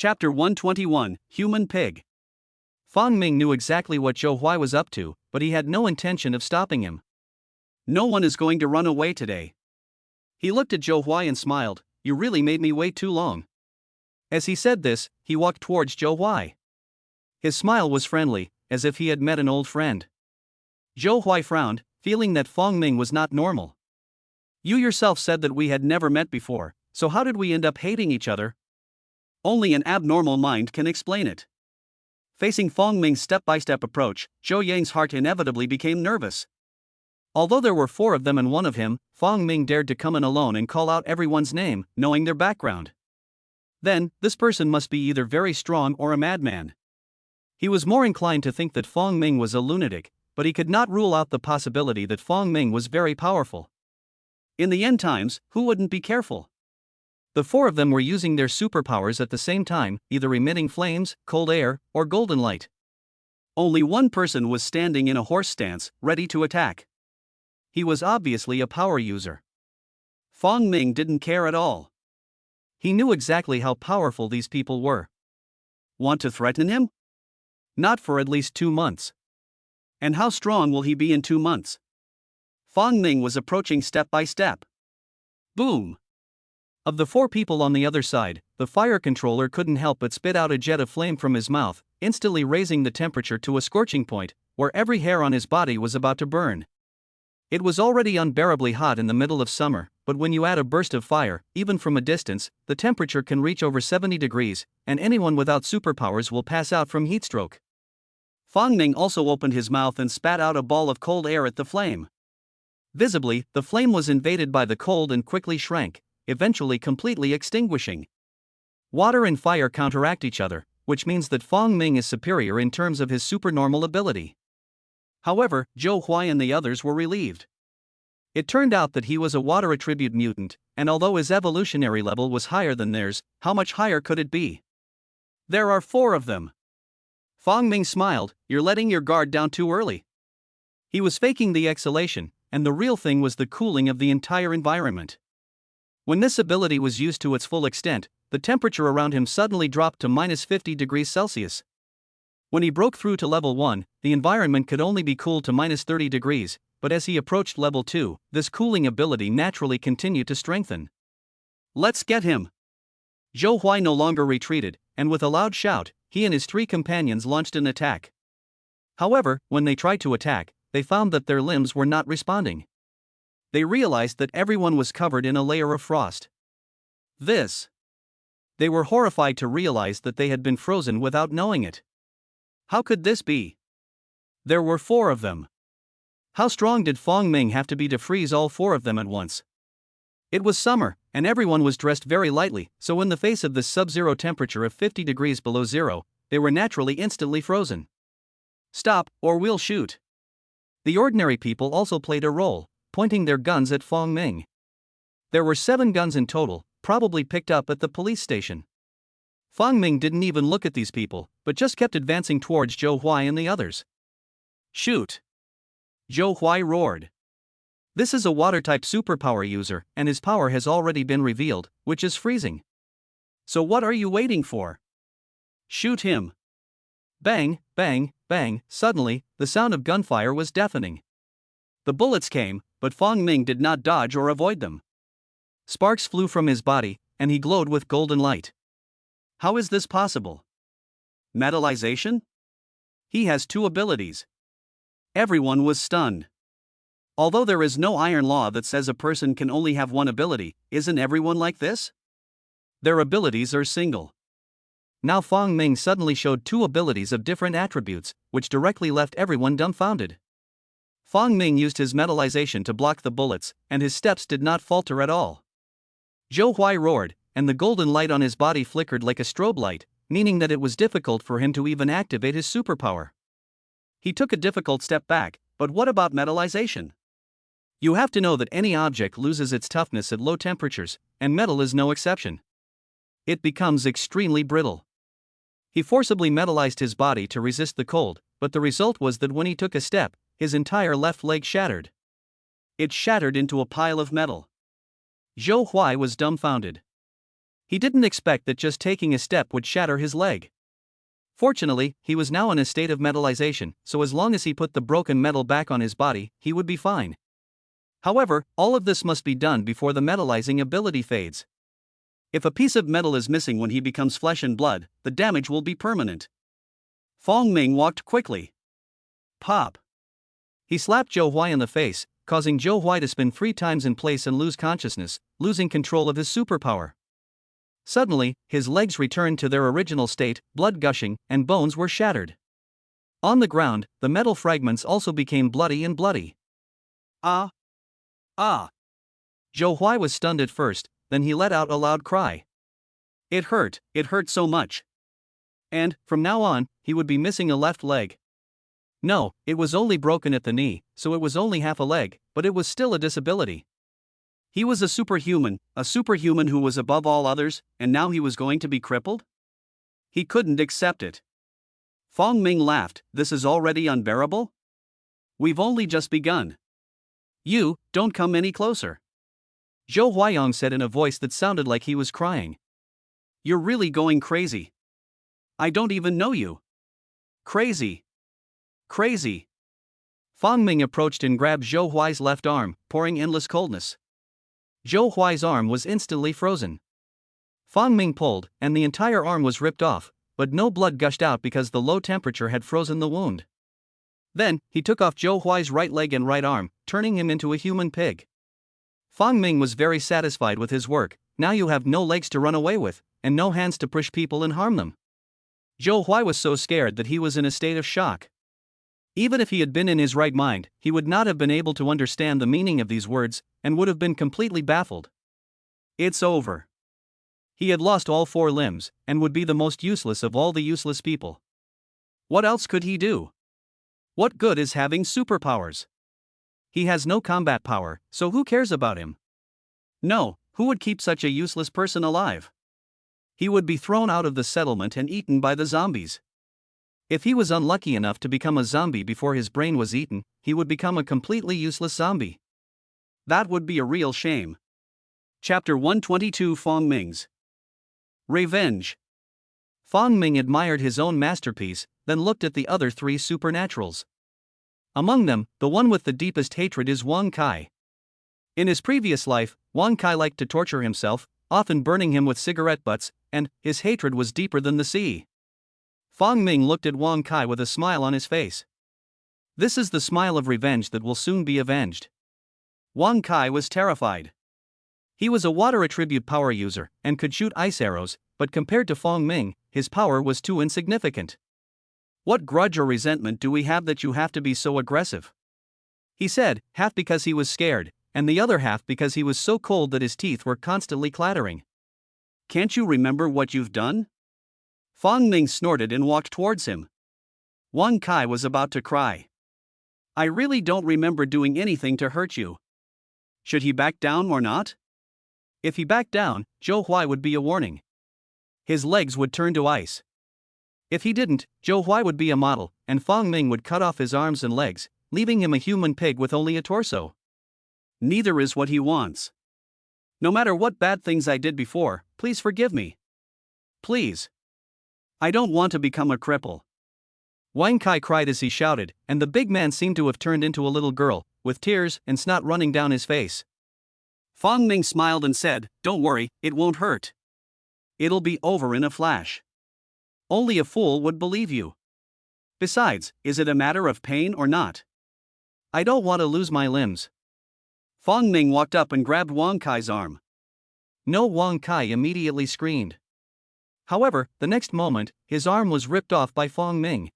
Chapter 121, Human Pig. Fong Ming knew exactly what Zhou Huai was up to, but he had no intention of stopping him. No one is going to run away today. He looked at Zhou Huai and smiled. You really made me wait too long. As he said this, he walked towards Zhou Huai. His smile was friendly, as if he had met an old friend. Zhou Huai frowned, feeling that Fong Ming was not normal. You yourself said that we had never met before, so how did we end up hating each other? Only an abnormal mind can explain it. Facing Fong Ming's step-by-step approach, Zhou Yang's heart inevitably became nervous. Although there were 4 of them and 1 of him, Fong Ming dared to come in alone and call out everyone's name, knowing their background. Then, this person must be either very strong or a madman. He was more inclined to think that Fong Ming was a lunatic, but he could not rule out the possibility that Fong Ming was very powerful. In the end times, who wouldn't be careful? The 4 of them were using their superpowers at the same time, either emitting flames, cold air, or golden light. Only one person was standing in a horse stance, ready to attack. He was obviously a power user. Fong Ming didn't care at all. He knew exactly how powerful these people were. Want to threaten him? Not for at least 2 months. And how strong will he be in 2 months? Fong Ming was approaching step by step. Boom! Of the 4 people on the other side, the fire controller couldn't help but spit out a jet of flame from his mouth, instantly raising the temperature to a scorching point, where every hair on his body was about to burn. It was already unbearably hot in the middle of summer, but when you add a burst of fire, even from a distance, the temperature can reach over 70 degrees, and anyone without superpowers will pass out from heatstroke. Fong Ming also opened his mouth and spat out a ball of cold air at the flame. Visibly, the flame was invaded by the cold and quickly shrank, eventually completely extinguishing. Water and fire counteract each other, which means that Fong Ming is superior in terms of his supernormal ability. However, Zhou Huai and the others were relieved. It turned out that he was a water attribute mutant, and although his evolutionary level was higher than theirs, how much higher could it be? There are 4 of them. Fong Ming smiled. You're letting your guard down too early. He was faking the exhalation, and the real thing was the cooling of the entire environment. When this ability was used to its full extent, the temperature around him suddenly dropped to minus 50 degrees Celsius. When he broke through to level 1, the environment could only be cooled to minus 30 degrees, but as he approached level 2, this cooling ability naturally continued to strengthen. Let's get him! Zhou Huai no longer retreated, and with a loud shout, he and his 3 companions launched an attack. However, when they tried to attack, they found that their limbs were not responding. They realized that everyone was covered in a layer of frost. They were horrified to realize that they had been frozen without knowing it. How could this be? There were 4 of them. How strong did Fong Ming have to be to freeze all 4 of them at once? It was summer, and everyone was dressed very lightly, so in the face of the sub-zero temperature of 50 degrees below zero, they were naturally instantly frozen. Stop, or we'll shoot. The ordinary people also played a role, pointing their guns at Fong Ming. There were 7 guns in total, probably picked up at the police station. Fong Ming didn't even look at these people, but just kept advancing towards Zhou Huai and the others. Shoot! Zhou Huai roared. This is a water-type superpower user, and his power has already been revealed, which is freezing. So what are you waiting for? Shoot him! Bang, bang, bang! Suddenly, the sound of gunfire was deafening. The bullets came, but Fong Ming did not dodge or avoid them. Sparks flew from his body, and he glowed with golden light. How is this possible? Metallization? He has 2 abilities. Everyone was stunned. Although there is no iron law that says a person can only have 1 ability, isn't everyone like this? Their abilities are single. Now Fong Ming suddenly showed 2 abilities of different attributes, which directly left everyone dumbfounded. Fong Ming used his metallization to block the bullets, and his steps did not falter at all. Zhou Huai roared, and the golden light on his body flickered like a strobe light, meaning that it was difficult for him to even activate his superpower. He took a difficult step back, but what about metallization? You have to know that any object loses its toughness at low temperatures, and metal is no exception. It becomes extremely brittle. He forcibly metallized his body to resist the cold, but the result was that when he took a step, his entire left leg shattered. It shattered into a pile of metal. Zhou Huai was dumbfounded. He didn't expect that just taking a step would shatter his leg. Fortunately, he was now in a state of metallization, so as long as he put the broken metal back on his body, he would be fine. However, all of this must be done before the metallizing ability fades. If a piece of metal is missing when he becomes flesh and blood, the damage will be permanent. Fong Ming walked quickly. Pop! He slapped Zhou Huai in the face, causing Zhou Huai to spin 3 times in place and lose consciousness, losing control of his superpower. Suddenly, his legs returned to their original state, blood gushing, and bones were shattered. On the ground, the metal fragments also became bloody and bloody. Ah! Ah! Zhou Huai was stunned at first, then he let out a loud cry. It hurt so much. And, from now on, he would be missing a left leg. No, it was only broken at the knee, so it was only half a leg, but it was still a disability. He was a superhuman who was above all others, and now he was going to be crippled? He couldn't accept it. Fong Ming laughed. This is already unbearable? We've only just begun. You, don't come any closer. Zhou Huayong said in a voice that sounded like he was crying. You're really going crazy. I don't even know you. Crazy. Crazy. Fong Ming approached and grabbed Zhou Huai's left arm, pouring endless coldness. Zhou Huai's arm was instantly frozen. Fong Ming pulled, and the entire arm was ripped off, but no blood gushed out because the low temperature had frozen the wound. Then, he took off Zhou Huai's right leg and right arm, turning him into a human pig. Fong Ming was very satisfied with his work. Now you have no legs to run away with, and no hands to push people and harm them. Zhou Huai was so scared that he was in a state of shock. Even if he had been in his right mind, he would not have been able to understand the meaning of these words, and would have been completely baffled. It's over. He had lost all 4 limbs, and would be the most useless of all the useless people. What else could he do? What good is having superpowers? He has no combat power, so who cares about him? No, who would keep such a useless person alive? He would be thrown out of the settlement and eaten by the zombies. If he was unlucky enough to become a zombie before his brain was eaten, he would become a completely useless zombie. That would be a real shame. Chapter 122 Fong Ming's Revenge. Fong Ming admired his own masterpiece, then looked at the other 3 supernaturals. Among them, the one with the deepest hatred is Wang Kai. In his previous life, Wang Kai liked to torture himself, often burning him with cigarette butts, and his hatred was deeper than the sea. Fong Ming looked at Wang Kai with a smile on his face. This is the smile of revenge that will soon be avenged. Wang Kai was terrified. He was a water attribute power user, and could shoot ice arrows, but compared to Fong Ming, his power was too insignificant. What grudge or resentment do we have that you have to be so aggressive? He said, half because he was scared, and the other half because he was so cold that his teeth were constantly clattering. Can't you remember what you've done? Fong Ming snorted and walked towards him. Wang Kai was about to cry. I really don't remember doing anything to hurt you. Should he back down or not? If he backed down, Zhou Huai would be a warning. His legs would turn to ice. If he didn't, Zhou Huai would be a model, and Fong Ming would cut off his arms and legs, leaving him a human pig with only a torso. Neither is what he wants. No matter what bad things I did before, please forgive me. Please. I don't want to become a cripple. Wang Kai cried as he shouted, and the big man seemed to have turned into a little girl, with tears and snot running down his face. Fong Ming smiled and said, Don't worry, it won't hurt. It'll be over in a flash. Only a fool would believe you. Besides, is it a matter of pain or not? I don't want to lose my limbs. Fong Ming walked up and grabbed Wang Kai's arm. No, Wang Kai immediately screamed. However, the next moment, his arm was ripped off by Fong Ming.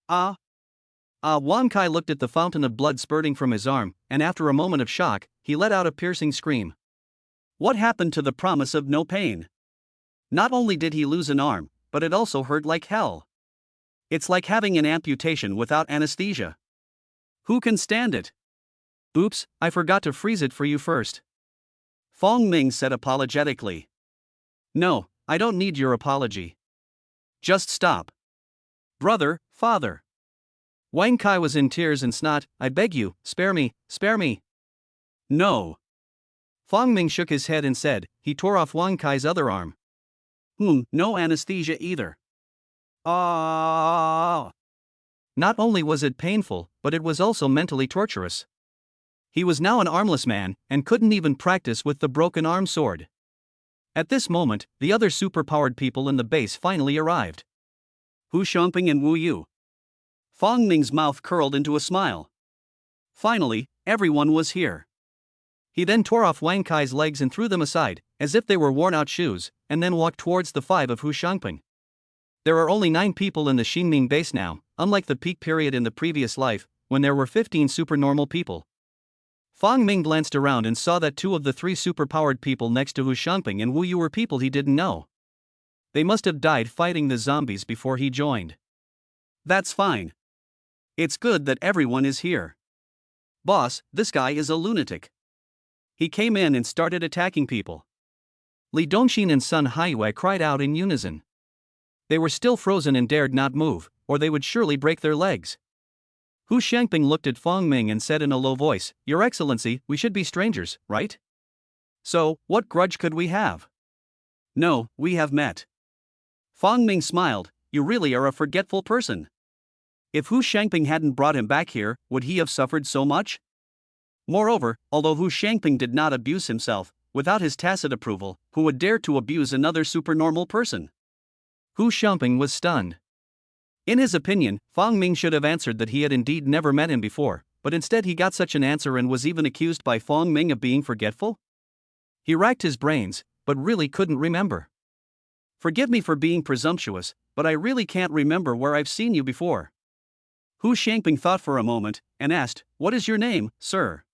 Wang Kai looked at the fountain of blood spurting from his arm, and after a moment of shock, he let out a piercing scream. What happened to the promise of no pain? Not only did he lose an arm, but it also hurt like hell. It's like having an amputation without anesthesia. Who can stand it? Oops, I forgot to freeze it for you first. Fong Ming said apologetically. No, I don't need your apology. Just stop. Brother, father. Wang Kai was in tears and snot. I beg you, spare me, spare me. No. Fong Ming shook his head and said, he tore off Wang Kai's other arm. No anesthesia either. Ah! Not only was it painful, but it was also mentally torturous. He was now an armless man, and couldn't even practice with the broken arm sword. At this moment, the other superpowered people in the base finally arrived. Hu Xiangping and Wu Yu. Fong Ming's mouth curled into a smile. Finally, everyone was here. He then tore off Wang Kai's legs and threw them aside, as if they were worn-out shoes, and then walked towards the 5 of Hu Xiangping. There are only 9 people in the Xinming base now, unlike the peak period in the previous life, when there were 15 supernormal people. Fong Ming glanced around and saw that 2 of the 3 superpowered people next to Hu Xiangping and Wu Yu were people he didn't know. They must have died fighting the zombies before he joined. That's fine. It's good that everyone is here. Boss, this guy is a lunatic. He came in and started attacking people. Li Dongxin and Sun Haiyue cried out in unison. They were still frozen and dared not move, or they would surely break their legs. Hu Xiangping looked at Fong Ming and said in a low voice, Your Excellency, we should be strangers, right? So, what grudge could we have? No, we have met. Fong Ming smiled, You really are a forgetful person. If Hu Xiangping hadn't brought him back here, would he have suffered so much? Moreover, although Hu Xiangping did not abuse himself, without his tacit approval, who would dare to abuse another supernormal person? Hu Xiangping was stunned. In his opinion, Fong Ming should have answered that he had indeed never met him before, but instead he got such an answer and was even accused by Fong Ming of being forgetful? He racked his brains, but really couldn't remember. Forgive me for being presumptuous, but I really can't remember where I've seen you before. Hu Xiangping thought for a moment, and asked, What is your name, sir?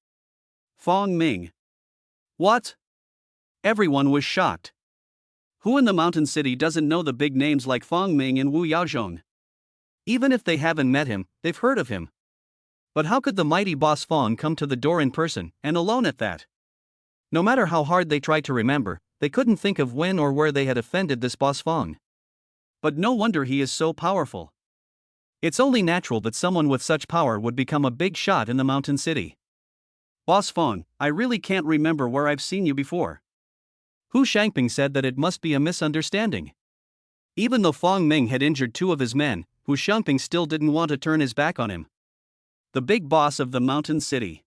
Fong Ming. What? Everyone was shocked. Who in the mountain city doesn't know the big names like Fong Ming and Wu Yaozhong? Even if they haven't met him, they've heard of him. But how could the mighty boss Fong come to the door in person, and alone at that? No matter how hard they tried to remember, they couldn't think of when or where they had offended this boss Fong. But no wonder he is so powerful. It's only natural that someone with such power would become a big shot in the mountain city. Boss Fong, I really can't remember where I've seen you before. Hu Xiangping said that it must be a misunderstanding. Even though Fong Ming had injured 2 of his men, Hu Xiangping still didn't want to turn his back on him. The big boss of the mountain city.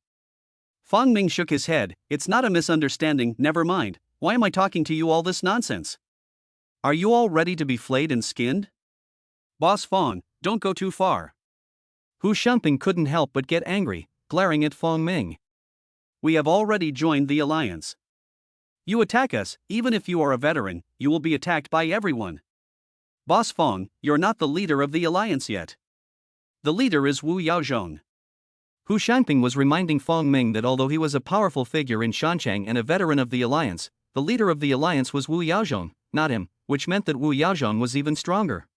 Fong Ming shook his head, It's not a misunderstanding, never mind, why am I talking to you all this nonsense? Are you all ready to be flayed and skinned? Boss Fong, don't go too far. Hu Xiangping couldn't help but get angry, glaring at Fong Ming. We have already joined the alliance. You attack us, even if you are a veteran, you will be attacked by everyone. Boss Fong, you're not the leader of the alliance yet. The leader is Wu Yaozhong. Hu Xiangping was reminding Fong Ming that although he was a powerful figure in Shanchang and a veteran of the alliance, the leader of the alliance was Wu Yaozhong, not him, which meant that Wu Yaozhong was even stronger.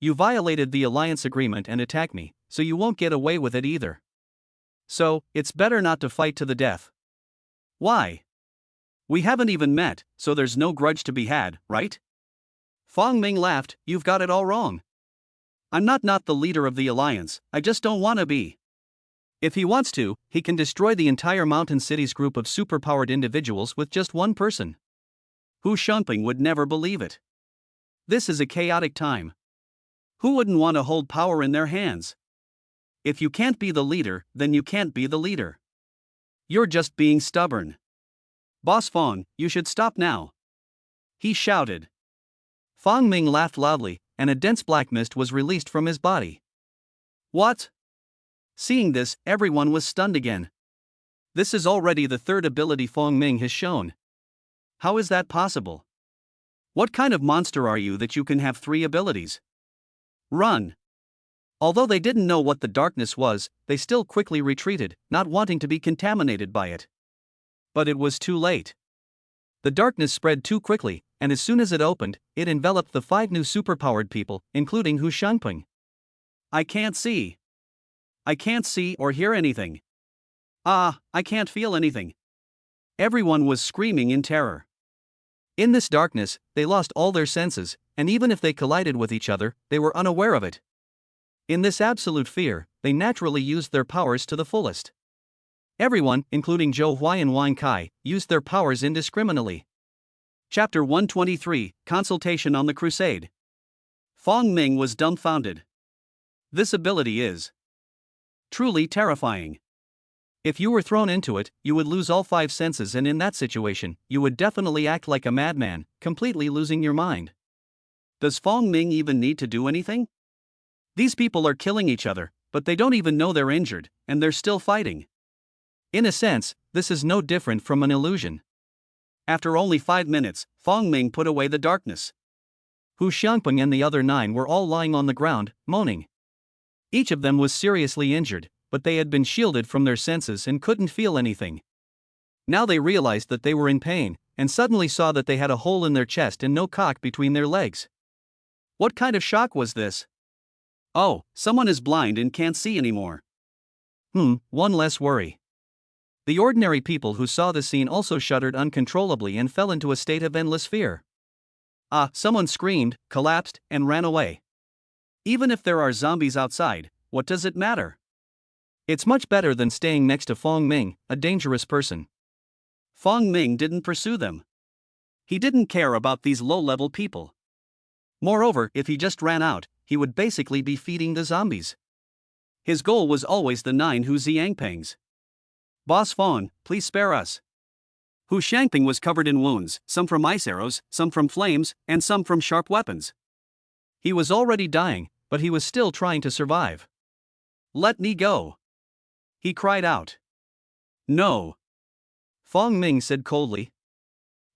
You violated the alliance agreement and attacked me, so you won't get away with it either. So, it's better not to fight to the death. Why? We haven't even met, so there's no grudge to be had, right? Fong Ming laughed, You've got it all wrong. I'm not the leader of the alliance, I just don't want to be. If he wants to, he can destroy the entire mountain city's group of superpowered individuals with just one person. Hu Xiangping would never believe it. This is a chaotic time. Who wouldn't want to hold power in their hands? If you can't be the leader, then you can't be the leader. You're just being stubborn. Boss Fong, you should stop now. He shouted. Fong Ming laughed loudly, and a dense black mist was released from his body. What? Seeing this, everyone was stunned again. This is already the 3rd ability Fong Ming has shown. How is that possible? What kind of monster are you that you can have 3 abilities? Run! Although they didn't know what the darkness was, they still quickly retreated, not wanting to be contaminated by it. But it was too late. The darkness spread too quickly, and as soon as it opened, it enveloped the 5 new superpowered people, including Hu Xiangping. I can't see. I can't see or hear anything. I can't feel anything. Everyone was screaming in terror. In this darkness, they lost all their senses, and even if they collided with each other, they were unaware of it. In this absolute fear, they naturally used their powers to the fullest. Everyone, including Zhou Huai and Wang Kai, used their powers indiscriminately. Chapter 123, Consultation on the Crusade. Fong Ming was dumbfounded. This ability is truly terrifying. If you were thrown into it, you would lose all 5 senses, and in that situation, you would definitely act like a madman, completely losing your mind. Does Fong Ming even need to do anything? These people are killing each other, but they don't even know they're injured, and they're still fighting. In a sense, this is no different from an illusion. After only 5 minutes, Fong Ming put away the darkness. Hu Xiangpeng and the other 9 were all lying on the ground, moaning. Each of them was seriously injured, but they had been shielded from their senses and couldn't feel anything. Now they realized that they were in pain, and suddenly saw that they had a hole in their chest and no cock between their legs. What kind of shock was this? Oh, someone is blind and can't see anymore. One less worry. The ordinary people who saw the scene also shuddered uncontrollably and fell into a state of endless fear. Someone screamed, collapsed, and ran away. Even if there are zombies outside, what does it matter? It's much better than staying next to Fong Ming, a dangerous person. Fong Ming didn't pursue them. He didn't care about these low-level people. Moreover, if he just ran out, he would basically be feeding the zombies. His goal was always the 9 Hu Xiangpengs. Boss Fong, please spare us. Hu Xiangpeng was covered in wounds, some from ice arrows, some from flames, and some from sharp weapons. He was already dying, but he was still trying to survive. Let me go. He cried out. No. Fong Ming said coldly.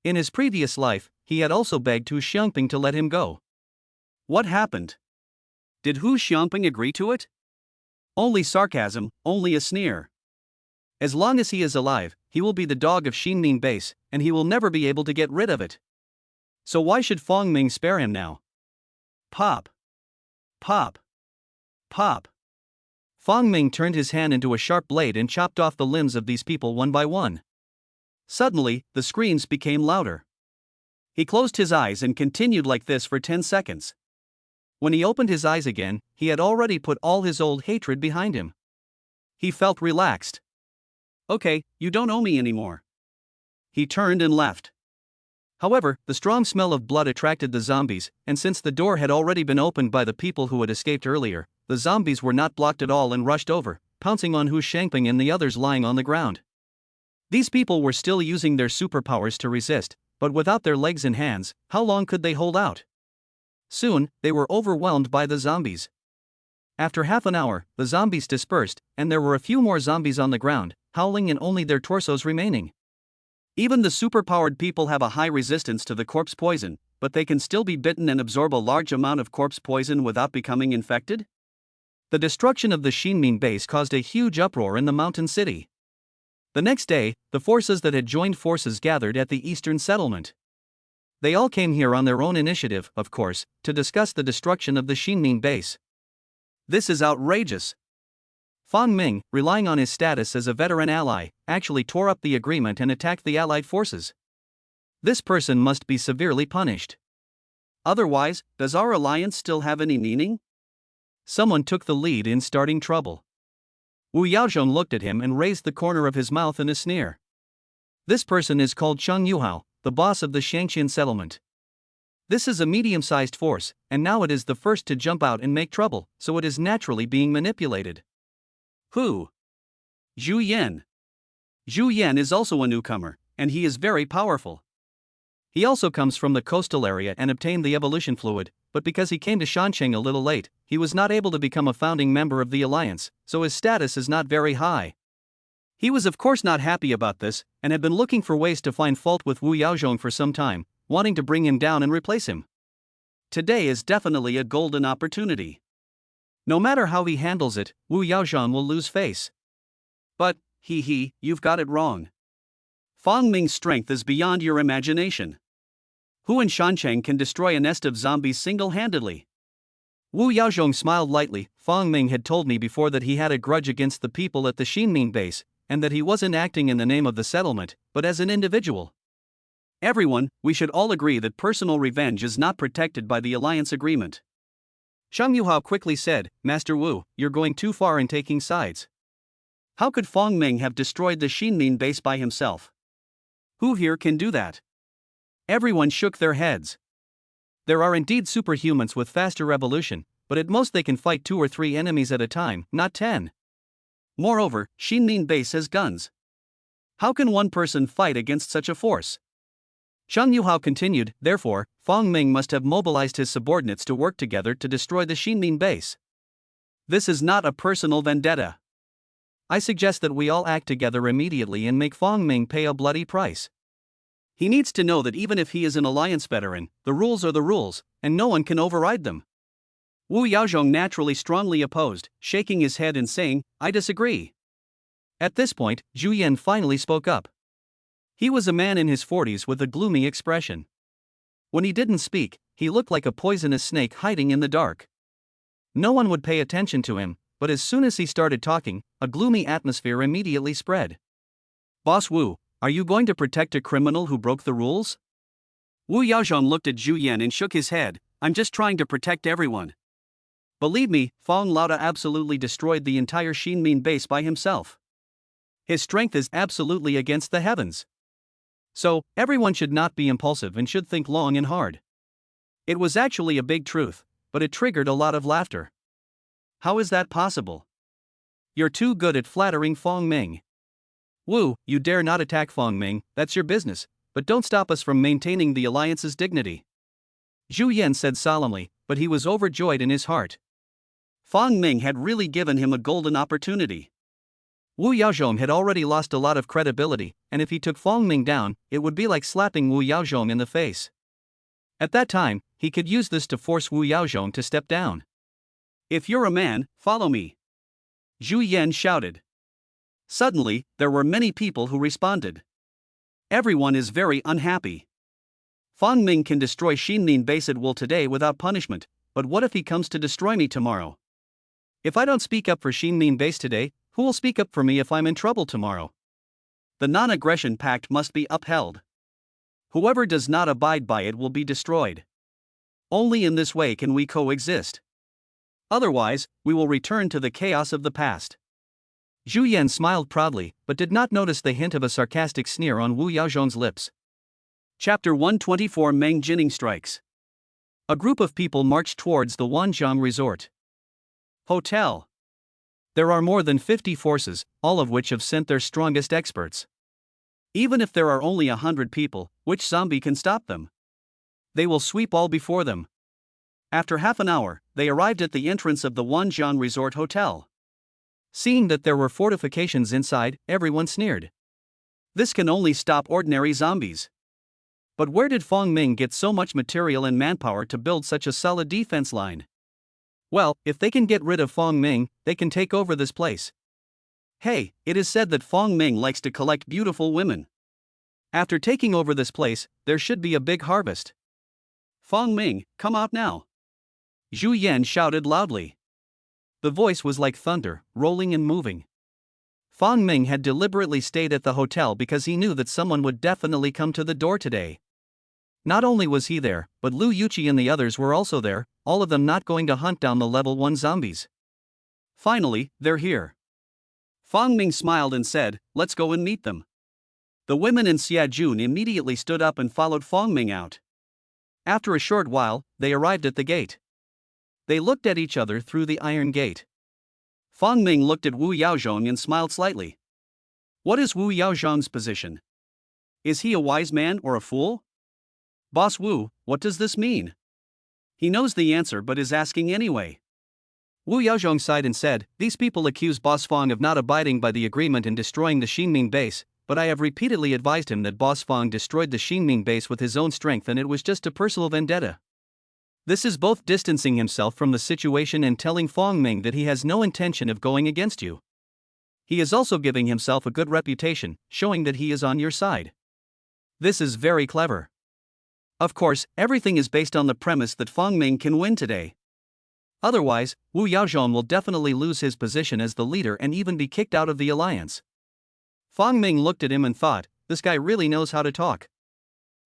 In his previous life, he had also begged Hu Xiangpeng to let him go. What happened? Did Hu Xiangpeng agree to it? Only sarcasm, only a sneer. As long as he is alive, he will be the dog of Taiwu Base, and he will never be able to get rid of it. So why should Fong Ming spare him now? Pop. Pop. Pop. Fong Ming turned his hand into a sharp blade and chopped off the limbs of these people one by one. Suddenly, the screams became louder. He closed his eyes and continued like this for 10 seconds. When he opened his eyes again, he had already put all his old hatred behind him. He felt relaxed. Okay, you don't owe me anymore. He turned and left. However, the strong smell of blood attracted the zombies, and since the door had already been opened by the people who had escaped earlier, the zombies were not blocked at all and rushed over, pouncing on Hu Xiangpeng and the others lying on the ground. These people were still using their superpowers to resist, but without their legs and hands, how long could they hold out? Soon, they were overwhelmed by the zombies. After half an hour, the zombies dispersed, and there were a few more zombies on the ground, howling and only their torsos remaining. Even the superpowered people have a high resistance to the corpse poison, but they can still be bitten and absorb a large amount of corpse poison without becoming infected? The destruction of the Taiwu Base caused a huge uproar in the mountain city. The next day, the forces that had joined forces gathered at the eastern settlement. They all came here on their own initiative, of course, to discuss the destruction of the Taiwu Base. This is outrageous. Fong Ming, relying on his status as a veteran ally, actually tore up the agreement and attacked the allied forces. This person must be severely punished. Otherwise, does our alliance still have any meaning? Someone took the lead in starting trouble. Wu Yaozhong looked at him and raised the corner of his mouth in a sneer. This person is called Cheng Yuhao, the boss of the Shangqian settlement. This is a medium-sized force, and now it is the first to jump out and make trouble, so it is naturally being manipulated. Who? Zhu Yan. Zhu Yan is also a newcomer, and he is very powerful. He also comes from the coastal area and obtained the evolution fluid, but because he came to Shancheng a little late, he was not able to become a founding member of the alliance, so his status is not very high. He was of course not happy about this, and had been looking for ways to find fault with Wu Yaozhong for some time, wanting to bring him down and replace him. Today is definitely a golden opportunity. No matter how he handles it, Wu Yaozhong will lose face. But, you've got it wrong. Fong Ming's strength is beyond your imagination. Who in Shancheng can destroy a nest of zombies single-handedly? Wu Yaozhong smiled lightly. Fong Ming had told me before that he had a grudge against the people at the Taiwu Base, and that he wasn't acting in the name of the settlement, but as an individual. Everyone, we should all agree that personal revenge is not protected by the alliance agreement. Cheng Yuhao quickly said, Master Wu, you're going too far in taking sides. How could Fong Ming have destroyed the Xinmin base by himself? Who here can do that? Everyone shook their heads. There are indeed superhumans with faster revolution, but at most they can fight 2 or 3 enemies at a time, not 10. Moreover, Xinmin base has guns. How can one person fight against such a force? Zhang Yuhao continued, therefore, Fong Ming must have mobilized his subordinates to work together to destroy the Xinmin base. This is not a personal vendetta. I suggest that we all act together immediately and make Fong Ming pay a bloody price. He needs to know that even if he is an alliance veteran, the rules are the rules, and no one can override them. Wu Yaozhong naturally strongly opposed, shaking his head and saying, I disagree. At this point, Zhu Yan finally spoke up. He was a man in his 40s with a gloomy expression. When he didn't speak, he looked like a poisonous snake hiding in the dark. No one would pay attention to him, but as soon as he started talking, a gloomy atmosphere immediately spread. Boss Wu, are you going to protect a criminal who broke the rules? Wu Yaozhong looked at Zhu Yan and shook his head. I'm just trying to protect everyone. Believe me, Fong Lauda absolutely destroyed the entire Xinmin base by himself. His strength is absolutely against the heavens. So, everyone should not be impulsive and should think long and hard. It was actually a big truth, but it triggered a lot of laughter. How is that possible? You're too good at flattering Fong Ming. Wu, you dare not attack Fong Ming, that's your business, but don't stop us from maintaining the alliance's dignity. Zhu Yan said solemnly, but he was overjoyed in his heart. Fong Ming had really given him a golden opportunity. Wu Yaozhong had already lost a lot of credibility, and if he took Fong Ming down, it would be like slapping Wu Yaozhong in the face. At that time, he could use this to force Wu Yaozhong to step down. If you're a man, follow me. Zhu Yan shouted. Suddenly, there were many people who responded. Everyone is very unhappy. Fong Ming can destroy Xinmin base at will today without punishment, but what if he comes to destroy me tomorrow? If I don't speak up for Xinmin base today, who will speak up for me if I'm in trouble tomorrow? The non-aggression pact must be upheld. Whoever does not abide by it will be destroyed. Only in this way can we coexist. Otherwise, we will return to the chaos of the past. Zhu Yan smiled proudly, but did not notice the hint of a sarcastic sneer on Wu Yaozhong's lips. Chapter 124 Mang Jinning strikes. A group of people marched towards the Wanzhong Resort Hotel. There are more than 50 forces, all of which have sent their strongest experts. Even if there are only 100 people, which zombie can stop them? They will sweep all before them. After half an hour, they arrived at the entrance of the Wanzhong Resort Hotel. Seeing that there were fortifications inside, everyone sneered. This can only stop ordinary zombies. But where did Fong Ming get so much material and manpower to build such a solid defense line? Well, if they can get rid of Fong Ming, they can take over this place. Hey, it is said that Fong Ming likes to collect beautiful women. After taking over this place, there should be a big harvest. Fong Ming, come out now. Zhu Yan shouted loudly. The voice was like thunder, rolling and moving. Fong Ming had deliberately stayed at the hotel because he knew that someone would definitely come to the door today. Not only was he there, but Lu Yuqi and the others were also there, all of them not going to hunt down the level 1 zombies. Finally, they're here. Fong Ming smiled and said, let's go and meet them. The women in Xia Jun immediately stood up and followed Fong Ming out. After a short while, they arrived at the gate. They looked at each other through the iron gate. Fong Ming looked at Wu Yaozhong and smiled slightly. What is Wu Yaozhong's position? Is he a wise man or a fool? Boss Wu, what does this mean? He knows the answer but is asking anyway. Wu Yaozhong sighed and said, these people accuse Boss Fong of not abiding by the agreement and destroying the Xinmin base, but I have repeatedly advised him that Boss Fong destroyed the Xinmin base with his own strength and it was just a personal vendetta. This is both distancing himself from the situation and telling Fong Ming that he has no intention of going against you. He is also giving himself a good reputation, showing that he is on your side. This is very clever. Of course, everything is based on the premise that Fong Ming can win today. Otherwise, Wu Yaozhong will definitely lose his position as the leader and even be kicked out of the alliance. Fong Ming looked at him and thought, this guy really knows how to talk.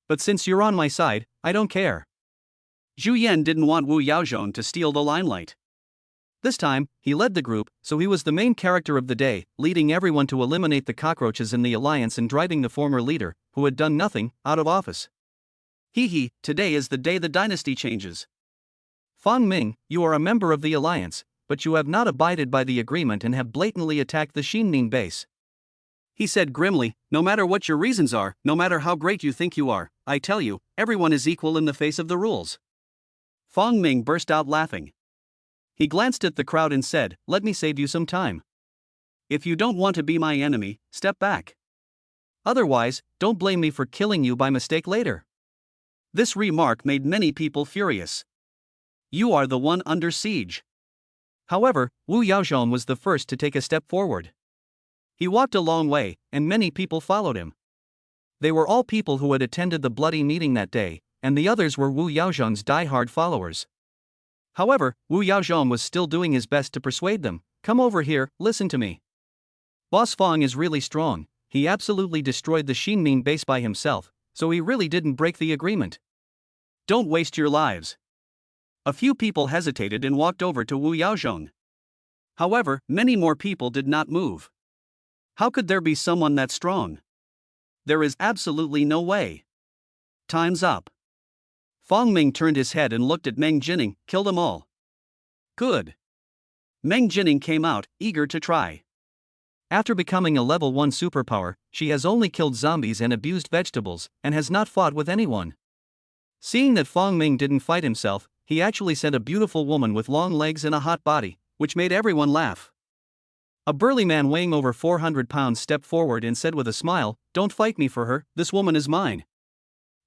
But since you're on my side, I don't care. Zhu Yan didn't want Wu Yaozhong to steal the limelight. This time, he led the group, so he was the main character of the day, leading everyone to eliminate the cockroaches in the alliance and driving the former leader, who had done nothing, out of office. Hee, today is the day the dynasty changes. Fong Ming, you are a member of the alliance, but you have not abided by the agreement and have blatantly attacked the Taiwu Base. He said grimly, no matter what your reasons are, no matter how great you think you are, I tell you, everyone is equal in the face of the rules. Fong Ming burst out laughing. He glanced at the crowd and said, let me save you some time. If you don't want to be my enemy, step back. Otherwise, don't blame me for killing you by mistake later. This remark made many people furious. You are the one under siege. However, Wu Yaozhong was the first to take a step forward. He walked a long way, and many people followed him. They were all people who had attended the bloody meeting that day, and the others were Wu Yaozhong's die-hard followers. However, Wu Yaozhong was still doing his best to persuade them, come over here, listen to me. Boss Fong is really strong, he absolutely destroyed the Taiwu Base by himself, so he really didn't break the agreement. Don't waste your lives. A few people hesitated and walked over to Wu Yaozhong. However, many more people did not move. How could there be someone that strong? There is absolutely no way. Time's up. Fong Ming turned his head and looked at Mang Jinning, kill them all. Good. Mang Jinning came out, eager to try. After becoming a level 1 superpower, she has only killed zombies and abused vegetables, and has not fought with anyone. Seeing that Fong Ming didn't fight himself, he actually sent a beautiful woman with long legs and a hot body, which made everyone laugh. A burly man weighing over 400 pounds stepped forward and said with a smile, don't fight me for her, this woman is mine.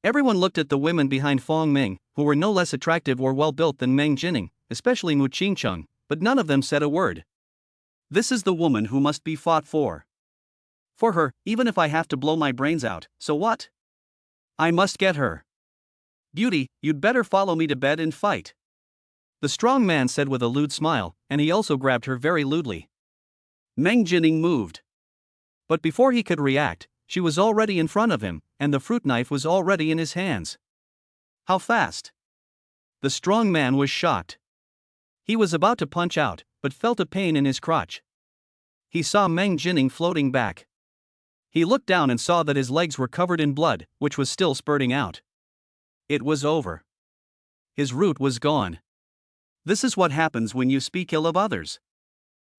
Everyone looked at the women behind Fong Ming, who were no less attractive or well-built than Mang Jinning, especially Mu Qingcheng, but none of them said a word. This is the woman who must be fought for. For her, even if I have to blow my brains out, so what? I must get her. Beauty, you'd better follow me to bed and fight. The strong man said with a lewd smile, and he also grabbed her very lewdly. Mang Jinning moved. But before he could react, she was already in front of him, and the fruit knife was already in his hands. How fast? The strong man was shocked. He was about to punch out, but felt a pain in his crotch. He saw Mang Jinning floating back. He looked down and saw that his legs were covered in blood, which was still spurting out. It was over. His root was gone. This is what happens when you speak ill of others.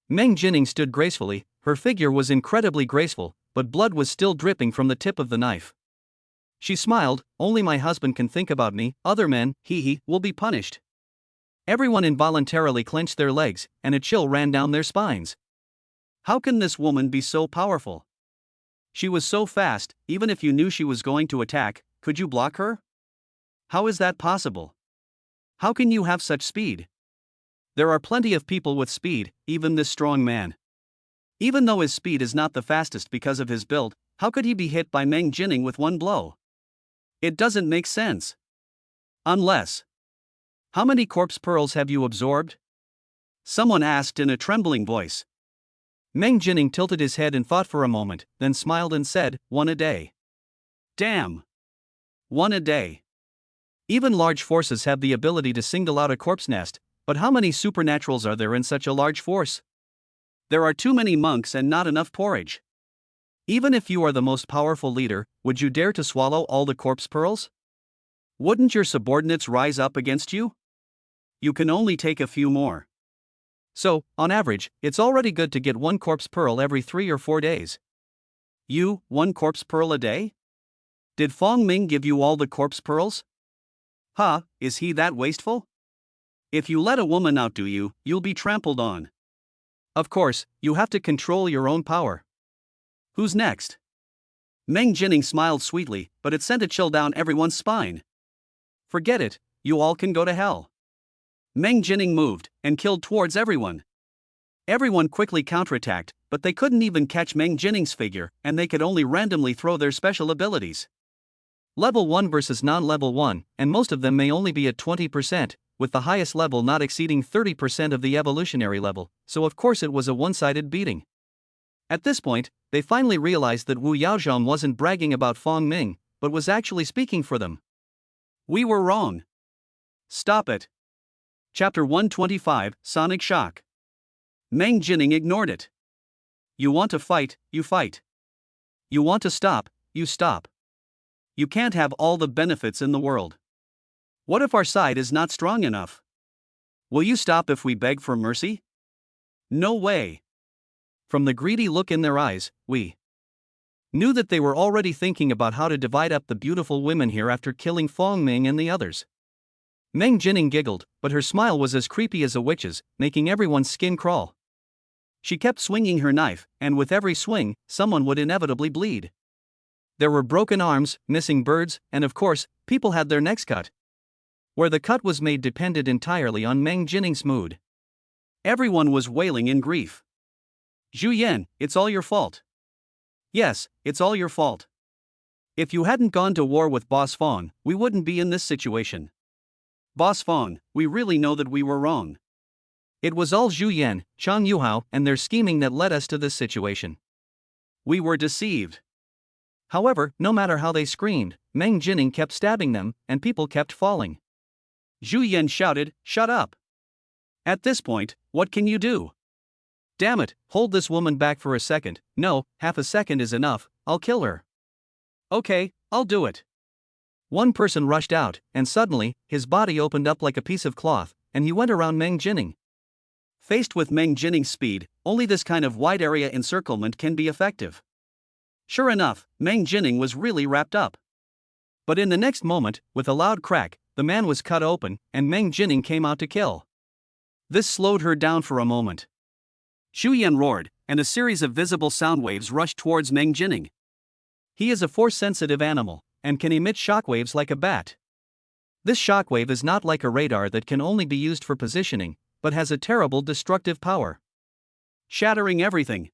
Mang Jinning stood gracefully, her figure was incredibly graceful, but blood was still dripping from the tip of the knife. She smiled, only my husband can think about me, other men, will be punished. Everyone involuntarily clenched their legs, and a chill ran down their spines. How can this woman be so powerful? She was so fast, even if you knew she was going to attack, could you block her? How is that possible? How can you have such speed? There are plenty of people with speed, even this strong man. Even though his speed is not the fastest because of his build, how could he be hit by Mang Jinning with one blow? It doesn't make sense. Unless. How many corpse pearls have you absorbed? Someone asked in a trembling voice. Mang Jinning tilted his head and thought for a moment, then smiled and said, 1 a day. Damn. 1 a day. Even large forces have the ability to single out a corpse nest, but how many supernaturals are there in such a large force? There are too many monks and not enough porridge. Even if you are the most powerful leader, would you dare to swallow all the corpse pearls? Wouldn't your subordinates rise up against you? You can only take a few more. So, on average, it's already good to get 1 corpse pearl every 3 or 4 days. You, 1 corpse pearl a day? Did Fong Ming give you all the corpse pearls? Huh, is he that wasteful? If you let a woman outdo you, you'll be trampled on. Of course, you have to control your own power. Who's next? Mang Jinning smiled sweetly, but it sent a chill down everyone's spine. Forget it, you all can go to hell. Mang Jinning moved, and killed towards everyone. Everyone quickly counterattacked, but they couldn't even catch Mang Jinning's figure, and they could only randomly throw their special abilities. Level 1 versus non-level 1, and most of them may only be at 20%, with the highest level not exceeding 30% of the evolutionary level, so of course it was a one-sided beating. At this point, they finally realized that Wu Yaozhong wasn't bragging about Fong Ming, but was actually speaking for them. We were wrong. Stop it. Chapter 125, Sonic Shock. Mang Jinning ignored it. You want to fight, you fight. You want to stop, you stop. You can't have all the benefits in the world. What if our side is not strong enough? Will you stop if we beg for mercy? No way. From the greedy look in their eyes, we knew that they were already thinking about how to divide up the beautiful women here after killing Fong Ming and the others. Mang Jinning giggled, but her smile was as creepy as a witch's, making everyone's skin crawl. She kept swinging her knife, and with every swing, someone would inevitably bleed. There were broken arms, missing birds, and of course, people had their necks cut. Where the cut was made depended entirely on Mang Jinning's mood. Everyone was wailing in grief. Zhu Yan, it's all your fault. Yes, it's all your fault. If you hadn't gone to war with Boss Fong, we wouldn't be in this situation. Boss Fong, we really know that we were wrong. It was all Zhu Yan, Chang Yuhao, and their scheming that led us to this situation. We were deceived. However, no matter how they screamed, Mang Jinning kept stabbing them, and people kept falling. Zhu Yan shouted, "Shut up!" At this point, what can you do? Damn it, hold this woman back for a second. No, half a second is enough, I'll kill her. Okay, I'll do it. One person rushed out, and suddenly, his body opened up like a piece of cloth, and he went around Mang Jinning. Faced with Mang Jinning's speed, only this kind of wide area encirclement can be effective. Sure enough, Mang Jinning was really wrapped up. But in the next moment, with a loud crack, the man was cut open, and Mang Jinning came out to kill. This slowed her down for a moment. Zhu Yan roared, and a series of visible sound waves rushed towards Mang Jinning. He is a force-sensitive animal, and can emit shockwaves like a bat. This shockwave is not like a radar that can only be used for positioning, but has a terrible destructive power. Shattering everything.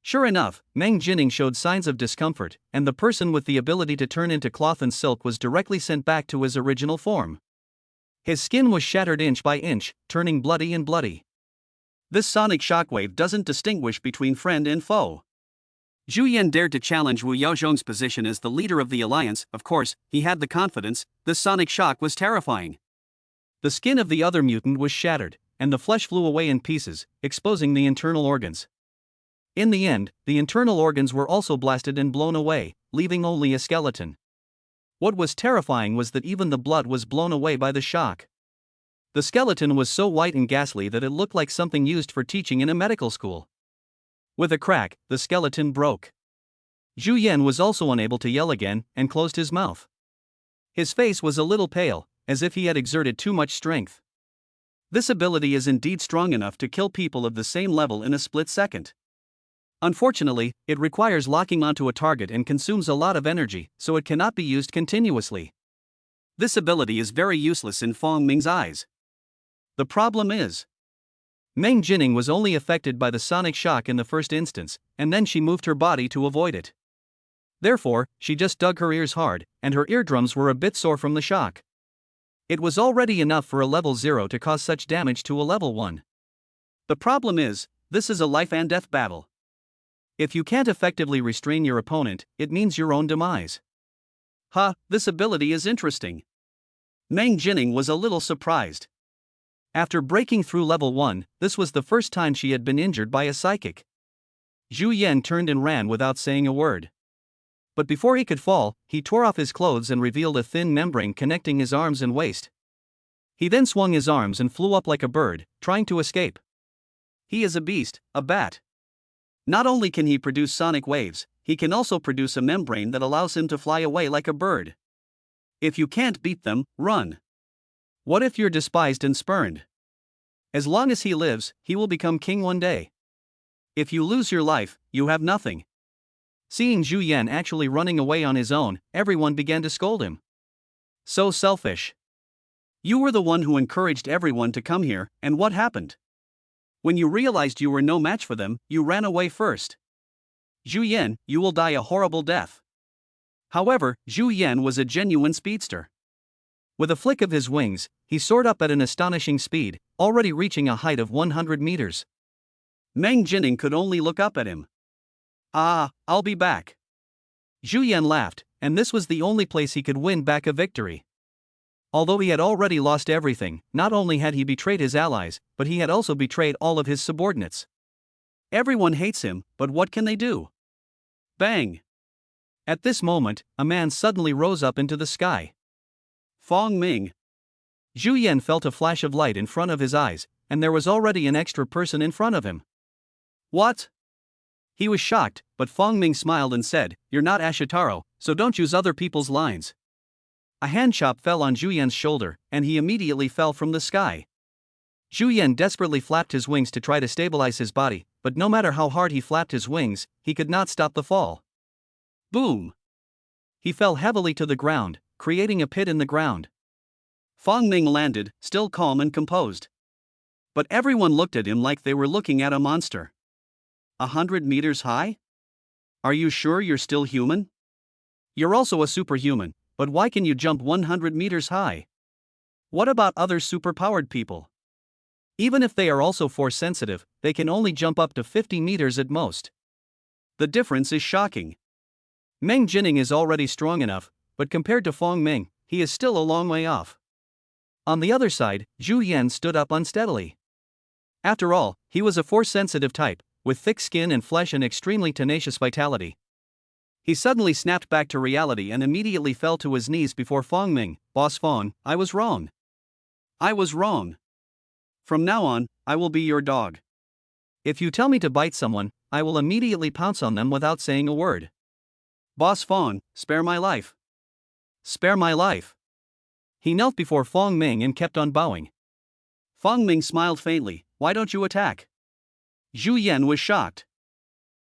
Sure enough, Mang Jinning showed signs of discomfort, and the person with the ability to turn into cloth and silk was directly sent back to his original form. His skin was shattered inch by inch, turning bloody and bloody. This sonic shockwave doesn't distinguish between friend and foe. Zhu Yan dared to challenge Wu Yaozhong's position as the leader of the alliance. Of course, he had the confidence. This sonic shock was terrifying. The skin of the other mutant was shattered, and the flesh flew away in pieces, exposing the internal organs. In the end, the internal organs were also blasted and blown away, leaving only a skeleton. What was terrifying was that even the blood was blown away by the shock. The skeleton was so white and ghastly that it looked like something used for teaching in a medical school. With a crack, the skeleton broke. Zhu Yan was also unable to yell again, and closed his mouth. His face was a little pale, as if he had exerted too much strength. This ability is indeed strong enough to kill people of the same level in a split second. Unfortunately, it requires locking onto a target and consumes a lot of energy, so it cannot be used continuously. This ability is very useless in Fong Ming's eyes. The problem is, Mang Jinning was only affected by the sonic shock in the first instance, and then she moved her body to avoid it. Therefore, she just dug her ears hard, and her eardrums were a bit sore from the shock. It was already enough for a level 0 to cause such damage to a level 1. The problem is, this is a life and death battle. If you can't effectively restrain your opponent, it means your own demise. This ability is interesting. Mang Jinning was a little surprised. After breaking through level 1, this was the first time she had been injured by a psychic. Zhu Yan turned and ran without saying a word. But before he could fall, he tore off his clothes and revealed a thin membrane connecting his arms and waist. He then swung his arms and flew up like a bird, trying to escape. He is a beast, a bat. Not only can he produce sonic waves, he can also produce a membrane that allows him to fly away like a bird. If you can't beat them, run. What if you're despised and spurned? As long as he lives, he will become king one day. If you lose your life, you have nothing. Seeing Zhu Yan actually running away on his own, everyone began to scold him. So selfish. You were the one who encouraged everyone to come here, and what happened? When you realized you were no match for them, you ran away first. Zhu Yan, you will die a horrible death. However, Zhu Yan was a genuine speedster. With a flick of his wings, he soared up at an astonishing speed, already reaching a height of 100 meters. Mang Jinning could only look up at him. I'll be back. Zhu Yan laughed, and this was the only place he could win back a victory. Although he had already lost everything, not only had he betrayed his allies, but he had also betrayed all of his subordinates. Everyone hates him, but what can they do? Bang! At this moment, a man suddenly rose up into the sky. Fong Ming. Zhu Yan felt a flash of light in front of his eyes, and there was already an extra person in front of him. What? He was shocked, but Fong Ming smiled and said, "You're not Ashitaro, so don't use other people's lines." A hand chop fell on Zhu Yan's shoulder, and he immediately fell from the sky. Zhu Yan desperately flapped his wings to try to stabilize his body, but no matter how hard he flapped his wings, he could not stop the fall. Boom! He fell heavily to the ground, creating a pit in the ground. Fong Ming landed, still calm and composed. But everyone looked at him like they were looking at a monster. 100 meters high? Are you sure you're still human? You're also a superhuman, but why can you jump 100 meters high? What about other superpowered people? Even if they are also force sensitive, they can only jump up to 50 meters at most. The difference is shocking. Mang Jinning is already strong enough, but compared to Fong Ming, he is still a long way off. On the other side, Zhu Yan stood up unsteadily. After all, he was a force-sensitive type, with thick skin and flesh and extremely tenacious vitality. He suddenly snapped back to reality and immediately fell to his knees before Fong Ming. "Boss Fong, I was wrong. I was wrong. From now on, I will be your dog. If you tell me to bite someone, I will immediately pounce on them without saying a word. Boss Fong, spare my life. Spare my life." He knelt before Fong Ming and kept on bowing. Fong Ming smiled faintly. "Why don't you attack?" Zhu Yan was shocked.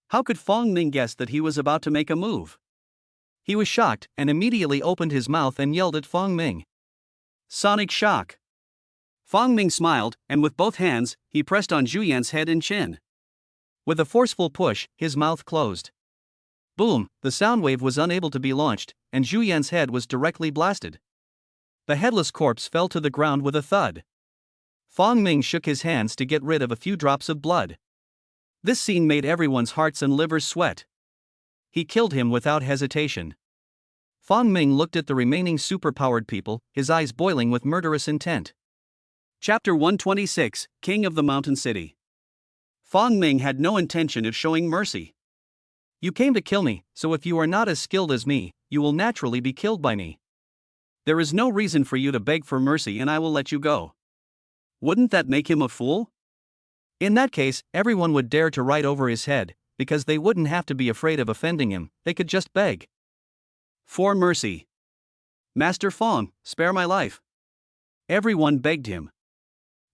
How could Fong Ming guess that he was about to make a move? He was shocked and immediately opened his mouth and yelled at Fong Ming. Sonic shock. Fong Ming smiled, and with both hands, he pressed on Zhu Yan's head and chin. With a forceful push, his mouth closed. Boom, the sound wave was unable to be launched, and Zhu Yan's head was directly blasted. The headless corpse fell to the ground with a thud. Fong Ming shook his hands to get rid of a few drops of blood. This scene made everyone's hearts and livers sweat. He killed him without hesitation. Fong Ming looked at the remaining superpowered people, his eyes boiling with murderous intent. Chapter 126, King of the Mountain City. Fong Ming had no intention of showing mercy. You came to kill me, so if you are not as skilled as me, you will naturally be killed by me. There is no reason for you to beg for mercy and I will let you go. Wouldn't that make him a fool? In that case, everyone would dare to ride over his head, because they wouldn't have to be afraid of offending him, they could just beg. For mercy. Master Fong, spare my life. Everyone begged him.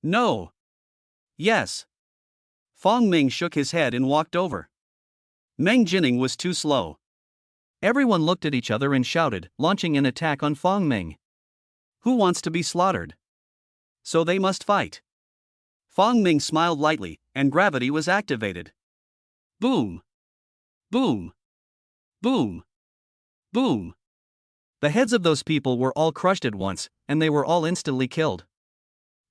No. Yes. Fong Ming shook his head and walked over. Mang Jinning was too slow. Everyone looked at each other and shouted, launching an attack on Fong Ming. Who wants to be slaughtered? So they must fight. Fong Ming smiled lightly, and gravity was activated. Boom! Boom! Boom! Boom! The heads of those people were all crushed at once, and they were all instantly killed.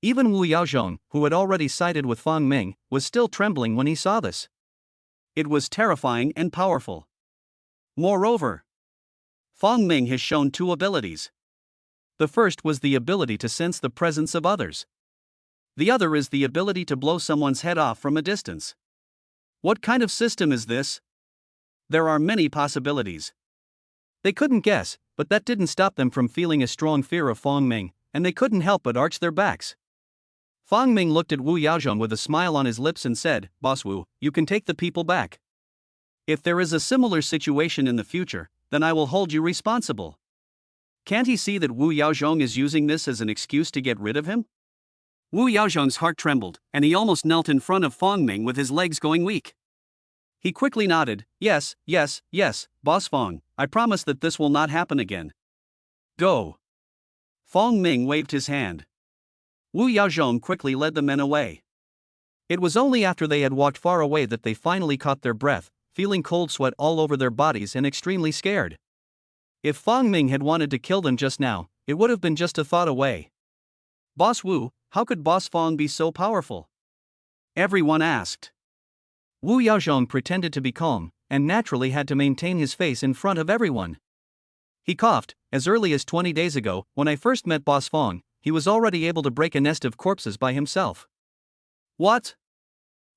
Even Wu Yaozhong, who had already sided with Fong Ming, was still trembling when he saw this. It was terrifying and powerful. Moreover, Fong Ming has shown two abilities. The first was the ability to sense the presence of others. The other is the ability to blow someone's head off from a distance. What kind of system is this? There are many possibilities. They couldn't guess, but that didn't stop them from feeling a strong fear of Fong Ming, and they couldn't help but arch their backs. Fong Ming looked at Wu Yaozhong with a smile on his lips and said, "Boss Wu, you can take the people back. If there is a similar situation in the future, then I will hold you responsible." Can't he see that Wu Yaozhong is using this as an excuse to get rid of him? Wu Yaozhong's heart trembled, and he almost knelt in front of Fong Ming with his legs going weak. He quickly nodded, yes, Boss Fong, I promise that this will not happen again. Go. Fong Ming waved his hand. Wu Yaozhong quickly led the men away. It was only after they had walked far away that they finally caught their breath, feeling cold sweat all over their bodies and extremely scared. If Fong Ming had wanted to kill them just now, it would have been just a thought away. Boss Wu, how could Boss Fong be so powerful? Everyone asked. Wu Yaozhong pretended to be calm, and naturally had to maintain his face in front of everyone. He coughed. As early as 20 days ago, when I first met Boss Fong, he was already able to break a nest of corpses by himself. What?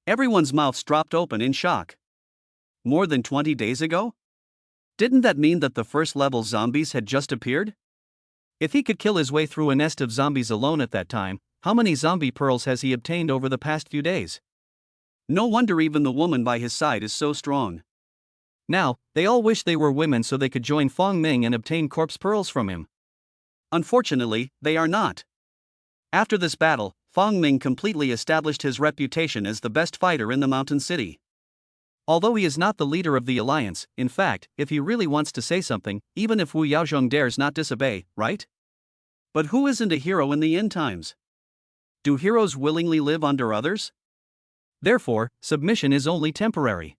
Everyone's mouths dropped open in shock. More than 20 days ago? Didn't that mean that the first level zombies had just appeared? If he could kill his way through a nest of zombies alone at that time, how many zombie pearls has he obtained over the past few days? No wonder even the woman by his side is so strong. Now, they all wish they were women so they could join Fong Ming and obtain corpse pearls from him. Unfortunately, they are not. After this battle, Fong Ming completely established his reputation as the best fighter in the mountain city. Although he is not the leader of the alliance, in fact, if he really wants to say something, even if Wu Yaozhong dares not disobey, right? But who isn't a hero in the end times? Do heroes willingly live under others? Therefore, submission is only temporary.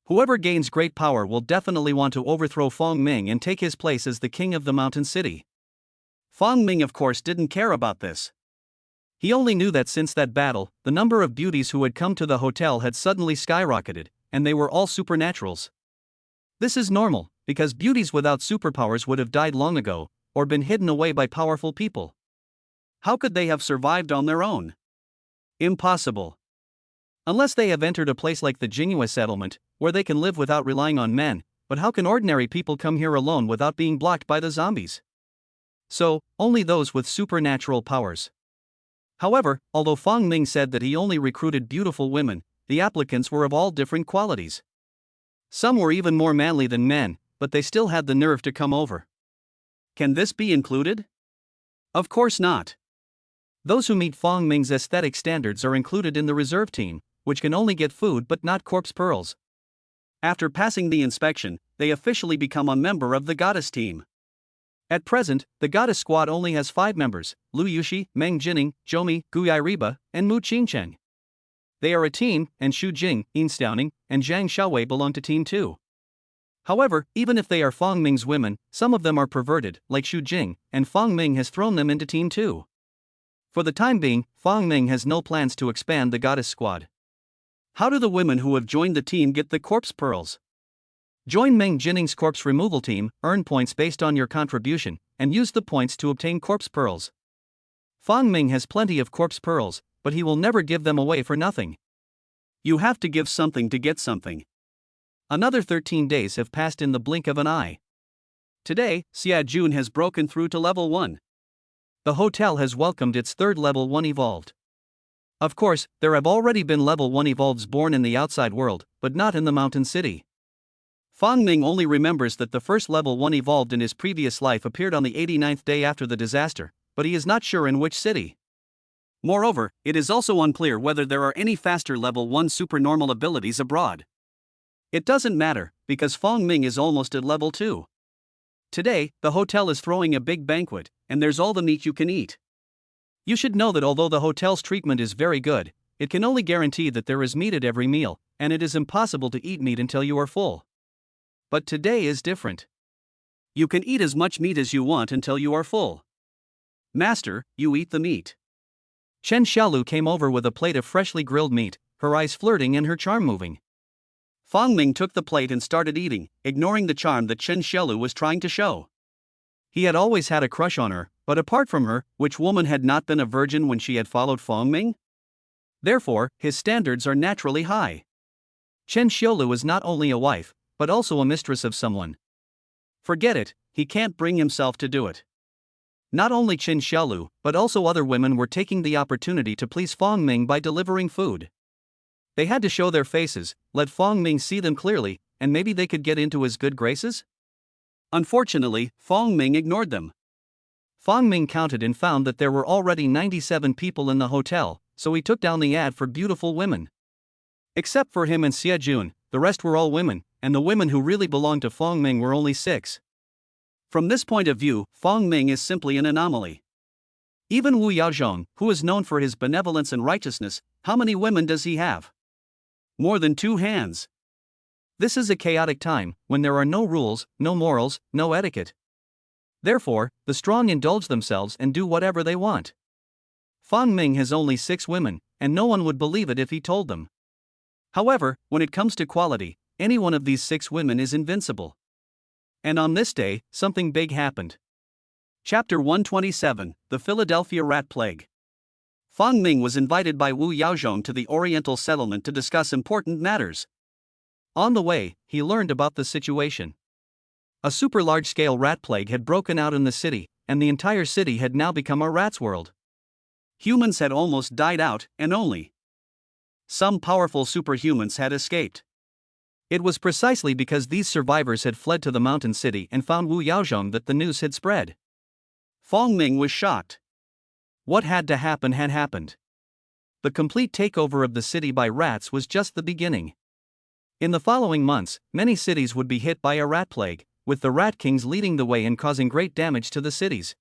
Whoever gains great power will definitely want to overthrow Fong Ming and take his place as the king of the mountain city. Fong Ming of course didn't care about this. He only knew that since that battle, the number of beauties who had come to the hotel had suddenly skyrocketed, and they were all supernaturals. This is normal, because beauties without superpowers would have died long ago, or been hidden away by powerful people. How could they have survived on their own? Impossible. Unless they have entered a place like the Jinghua settlement, where they can live without relying on men, but how can ordinary people come here alone without being blocked by the zombies? So, only those with supernatural powers. However, although Fong Ming said that he only recruited beautiful women, the applicants were of all different qualities. Some were even more manly than men, but they still had the nerve to come over. Can this be included? Of course not. Those who meet Fong Ming's aesthetic standards are included in the reserve team, which can only get food but not corpse pearls. After passing the inspection, they officially become a member of the goddess team. At present, the goddess squad only has 5 members: Lu Yushi, Mang Jinning, Zhoumi, Guyai Riba, and Mu Qingcheng. They are a team, and Shu Jing, Yin Stouning, and Zhang Xiaowei belong to Team 2. However, even if they are Fong Ming's women, some of them are perverted, like Shu Jing, and Fong Ming has thrown them into Team 2. For the time being, Fong Ming has no plans to expand the goddess squad. How do the women who have joined the team get the corpse pearls? Join Mang Jinning's corpse removal team, earn points based on your contribution, and use the points to obtain corpse pearls. Fong Ming has plenty of corpse pearls, but he will never give them away for nothing. You have to give something to get something. Another 13 days have passed in the blink of an eye. Today, Xia Jun has broken through to level 1. The hotel has welcomed its 3rd level 1 evolved. Of course, there have already been level 1 evolves born in the outside world, but not in the mountain city. Fong Ming only remembers that the first level 1 evolved in his previous life appeared on the 89th day after the disaster, but he is not sure in which city. Moreover, it is also unclear whether there are any faster level 1 supernormal abilities abroad. It doesn't matter, because Fong Ming is almost at level 2. Today, the hotel is throwing a big banquet, and there's all the meat you can eat. You should know that although the hotel's treatment is very good, it can only guarantee that there is meat at every meal, and it is impossible to eat meat until you are full. But today is different. You can eat as much meat as you want until you are full. Master, you eat the meat. Chen Xiaolu came over with a plate of freshly grilled meat, her eyes flirting and her charm moving. Fong Ming took the plate and started eating, ignoring the charm that Chen Xiaolu was trying to show. He had always had a crush on her, but apart from her, which woman had not been a virgin when she had followed Fong Ming? Therefore, his standards are naturally high. Chen Xiaolu is not only a wife, but also a mistress of someone. Forget it, he can't bring himself to do it. Not only Chen Xiaolu, but also other women were taking the opportunity to please Fong Ming by delivering food. They had to show their faces, let Fong Ming see them clearly, and maybe they could get into his good graces? Unfortunately, Fong Ming ignored them. Fong Ming counted and found that there were already 97 people in the hotel, so he took down the ad for beautiful women. Except for him and Xia Jun, the rest were all women, and the women who really belonged to Fong Ming were only 6. From this point of view, Fong Ming is simply an anomaly. Even Wu Yaozhong, who is known for his benevolence and righteousness, how many women does he have? More than 2 hands. This is a chaotic time, when there are no rules, no morals, no etiquette. Therefore, the strong indulge themselves and do whatever they want. Fong Ming has only 6 women, and no one would believe it if he told them. However, when it comes to quality, any one of these 6 women is invincible. And on this day, something big happened. Chapter 127, The Philadelphia Rat Plague. Fong Ming was invited by Wu Yaozhong to the Oriental settlement to discuss important matters. On the way, he learned about the situation. A super large-scale rat plague had broken out in the city, and the entire city had now become a rat's world. Humans had almost died out, and only some powerful superhumans had escaped. It was precisely because these survivors had fled to the mountain city and found Wu Yaozhong that the news had spread. Fong Ming was shocked. What had to happen had happened. The complete takeover of the city by rats was just the beginning. In the following months, many cities would be hit by a rat plague, with the Rat Kings leading the way and causing great damage to the cities.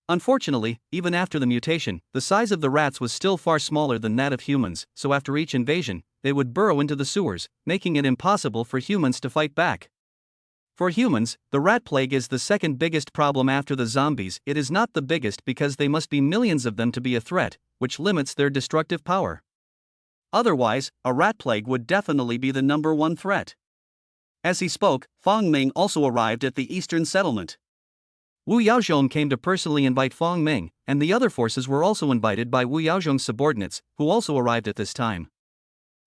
Unfortunately, even after the mutation, the size of the rats was still far smaller than that of humans, so after each invasion, they would burrow into the sewers, making it impossible for humans to fight back. For humans, the rat plague is the second biggest problem after the zombies. It is not the biggest because they must be millions of them to be a threat, which limits their destructive power. Otherwise, a rat plague would definitely be the number one threat. As he spoke, Fong Ming also arrived at the eastern settlement. Wu Yaozhong came to personally invite Fong Ming, and the other forces were also invited by Wu Yaozhong's subordinates, who also arrived at this time.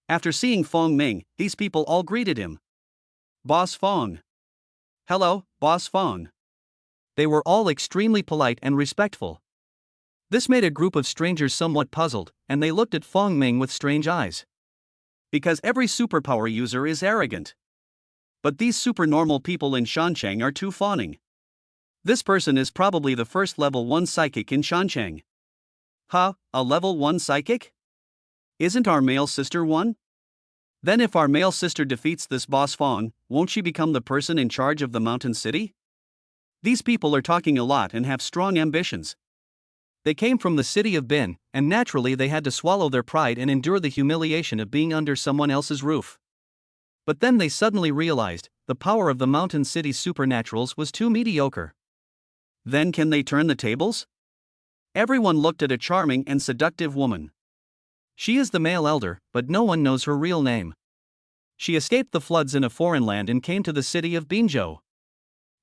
After seeing Fong Ming, these people all greeted him. "Boss Fong." "Hello, Boss Fong." They were all extremely polite and respectful. This made a group of strangers somewhat puzzled, and they looked at Fong Ming with strange eyes. Because every superpower user is arrogant. But these supernormal people in Shanchang are too fawning. This person is probably the first level 1 psychic in Shanchang. Huh, a level 1 psychic? Isn't our male sister one? Then if our male sister defeats this Boss Fong, won't she become the person in charge of the mountain city? These people are talking a lot and have strong ambitions. They came from the city of Bin, and naturally they had to swallow their pride and endure the humiliation of being under someone else's roof. But then they suddenly realized, the power of the mountain city's supernaturals was too mediocre. Then can they turn the tables? Everyone looked at a charming and seductive woman. She is the male elder, but no one knows her real name. She escaped the floods in a foreign land and came to the city of Binzhou.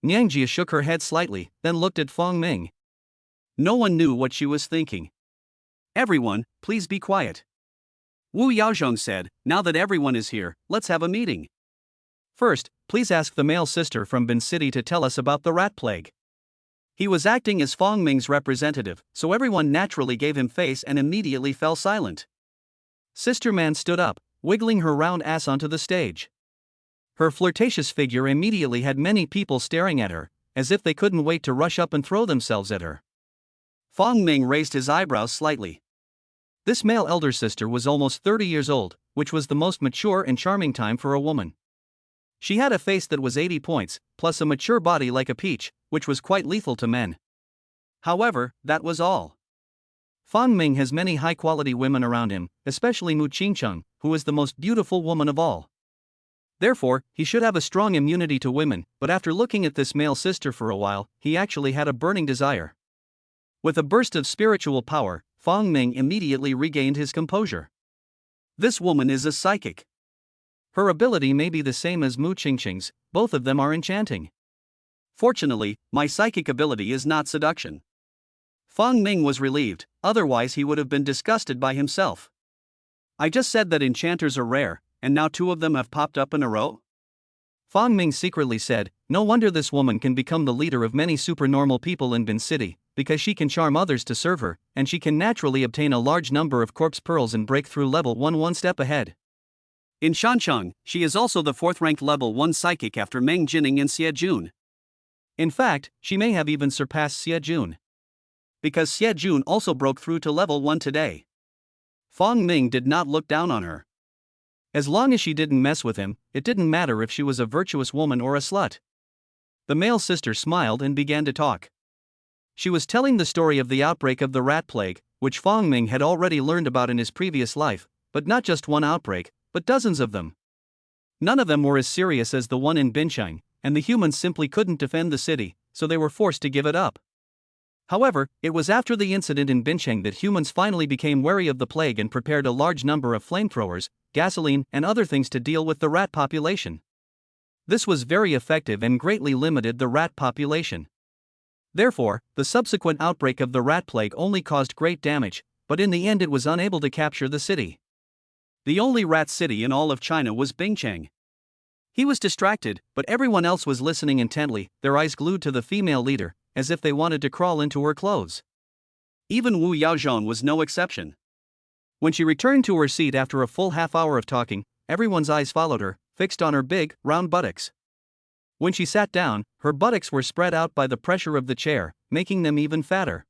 Niangjia shook her head slightly, then looked at Fong Ming. No one knew what she was thinking. "Everyone, please be quiet." Wu Yaozhong said, "Now that everyone is here, let's have a meeting. First, please ask the male sister from Bin City to tell us about the rat plague." He was acting as Fong Ming's representative, so everyone naturally gave him face and immediately fell silent. Sister Man stood up, wiggling her round ass onto the stage. Her flirtatious figure immediately had many people staring at her, as if they couldn't wait to rush up and throw themselves at her. Fong Ming raised his eyebrows slightly. This male elder sister was almost 30 years old, which was the most mature and charming time for a woman. She had a face that was 80 points, plus a mature body like a peach, which was quite lethal to men. However, that was all. Fong Ming has many high-quality women around him, especially Mu Qingcheng, who is the most beautiful woman of all. Therefore, he should have a strong immunity to women, but after looking at this male sister for a while, he actually had a burning desire. With a burst of spiritual power, Fong Ming immediately regained his composure. This woman is a psychic. Her ability may be the same as Mu Qingcheng's, both of them are enchanting. Fortunately, my psychic ability is not seduction. Fong Ming was relieved, otherwise he would have been disgusted by himself. I just said that enchanters are rare, and now 2 of them have popped up in a row? Fong Ming secretly said, no wonder this woman can become the leader of many supernormal people in Bin City, because she can charm others to serve her, and she can naturally obtain a large number of corpse pearls and break through level 1 step ahead. In Shanchang, she is also the 4th-ranked level 1 psychic after Mang Jinning and Xie Jun. In fact, she may have even surpassed Xie Jun. Because Xie Jun also broke through to level 1 today. Fong Ming did not look down on her. As long as she didn't mess with him, it didn't matter if she was a virtuous woman or a slut. The male sister smiled and began to talk. She was telling the story of the outbreak of the rat plague, which Fong Ming had already learned about in his previous life, but not just one outbreak, but dozens of them. None of them were as serious as the one in Binchang, and the humans simply couldn't defend the city, so they were forced to give it up. However, it was after the incident in Binchang that humans finally became wary of the plague and prepared a large number of flamethrowers, gasoline, and other things to deal with the rat population. This was very effective and greatly limited the rat population. Therefore, the subsequent outbreak of the rat plague only caused great damage, but in the end it was unable to capture the city. The only rat city in all of China was Bingchang. He was distracted, but everyone else was listening intently, their eyes glued to the female leader, as if they wanted to crawl into her clothes. Even Wu Yaozhong was no exception. When she returned to her seat after a full half hour of talking, everyone's eyes followed her, fixed on her big, round buttocks. When she sat down, her buttocks were spread out by the pressure of the chair, making them even fatter.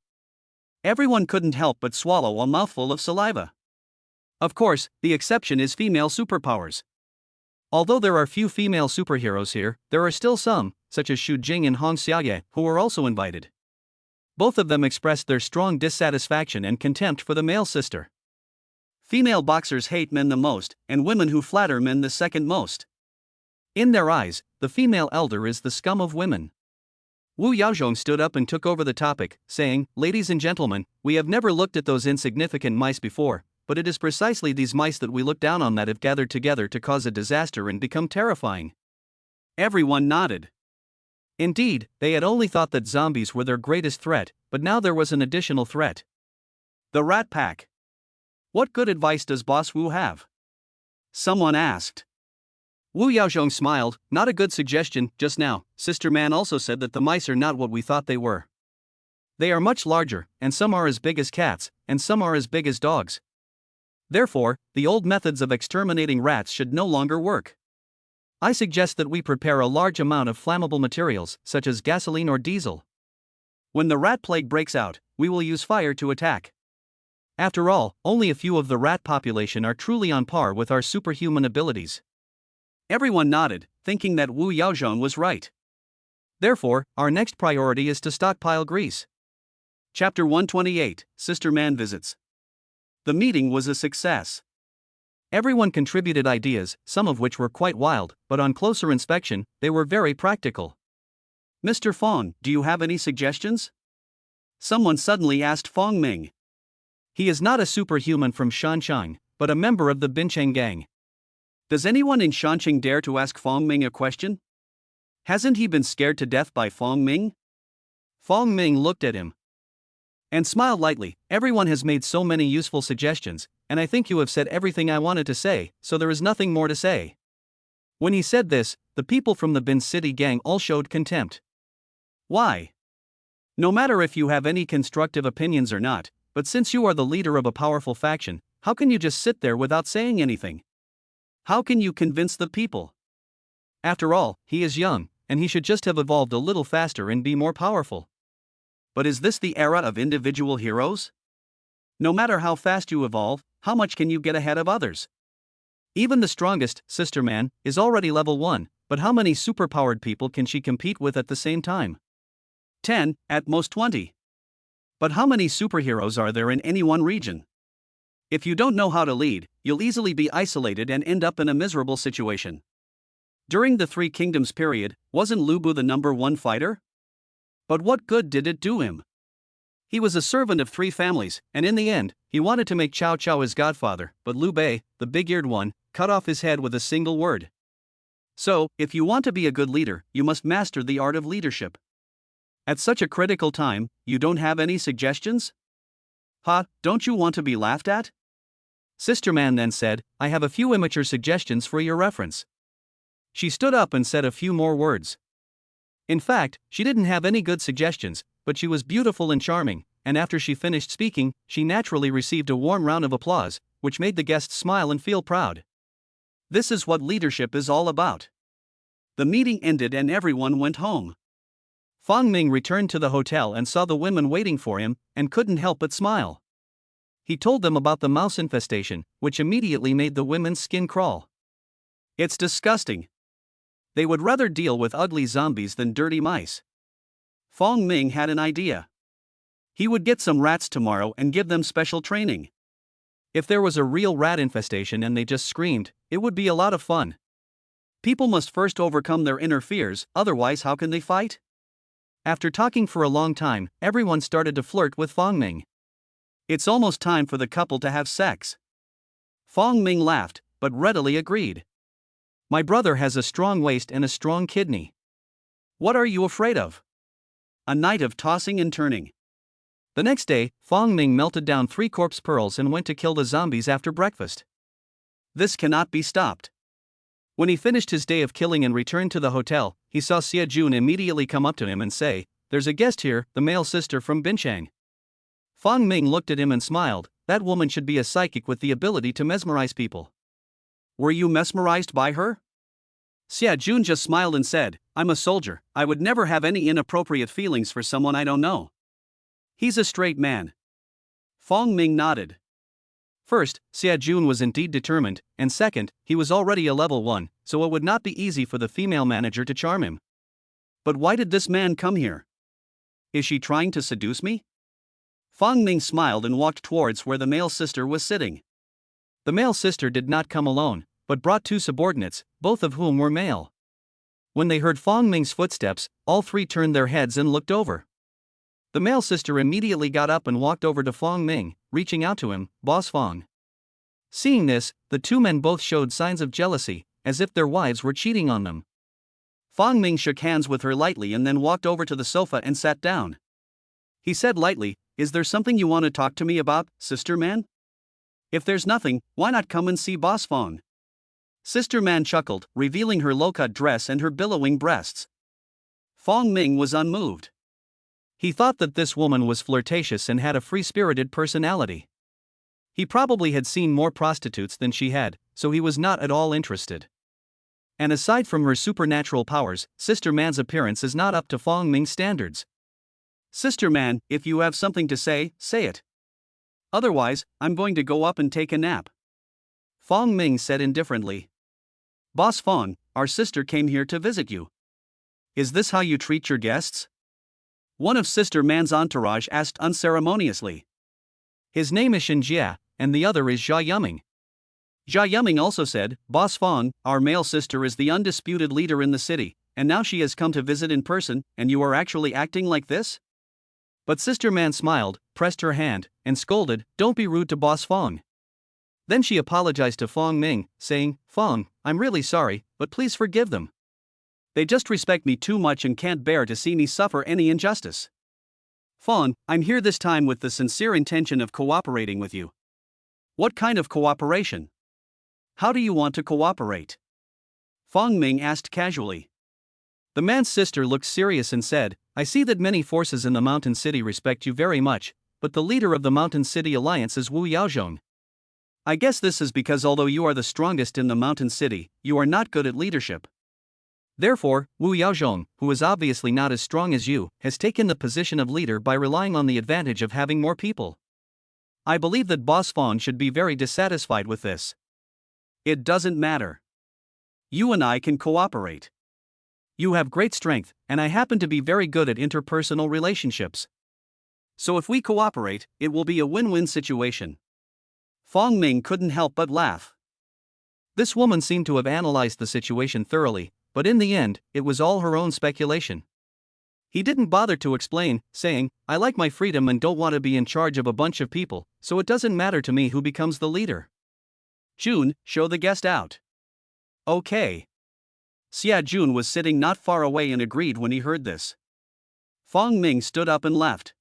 Everyone couldn't help but swallow a mouthful of saliva. Of course, the exception is female superpowers. Although there are few female superheroes here, there are still some, such as Shu Jing and Hong Xiaoye, who were also invited. Both of them expressed their strong dissatisfaction and contempt for the male sister. Female boxers hate men the most, and women who flatter men the second most. In their eyes, the female elder is the scum of women. Wu Yaozhong stood up and took over the topic, saying, "Ladies and gentlemen, we have never looked at those insignificant mice before, but it is precisely these mice that we look down on that have gathered together to cause a disaster and become terrifying." Everyone nodded. Indeed, they had only thought that zombies were their greatest threat, but now there was an additional threat. The Rat Pack. What good advice does Boss Wu have? Someone asked. Wu Yaozhong smiled, "Not a good suggestion, just now. Sister Man also said that the mice are not what we thought they were. They are much larger, and some are as big as cats, and some are as big as dogs. Therefore, the old methods of exterminating rats should no longer work. I suggest that we prepare a large amount of flammable materials, such as gasoline or diesel. When the rat plague breaks out, we will use fire to attack. After all, only a few of the rat population are truly on par with our superhuman abilities." Everyone nodded, thinking that Wu Yaozhong was right. Therefore, our next priority is to stockpile grease. Chapter 128, Sister Man Visits. The meeting was a success. Everyone contributed ideas, some of which were quite wild, but on closer inspection, they were very practical. "Mr. Fong, do you have any suggestions?" Someone suddenly asked Fong Ming. He is not a superhuman from Shanchang, but a member of the Bincheng gang. Does anyone in Shancheng dare to ask Fong Ming a question? Hasn't he been scared to death by Fong Ming? Fong Ming looked at him and smiled lightly. "Everyone has made so many useful suggestions, and I think you have said everything I wanted to say, so there is nothing more to say." When he said this, the people from the Bin City gang all showed contempt. Why? No matter if you have any constructive opinions or not, but since you are the leader of a powerful faction, how can you just sit there without saying anything? How can you convince the people? After all, he is young, and he should just have evolved a little faster and be more powerful. But is this the era of individual heroes? No matter how fast you evolve, how much can you get ahead of others? Even the strongest, Sister Man, is already level 1, but how many superpowered people can she compete with at the same time? 10, at most 20. But how many superheroes are there in any one region? If you don't know how to lead, you'll easily be isolated and end up in a miserable situation. During the Three Kingdoms period, wasn't Lu Bu the #1 fighter? But what good did it do him? He was a servant of 3 families, and in the end, he wanted to make Cao Cao his godfather, but Liu Bei, the big-eared one, cut off his head with a single word. So, if you want to be a good leader, you must master the art of leadership. At such a critical time, you don't have any suggestions? Ha, don't you want to be laughed at? Sister Man then said, "I have a few immature suggestions for your reference." She stood up and said a few more words. In fact, she didn't have any good suggestions, but she was beautiful and charming, and after she finished speaking, she naturally received a warm round of applause, which made the guests smile and feel proud. This is what leadership is all about. The meeting ended and everyone went home. Fong Ming returned to the hotel and saw the women waiting for him, and couldn't help but smile. He told them about the mouse infestation, which immediately made the women's skin crawl. It's disgusting. They would rather deal with ugly zombies than dirty mice. Fong Ming had an idea. He would get some rats tomorrow and give them special training. If there was a real rat infestation and they just screamed, it would be a lot of fun. People must first overcome their inner fears, otherwise how can they fight? After talking for a long time, everyone started to flirt with Fong Ming. It's almost time for the couple to have sex. Fong Ming laughed, but readily agreed. My brother has a strong waist and a strong kidney. What are you afraid of? A night of tossing and turning. The next day, Fong Ming melted down 3 corpse pearls and went to kill the zombies after breakfast. This cannot be stopped. When he finished his day of killing and returned to the hotel, he saw Xie Jun immediately come up to him and say, "There's a guest here, the male sister from Binchang." Fong Ming looked at him and smiled. That woman should be a psychic with the ability to mesmerize people. Were you mesmerized by her? Xie Jun just smiled and said, "I'm a soldier, I would never have any inappropriate feelings for someone I don't know." He's a straight man. Fong Ming nodded. First, Xie Jun was indeed determined, and second, he was already a level 1, so it would not be easy for the female manager to charm him. But why did this man come here? Is she trying to seduce me? Fong Ming smiled and walked towards where the male sister was sitting. The male sister did not come alone, but brought 2 subordinates, both of whom were male. When they heard Fong Ming's footsteps, all 3 turned their heads and looked over. The male sister immediately got up and walked over to Fong Ming, reaching out to him, "Boss Fong." Seeing this, the 2 men both showed signs of jealousy, as if their wives were cheating on them. Fong Ming shook hands with her lightly and then walked over to the sofa and sat down. He said lightly, "Is there something you want to talk to me about, Sister Man? If there's nothing, why not come and see Boss Fong?" Sister Man chuckled, revealing her low-cut dress and her billowing breasts. Fong Ming was unmoved. He thought that this woman was flirtatious and had a free-spirited personality. He probably had seen more prostitutes than she had, so he was not at all interested. And aside from her supernatural powers, Sister Man's appearance is not up to Fong Ming's standards. "Sister Man, if you have something to say, say it. Otherwise, I'm going to go up and take a nap," Fong Ming said indifferently. "Boss Fong, our sister came here to visit you. Is this how you treat your guests?" One of Sister Man's entourage asked unceremoniously. "His name is Xinjia, and the other is Jia Yuming." Jia Yuming also said, "Boss Fong, our male sister is the undisputed leader in the city, and now she has come to visit in person, and you are actually acting like this?" But Sister Man smiled, pressed her hand, and scolded, "Don't be rude to Boss Fong." Then she apologized to Fong Ming, saying, "Fong, I'm really sorry, but please forgive them. They just respect me too much and can't bear to see me suffer any injustice. Fong, I'm here this time with the sincere intention of cooperating with you." "What kind of cooperation? How do you want to cooperate?" Fong Ming asked casually. The man's sister looked serious and said, "I see that many forces in the Mountain City respect you very much, but the leader of the Mountain City Alliance is Wu Yaozhong. I guess this is because although you are the strongest in the Mountain City, you are not good at leadership. Therefore, Wu Yaozhong, who is obviously not as strong as you, has taken the position of leader by relying on the advantage of having more people. I believe that Boss Fong should be very dissatisfied with this. It doesn't matter. You and I can cooperate. You have great strength, and I happen to be very good at interpersonal relationships. So if we cooperate, it will be a win-win situation." Fong Ming couldn't help but laugh. This woman seemed to have analyzed the situation thoroughly, but in the end, it was all her own speculation. He didn't bother to explain, saying, "I like my freedom and don't want to be in charge of a bunch of people, so it doesn't matter to me who becomes the leader. Jun, show the guest out." "Okay." Xie Jun was sitting not far away and agreed when he heard this. Fong Ming stood up and left.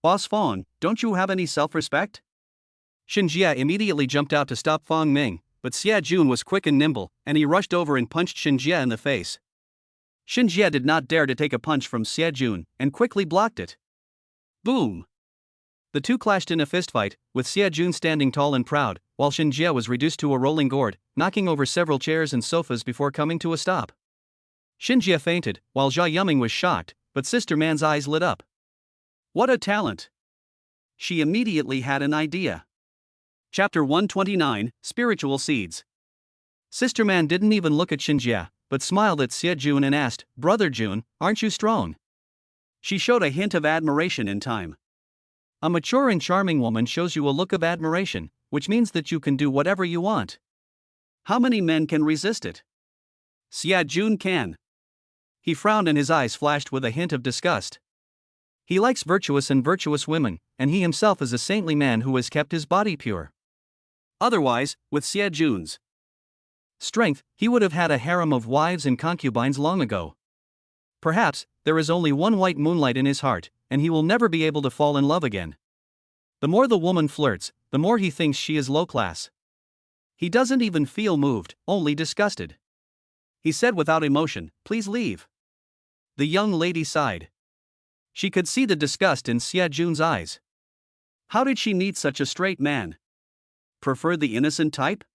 "Boss Fong, don't you have any self-respect?" Xinjia immediately jumped out to stop Fong Ming, but Xie Jun was quick and nimble, and he rushed over and punched Xinjia in the face. Xinjia did not dare to take a punch from Xie Jun, and quickly blocked it. Boom! The two clashed in a fistfight, with Xie Jun standing tall and proud, while Xinjia was reduced to a rolling gourd, knocking over several chairs and sofas before coming to a stop. Xinjia fainted, while Jia Yuming was shocked, but Sister Man's eyes lit up. What a talent! She immediately had an idea. Chapter 129, Spiritual Seeds. Sister Man didn't even look at Xinjia, but smiled at Xie Jun and asked, "Brother Jun, aren't you strong?" She showed a hint of admiration in time. A mature and charming woman shows you a look of admiration, which means that you can do whatever you want. How many men can resist it? Xie Jun can. He frowned and his eyes flashed with a hint of disgust. He likes virtuous and virtuous women, and he himself is a saintly man who has kept his body pure. Otherwise, with Xie Jun's strength, he would have had a harem of wives and concubines long ago. Perhaps, there is only one white moonlight in his heart, and he will never be able to fall in love again. The more the woman flirts, the more he thinks she is low class. He doesn't even feel moved, only disgusted. He said without emotion, "Please leave." The young lady sighed. She could see the disgust in Xie Jun's eyes. How did she meet such a straight man? Prefer the innocent type?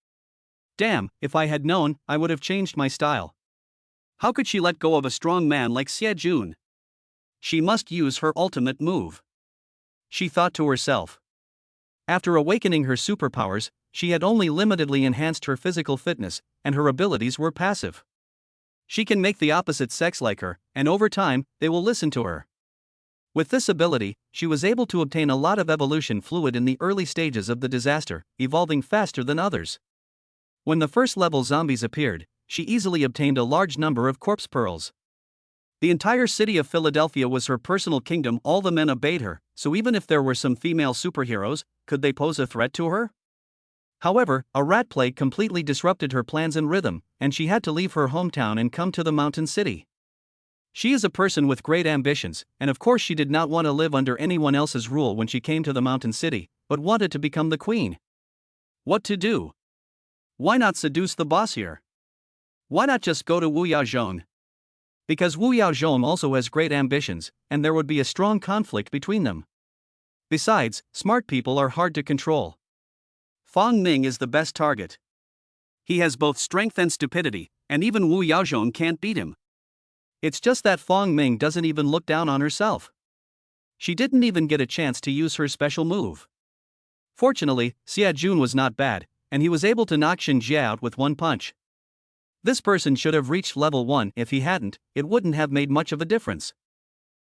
Damn, if I had known, I would have changed my style. How could she let go of a strong man like Xie Jun? She must use her ultimate move. She thought to herself. After awakening her superpowers, she had only limitedly enhanced her physical fitness, and her abilities were passive. She can make the opposite sex like her, and over time, they will listen to her. With this ability, she was able to obtain a lot of evolution fluid in the early stages of the disaster, evolving faster than others. When the first level zombies appeared, she easily obtained a large number of corpse pearls. The entire city of Philadelphia was her personal kingdom. All the men obeyed her, so even if there were some female superheroes, could they pose a threat to her? However, a rat plague completely disrupted her plans and rhythm, and she had to leave her hometown and come to the mountain city. She is a person with great ambitions, and of course she did not want to live under anyone else's rule when she came to the mountain city, but wanted to become the queen. What to do? Why not seduce the boss here? Why not just go to Wu Yaozhong? Because Wu Yaozhong also has great ambitions, and there would be a strong conflict between them. Besides, smart people are hard to control. Fong Ming is the best target. He has both strength and stupidity, and even Wu Yaozhong can't beat him. It's just that Fong Ming doesn't even look down on herself. She didn't even get a chance to use her special move. Fortunately, Xie Jun was not bad, and he was able to knock Shen Jie out with one punch. This person should have reached level 1. If he hadn't, it wouldn't have made much of a difference.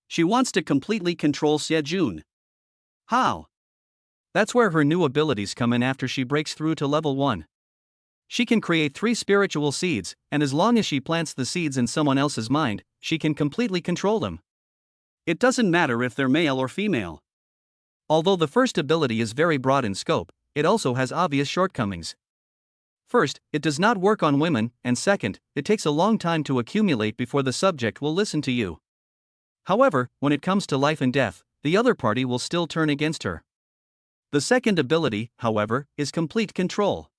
She wants to completely control Xie Jun. How? That's where her new abilities come in after she breaks through to level 1. She can create 3 spiritual seeds, and as long as she plants the seeds in someone else's mind, she can completely control them. It doesn't matter if they're male or female. Although the first ability is very broad in scope, it also has obvious shortcomings. First, it does not work on women, and second, it takes a long time to accumulate before the subject will listen to you. However, when it comes to life and death, the other party will still turn against her. The second ability, however, is complete control.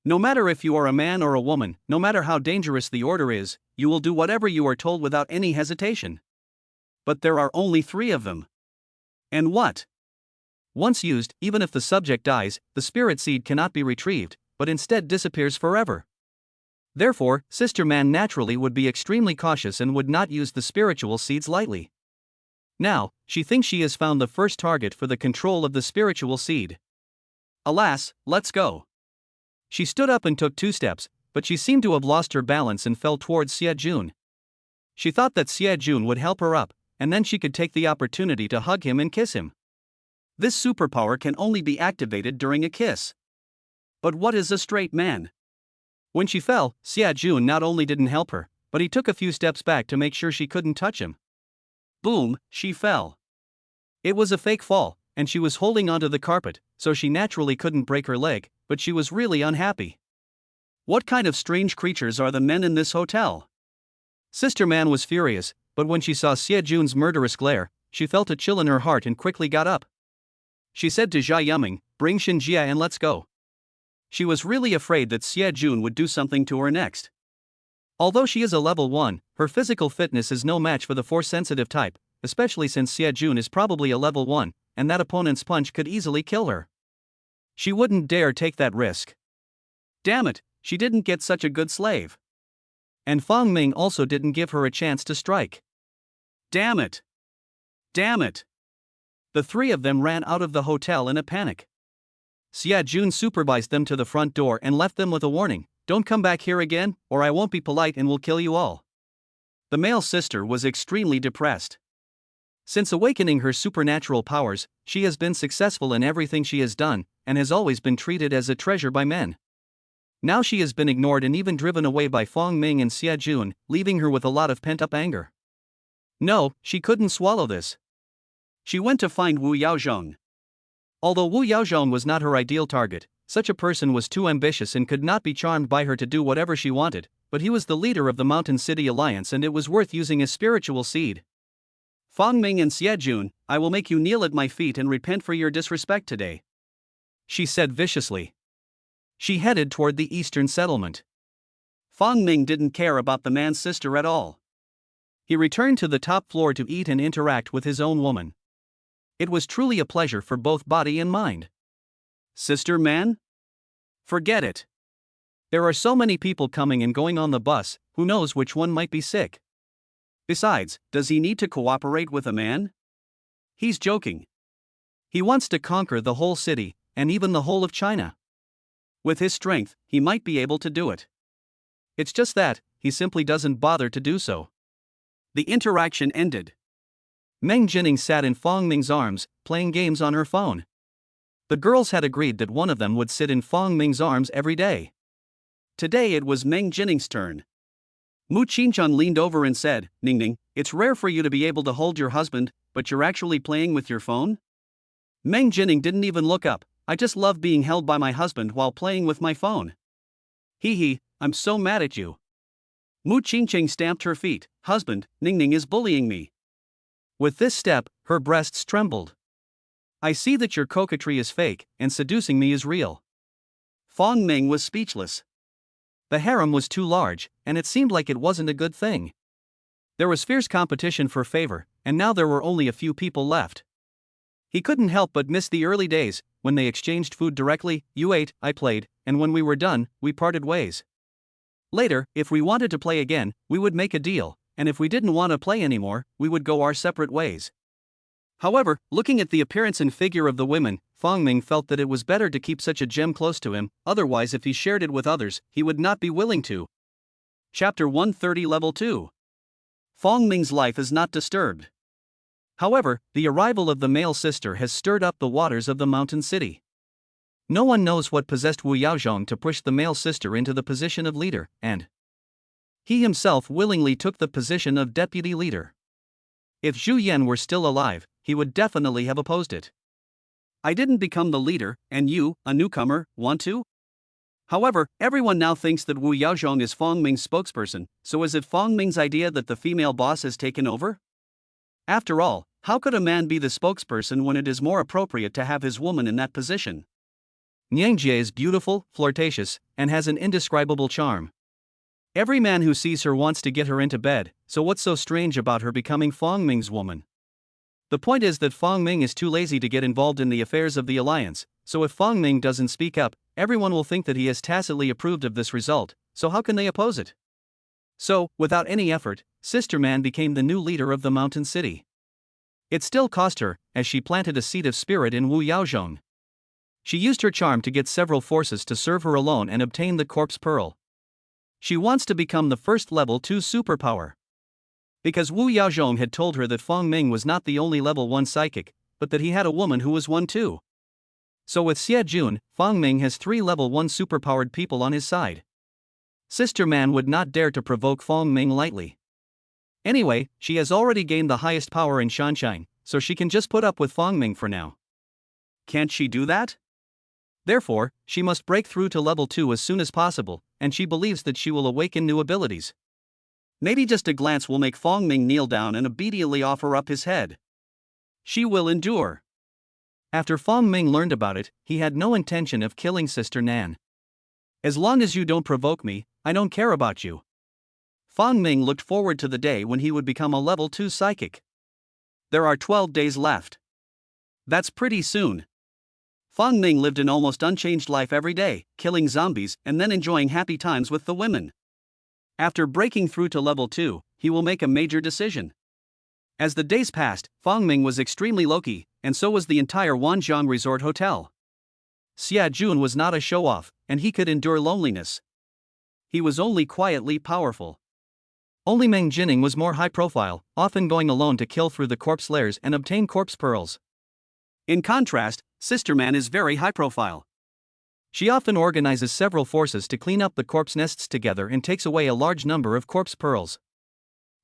No matter if you are a man or a woman, no matter how dangerous the order is, you will do whatever you are told without any hesitation. But there are only 3 of them. And what? Once used, even if the subject dies, the spirit seed cannot be retrieved, but instead disappears forever. Therefore, Sister Man naturally would be extremely cautious and would not use the spiritual seeds lightly. Now, she thinks she has found the first target for the control of the spiritual seed. Alas, let's go. She stood up and took 2 steps, but she seemed to have lost her balance and fell towards Xie Jun. She thought that Xie Jun would help her up, and then she could take the opportunity to hug him and kiss him. This superpower can only be activated during a kiss. But what is a straight man? When she fell, Xie Jun not only didn't help her, but he took a few steps back to make sure she couldn't touch him. Boom, she fell. It was a fake fall, and she was holding onto the carpet, so she naturally couldn't break her leg, but she was really unhappy. What kind of strange creatures are the men in this hotel? Sister Man was furious, but when she saw Xie Jun's murderous glare, she felt a chill in her heart and quickly got up. She said to Jia Yuming, "Bring Shen Jie and let's go." She was really afraid that Xie Jun would do something to her next. Although she is a level 1, her physical fitness is no match for the Force-sensitive type, especially since Xie Jun is probably a level 1, and that opponent's punch could easily kill her. She wouldn't dare take that risk. Damn it, she didn't get such a good slave. And Fong Ming also didn't give her a chance to strike. Damn it! Damn it! The 3 of them ran out of the hotel in a panic. Xie Jun supervised them to the front door and left them with a warning, "Don't come back here again, or I won't be polite and will kill you all." The male sister was extremely depressed. Since awakening her supernatural powers, she has been successful in everything she has done, and has always been treated as a treasure by men. Now she has been ignored and even driven away by Fong Ming and Xie Jun, leaving her with a lot of pent-up anger. No, she couldn't swallow this. She went to find Wu Yaozhong. Although Wu Yaozhong was not her ideal target, such a person was too ambitious and could not be charmed by her to do whatever she wanted, but he was the leader of the Mountain City Alliance and it was worth using his spiritual seed. Fong Ming and Xie Jun, I will make you kneel at my feet and repent for your disrespect today, she said viciously. She headed toward the eastern settlement. Fong Ming didn't care about the man's sister at all. He returned to the top floor to eat and interact with his own woman. It was truly a pleasure for both body and mind. Sister man? Forget it. There are so many people coming and going on the bus, who knows which one might be sick. Besides, does he need to cooperate with a man? He's joking. He wants to conquer the whole city, and even the whole of China. With his strength, he might be able to do it. It's just that, he simply doesn't bother to do so. The interaction ended. Mang Jinning sat in Fong Ming's arms, playing games on her phone. The girls had agreed that one of them would sit in Fong Ming's arms every day. Today it was Mang Jinning's turn. Mu Qingchun leaned over and said, Ningning, it's rare for you to be able to hold your husband, but you're actually playing with your phone? Mang Jinning didn't even look up. I just love being held by my husband while playing with my phone. Hee, I'm so mad at you. Mu Qingcheng stamped her feet. Husband, Ningning is bullying me. With this step, her breasts trembled. I see that your coquetry is fake, and seducing me is real. Fong Ming was speechless. The harem was too large, and it seemed like it wasn't a good thing. There was fierce competition for favor, and now there were only a few people left. He couldn't help but miss the early days, when they exchanged food directly, you ate, I played, and when we were done, we parted ways. Later, if we wanted to play again, we would make a deal, and if we didn't want to play anymore, we would go our separate ways. However, looking at the appearance and figure of the women, Fong Ming felt that it was better to keep such a gem close to him, otherwise if he shared it with others, he would not be willing to. Chapter 130 Level 2. Fong Ming's life is not disturbed. However, the arrival of the male sister has stirred up the waters of the mountain city. No one knows what possessed Wu Yaozhong to push the male sister into the position of leader, and he himself willingly took the position of deputy leader. If Zhu Yan were still alive, he would definitely have opposed it. I didn't become the leader, and you, a newcomer, want to? However, everyone now thinks that Wu Yaozhong is Fong Ming's spokesperson, so is it Fong Ming's idea that the female boss has taken over? After all, how could a man be the spokesperson when it is more appropriate to have his woman in that position? Niangjie is beautiful, flirtatious, and has an indescribable charm. Every man who sees her wants to get her into bed, so what's so strange about her becoming Fong Ming's woman? The point is that Fong Ming is too lazy to get involved in the affairs of the alliance, so if Fong Ming doesn't speak up, everyone will think that he has tacitly approved of this result, so how can they oppose it? So, without any effort, Sister Man became the new leader of the mountain city. It still cost her, as she planted a seed of spirit in Wu Yaozhong. She used her charm to get several forces to serve her alone and obtain the corpse pearl. She wants to become the first level 2 superpower. Because Wu Yaozhong had told her that Fong Ming was not the only level 1 psychic, but that he had a woman who was one too. So with Xie Jun, Fong Ming has 3 level 1 superpowered people on his side. Sister Man would not dare to provoke Fong Ming lightly. Anyway, she has already gained the highest power in Shanshine, so she can just put up with Fong Ming for now. Can't she do that? Therefore, she must break through to level 2 as soon as possible, and she believes that she will awaken new abilities. Maybe just a glance will make Fong Ming kneel down and obediently offer up his head. She will endure. After Fong Ming learned about it, he had no intention of killing Sister Nan. As long as you don't provoke me, I don't care about you. Fong Ming looked forward to the day when he would become a level 2 psychic. There are 12 days left. That's pretty soon. Fong Ming lived an almost unchanged life every day, killing zombies and then enjoying happy times with the women. After breaking through to level 2, he will make a major decision. As the days passed, Fong Ming was extremely low-key, and so was the entire Wanzhong Resort Hotel. Xie Jun was not a show-off, and he could endure loneliness. He was only quietly powerful. Only Mang Jinning was more high-profile, often going alone to kill through the corpse lairs and obtain corpse pearls. In contrast, Sister Man is very high-profile. She often organizes several forces to clean up the corpse nests together and takes away a large number of corpse pearls.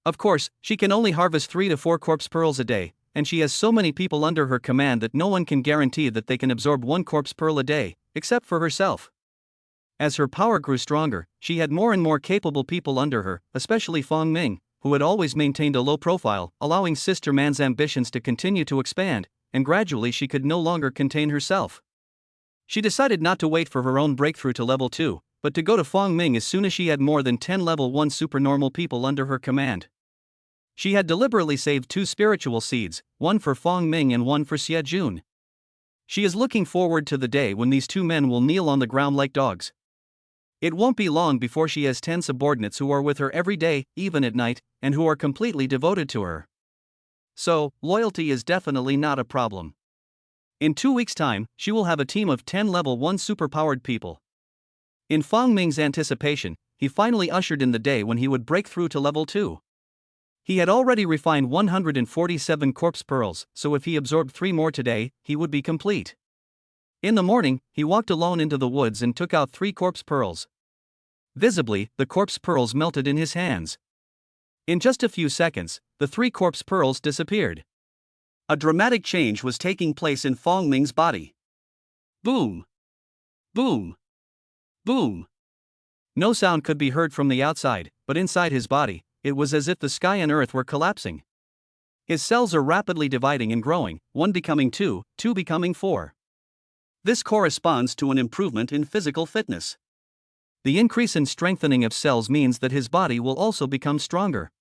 Of course, she can only harvest 3 to 4 corpse pearls a day, and she has so many people under her command that no one can guarantee that they can absorb 1 corpse pearl a day, except for herself. As her power grew stronger, she had more and more capable people under her, especially Fong Ming, who had always maintained a low profile, allowing Sister Man's ambitions to continue to expand, and gradually she could no longer contain herself. She decided not to wait for her own breakthrough to level 2, but to go to Fong Ming as soon as she had more than 10 level 1 supernormal people under her command. She had deliberately saved 2 spiritual seeds, one for Fong Ming and one for Xie Jun. She is looking forward to the day when these 2 men will kneel on the ground like dogs. It won't be long before she has 10 subordinates who are with her every day, even at night, and who are completely devoted to her. So, loyalty is definitely not a problem. In 2 weeks' time, she will have a team of 10 level 1 superpowered people. In Fong Ming's anticipation, he finally ushered in the day when he would break through to level 2. He had already refined 147 corpse pearls, so if he absorbed 3 more today, he would be complete. In the morning, he walked alone into the woods and took out 3 corpse pearls. Visibly, the corpse pearls melted in his hands. In just a few seconds, the 3 corpse pearls disappeared. A dramatic change was taking place in Fong Ming's body. Boom! Boom! Boom! No sound could be heard from the outside, but inside his body, it was as if the sky and earth were collapsing. His cells are rapidly dividing and growing, 1 becoming 2, 2 becoming 4. This corresponds to an improvement in physical fitness. The increase in strengthening of cells means that his body will also become stronger.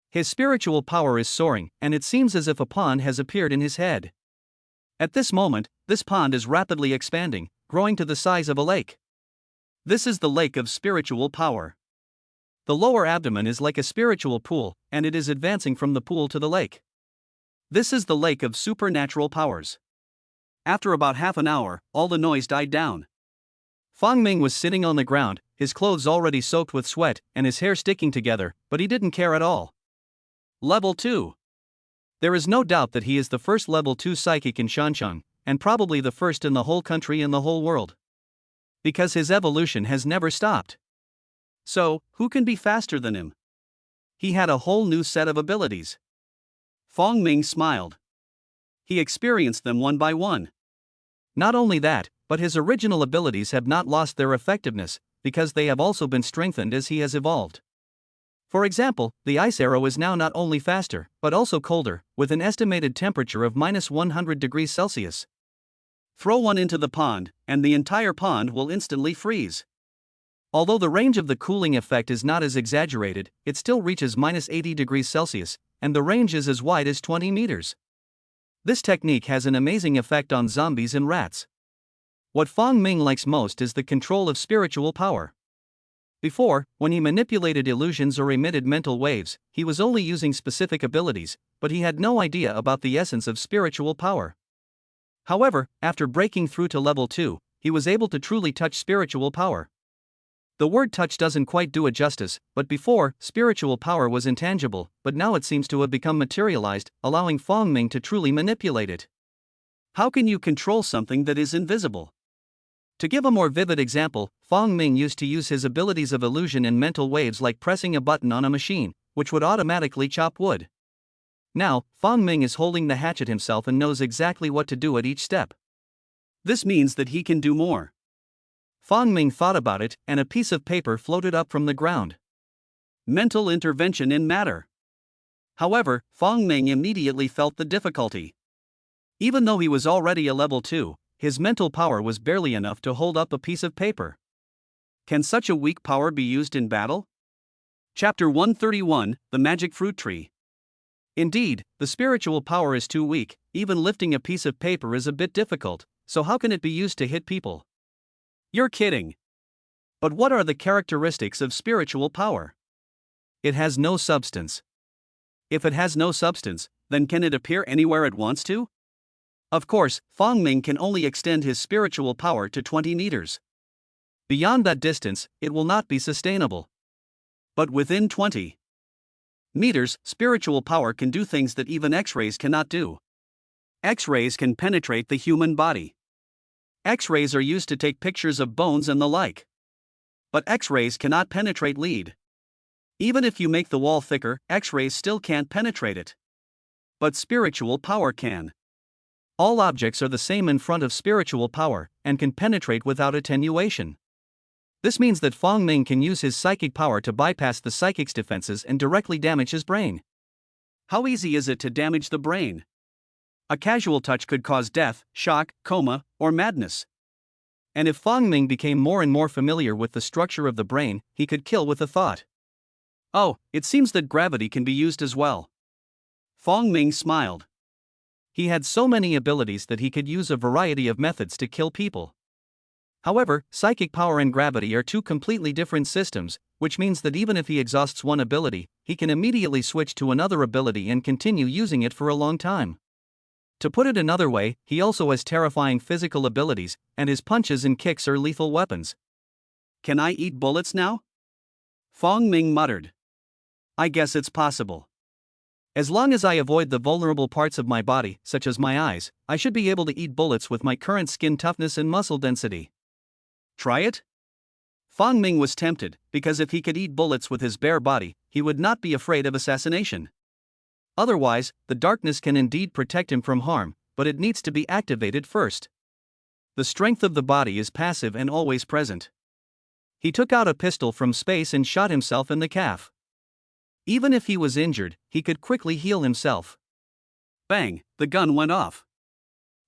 His spiritual power is soaring, and it seems as if a pond has appeared in his head. At this moment, this pond is rapidly expanding, growing to the size of a lake. This is the lake of spiritual power. The lower abdomen is like a spiritual pool, and it is advancing from the pool to the lake. This is the lake of supernatural powers. After about half an hour, all the noise died down. Fong Ming was sitting on the ground, his clothes already soaked with sweat and his hair sticking together, but he didn't care at all. Level 2. There is no doubt that he is the first level 2 psychic in Shanshang, and probably the first in the whole country and the whole world. Because his evolution has never stopped. So, who can be faster than him? He had a whole new set of abilities. Fong Ming smiled. He experienced them one by one. Not only that, but his original abilities have not lost their effectiveness, because they have also been strengthened as he has evolved. For example, the ice arrow is now not only faster, but also colder, with an estimated temperature of -100 degrees Celsius. Throw one into the pond, and the entire pond will instantly freeze. Although the range of the cooling effect is not as exaggerated, it still reaches -80 degrees Celsius, and the range is as wide as 20 meters. This technique has an amazing effect on zombies and rats. What Fong Ming likes most is the control of spiritual power. Before, when he manipulated illusions or emitted mental waves, he was only using specific abilities, but he had no idea about the essence of spiritual power. However, after breaking through to level 2, he was able to truly touch spiritual power. The word touch doesn't quite do it justice, but before, spiritual power was intangible, but now it seems to have become materialized, allowing Fong Ming to truly manipulate it. How can you control something that is invisible? To give a more vivid example, Fong Ming used to use his abilities of illusion and mental waves like pressing a button on a machine, which would automatically chop wood. Now, Fong Ming is holding the hatchet himself and knows exactly what to do at each step. This means that he can do more. Fong Ming thought about it, and a piece of paper floated up from the ground. Mental intervention in matter. However, Fong Ming immediately felt the difficulty. Even though he was already a level 2, his mental power was barely enough to hold up a piece of paper. Can such a weak power be used in battle? Chapter 131, The Magic Fruit Tree. Indeed, the spiritual power is too weak, even lifting a piece of paper is a bit difficult, so how can it be used to hit people? You're kidding. But what are the characteristics of spiritual power? It has no substance. If it has no substance, then can it appear anywhere it wants to? Of course, Fong Ming can only extend his spiritual power to 20 meters. Beyond that distance, it will not be sustainable. But within 20 meters, spiritual power can do things that even X-rays cannot do. X-rays can penetrate the human body. X-rays are used to take pictures of bones and the like. But X-rays cannot penetrate lead. Even if you make the wall thicker, X-rays still can't penetrate it. But spiritual power can. All objects are the same in front of spiritual power and can penetrate without attenuation. This means that Fong Ming can use his psychic power to bypass the psychic's defenses and directly damage his brain. How easy is it to damage the brain? A casual touch could cause death, shock, coma, or madness. And if Fong Ming became more and more familiar with the structure of the brain, he could kill with a thought. Oh, it seems that gravity can be used as well. Fong Ming smiled. He had so many abilities that he could use a variety of methods to kill people. However, psychic power and gravity are two completely different systems, which means that even if he exhausts one ability, he can immediately switch to another ability and continue using it for a long time. To put it another way, he also has terrifying physical abilities, and his punches and kicks are lethal weapons. Can I eat bullets now? Fong Ming muttered. I guess it's possible. As long as I avoid the vulnerable parts of my body, such as my eyes, I should be able to eat bullets with my current skin toughness and muscle density. Try it? Fong Ming was tempted, because if he could eat bullets with his bare body, he would not be afraid of assassination. Otherwise, the darkness can indeed protect him from harm, but it needs to be activated first. The strength of the body is passive and always present. He took out a pistol from space and shot himself in the calf. Even if he was injured, he could quickly heal himself. Bang, the gun went off.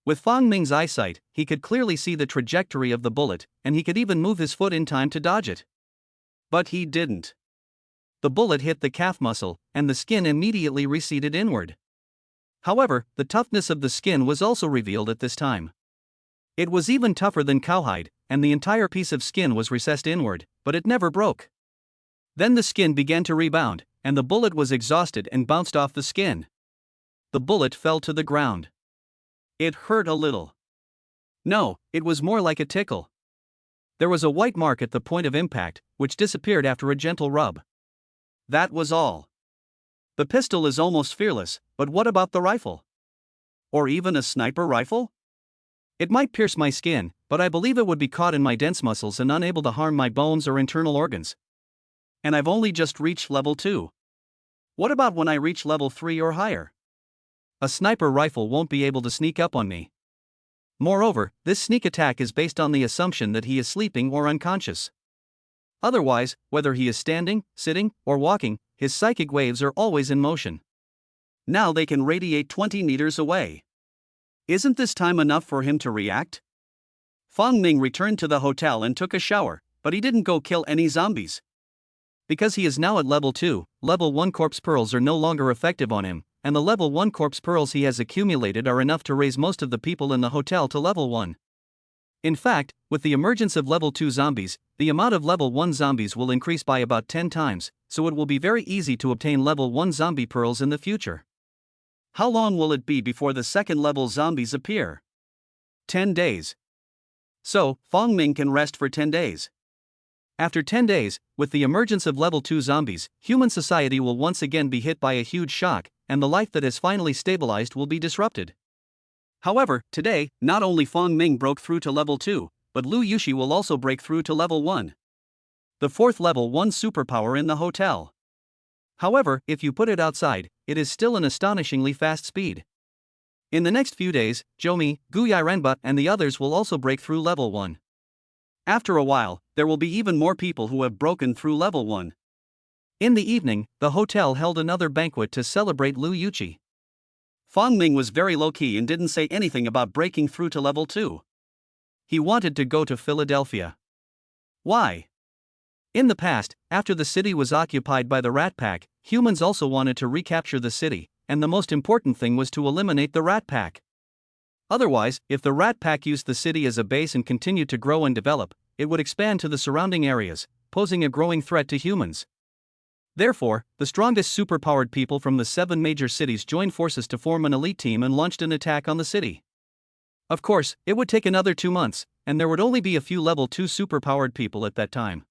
With Fong Ming's eyesight, he could clearly see the trajectory of the bullet, and he could even move his foot in time to dodge it. But he didn't. The bullet hit the calf muscle, and the skin immediately receded inward. However, the toughness of the skin was also revealed at this time. It was even tougher than cowhide, and the entire piece of skin was recessed inward, but it never broke. Then the skin began to rebound, and the bullet was exhausted and bounced off the skin. The bullet fell to the ground. It hurt a little. No, it was more like a tickle. There was a white mark at the point of impact, which disappeared after a gentle rub. That was all. The pistol is almost fearless, but what about the rifle? Or even a sniper rifle? It might pierce my skin, but I believe it would be caught in my dense muscles and unable to harm my bones or internal organs. And I've only just reached level 2. What about when I reach level 3 or higher? A sniper rifle won't be able to sneak up on me. Moreover, this sneak attack is based on the assumption that he is sleeping or unconscious. Otherwise, whether he is standing, sitting, or walking, his psychic waves are always in motion. Now they can radiate 20 meters away. Isn't this time enough for him to react? Fong Ming returned to the hotel and took a shower, but he didn't go kill any zombies. Because he is now at level 2, level 1 corpse pearls are no longer effective on him, and the level 1 corpse pearls he has accumulated are enough to raise most of the people in the hotel to level 1. In fact, with the emergence of level 2 zombies, the amount of level 1 zombies will increase by about 10 times, so it will be very easy to obtain level 1 zombie pearls in the future. How long will it be before the second level zombies appear? 10 days. So, Fong Ming can rest for 10 days. After 10 days, with the emergence of level 2 zombies, human society will once again be hit by a huge shock, and the life that has finally stabilized will be disrupted. However, today, not only Fong Ming broke through to level 2, but Lu Yushi will also break through to level 1. The 4th level 1 superpower in the hotel. However, if you put it outside, it is still an astonishingly fast speed. In the next few days, Jomi, Gu Yirenba and the others will also break through level 1. After a while, there will be even more people who have broken through level 1. In the evening, the hotel held another banquet to celebrate Lu Yuchi. Fong Ming was very low-key and didn't say anything about breaking through to level 2. He wanted to go to Philadelphia. Why? In the past, after the city was occupied by the Rat Pack, humans also wanted to recapture the city, and the most important thing was to eliminate the Rat Pack. Otherwise, if the Rat Pack used the city as a base and continued to grow and develop, it would expand to the surrounding areas, posing a growing threat to humans. Therefore, the strongest superpowered people from the 7 major cities joined forces to form an elite team and launched an attack on the city. Of course, it would take another 2 months, and there would only be a few level 2 superpowered people at that time.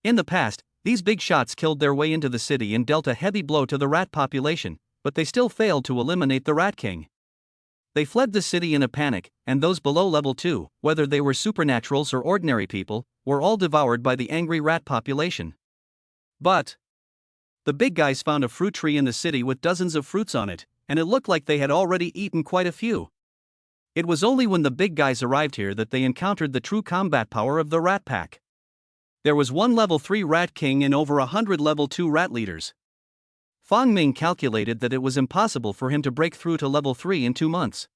In the past, these big shots killed their way into the city and dealt a heavy blow to the rat population, but they still failed to eliminate the Rat King. They fled the city in a panic, and those below level 2, whether they were supernaturals or ordinary people, were all devoured by the angry rat population. But the big guys found a fruit tree in the city with dozens of fruits on it, and it looked like they had already eaten quite a few. It was only when the big guys arrived here that they encountered the true combat power of the rat pack. There was one level 3 rat king and over 100 level 2 rat leaders. Fong Ming calculated that it was impossible for him to break through to level 3 in 2 months.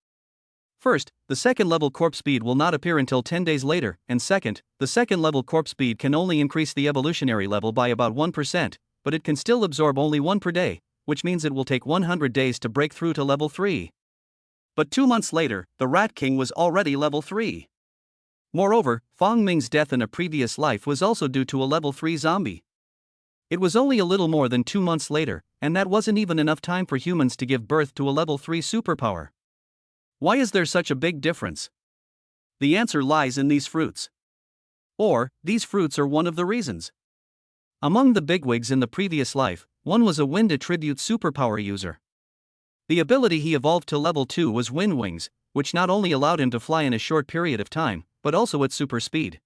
First, the second level corp speed will not appear until 10 days later, and second, the second level corp speed can only increase the evolutionary level by about 1%, but it can still absorb only 1 per day, which means it will take 100 days to break through to level 3. But 2 months later, the Rat King was already level 3. Moreover, Fong Ming's death in a previous life was also due to a level 3 zombie. It was only a little more than 2 months later, and that wasn't even enough time for humans to give birth to a level 3 superpower. Why is there such a big difference? The answer lies in these fruits. Or, these fruits are one of the reasons. Among the bigwigs in the previous life, one was a wind attribute superpower user. The ability he evolved to level 2 was wind wings, which not only allowed him to fly in a short period of time, but also at super speed.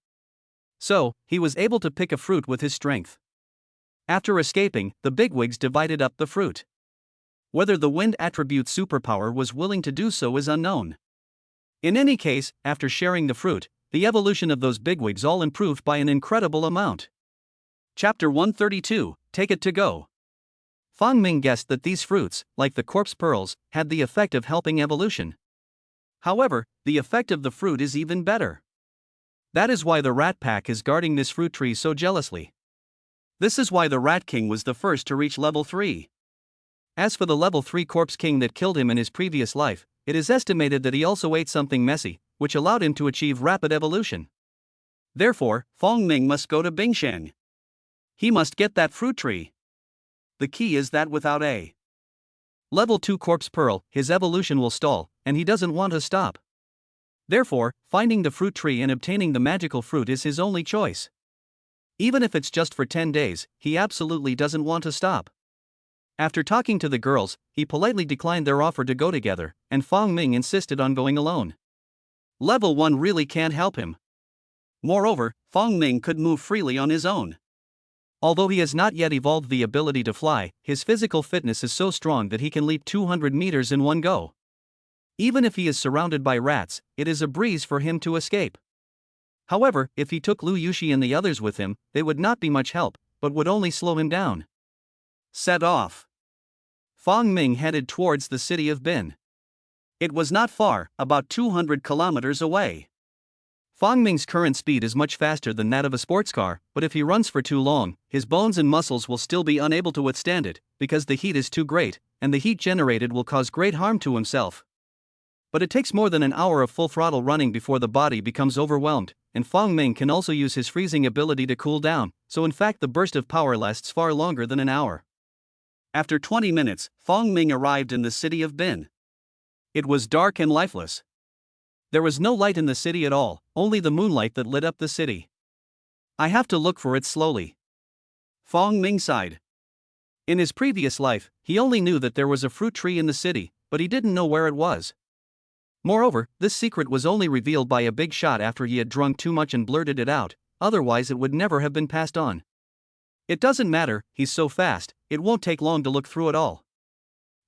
So, he was able to pick a fruit with his strength. After escaping, the bigwigs divided up the fruit. Whether the wind attribute superpower was willing to do so is unknown. In any case, after sharing the fruit, the evolution of those bigwigs all improved by an incredible amount. Chapter 132, Take It to Go. Fong Ming guessed that these fruits, like the corpse pearls, had the effect of helping evolution. However, the effect of the fruit is even better. That is why the rat pack is guarding this fruit tree so jealously. This is why the Rat King was the first to reach level 3. As for the level 3 corpse king that killed him in his previous life, it is estimated that he also ate something messy, which allowed him to achieve rapid evolution. Therefore, Fong Ming must go to Bingshan. He must get that fruit tree. The key is that without a level 2 corpse pearl, his evolution will stall, and he doesn't want to stop. Therefore, finding the fruit tree and obtaining the magical fruit is his only choice. Even if it's just for 10 days, he absolutely doesn't want to stop. After talking to the girls, he politely declined their offer to go together, and Fong Ming insisted on going alone. Level 1 really can't help him. Moreover, Fong Ming could move freely on his own. Although he has not yet evolved the ability to fly, his physical fitness is so strong that he can leap 200 meters in one go. Even if he is surrounded by rats, it is a breeze for him to escape. However, if he took Lu Yushi and the others with him, they would not be much help, but would only slow him down. Set off. Fong Ming headed towards the city of Bin. It was not far, about 200 kilometers away. Fong Ming's current speed is much faster than that of a sports car, but if he runs for too long, his bones and muscles will still be unable to withstand it, because the heat is too great, and the heat generated will cause great harm to himself. But it takes more than an hour of full throttle running before the body becomes overwhelmed, and Fong Ming can also use his freezing ability to cool down, so in fact the burst of power lasts far longer than an hour. After 20 minutes, Fong Ming arrived in the city of Bin. It was dark and lifeless. There was no light in the city at all, only the moonlight that lit up the city. I have to look for it slowly. Fong Ming sighed. In his previous life, he only knew that there was a fruit tree in the city, but he didn't know where it was. Moreover, this secret was only revealed by a big shot after he had drunk too much and blurted it out, otherwise it would never have been passed on. It doesn't matter, he's so fast, it won't take long to look through it all.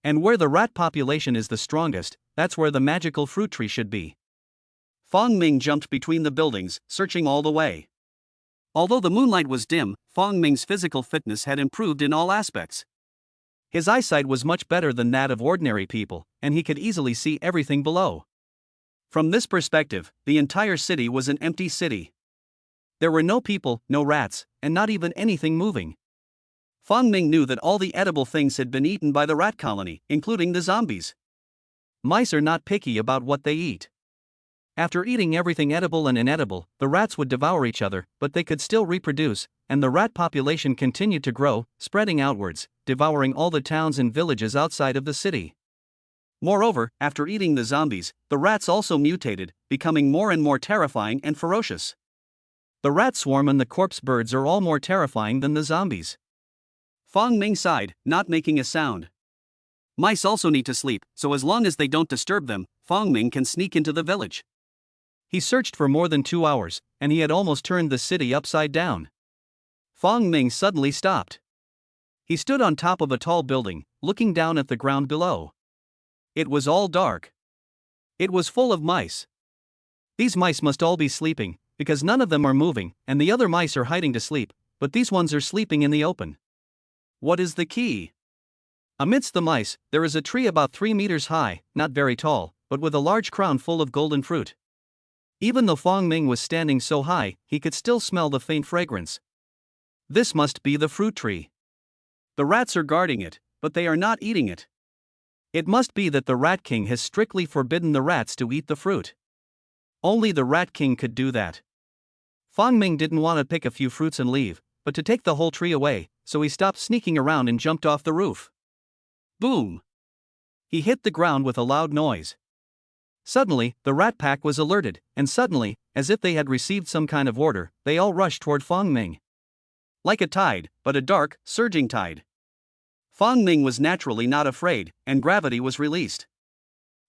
And where the rat population is the strongest, that's where the magical fruit tree should be. Fong Ming jumped between the buildings, searching all the way. Although the moonlight was dim, Fong Ming's physical fitness had improved in all aspects. His eyesight was much better than that of ordinary people, and he could easily see everything below. From this perspective, the entire city was an empty city. There were no people, no rats, and not even anything moving. Fong Ming knew that all the edible things had been eaten by the rat colony, including the zombies. Mice are not picky about what they eat. After eating everything edible and inedible, the rats would devour each other, but they could still reproduce, and the rat population continued to grow, spreading outwards, devouring all the towns and villages outside of the city. Moreover, after eating the zombies, the rats also mutated, becoming more and more terrifying and ferocious. The rat swarm and the corpse birds are all more terrifying than the zombies. Fong Ming sighed, not making a sound. Mice also need to sleep, so as long as they don't disturb them, Fong Ming can sneak into the village. He searched for more than 2 hours, and he had almost turned the city upside down. Fong Ming suddenly stopped. He stood on top of a tall building, looking down at the ground below. It was all dark. It was full of mice. These mice must all be sleeping, because none of them are moving, and the other mice are hiding to sleep, but these ones are sleeping in the open. What is the key? Amidst the mice, there is a tree about 3 meters high, not very tall, but with a large crown full of golden fruit. Even though Fong Ming was standing so high, he could still smell the faint fragrance. This must be the fruit tree. The rats are guarding it, but they are not eating it. It must be that the Rat King has strictly forbidden the rats to eat the fruit. Only the Rat King could do that. Fong Ming didn't want to pick a few fruits and leave, but to take the whole tree away, so he stopped sneaking around and jumped off the roof. Boom! He hit the ground with a loud noise. Suddenly, the rat pack was alerted, and suddenly, as if they had received some kind of order, they all rushed toward Fong Ming. Like a tide, but a dark, surging tide. Fong Ming was naturally not afraid, and gravity was released.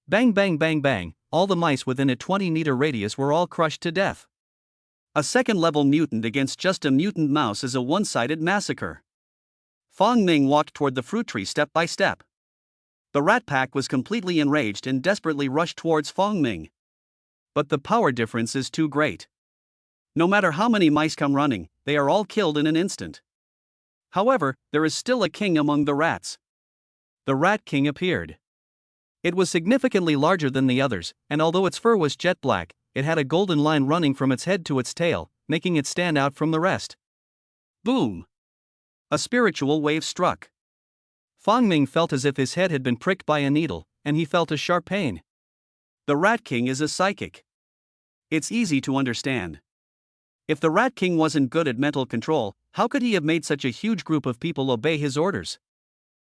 Bang bang bang bang, all the mice within a 20-meter radius were all crushed to death. A second-level mutant against just a mutant mouse is a one-sided massacre. Fong Ming walked toward the fruit tree step by step. The rat pack was completely enraged and desperately rushed towards Fong Ming. But the power difference is too great. No matter how many mice come running, they are all killed in an instant. However, there is still a king among the rats. The Rat King appeared. It was significantly larger than the others, and although its fur was jet black, it had a golden line running from its head to its tail, making it stand out from the rest. Boom! A spiritual wave struck. Fong Ming felt as if his head had been pricked by a needle, and he felt a sharp pain. The Rat King is a psychic. It's easy to understand. If the Rat King wasn't good at mental control, how could he have made such a huge group of people obey his orders?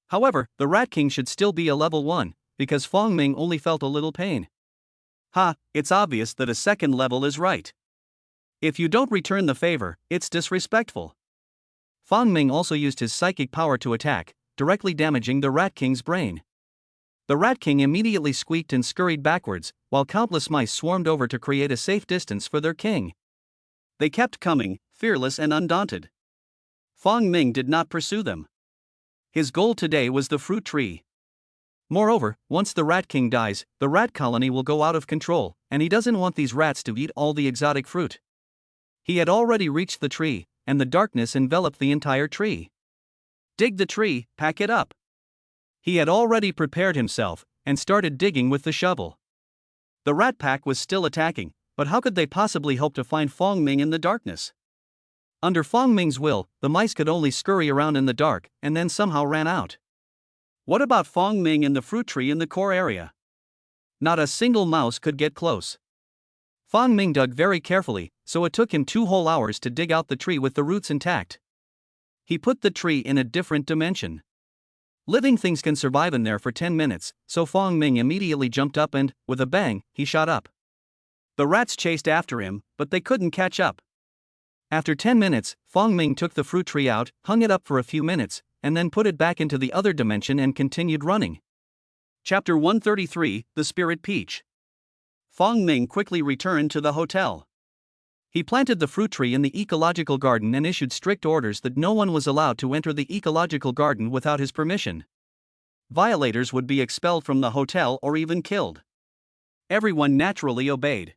However, the Rat King should still be a level 1, because Fong Ming only felt a little pain. It's obvious that a second level is right. If you don't return the favor, it's disrespectful. Fong Ming also used his psychic power to attack, directly damaging the Rat King's brain. The Rat King immediately squeaked and scurried backwards, while countless mice swarmed over to create a safe distance for their king. They kept coming, fearless and undaunted. Fong Ming did not pursue them. His goal today was the fruit tree. Moreover, once the Rat King dies, the rat colony will go out of control, and he doesn't want these rats to eat all the exotic fruit. He had already reached the tree, and the darkness enveloped the entire tree. Dig the tree, pack it up. He had already prepared himself, and started digging with the shovel. The rat pack was still attacking, but how could they possibly hope to find Fong Ming in the darkness? Under Fong Ming's will, the mice could only scurry around in the dark, and then somehow ran out. What about Fong Ming and the fruit tree in the core area? Not a single mouse could get close. Fong Ming dug very carefully, so it took him 2 whole hours to dig out the tree with the roots intact. He put the tree in a different dimension. Living things can survive in there for 10 minutes, so Fong Ming immediately jumped up and, with a bang, he shot up. The rats chased after him, but they couldn't catch up. After 10 minutes, Fong Ming took the fruit tree out, hung it up for a few minutes, and then put it back into the other dimension and continued running. Chapter 133, The Spirit Peach. Fong Ming quickly returned to the hotel. He planted the fruit tree in the ecological garden and issued strict orders that no one was allowed to enter the ecological garden without his permission. Violators would be expelled from the hotel or even killed. Everyone naturally obeyed.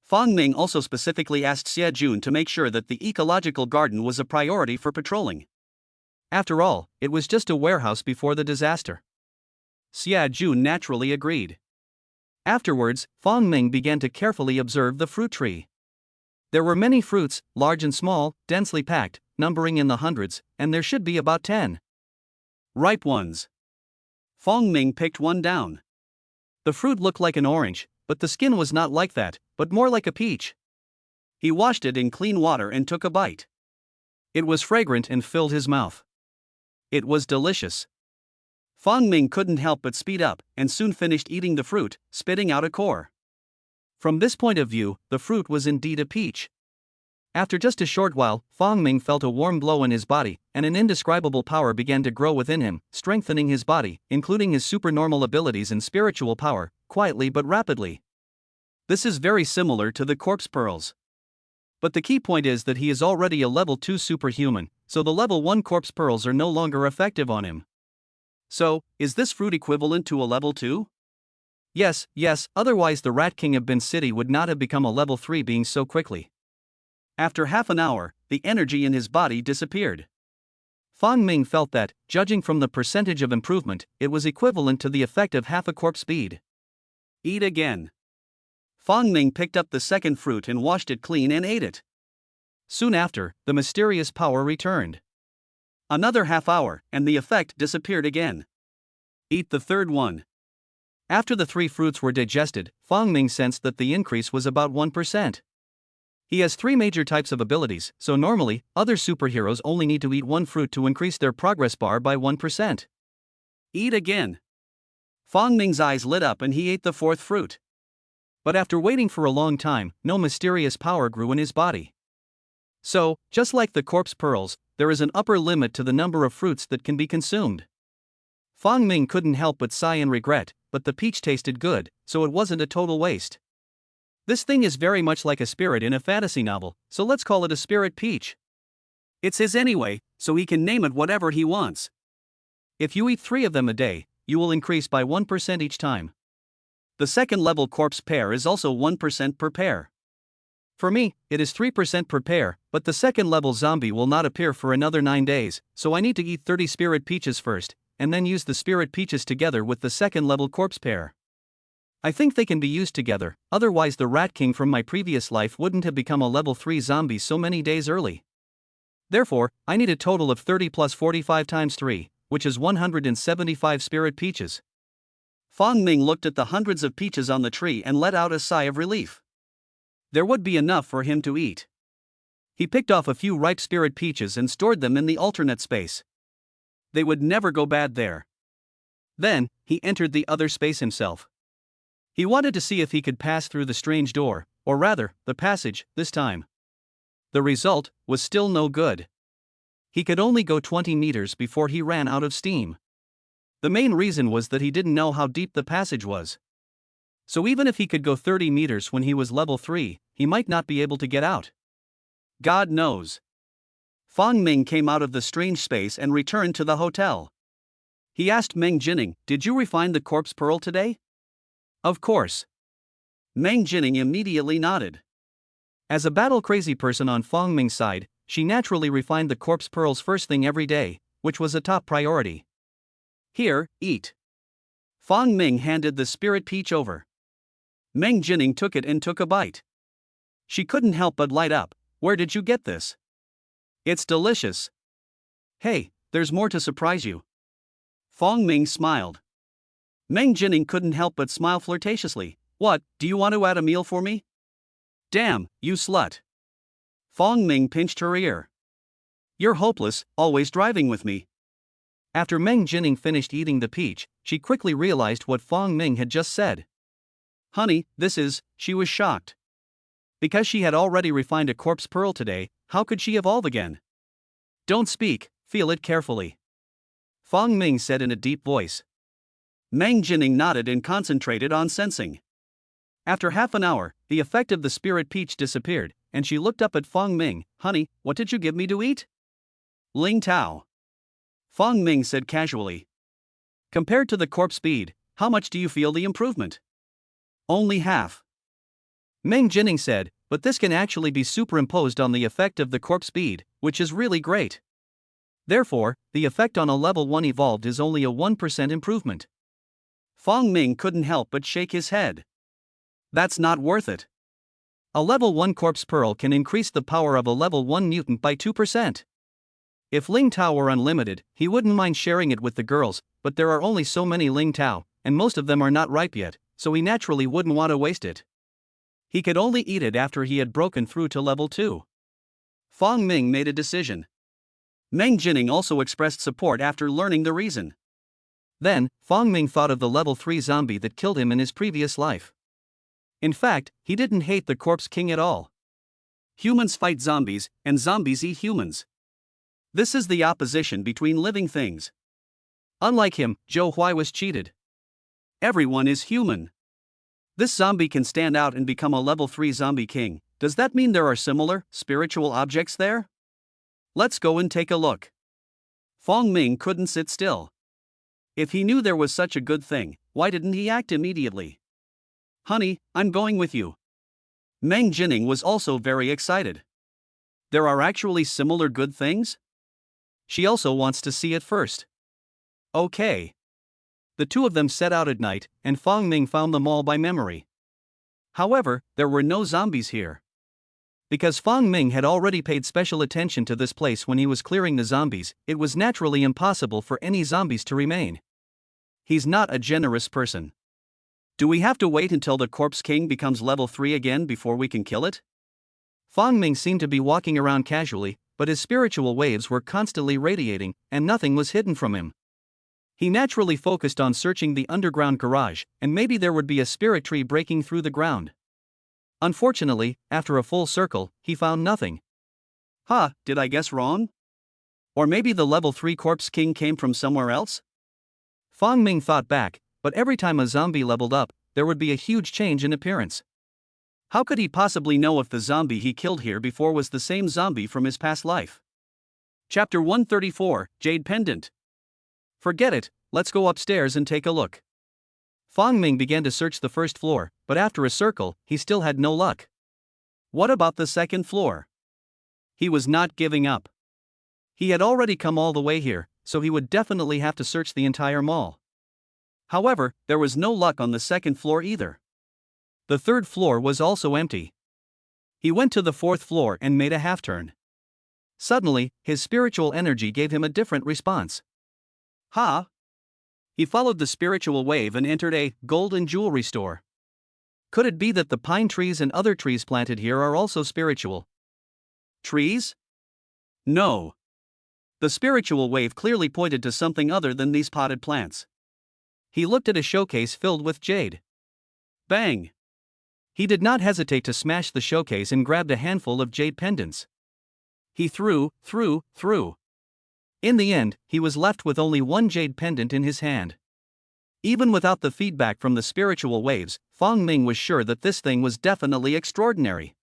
Fong Ming also specifically asked Xie Jun to make sure that the ecological garden was a priority for patrolling. After all, it was just a warehouse before the disaster. Xie Jun naturally agreed. Afterwards, Fong Ming began to carefully observe the fruit tree. There were many fruits, large and small, densely packed, numbering in the hundreds, and there should be about 10 ripe ones. Fong Ming picked one down. The fruit looked like an orange, but the skin was not like that, but more like a peach. He washed it in clean water and took a bite. It was fragrant and filled his mouth. It was delicious. Fong Ming couldn't help but speed up, and soon finished eating the fruit, spitting out a core. From this point of view, the fruit was indeed a peach. After just a short while, Fong Ming felt a warm glow in his body, and an indescribable power began to grow within him, strengthening his body, including his supernormal abilities and spiritual power, quietly but rapidly. This is very similar to the corpse pearls. But the key point is that he is already a level 2 superhuman, so the level 1 corpse pearls are no longer effective on him. So, is this fruit equivalent to a level 2? Yes, otherwise the Rat King of Bin City would not have become a level 3 being so quickly. After half an hour, the energy in his body disappeared. Fong Ming felt that, judging from the percentage of improvement, it was equivalent to the effect of half a corpse speed. Eat again. Fong Ming picked up the second fruit and washed it clean and ate it. Soon after, the mysterious power returned. Another half hour, and the effect disappeared again. Eat the third one. After the 3 fruits were digested, Fong Ming sensed that the increase was about 1%. He has 3 major types of abilities, so normally, other superheroes only need to eat 1 fruit to increase their progress bar by 1%. Eat again. Fong Ming's eyes lit up and he ate the 4th fruit. But after waiting for a long time, no mysterious power grew in his body. So, just like the corpse pearls, there is an upper limit to the number of fruits that can be consumed. Fong Ming couldn't help but sigh in regret, but the peach tasted good, so it wasn't a total waste. This thing is very much like a spirit in a fantasy novel, so let's call it a spirit peach. It's his anyway, so he can name it whatever he wants. If you eat 3 of them a day, you will increase by 1% each time. The second level corpse pear is also 1% per pear. For me, it is 3% per pear, but the second level zombie will not appear for another 9 days, so I need to eat 30 spirit peaches first, and then use the spirit peaches together with the second level corpse pear. I think they can be used together, otherwise the Rat King from my previous life wouldn't have become a level 3 zombie so many days early. Therefore, I need a total of 30 plus 45 times 3, which is 175 spirit peaches. Fong Ming looked at the hundreds of peaches on the tree and let out a sigh of relief. There would be enough for him to eat. He picked off a few ripe spirit peaches and stored them in the alternate space. They would never go bad there. Then, he entered the other space himself. He wanted to see if he could pass through the strange door, or rather, the passage, this time. The result was still no good. He could only go 20 meters before he ran out of steam. The main reason was that he didn't know how deep the passage was. So even if he could go 30 meters when he was level 3, he might not be able to get out. God knows. Fong Ming came out of the strange space and returned to the hotel. He asked Mang Jinning, "Did you refine the corpse pearl today?" "Of course." Mang Jinning immediately nodded. As a battle-crazy person on Fong Ming's side, she naturally refined the corpse pearls first thing every day, which was a top priority. "Here, eat." Fong Ming handed the spirit peach over. Mang Jinning took it and took a bite. She couldn't help but light up. "Where did you get this?" "It's delicious." "Hey, there's more to surprise you." Fong Ming smiled. Mang Jinning couldn't help but smile flirtatiously. "What, do you want to add a meal for me?" "Damn, you slut." Fong Ming pinched her ear. "You're hopeless, always driving with me." After Mang Jinning finished eating the peach, she quickly realized what Fong Ming had just said. "Honey, she was shocked. Because she had already refined a corpse pearl today, how could she evolve again? "Don't speak, feel it carefully," Fong Ming said in a deep voice. Mang Jinning nodded and concentrated on sensing. After half an hour, the effect of the spirit peach disappeared, and she looked up at Fong Ming. "Honey, what did you give me to eat?" "Ling Tao," Fong Ming said casually. "Compared to the corpse speed, how much do you feel the improvement?" "Only half," Mang Jinning said, "but this can actually be superimposed on the effect of the corpse speed, which is really great. Therefore, the effect on a level 1 evolved is only a 1% improvement." Fong Ming couldn't help but shake his head. "That's not worth it. A level 1 corpse pearl can increase the power of a level 1 mutant by 2%. If Ling Tao were unlimited, he wouldn't mind sharing it with the girls, but there are only so many Ling Tao, and most of them are not ripe yet, so he naturally wouldn't want to waste it. He could only eat it after he had broken through to level 2. Fong Ming made a decision. Mang Jinning also expressed support after learning the reason. Then, Fong Ming thought of the level 3 zombie that killed him in his previous life. In fact, he didn't hate the corpse king at all. Humans fight zombies, and zombies eat humans. This is the opposition between living things. Unlike him, Zhou Huai was cheated. Everyone is human. This zombie can stand out and become a level 3 zombie king. Does that mean there are similar, spiritual objects there? Let's go and take a look. Fong Ming couldn't sit still. If he knew there was such a good thing, why didn't he act immediately? Honey, I'm going with you. Mang Jinning was also very excited. There are actually similar good things? She also wants to see it first. Okay. The two of them set out at night, and Fong Ming found them all by memory. However, there were no zombies here. Because Fong Ming had already paid special attention to this place when he was clearing the zombies, it was naturally impossible for any zombies to remain. He's not a generous person. Do we have to wait until the Corpse King becomes level 3 again before we can kill it? Fong Ming seemed to be walking around casually, but his spiritual waves were constantly radiating, and nothing was hidden from him. He naturally focused on searching the underground garage, and maybe there would be a spirit tree breaking through the ground. Unfortunately, after a full circle, he found nothing. Did I guess wrong? Or maybe the level 3 Corpse King came from somewhere else? Fong Ming thought back, but every time a zombie leveled up, there would be a huge change in appearance. How could he possibly know if the zombie he killed here before was the same zombie from his past life? Chapter 134, Jade Pendant. Forget it, let's go upstairs and take a look. Fong Ming began to search the first floor, but after a circle, he still had no luck. What about the second floor? He was not giving up. He had already come all the way here, so he would definitely have to search the entire mall. However, there was no luck on the second floor either. The third floor was also empty. He went to the fourth floor and made a half-turn. Suddenly, his spiritual energy gave him a different response. He followed the spiritual wave and entered a gold and jewelry store. Could it be that the pine trees and other trees planted here are also spiritual? Trees? No. The spiritual wave clearly pointed to something other than these potted plants. He looked at a showcase filled with jade. Bang! He did not hesitate to smash the showcase and grabbed a handful of jade pendants. He threw. In the end, he was left with only one jade pendant in his hand. Even without the feedback from the spiritual waves, Fong Ming was sure that this thing was definitely extraordinary.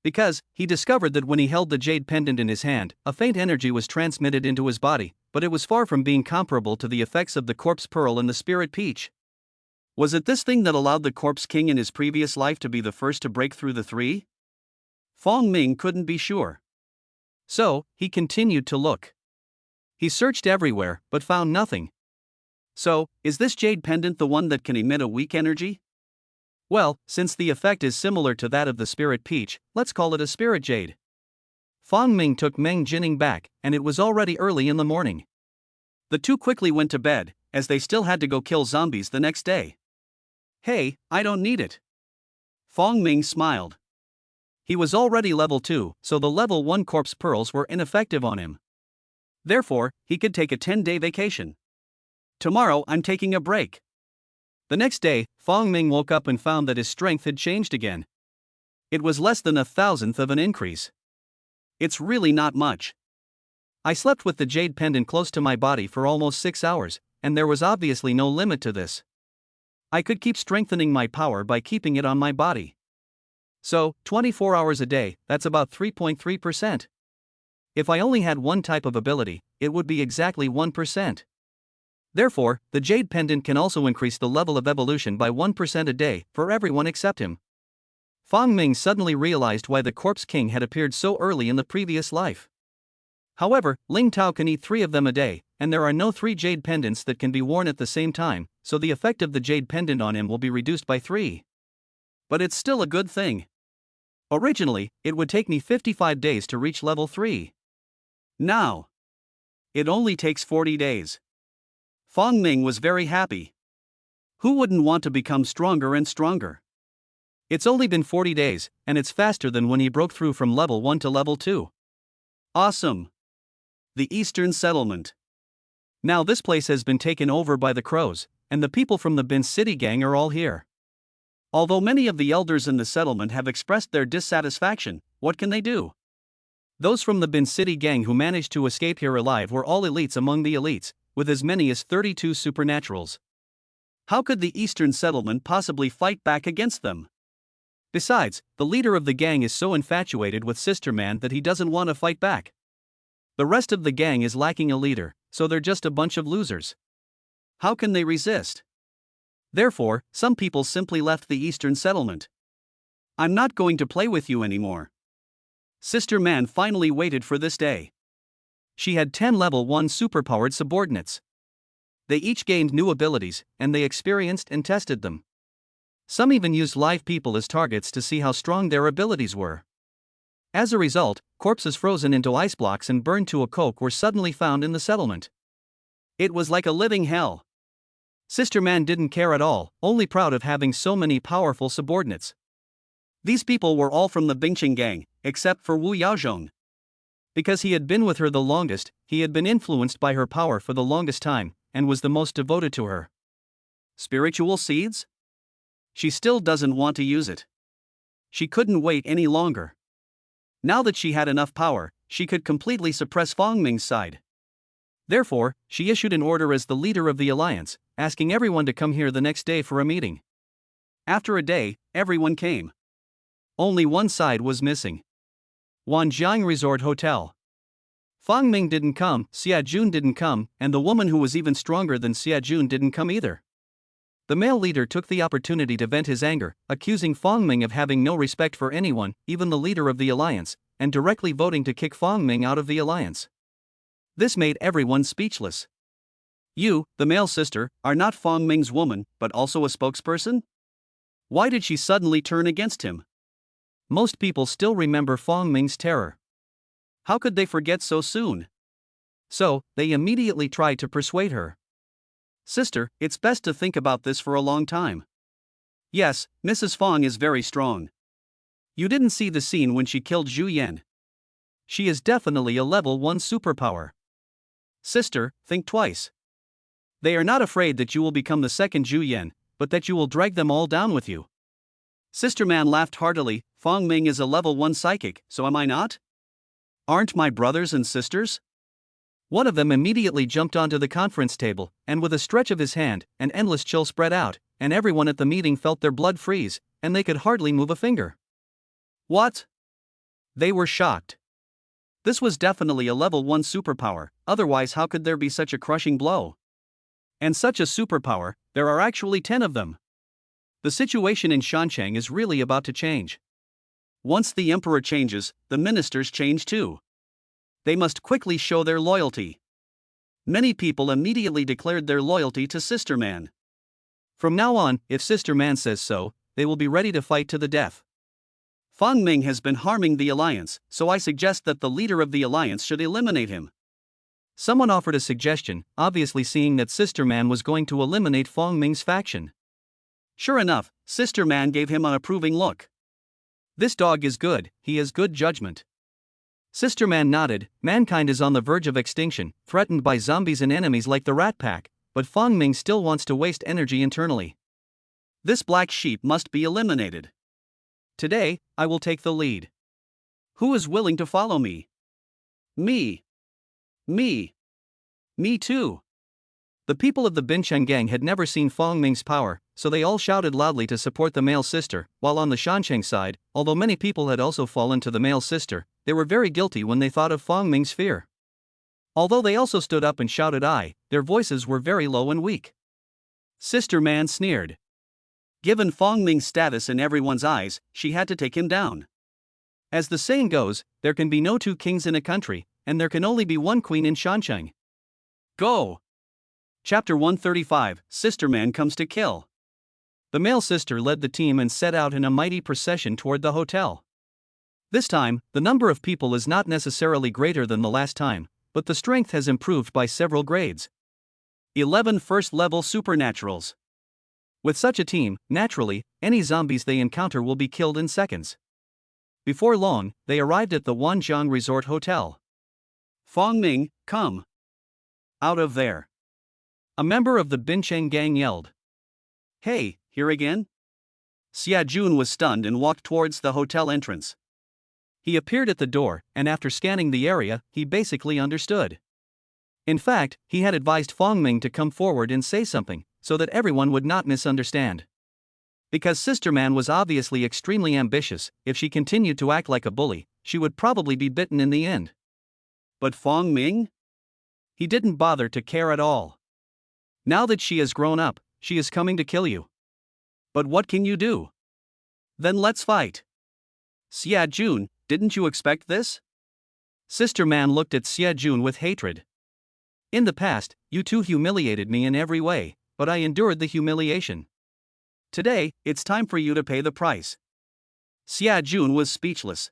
Because, he discovered that when he held the jade pendant in his hand, a faint energy was transmitted into his body, but it was far from being comparable to the effects of the corpse pearl and the spirit peach. Was it this thing that allowed the Corpse King in his previous life to be the first to break through the three? Fong Ming couldn't be sure. So, he continued to look. He searched everywhere, but found nothing. So, is this jade pendant the one that can emit a weak energy? Well, since the effect is similar to that of the spirit peach, let's call it a Spirit Jade. Fong Ming took Mang Jinning back, and it was already early in the morning. The two quickly went to bed, as they still had to go kill zombies the next day. Hey, I don't need it. Fong Ming smiled. He was already level 2, so the level 1 corpse pearls were ineffective on him. Therefore, he could take a 10-day vacation. Tomorrow I'm taking a break. The next day, Fong Ming woke up and found that his strength had changed again. It was less than 1,000th of an increase. It's really not much. I slept with the jade pendant close to my body for almost 6 hours, and there was obviously no limit to this. I could keep strengthening my power by keeping it on my body. So, 24 hours a day, that's about 3.3%. If I only had one type of ability, it would be exactly 1%. Therefore, the jade pendant can also increase the level of evolution by 1% a day for everyone except him. Fong Ming suddenly realized why the Corpse King had appeared so early in the previous life. However, Ling Tao can eat 3 of them a day, and there are no 3 jade pendants that can be worn at the same time, so the effect of the jade pendant on him will be reduced by 3. But it's still a good thing. Originally, it would take me 55 days to reach level 3. Now, it only takes 40 days. Fong Ming was very happy. Who wouldn't want to become stronger and stronger? It's only been 40 days, and it's faster than when he broke through from level 1 to level 2. Awesome! The Eastern Settlement. Now this place has been taken over by the Crows, and the people from the Bin City gang are all here. Although many of the elders in the settlement have expressed their dissatisfaction, what can they do? Those from the Bin City gang who managed to escape here alive were all elites among the elites, with as many as 32 supernaturals. How could the Eastern Settlement possibly fight back against them? Besides, the leader of the gang is so infatuated with Sister Man that he doesn't want to fight back. The rest of the gang is lacking a leader, so they're just a bunch of losers. How can they resist? Therefore, some people simply left the eastern settlement. I'm not going to play with you anymore. Sister Man finally waited for this day. She had 10 level 1 superpowered subordinates. They each gained new abilities, and they experienced and tested them. Some even used live people as targets to see how strong their abilities were. As a result, corpses frozen into ice blocks and burned to a coke were suddenly found in the settlement. It was like a living hell. Sister Man didn't care at all, only proud of having so many powerful subordinates. These people were all from the Bingqing gang, except for Wu Yaozhong. Because he had been with her the longest, he had been influenced by her power for the longest time, and was the most devoted to her. Spiritual seeds? She still doesn't want to use it. She couldn't wait any longer. Now that she had enough power, she could completely suppress Fong Ming's side. Therefore, she issued an order as the leader of the alliance, asking everyone to come here the next day for a meeting. After a day, everyone came. Only one side was missing. Wanjiang Resort Hotel. Fong Ming didn't come, Xia Jun didn't come, and the woman who was even stronger than Xia Jun didn't come either. The male leader took the opportunity to vent his anger, accusing Fong Ming of having no respect for anyone, even the leader of the alliance, and directly voting to kick Fong Ming out of the alliance. This made everyone speechless. You, the male sister, are not Fong Ming's woman, but also a spokesperson? Why did she suddenly turn against him? Most people still remember Fong Ming's terror. How could they forget so soon? So, they immediately tried to persuade her. Sister, it's best to think about this for a long time. Yes, Mrs. Fong is very strong. You didn't see the scene when she killed Zhu Yan. She is definitely a level 1 superpower. Sister, think twice. They are not afraid that you will become the second Zhu Yan, but that you will drag them all down with you. Sister Man laughed heartily. Fong Ming is a level 1 psychic, so am I not? Aren't my brothers and sisters? One of them immediately jumped onto the conference table, and with a stretch of his hand, an endless chill spread out, and everyone at the meeting felt their blood freeze, and they could hardly move a finger. What? They were shocked. This was definitely a level 1 superpower, otherwise how could there be such a crushing blow? And such a superpower, there are actually 10 of them. The situation in Shancheng is really about to change. Once the emperor changes, the ministers change too. They must quickly show their loyalty. Many people immediately declared their loyalty to Sister Man. From now on, if Sister Man says so, they will be ready to fight to the death. Fong Ming has been harming the alliance, so I suggest that the leader of the alliance should eliminate him. Someone offered a suggestion, obviously seeing that Sister Man was going to eliminate Fong Ming's faction. Sure enough, Sister Man gave him an approving look. This dog is good, he has good judgment. Sister Man nodded. Mankind is on the verge of extinction, threatened by zombies and enemies like the Rat Pack, but Fong Ming still wants to waste energy internally. This black sheep must be eliminated. Today, I will take the lead. Who is willing to follow me? Me. Me. Me too. The people of the Bincheng gang had never seen Fong Ming's power, so they all shouted loudly to support the male sister, while on the Shancheng side, although many people had also fallen to the male sister, they were very guilty when they thought of Fong Ming's fear. Although they also stood up and shouted aye, their voices were very low and weak. Sister Man sneered. Given Fong Ming's status in everyone's eyes, she had to take him down. As the saying goes, there can be no 2 kings in a country, and there can only be 1 queen in Shancheng. Go! Chapter 135, Sister Man comes to kill. The male sister led the team and set out in a mighty procession toward the hotel. This time, the number of people is not necessarily greater than the last time, but the strength has improved by several grades. 11 first-level supernaturals. With such a team, naturally, any zombies they encounter will be killed in seconds. Before long, they arrived at the Wanjiang Resort Hotel. Fong Ming, come. Out of there. A member of the Bincheng gang yelled. Hey, here again? Xia Jun was stunned and walked towards the hotel entrance. He appeared at the door, and after scanning the area, he basically understood. In fact, he had advised Fong Ming to come forward and say something, so that everyone would not misunderstand. Because Sister Man was obviously extremely ambitious, if she continued to act like a bully, she would probably be bitten in the end. But Fong Ming? He didn't bother to care at all. Now that she has grown up, she is coming to kill you. But what can you do? Then let's fight. Xia Jun, didn't you expect this? Sister Man looked at Xia Jun with hatred. In the past, you two humiliated me in every way, but I endured the humiliation. Today, it's time for you to pay the price. Xia Jun was speechless.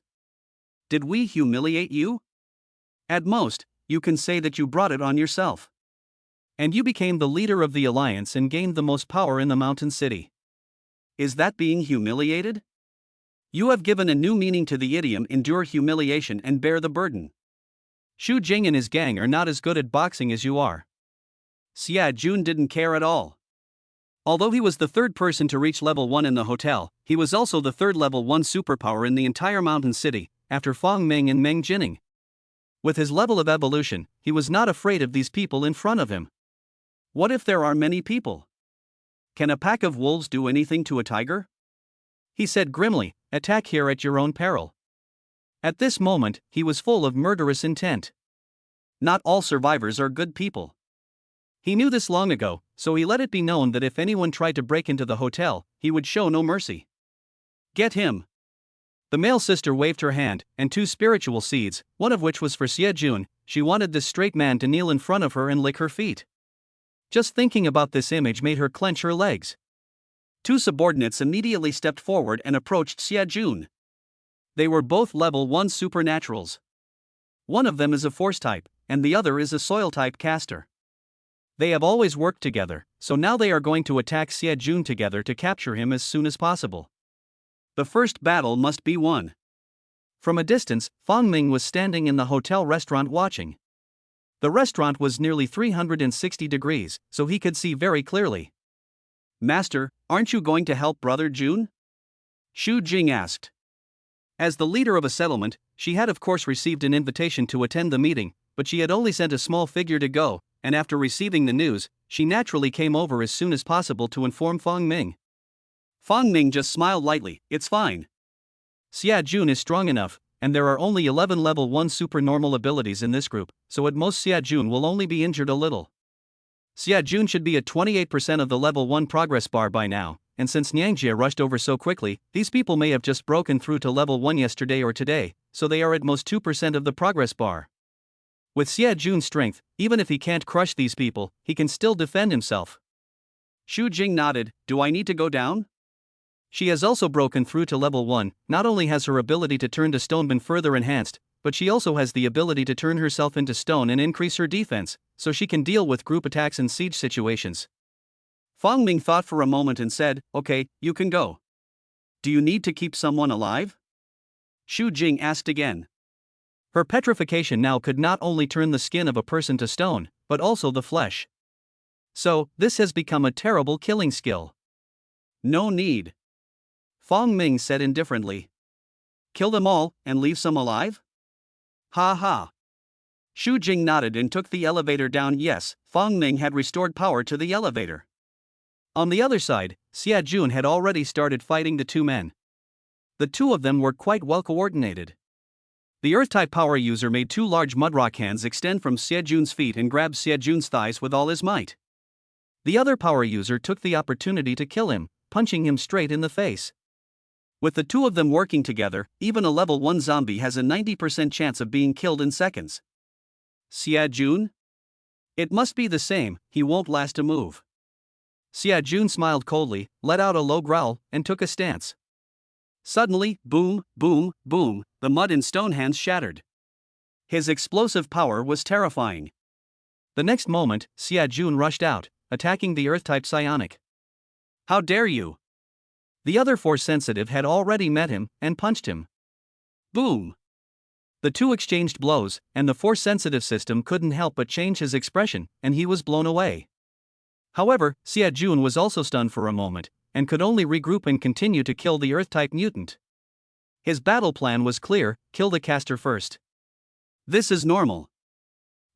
Did we humiliate you? At most, you can say that you brought it on yourself. And you became the leader of the alliance and gained the most power in the mountain city. Is that being humiliated? You have given a new meaning to the idiom endure humiliation and bear the burden. Shu Jing and his gang are not as good at boxing as you are. Xia Jun didn't care at all. Although he was the third person to reach level 1 in the hotel, he was also the third level 1 superpower in the entire mountain city, after Fong Ming and Mang Jinning. With his level of evolution, he was not afraid of these people in front of him. What if there are many people? Can a pack of wolves do anything to a tiger? He said grimly, attack here at your own peril. At this moment, he was full of murderous intent. Not all survivors are good people. He knew this long ago, so he let it be known that if anyone tried to break into the hotel, he would show no mercy. Get him. The male sister waved her hand, and 2 spiritual seeds, one of which was for Xia Jun. She wanted this straight man to kneel in front of her and lick her feet. Just thinking about this image made her clench her legs. 2 subordinates immediately stepped forward and approached Xia Jun. They were both level 1 supernaturals. One of them is a force type, and the other is a soil type caster. They have always worked together, so now they are going to attack Xia Jun together to capture him as soon as possible. The first battle must be won. From a distance, Fong Ming was standing in the hotel restaurant watching. The restaurant was nearly 360 degrees, so he could see very clearly. Master, aren't you going to help Brother Jun? Shu Jing asked. As the leader of a settlement, she had of course received an invitation to attend the meeting, but she had only sent a small figure to go, and after receiving the news, she naturally came over as soon as possible to inform Fong Ming. Fong Ming just smiled lightly, it's fine. Xia Jun is strong enough, and there are only 11 level 1 supernormal abilities in this group, so at most Xia Jun will only be injured a little. Xia Jun should be at 28% of the level 1 progress bar by now, and since Niangjie rushed over so quickly, these people may have just broken through to level 1 yesterday or today, so they are at most 2% of the progress bar. With Xia Jun's strength, even if he can't crush these people, he can still defend himself. Shu Jing nodded, do I need to go down? She has also broken through to level 1, not only has her ability to turn to stone been further enhanced, but she also has the ability to turn herself into stone and increase her defense, so she can deal with group attacks and siege situations. Fong Ming thought for a moment and said, okay, you can go. Do you need to keep someone alive? Shu Jing asked again. Her petrification now could not only turn the skin of a person to stone, but also the flesh. So, this has become a terrible killing skill. No need. Fong Ming said indifferently. Kill them all, and leave some alive? Ha ha. Shu Jing nodded and took the elevator down. Yes, Fong Ming had restored power to the elevator. On the other side, Xia Jun had already started fighting the 2 men. The 2 of them were quite well coordinated. The Earth-type power user made 2 large mudrock hands extend from Xia Jun's feet and grabbed Xia Jun's thighs with all his might. The other power user took the opportunity to kill him, punching him straight in the face. With the 2 of them working together, even a level 1 zombie has a 90% chance of being killed in seconds. Xia Jun? It must be the same, he won't last a move. Xia Jun smiled coldly, let out a low growl, and took a stance. Suddenly, boom, boom, boom, the mud and stone hands shattered. His explosive power was terrifying. The next moment, Xia Jun rushed out, attacking the Earth-type psionic. How dare you! The other Force-sensitive had already met him, and punched him. Boom! The 2 exchanged blows, and the Force-sensitive system couldn't help but change his expression, and he was blown away. However, Xia Jun was also stunned for a moment, and could only regroup and continue to kill the Earth-type mutant. His battle plan was clear, kill the caster first. This is normal.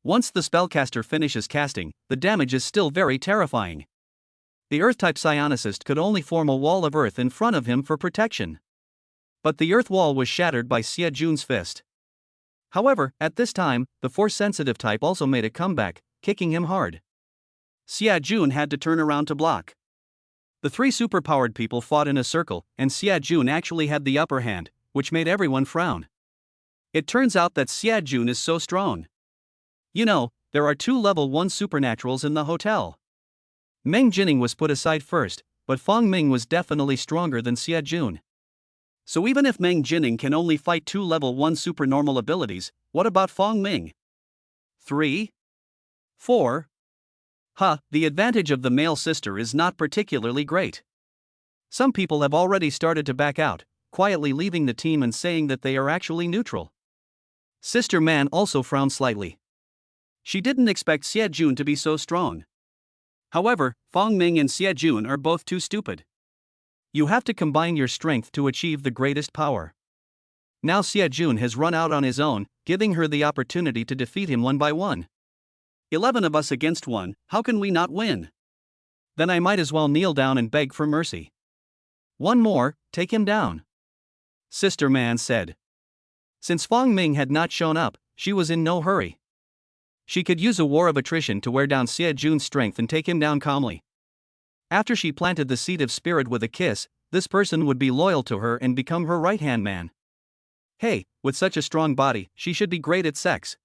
Once the spellcaster finishes casting, the damage is still very terrifying. The Earth-type psionicist could only form a wall of earth in front of him for protection. But the earth wall was shattered by Xia Jun's fist. However, at this time, the Force-sensitive type also made a comeback, kicking him hard. Xia Jun had to turn around to block. The three superpowered people fought in a circle, and Xia Jun actually had the upper hand, which made everyone frown. It turns out that Xia Jun is so strong. You know, there are 2 level 1 supernaturals in the hotel. Mang Jinning was put aside first, but Fong Ming was definitely stronger than Xia Jun. So even if Mang Jinning can only fight 2 level 1 supernormal abilities, what about Fong Ming? 3? 4? The advantage of the male sister is not particularly great. Some people have already started to back out, quietly leaving the team and saying that they are actually neutral. Sister Man also frowned slightly. She didn't expect Xia Jun to be so strong. However, Fong Ming and Xia Jun are both too stupid. You have to combine your strength to achieve the greatest power. Now Xia Jun has run out on his own, giving her the opportunity to defeat him one by one. 11 of us against 1, how can we not win? Then I might as well kneel down and beg for mercy. One more, take him down. Sister Man said. Since Fong Ming had not shown up, she was in no hurry. She could use a war of attrition to wear down Xia Jun's strength and take him down calmly. After she planted the seed of spirit with a kiss, this person would be loyal to her and become her right-hand man. Hey, with such a strong body, she should be great at sex.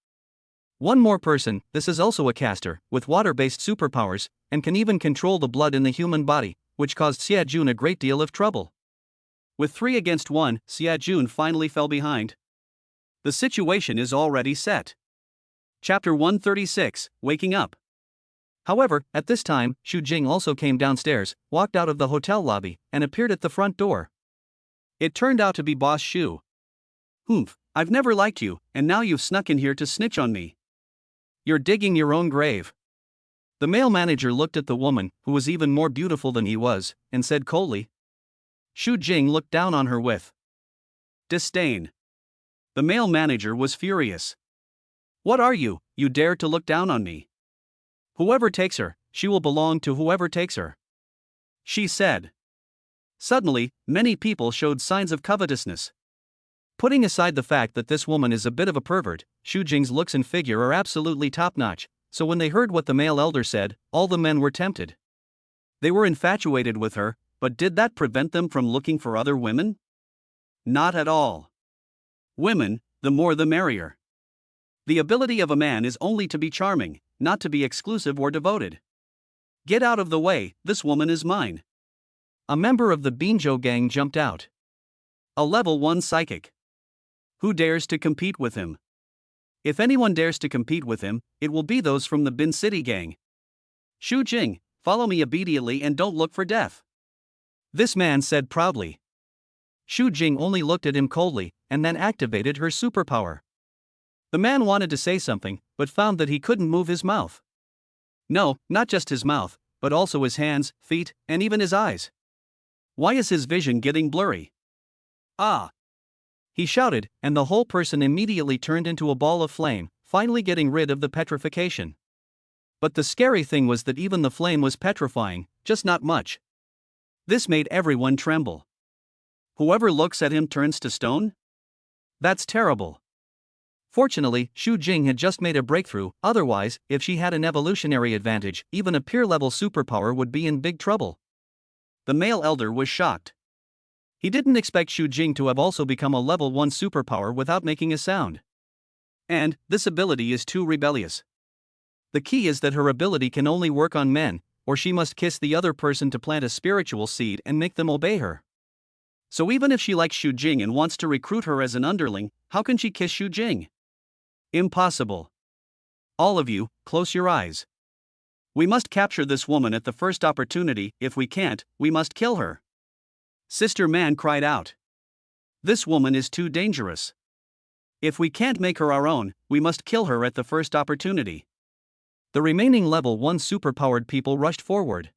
One more person, this is also a caster, with water-based superpowers, and can even control the blood in the human body, which caused Xia Jun a great deal of trouble. With 3 against 1, Xia Jun finally fell behind. The situation is already set. Chapter 136, Waking Up. However, at this time, Shu Jing also came downstairs, walked out of the hotel lobby, and appeared at the front door. It turned out to be Boss Shu. Humph, I've never liked you, and now you've snuck in here to snitch on me. You're digging your own grave. The male manager looked at the woman, who was even more beautiful than he was, and said coldly. Shu Jing looked down on her with disdain. The male manager was furious. What are you, you dare to look down on me? Whoever takes her, she will belong to whoever takes her. She said. Suddenly, many people showed signs of covetousness. Putting aside the fact that this woman is a bit of a pervert, Shu Jing's looks and figure are absolutely top-notch, so when they heard what the male elder said, all the men were tempted. They were infatuated with her, but did that prevent them from looking for other women? Not at all. Women, the more the merrier. The ability of a man is only to be charming, not to be exclusive or devoted. Get out of the way, this woman is mine. A member of the Binzhou gang jumped out. A level 1 psychic. Who dares to compete with him? If anyone dares to compete with him, it will be those from the Bin City gang. Shu Jing, follow me immediately and don't look for death. This man said proudly. Shu Jing only looked at him coldly, and then activated her superpower. The man wanted to say something, but found that he couldn't move his mouth. No, not just his mouth, but also his hands, feet, and even his eyes. Why is his vision getting blurry? Ah! He shouted, and the whole person immediately turned into a ball of flame, finally getting rid of the petrification. But the scary thing was that even the flame was petrifying, just not much. This made everyone tremble. Whoever looks at him turns to stone? That's terrible. Fortunately, Shu Jing had just made a breakthrough, otherwise, if she had an evolutionary advantage, even a peer-level superpower would be in big trouble. The male elder was shocked. He didn't expect Shu Jing to have also become a level 1 superpower without making a sound. And, this ability is too rebellious. The key is that her ability can only work on men, or she must kiss the other person to plant a spiritual seed and make them obey her. So even if she likes Shu Jing and wants to recruit her as an underling, how can she kiss Shu Jing? Impossible. All of you, close your eyes. We must capture this woman at the first opportunity. If we can't, we must kill her. Sister Man cried out. This woman is too dangerous. If we can't make her our own, we must kill her at the first opportunity. The remaining level 1 superpowered people rushed forward.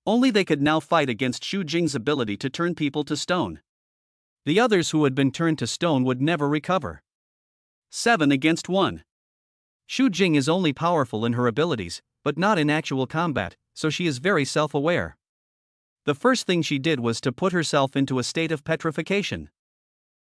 Only they could now fight against Shu Jing's ability to turn people to stone. The others who had been turned to stone would never recover. 7 against 1. Shu Jing is only powerful in her abilities, but not in actual combat, so she is very self-aware. The first thing she did was to put herself into a state of petrification.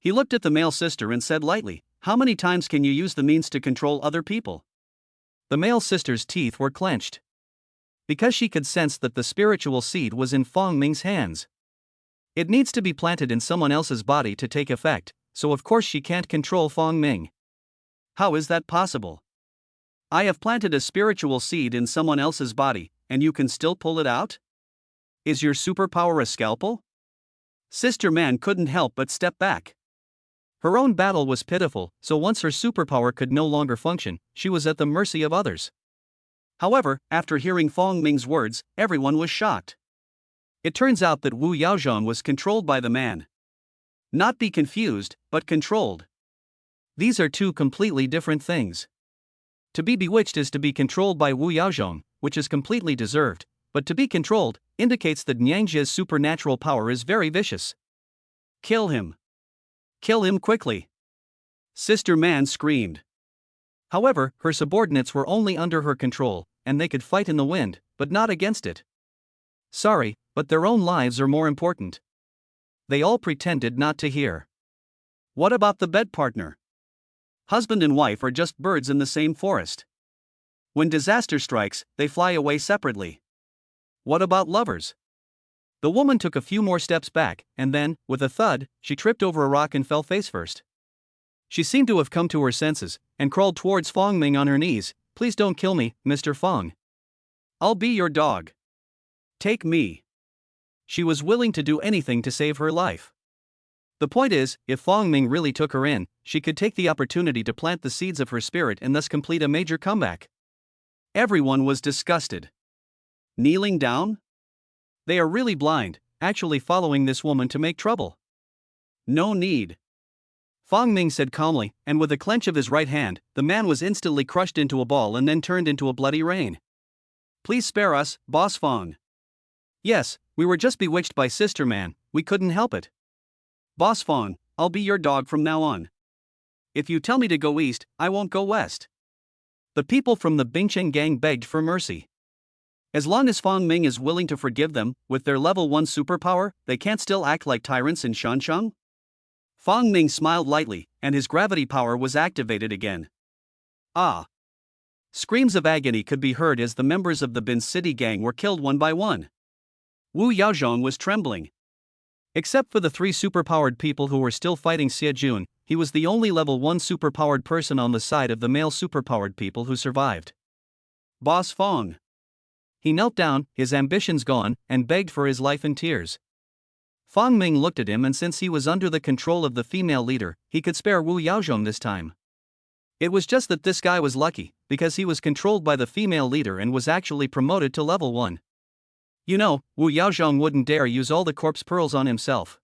He looked at the male sister and said lightly, "How many times can you use the means to control other people?" The male sister's teeth were clenched. Because she could sense that the spiritual seed was in Fong Ming's hands. It needs to be planted in someone else's body to take effect, so of course she can't control Fong Ming. How is that possible? I have planted a spiritual seed in someone else's body, and you can still pull it out? Is your superpower a scalpel? Sister Man couldn't help but step back. Her own battle was pitiful, so once her superpower could no longer function, she was at the mercy of others. However, after hearing Fong Ming's words, everyone was shocked. It turns out that Wu Yaozhong was controlled by the man. Not be confused, but controlled. These are two completely different things. To be bewitched is to be controlled by Wu Yaozhong, which is completely deserved, but to be controlled indicates that Niangjia's supernatural power is very vicious. Kill him. Kill him quickly. Sister Man screamed. However, her subordinates were only under her control, and they could fight in the wind, but not against it. Sorry, but their own lives are more important. They all pretended not to hear. What about the bed partner? Husband and wife are just birds in the same forest. When disaster strikes, they fly away separately. What about lovers? The woman took a few more steps back, and then, with a thud, she tripped over a rock and fell face first. She seemed to have come to her senses, and crawled towards Fong Ming on her knees. "Please don't kill me, Mr. Fong. I'll be your dog. Take me." She was willing to do anything to save her life. The point is, if Fong Ming really took her in, she could take the opportunity to plant the seeds of her spirit and thus complete a major comeback. Everyone was disgusted. Kneeling down? They are really blind, actually following this woman to make trouble. No need. Fong Ming said calmly, and with a clench of his right hand, the man was instantly crushed into a ball and then turned into a bloody rain. "Please spare us, Boss Fong." "Yes, we were just bewitched by Sister Man, we couldn't help it." "Boss Fong, I'll be your dog from now on. If you tell me to go east, I won't go west." The people from the Bingcheng gang begged for mercy. As long as Fong Ming is willing to forgive them, with their level 1 superpower, they can't still act like tyrants in Shanshang? Fong Ming smiled lightly, and his gravity power was activated again. Ah! Screams of agony could be heard as the members of the Bin City gang were killed one by one. Wu Yaozhong was trembling. Except for the 3 superpowered people who were still fighting Xie Jun, he was the only level 1 superpowered person on the side of the male superpowered people who survived. "Boss Fong." He knelt down, his ambitions gone, and begged for his life in tears. Fong Ming looked at him, and since he was under the control of the female leader, he could spare Wu Yaozhong this time. It was just that this guy was lucky, because he was controlled by the female leader and was actually promoted to level 1. You know, Wu Yaozhong wouldn't dare use all the corpse pearls on himself.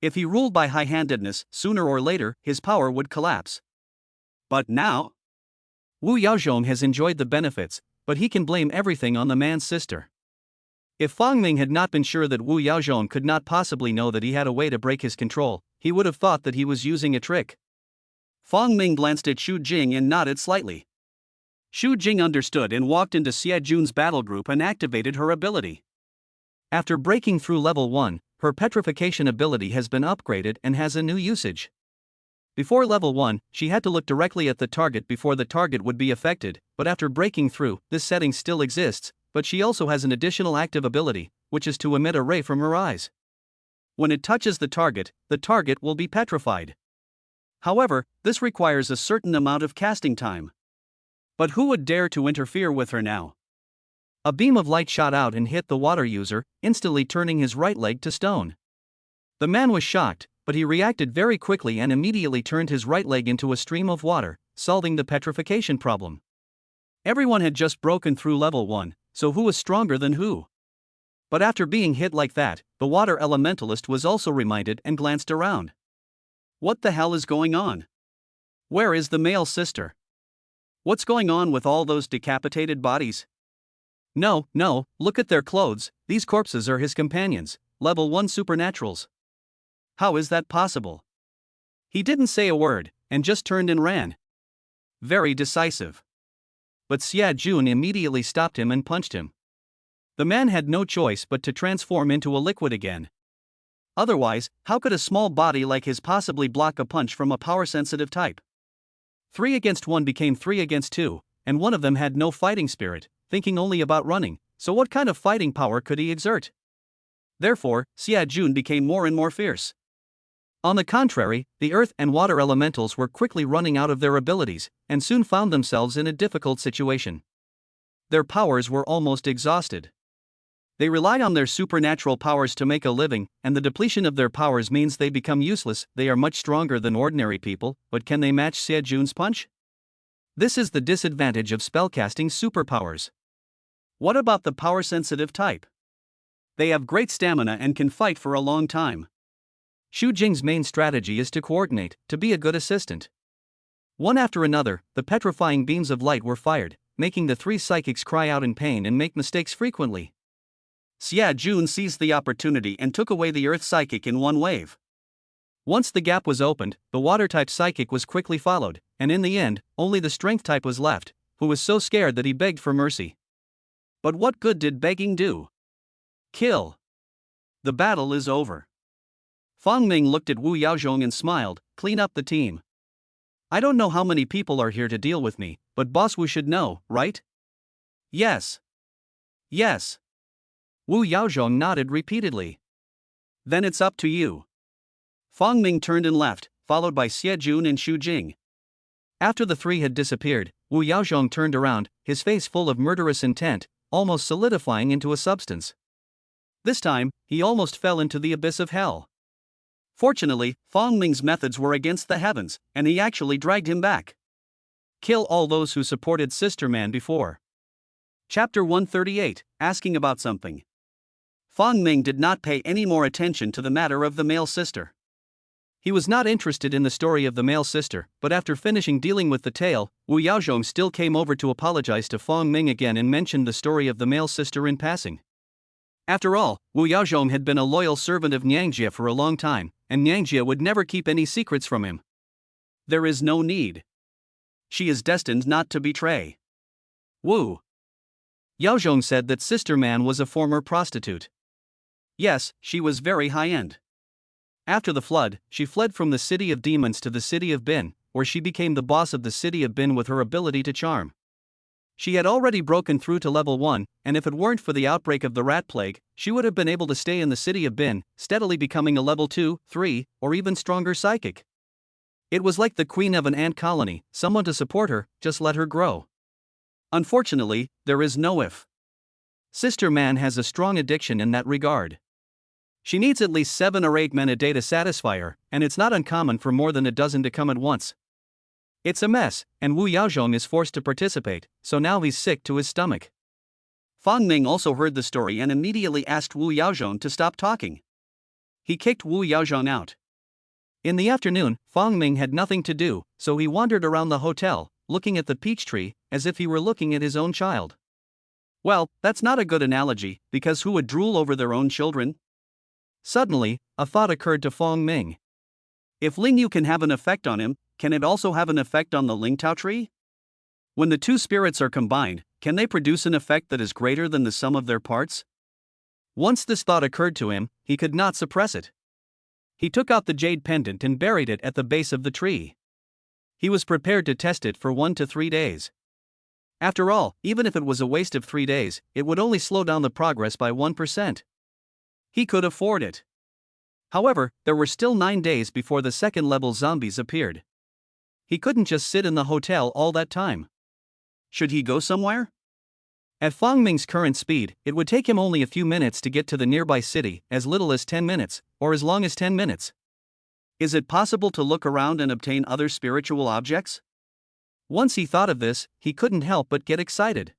If he ruled by high-handedness, sooner or later, his power would collapse. But now? Wu Yaozhong has enjoyed the benefits, but he can blame everything on the man's sister. If Fong Ming had not been sure that Wu Yaozhong could not possibly know that he had a way to break his control, he would have thought that he was using a trick. Fong Ming glanced at Shu Jing and nodded slightly. Shu Jing understood and walked into Xie Jun's battle group and activated her ability. After breaking through level 1, her petrification ability has been upgraded and has a new usage. Before level 1, she had to look directly at the target before the target would be affected, but after breaking through, this setting still exists, but she also has an additional active ability, which is to emit a ray from her eyes. When it touches the target will be petrified. However, this requires a certain amount of casting time. But who would dare to interfere with her now? A beam of light shot out and hit the water user, instantly turning his right leg to stone. The man was shocked, but he reacted very quickly and immediately turned his right leg into a stream of water, solving the petrification problem. Everyone had just broken through level 1, so who was stronger than who? But after being hit like that, the water elementalist was also reminded and glanced around. What the hell is going on? Where is the male sister? What's going on with all those decapitated bodies? No, look at their clothes, these corpses are his companions, level 1 supernaturals. How is that possible? He didn't say a word, and just turned and ran. Very decisive. But Xie Jun immediately stopped him and punched him. The man had no choice but to transform into a liquid again. Otherwise, how could a small body like his possibly block a punch from a power-sensitive type? 3 against 1 became 3 against 2, and one of them had no fighting spirit, thinking only about running, so what kind of fighting power could he exert? Therefore, Xia Jun became more and more fierce. On the contrary, the earth and water elementals were quickly running out of their abilities, and soon found themselves in a difficult situation. Their powers were almost exhausted. They rely on their supernatural powers to make a living, and the depletion of their powers means they become useless. They are much stronger than ordinary people, but can they match Xia Jun's punch? This is the disadvantage of spellcasting superpowers. What about the power-sensitive type? They have great stamina and can fight for a long time. Shu Jing's main strategy is to coordinate, to be a good assistant. One after another, the petrifying beams of light were fired, making the 3 psychics cry out in pain and make mistakes frequently. Xia Jun seized the opportunity and took away the earth psychic in one wave. Once the gap was opened, the water-type psychic was quickly followed, and in the end, only the strength type was left, who was so scared that he begged for mercy. But what good did begging do? Kill. The battle is over. Fong Ming looked at Wu Yaozhong and smiled. Clean up the team. I don't know how many people are here to deal with me, but Boss Wu should know, right? Yes. Yes. Wu Yaozhong nodded repeatedly. Then it's up to you. Fong Ming turned and left, followed by Xie Jun and Shu Jing. After the 3 had disappeared, Wu Yaozhong turned around, his face full of murderous intent, almost solidifying into a substance. This time, he almost fell into the abyss of hell. Fortunately, Fong Ming's methods were against the heavens, and he actually dragged him back. Kill all those who supported Sister Man before. Chapter 138, Asking About Something. Fong Ming did not pay any more attention to the matter of the male sister. He was not interested in the story of the male sister, but after finishing dealing with the tale, Wu Yaozhong still came over to apologize to Fong Ming again and mentioned the story of the male sister in passing. After all, Wu Yaozhong had been a loyal servant of Niangjie for a long time, and Niangjie would never keep any secrets from him. There is no need. She is destined not to betray. Wu Yaozhong said that Sister Man was a former prostitute. Yes, she was very high-end. After the flood, she fled from the city of demons to the city of Bin, where she became the boss of the city of Bin with her ability to charm. She had already broken through to level 1, and if it weren't for the outbreak of the rat plague, she would have been able to stay in the city of Bin, steadily becoming a level 2, 3, or even stronger psychic. It was like the queen of an ant colony, someone to support her, just let her grow. Unfortunately, there is no if. Sister Man has a strong addiction in that regard. She needs at least 7 or 8 men a day to satisfy her, and it's not uncommon for more than a dozen to come at once. It's a mess, and Wu Yaozhong is forced to participate, so now he's sick to his stomach. Fong Ming also heard the story and immediately asked Wu Yaozhong to stop talking. He kicked Wu Yaozhong out. In the afternoon, Fong Ming had nothing to do, so he wandered around the hotel, looking at the peach tree, as if he were looking at his own child. Well, that's not a good analogy, because who would drool over their own children? Suddenly, a thought occurred to Fong Ming. If Ling Yu can have an effect on him, can it also have an effect on the Ling Tao tree? When the 2 spirits are combined, can they produce an effect that is greater than the sum of their parts? Once this thought occurred to him, he could not suppress it. He took out the jade pendant and buried it at the base of the tree. He was prepared to test it for 1 to 3 days. After all, even if it was a waste of 3 days, it would only slow down the progress by 1%. He could afford it. However, there were still 9 days before the second-level zombies appeared. He couldn't just sit in the hotel all that time. Should he go somewhere? At Fong Ming's current speed, it would take him only a few minutes to get to the nearby city, as little as 10 minutes, or as long as 10 minutes. Is it possible to look around and obtain other spiritual objects? Once he thought of this, he couldn't help but get excited.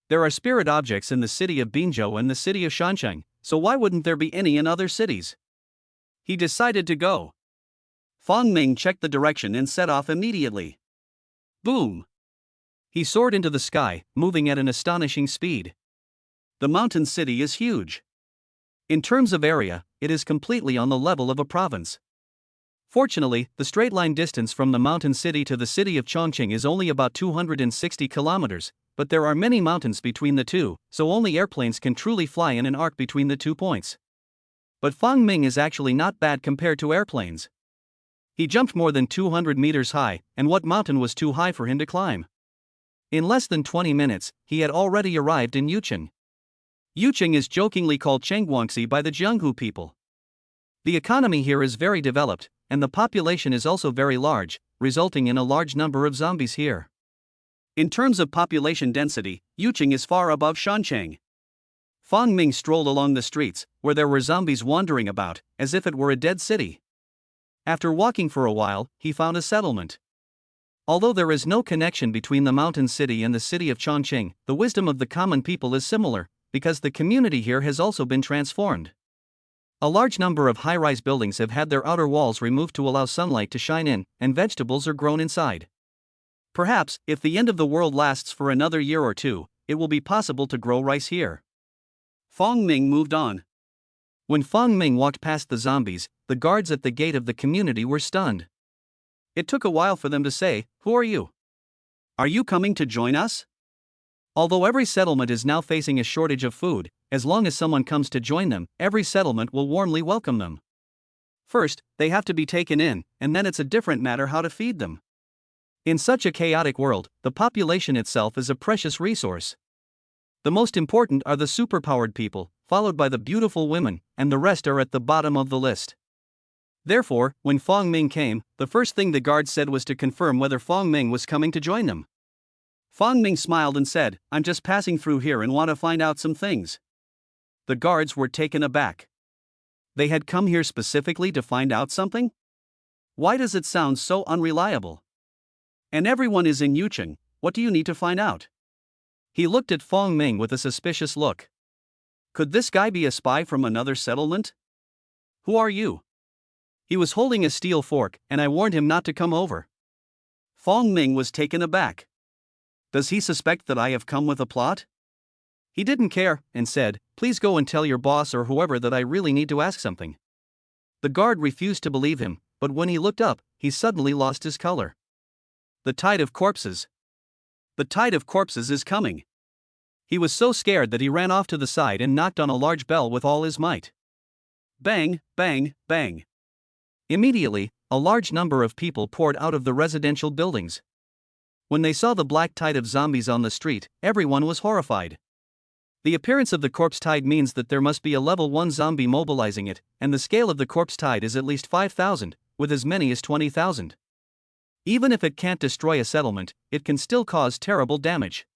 There are spirit objects in the city of Binzhou and the city of Shansheng, so why wouldn't there be any in other cities? He decided to go. Fong Ming checked the direction and set off immediately. Boom! He soared into the sky, moving at an astonishing speed. The mountain city is huge. In terms of area, it is completely on the level of a province. Fortunately, the straight-line distance from the mountain city to the city of Chongqing is only about 260 kilometers, but there are many mountains between the two, so only airplanes can truly fly in an arc between the 2 points. But Fong Ming is actually not bad compared to airplanes. He jumped more than 200 meters high, and what mountain was too high for him to climb? In less than 20 minutes, he had already arrived in Yucheng. Yucheng is jokingly called Chengguangxi by the Jianghu people. The economy here is very developed, and the population is also very large, resulting in a large number of zombies here. In terms of population density, Yucheng is far above Shancheng. Fong Ming strolled along the streets, where there were zombies wandering about, as if it were a dead city. After walking for a while, he found a settlement. Although there is no connection between the mountain city and the city of Chongqing, the wisdom of the common people is similar, because the community here has also been transformed. A large number of high-rise buildings have had their outer walls removed to allow sunlight to shine in, and vegetables are grown inside. Perhaps, if the end of the world lasts for another year or two, it will be possible to grow rice here. Fong Ming moved on. When Fong Ming walked past the zombies, the guards at the gate of the community were stunned. It took a while for them to say, "Who are you? Are you coming to join us?" Although every settlement is now facing a shortage of food, as long as someone comes to join them, every settlement will warmly welcome them. First, they have to be taken in, and then it's a different matter how to feed them. In such a chaotic world, the population itself is a precious resource. The most important are the superpowered people, followed by the beautiful women, and the rest are at the bottom of the list. Therefore, when Fong Ming came, the first thing the guards said was to confirm whether Fong Ming was coming to join them. Fong Ming smiled and said, "I'm just passing through here and want to find out some things." The guards were taken aback. They had come here specifically to find out something? Why does it sound so unreliable? And everyone is in Yucheng, what do you need to find out? He looked at Fong Ming with a suspicious look. Could this guy be a spy from another settlement? Who are you? He was holding a steel fork, and I warned him not to come over. Fong Ming was taken aback. Does he suspect that I have come with a plot? He didn't care, and said, "Please go and tell your boss or whoever that I really need to ask something." The guard refused to believe him, but when he looked up, he suddenly lost his color. The tide of corpses. The tide of corpses is coming. He was so scared that he ran off to the side and knocked on a large bell with all his might. Bang, bang, bang. Immediately, a large number of people poured out of the residential buildings. When they saw the black tide of zombies on the street, everyone was horrified. The appearance of the corpse tide means that there must be a level 1 zombie mobilizing it, and the scale of the corpse tide is at least 5,000, with as many as 20,000. Even if it can't destroy a settlement, it can still cause terrible damage.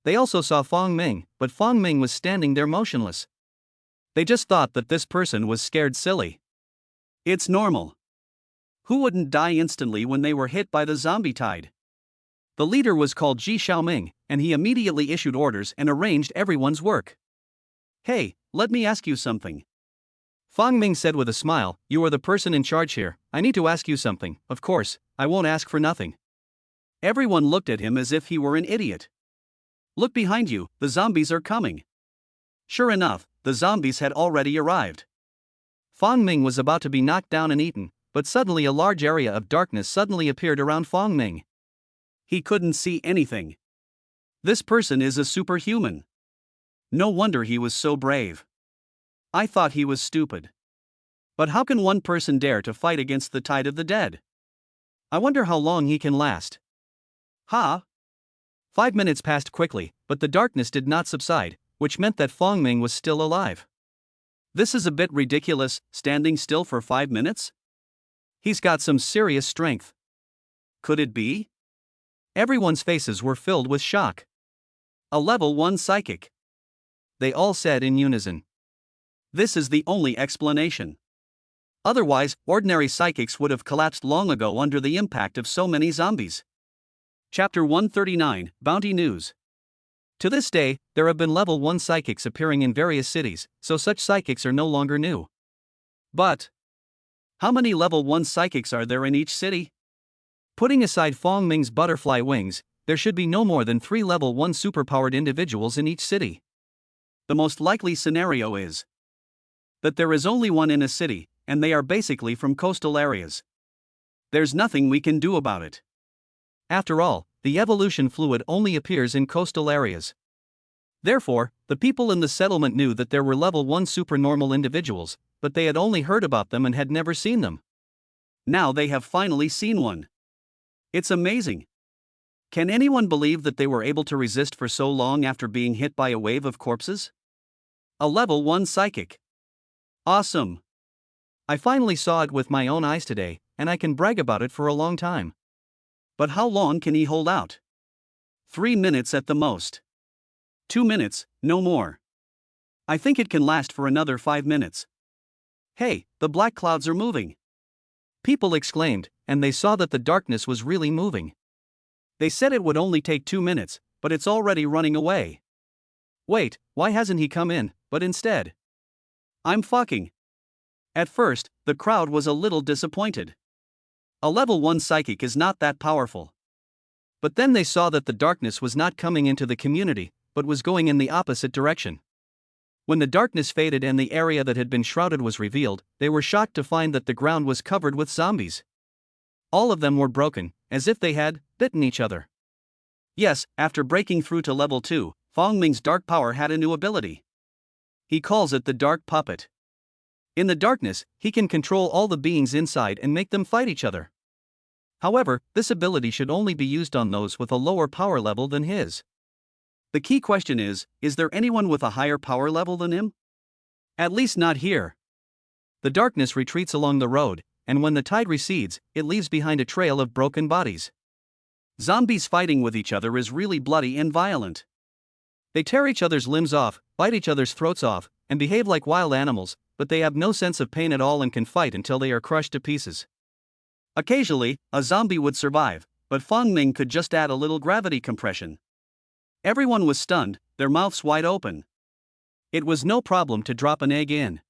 They also saw Fong Ming, but Fong Ming was standing there motionless. They just thought that this person was scared silly. It's normal. Who wouldn't die instantly when they were hit by the zombie tide? The leader was called Ji Xiaoming, and he immediately issued orders and arranged everyone's work. "Hey, let me ask you something." Fong Ming said with a smile, "You are the person in charge here, I need to ask you something, of course, I won't ask for nothing." Everyone looked at him as if he were an idiot. "Look behind you, the zombies are coming." Sure enough, the zombies had already arrived. Fong Ming was about to be knocked down and eaten, but suddenly a large area of darkness suddenly appeared around Fong Ming. He couldn't see anything. This person is a superhuman. No wonder he was so brave. I thought he was stupid. But how can one person dare to fight against the tide of the dead? I wonder how long he can last. Ha! 5 minutes passed quickly, but the darkness did not subside, which meant that Fong Ming was still alive. This is a bit ridiculous, standing still for 5 minutes? He's got some serious strength. Could it be? Everyone's faces were filled with shock. A level 1 psychic. They all said in unison. This is the only explanation. Otherwise, ordinary psychics would have collapsed long ago under the impact of so many zombies. Chapter 139, Bounty News. To this day, there have been level 1 psychics appearing in various cities, so such psychics are no longer new. But how many level 1 psychics are there in each city? Putting aside Fong Ming's butterfly wings, there should be no more than 3 level 1 superpowered individuals in each city. The most likely scenario is that there is only one in a city, and they are basically from coastal areas. There's nothing we can do about it. After all, the evolution fluid only appears in coastal areas. Therefore, the people in the settlement knew that there were level 1 supernormal individuals, but they had only heard about them and had never seen them. Now they have finally seen one. It's amazing. Can anyone believe that they were able to resist for so long after being hit by a wave of corpses? A level 1 psychic. Awesome. I finally saw it with my own eyes today, and I can brag about it for a long time. But how long can he hold out? 3 minutes at the most. 2 minutes, no more. I think it can last for another 5 minutes. Hey, the black clouds are moving. People exclaimed, and they saw that the darkness was really moving. They said it would only take 2 minutes, but it's already running away. Wait, why hasn't he come in, but instead? I'm fucking. At first, the crowd was a little disappointed. A level 1 psychic is not that powerful. But then they saw that the darkness was not coming into the community, but was going in the opposite direction. When the darkness faded and the area that had been shrouded was revealed, they were shocked to find that the ground was covered with zombies. All of them were broken, as if they had bitten each other. Yes, after breaking through to level 2, Fong Ming's dark power had a new ability. He calls it the Dark Puppet. In the darkness, he can control all the beings inside and make them fight each other. However, this ability should only be used on those with a lower power level than his. The key question is there anyone with a higher power level than him? At least not here. The darkness retreats along the road, and when the tide recedes, it leaves behind a trail of broken bodies. Zombies fighting with each other is really bloody and violent. They tear each other's limbs off, bite each other's throats off, and behave like wild animals, but they have no sense of pain at all and can fight until they are crushed to pieces. Occasionally, a zombie would survive, but Fong Ming could just add a little gravity compression. Everyone was stunned, their mouths wide open. It was no problem to drop an egg in.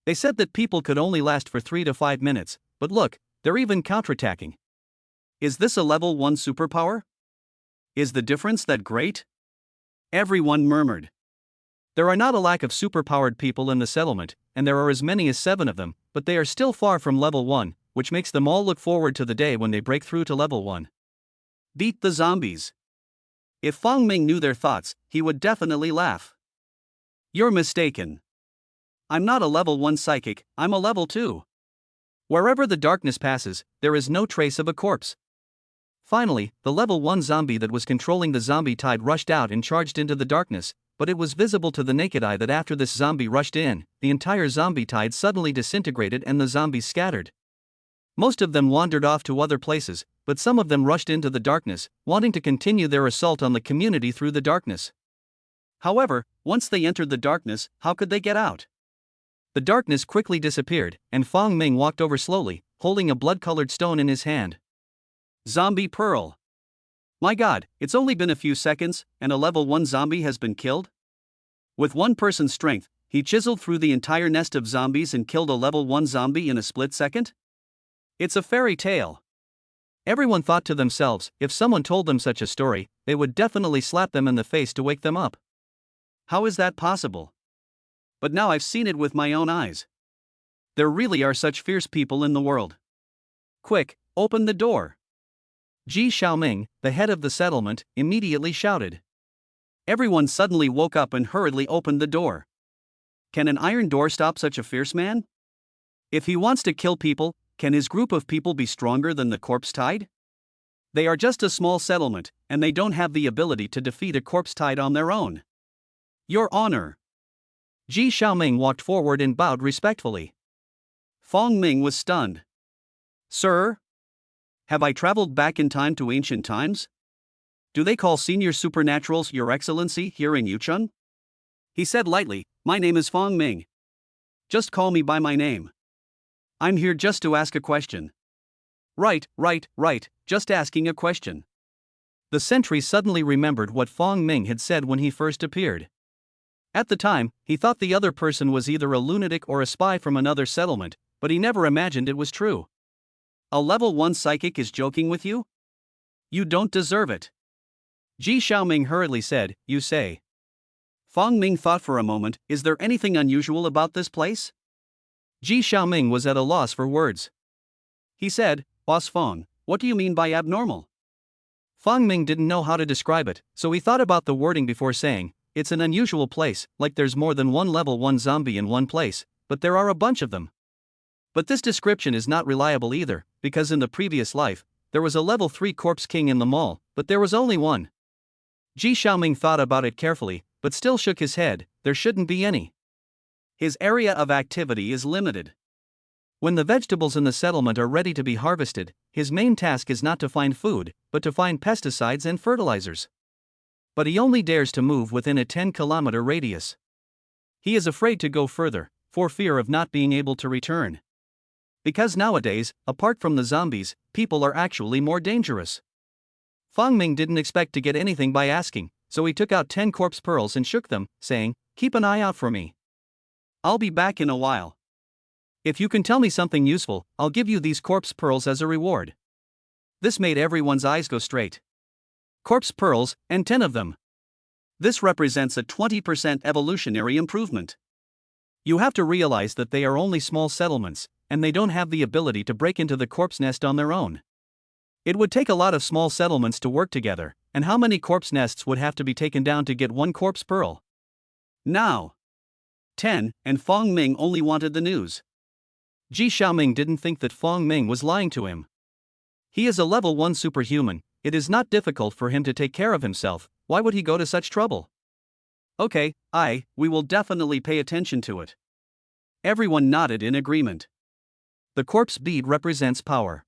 They said that people could only last for 3 to 5 minutes, but look, they're even counterattacking. Is this a level 1 superpower? Is the difference that great? Everyone murmured. There are not a lack of superpowered people in the settlement, and there are as many as 7 of them, but they are still far from level 1, which makes them all look forward to the day when they break through to level 1. Beat the zombies. If Fong Ming knew their thoughts, he would definitely laugh. You're mistaken. I'm not a level 1 psychic, I'm a level 2. Wherever the darkness passes, there is no trace of a corpse. Finally, the level 1 zombie that was controlling the zombie tide rushed out and charged into the darkness, but it was visible to the naked eye that after this zombie rushed in, the entire zombie tide suddenly disintegrated and the zombies scattered. Most of them wandered off to other places, but some of them rushed into the darkness, wanting to continue their assault on the community through the darkness. However, once they entered the darkness, how could they get out? The darkness quickly disappeared, and Fong Ming walked over slowly, holding a blood-colored stone in his hand. Zombie Pearl. My god, it's only been a few seconds, and a level 1 zombie has been killed? With one person's strength, he chiseled through the entire nest of zombies and killed a level 1 zombie in a split second? It's a fairy tale. Everyone thought to themselves, if someone told them such a story, they would definitely slap them in the face to wake them up. How is that possible? But now I've seen it with my own eyes. There really are such fierce people in the world. Quick, open the door. Ji Xiaoming, the head of the settlement, immediately shouted. Everyone suddenly woke up and hurriedly opened the door. Can an iron door stop such a fierce man? If he wants to kill people, can his group of people be stronger than the corpse tide? They are just a small settlement, and they don't have the ability to defeat a corpse tide on their own. Your Honor. Ji Xiaoming walked forward and bowed respectfully. Fong Ming was stunned. Sir? Have I traveled back in time to ancient times? Do they call senior supernaturals Your Excellency here in Yuchun? He said lightly, my name is Fong Ming. Just call me by my name. I'm here just to ask a question. Right, just asking a question. The sentry suddenly remembered what Fong Ming had said when he first appeared. At the time, he thought the other person was either a lunatic or a spy from another settlement, but he never imagined it was true. A level 1 psychic is joking with you? You don't deserve it. Ji Xiaoming hurriedly said, you say. Fong Ming thought for a moment, is there anything unusual about this place? Ji Xiaoming was at a loss for words. He said, Boss Fong, what do you mean by abnormal? Fong Ming didn't know how to describe it, so he thought about the wording before saying, it's an unusual place, like there's more than one level 1 zombie in one place, but there are a bunch of them. But this description is not reliable either, because in the previous life, there was a level 3 corpse king in the mall, but there was only one. Ji Xiaoming thought about it carefully, but still shook his head. There shouldn't be any. His area of activity is limited. When the vegetables in the settlement are ready to be harvested, his main task is not to find food, but to find pesticides and fertilizers. But he only dares to move within a 10-kilometer radius. He is afraid to go further, for fear of not being able to return. Because nowadays, apart from the zombies, people are actually more dangerous. Fong Ming didn't expect to get anything by asking, so he took out 10 corpse pearls and shook them, saying, "Keep an eye out for me. I'll be back in a while. If you can tell me something useful, I'll give you these corpse pearls as a reward." This made everyone's eyes go straight. Corpse pearls, and 10 of them. This represents a 20% evolutionary improvement. You have to realize that they are only small settlements, and they don't have the ability to break into the corpse nest on their own. It would take a lot of small settlements to work together, and how many corpse nests would have to be taken down to get one corpse pearl? Now, 10, and Fong Ming only wanted the news. Ji Xiaoming didn't think that Fong Ming was lying to him. He is a level 1 superhuman, it is not difficult for him to take care of himself, why would he go to such trouble? Okay, we will definitely pay attention to it. Everyone nodded in agreement. The corpse bead represents power.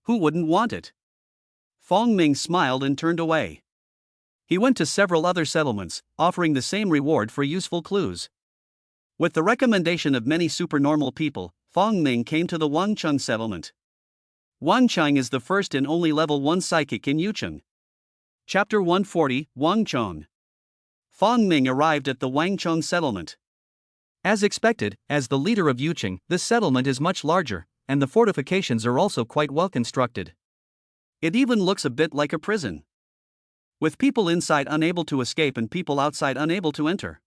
Who wouldn't want it? Fong Ming smiled and turned away. He went to several other settlements, offering the same reward for useful clues. With the recommendation of many supernormal people, Fong Ming came to the Wang Chong settlement. Wang Chong is the first and only level 1 psychic in Yucheng. Chapter 140, Wang Chong. Fong Ming arrived at the Wang Chong settlement. As expected, as the leader of Yucheng, this settlement is much larger, and the fortifications are also quite well constructed. It even looks a bit like a prison. With people inside unable to escape and people outside unable to enter.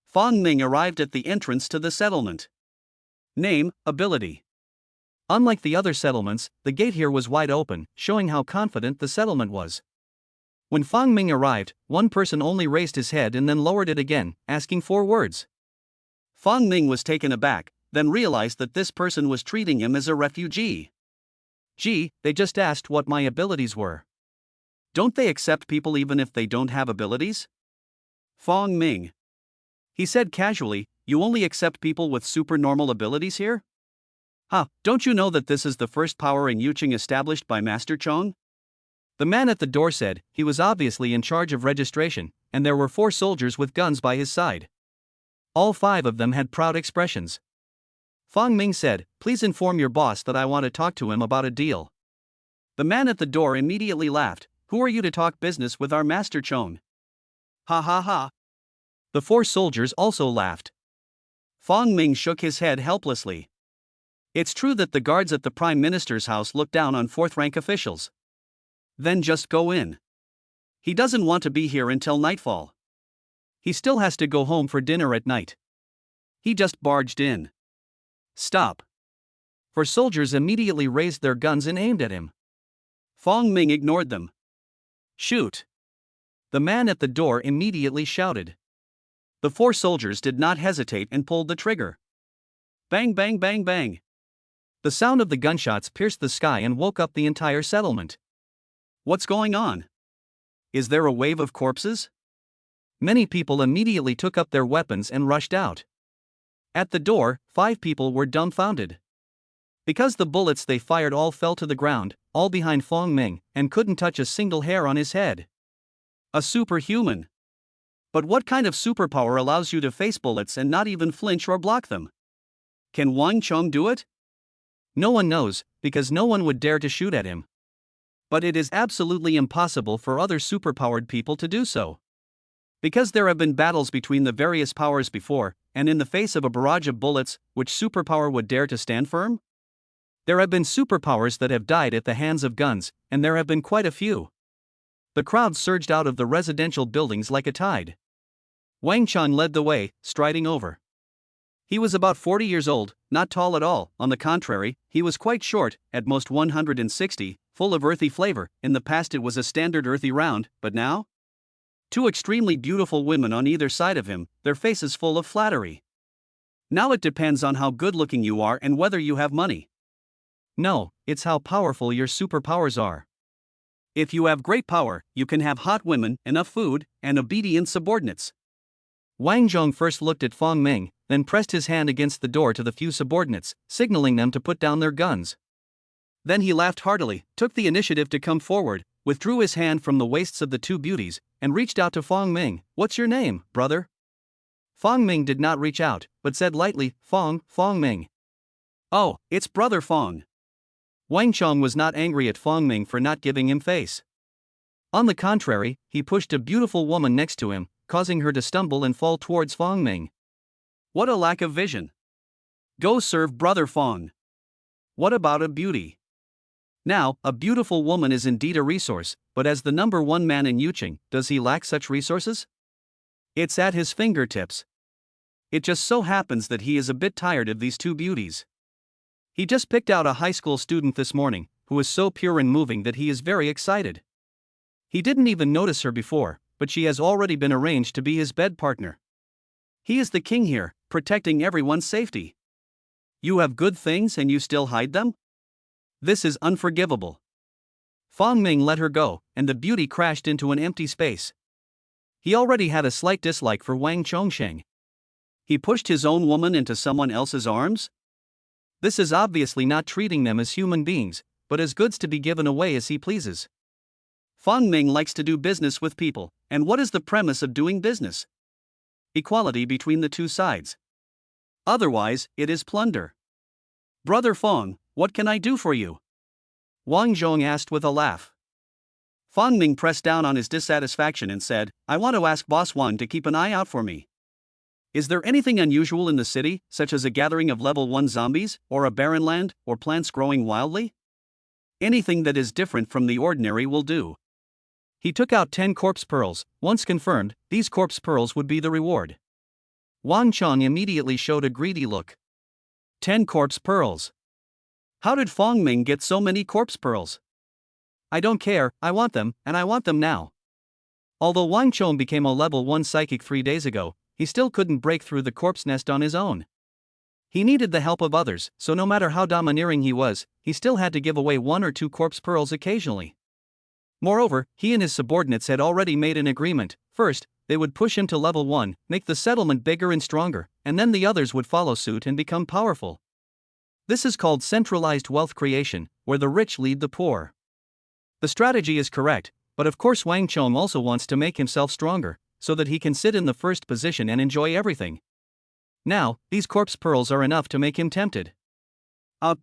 Fong Ming arrived at the entrance to the settlement. Name, ability. Unlike the other settlements, the gate here was wide open, showing how confident the settlement was. When Fong Ming arrived, one person only raised his head and then lowered it again, asking 4 words. Fong Ming was taken aback, then realized that this person was treating him as a refugee. Gee, they just asked what my abilities were. Don't they accept people even if they don't have abilities? Fong Ming. He said casually, you only accept people with supernormal abilities here? Don't you know that this is the first power in Yucheng established by Master Chong? The man at the door said, he was obviously in charge of registration, and there were 4 soldiers with guns by his side. All 5 of them had proud expressions. Fong Ming said, please inform your boss that I want to talk to him about a deal. The man at the door immediately laughed, who are you to talk business with our Master Chong? Ha ha ha. The 4 soldiers also laughed. Fong Ming shook his head helplessly. It's true that the guards at the Prime Minister's house look down on 4th-rank officials. Then just go in. He doesn't want to be here until nightfall. He still has to go home for dinner at night. He just barged in. Stop. 4 soldiers immediately raised their guns and aimed at him. Fong Ming ignored them. Shoot. The man at the door immediately shouted. The 4 soldiers did not hesitate and pulled the trigger. Bang bang bang bang. The sound of the gunshots pierced the sky and woke up the entire settlement. What's going on? Is there a wave of corpses? Many people immediately took up their weapons and rushed out. At the door, 5 people were dumbfounded. Because the bullets they fired all fell to the ground, all behind Fong Ming, and couldn't touch a single hair on his head. A superhuman. But what kind of superpower allows you to face bullets and not even flinch or block them? Can Wang Chong do it? No one knows, because no one would dare to shoot at him. But it is absolutely impossible for other superpowered people to do so. Because there have been battles between the various powers before, and in the face of a barrage of bullets, which superpower would dare to stand firm? There have been superpowers that have died at the hands of guns, and there have been quite a few. The crowd surged out of the residential buildings like a tide. Wang Chong led the way, striding over. He was about 40 years old, not tall at all, on the contrary, he was quite short, at most 160, full of earthy flavor. In the past it was a standard earthy round, but now? 2 extremely beautiful women on either side of him, their faces full of flattery. Now it depends on how good looking you are and whether you have money. No, it's how powerful your superpowers are. If you have great power, you can have hot women, enough food, and obedient subordinates. Wang Chong first looked at Fong Ming, then pressed his hand against the door to the few subordinates, signaling them to put down their guns. Then he laughed heartily, took the initiative to come forward, withdrew his hand from the waists of the two beauties, and reached out to Fong Ming. "What's your name, brother?" Fong Ming did not reach out, but said lightly, Fong Ming. "Oh, it's Brother Fong." Wang Chong was not angry at Fong Ming for not giving him face. On the contrary, he pushed a beautiful woman next to him, causing her to stumble and fall towards Fong Ming. What a lack of vision. Go serve Brother Fong. What about a beauty? Now, a beautiful woman is indeed a resource, but as the number one man in Yuching, does he lack such resources? It's at his fingertips. It just so happens that he is a bit tired of these two beauties. He just picked out a high school student this morning, who is so pure and moving that he is very excited. He didn't even notice her before, but she has already been arranged to be his bed partner. He is the king here, protecting everyone's safety. You have good things and you still hide them? This is unforgivable. Fong Ming let her go, and the beauty crashed into an empty space. He already had a slight dislike for Wang Chongsheng. He pushed his own woman into someone else's arms? This is obviously not treating them as human beings, but as goods to be given away as he pleases. Fong Ming likes to do business with people, and what is the premise of doing business? Equality between the two sides. Otherwise, it is plunder. Brother Fong, what can I do for you? Wang Zhong asked with a laugh. Fong Ming pressed down on his dissatisfaction and said, I want to ask Boss Wan to keep an eye out for me. Is there anything unusual in the city, such as a gathering of level 1 zombies, or a barren land, or plants growing wildly? Anything that is different from the ordinary will do. He took out 10 corpse pearls. Once confirmed, these corpse pearls would be the reward. Wang Chong immediately showed a greedy look. 10 corpse pearls. How did Fong Ming get so many corpse pearls? I don't care, I want them, and I want them now. Although Wang Chong became a level 1 psychic 3 days ago, he still couldn't break through the corpse nest on his own. He needed the help of others, so no matter how domineering he was, he still had to give away 1 or 2 corpse pearls occasionally. Moreover, he and his subordinates had already made an agreement. First, they would push him to level 1, make the settlement bigger and stronger, and then the others would follow suit and become powerful. This is called centralized wealth creation, where the rich lead the poor. The strategy is correct, but of course Wang Chong also wants to make himself stronger, so that he can sit in the first position and enjoy everything. Now, these corpse pearls are enough to make him tempted.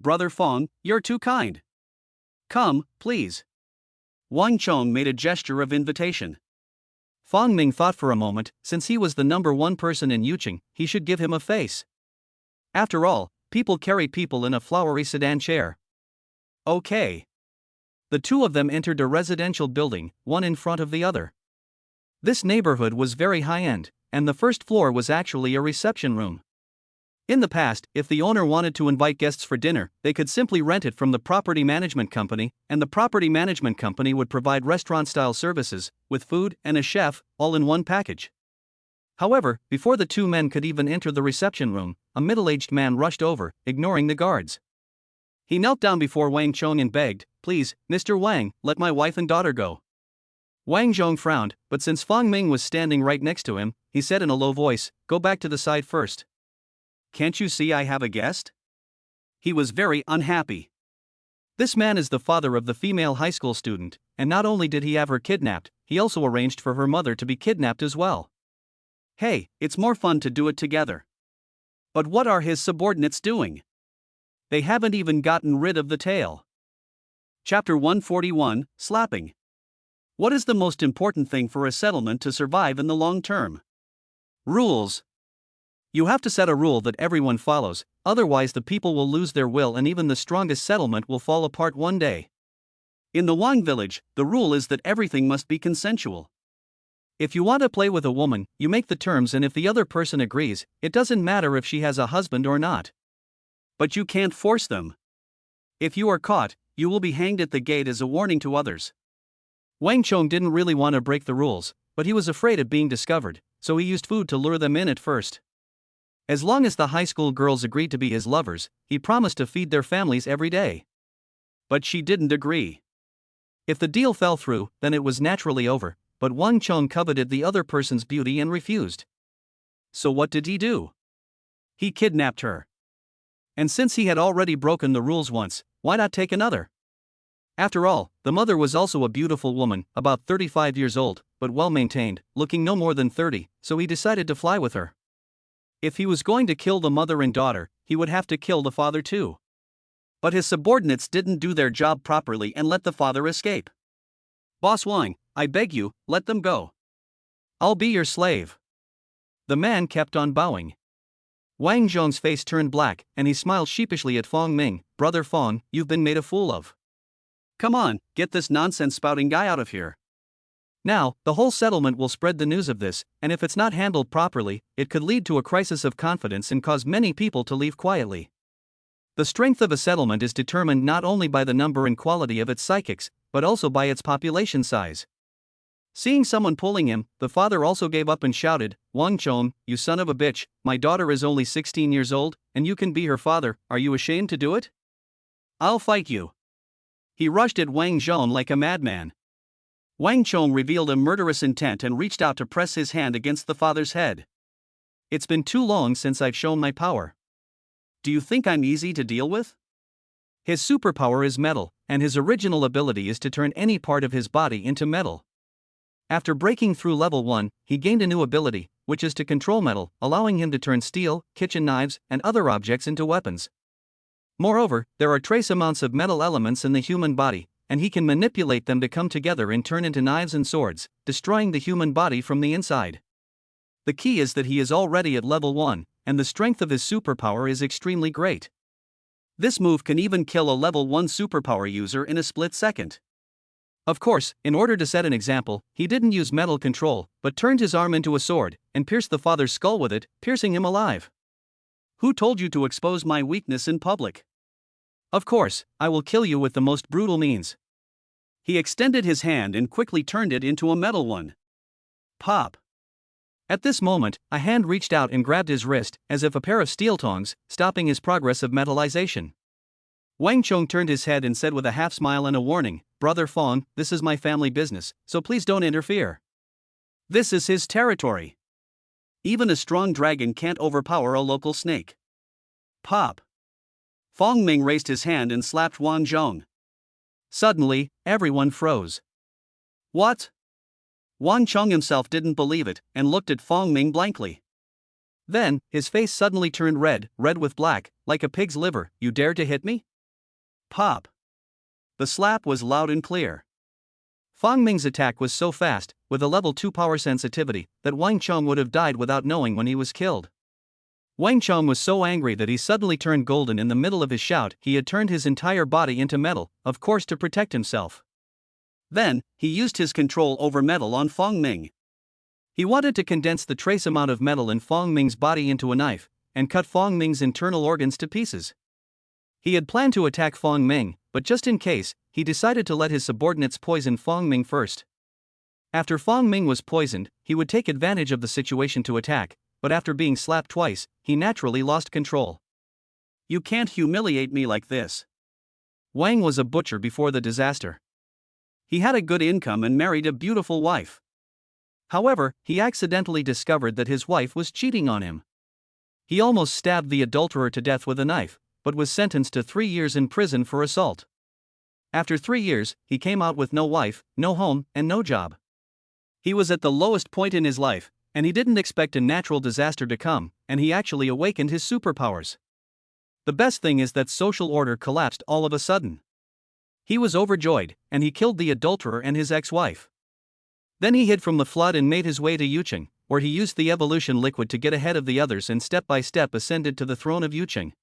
Brother Fong, you're too kind. Come, please. Wang Chong made a gesture of invitation. Fong Ming thought for a moment, since he was the number 1 person in Yuching, he should give him a face. After all, people carry people in a flowery sedan chair. Okay. The two of them entered a residential building, one in front of the other. This neighborhood was very high-end, and the first floor was actually a reception room. In the past, if the owner wanted to invite guests for dinner, they could simply rent it from the property management company, and the property management company would provide restaurant-style services, with food and a chef, all in one package. However, before the two men could even enter the reception room, a middle-aged man rushed over, ignoring the guards. He knelt down before Wang Chong and begged, Please, Mr. Wang, let my wife and daughter go. Wang Chong frowned, but since Fong Ming was standing right next to him, he said in a low voice, Go back to the side first. Can't you see I have a guest? He was very unhappy. This man is the father of the female high school student, and not only did he have her kidnapped, he also arranged for her mother to be kidnapped as well. Hey, it's more fun to do it together. But what are his subordinates doing? They haven't even gotten rid of the tail. Chapter 141, Slapping. What is the most important thing for a settlement to survive in the long term? Rules. You have to set a rule that everyone follows, otherwise the people will lose their will and even the strongest settlement will fall apart one day. In the Wang village, the rule is that everything must be consensual. If you want to play with a woman, you make the terms, and if the other person agrees, it doesn't matter if she has a husband or not. But you can't force them. If you are caught, you will be hanged at the gate as a warning to others. Wang Chong didn't really want to break the rules, but he was afraid of being discovered, so he used food to lure them in at first. As long as the high school girls agreed to be his lovers, he promised to feed their families every day. But she didn't agree. If the deal fell through, then it was naturally over, but Wang Chong coveted the other person's beauty and refused. So what did he do? He kidnapped her. And since he had already broken the rules once, why not take another? After all, the mother was also a beautiful woman, about 35 years old, but well-maintained, looking no more than 30, so he decided to fly with her. If he was going to kill the mother and daughter, he would have to kill the father too. But his subordinates didn't do their job properly and let the father escape. "Boss Wang, I beg you, let them go. I'll be your slave." The man kept on bowing. Wang Zhong's face turned black, and he smiled sheepishly at Fong Ming. "Brother Fong, you've been made a fool of. Come on, get this nonsense-spouting guy out of here. Now, the whole settlement will spread the news of this, and if it's not handled properly, it could lead to a crisis of confidence and cause many people to leave quietly." The strength of a settlement is determined not only by the number and quality of its psychics, but also by its population size. Seeing someone pulling him, the father also gave up and shouted, "Wang Chong, you son of a bitch, my daughter is only 16 years old, and you can be her father, are you ashamed to do it? I'll fight you." He rushed at Wang Zhong like a madman. Wang Chong revealed a murderous intent and reached out to press his hand against the father's head. "It's been too long since I've shown my power. Do you think I'm easy to deal with?" His superpower is metal, and his original ability is to turn any part of his body into metal. After breaking through level 1, he gained a new ability, which is to control metal, allowing him to turn steel, kitchen knives, and other objects into weapons. Moreover, there are trace amounts of metal elements in the human body, and he can manipulate them to come together and turn into knives and swords, destroying the human body from the inside. The key is that he is already at level 1, and the strength of his superpower is extremely great. This move can even kill a level 1 superpower user in a split second. Of course, in order to set an example, he didn't use metal control, but turned his arm into a sword, and pierced the father's skull with it, piercing him alive. "Who told you to expose my weakness in public? Of course, I will kill you with the most brutal means." He extended his hand and quickly turned it into a metal one. Pop! At this moment, a hand reached out and grabbed his wrist, as if a pair of steel tongs, stopping his progress of metallization. Wang Chong turned his head and said with a half smile and a warning, "Brother Fong, this is my family business, so please don't interfere. This is his territory. Even a strong dragon can't overpower a local snake." Pop! Fong Ming raised his hand and slapped Wang Zhong. Suddenly, everyone froze. "What?" Wang Chong himself didn't believe it, and looked at Fong Ming blankly. Then, his face suddenly turned red with black, like a pig's liver. "You dare to hit me?" Pop! The slap was loud and clear. Fong Ming's attack was so fast, with a level 2 power sensitivity, that Wang Chong would have died without knowing when he was killed. Wang Chong was so angry that he suddenly turned golden in the middle of his shout. He had turned his entire body into metal, of course to protect himself. Then, he used his control over metal on Fong Ming. He wanted to condense the trace amount of metal in Fong Ming's body into a knife, and cut Fong Ming's internal organs to pieces. He had planned to attack Fong Ming, but just in case, he decided to let his subordinates poison Fong Ming first. After Fong Ming was poisoned, he would take advantage of the situation to attack, but after being slapped twice, he naturally lost control. "You can't humiliate me like this." Wang was a butcher before the disaster. He had a good income and married a beautiful wife. However, he accidentally discovered that his wife was cheating on him. He almost stabbed the adulterer to death with a knife, but was sentenced to 3 years in prison for assault. After 3 years, he came out with no wife, no home, and no job. He was at the lowest point in his life, and he didn't expect a natural disaster to come, and he actually awakened his superpowers. The best thing is that social order collapsed all of a sudden. He was overjoyed, and he killed the adulterer and his ex-wife. Then he hid from the flood and made his way to Yucheng, where he used the evolution liquid to get ahead of the others and step by step ascended to the throne of Yucheng.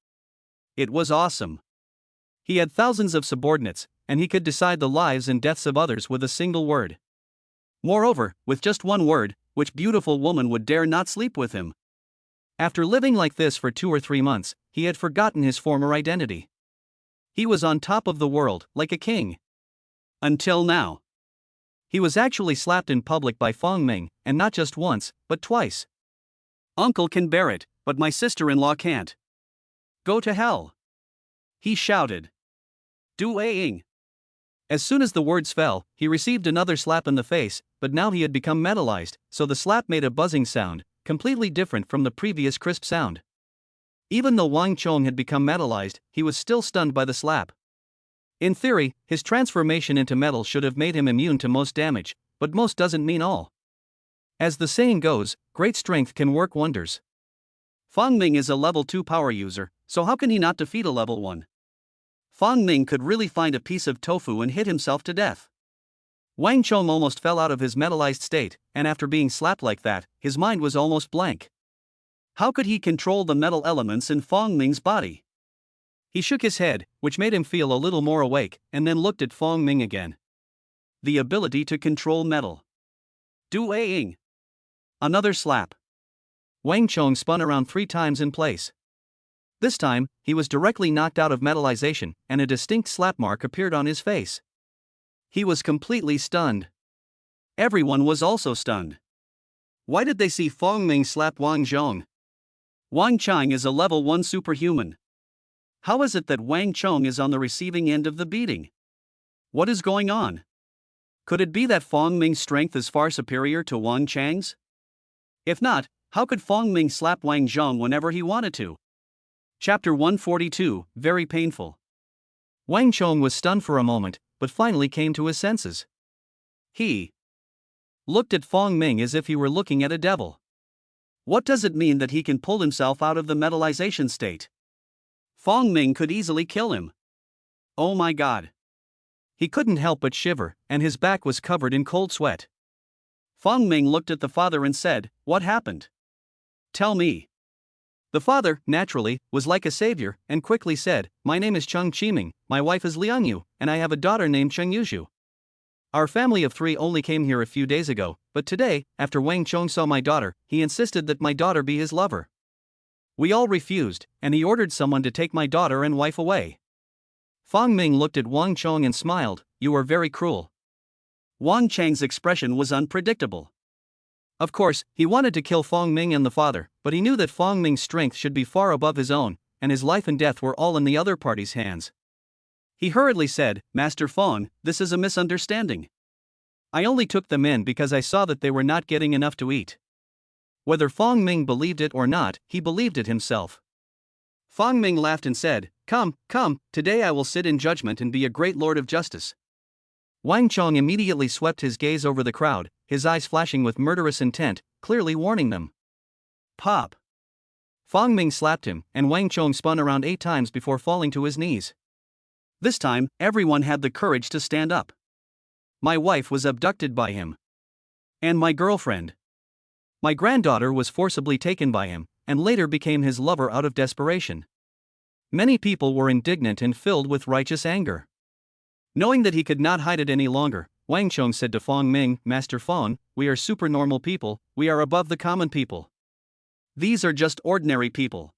It was awesome. He had thousands of subordinates, and he could decide the lives and deaths of others with a single word. Moreover, with just one word, which beautiful woman would dare not sleep with him? After living like this for 2 or 3 months, he had forgotten his former identity. He was on top of the world, like a king. Until now. He was actually slapped in public by Fong Ming, and not just once, but twice. "Uncle can bear it, But my sister-in-law can't. Go to hell. He shouted. Du-aing. As soon as the words fell, he received another slap in the face, but now he had become metallized, so the slap made a buzzing sound, completely different from the previous crisp sound. Even though Wang Chong had become metallized, he was still stunned by the slap. In theory, his transformation into metal should have made him immune to most damage, but most doesn't mean all. As the saying goes, great strength can work wonders. Fong Ming is a level 2 power user, so how can he not defeat a level 1? Fong Ming could really find a piece of tofu and hit himself to death. Wang Chong almost fell out of his metallized state, and after being slapped like that, his mind was almost blank. How could he control the metal elements in Fong Ming's body? He shook his head, which made him feel a little more awake, and then looked at Fong Ming again. The ability to control metal. Du-aing. Another slap. Wang Chong spun around 3 times in place. This time, he was directly knocked out of metallization, and a distinct slap mark appeared on his face. He was completely stunned. Everyone was also stunned. Why did they see Fong Ming slap Wang Chong? Wang Chong is a level 1 superhuman. How is it that Wang Chong is on the receiving end of the beating? What is going on? Could it be that Fong Ming's strength is far superior to Wang Chang's? If not, how could Fong Ming slap Wang Chong whenever he wanted to? Chapter 142, Very Painful. Wang Chong was stunned for a moment, but finally came to his senses. He looked at Fong Ming as if he were looking at a devil. What does it mean that he can pull himself out of the metallization state? Fong Ming could easily kill him. Oh my god. He couldn't help but shiver, and his back was covered in cold sweat. Fong Ming looked at the father and said, "What happened? Tell me." The father, naturally, was like a savior, and quickly said, "My name is Cheng Qiming, my wife is Liang Yu, and I have a daughter named Cheng Yuzhu. Our family of 3 only came here a few days ago, but today, after Wang Chong saw my daughter, he insisted that my daughter be his lover. We all refused, and he ordered someone to take my daughter and wife away." Fong Ming looked at Wang Chong and smiled, "You are very cruel." Wang Chang's expression was unpredictable. Of course, he wanted to kill Fong Ming and the father, but he knew that Fong Ming's strength should be far above his own, and his life and death were all in the other party's hands. He hurriedly said, "Master Fong, this is a misunderstanding. I only took them in because I saw that they were not getting enough to eat." Whether Fong Ming believed it or not, he believed it himself. Fong Ming laughed and said, Come, today I will sit in judgment and be a great lord of justice." Wang Chong immediately swept his gaze over the crowd, his eyes flashing with murderous intent, clearly warning them. Pop! Fong Ming slapped him, and Wang Chong spun around 8 times before falling to his knees. This time, everyone had the courage to stand up. My wife was abducted by him. And my girlfriend. My granddaughter was forcibly taken by him, and later became his lover out of desperation. Many people were indignant and filled with righteous anger. Knowing that he could not hide it any longer, Wang Chong said to Fong Ming, "Master Fong, we are supernormal people, we are above the common people. These are just ordinary people.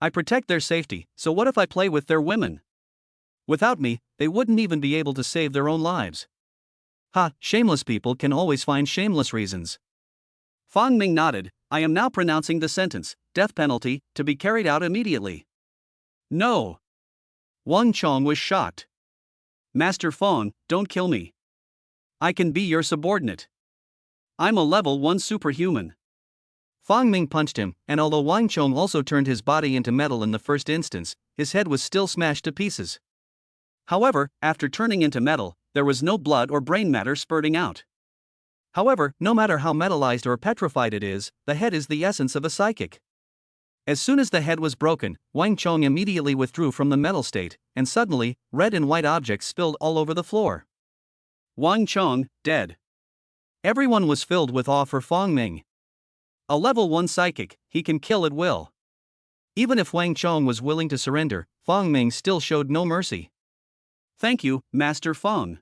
I protect their safety, so what if I play with their women? Without me, they wouldn't even be able to save their own lives. Ha, shameless people can always find shameless reasons." Fong Ming nodded. "I am now pronouncing the sentence, death penalty, to be carried out immediately." No. Wang Chong was shocked. "Master Fong, don't kill me. I can be your subordinate. I'm a level 1 superhuman." Fong Ming punched him, and although Wang Chong also turned his body into metal in the first instance, his head was still smashed to pieces. However, after turning into metal, there was no blood or brain matter spurting out. However, no matter how metallized or petrified it is, the head is the essence of a psychic. As soon as the head was broken, Wang Chong immediately withdrew from the metal state, and suddenly, red and white objects spilled all over the floor. Wang Chong, dead. Everyone was filled with awe for Fong Ming. A level 1 psychic, he can kill at will. Even if Wang Chong was willing to surrender, Fong Ming still showed no mercy. "Thank you, Master Fong."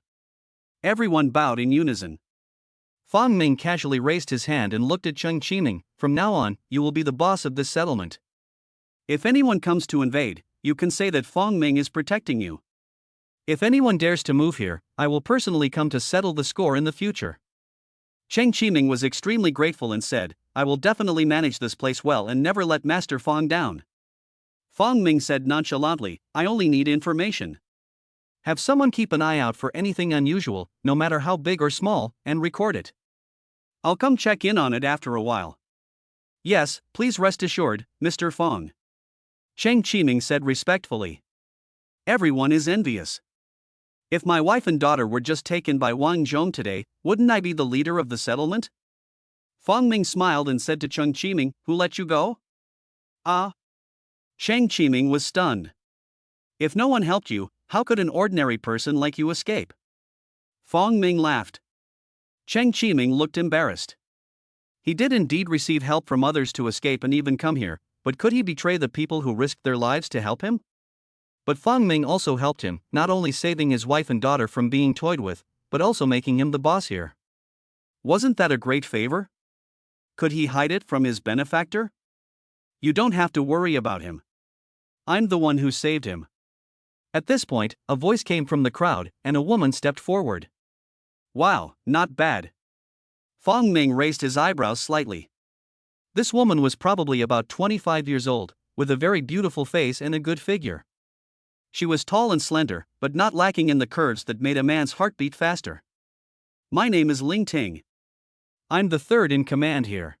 Everyone bowed in unison. Fong Ming casually raised his hand and looked at Cheng Qiming. "From now on, you will be the boss of this settlement. If anyone comes to invade, you can say that Fong Ming is protecting you. If anyone dares to move here, I will personally come to settle the score in the future." Cheng Qiming was extremely grateful and said, I will definitely manage this place well and never let Master Fong down. Fong Ming said nonchalantly, I only need information. Have someone keep an eye out for anything unusual, no matter how big or small, and record it. I'll come check in on it after a while. Yes, please rest assured, Mr. Fong. Cheng Qiming said respectfully. Everyone is envious. If my wife and daughter were just taken by Wang Chong today, wouldn't I be the leader of the settlement? Fong Ming smiled and said to Cheng Qiming, who let you go? Ah. Cheng Qiming was stunned. If no one helped you, how could an ordinary person like you escape? Fong Ming laughed. Cheng Qiming looked embarrassed. He did indeed receive help from others to escape and even come here, but could he betray the people who risked their lives to help him? But Fong Ming also helped him, not only saving his wife and daughter from being toyed with, but also making him the boss here. Wasn't that a great favor? Could he hide it from his benefactor? You don't have to worry about him. I'm the one who saved him. At this point, a voice came from the crowd, and a woman stepped forward. Wow, not bad. Fong Ming raised his eyebrows slightly. This woman was probably about 25 years old, with a very beautiful face and a good figure. She was tall and slender, but not lacking in the curves that made a man's heart beat faster. My name is Ling Ting. I'm the third in command here.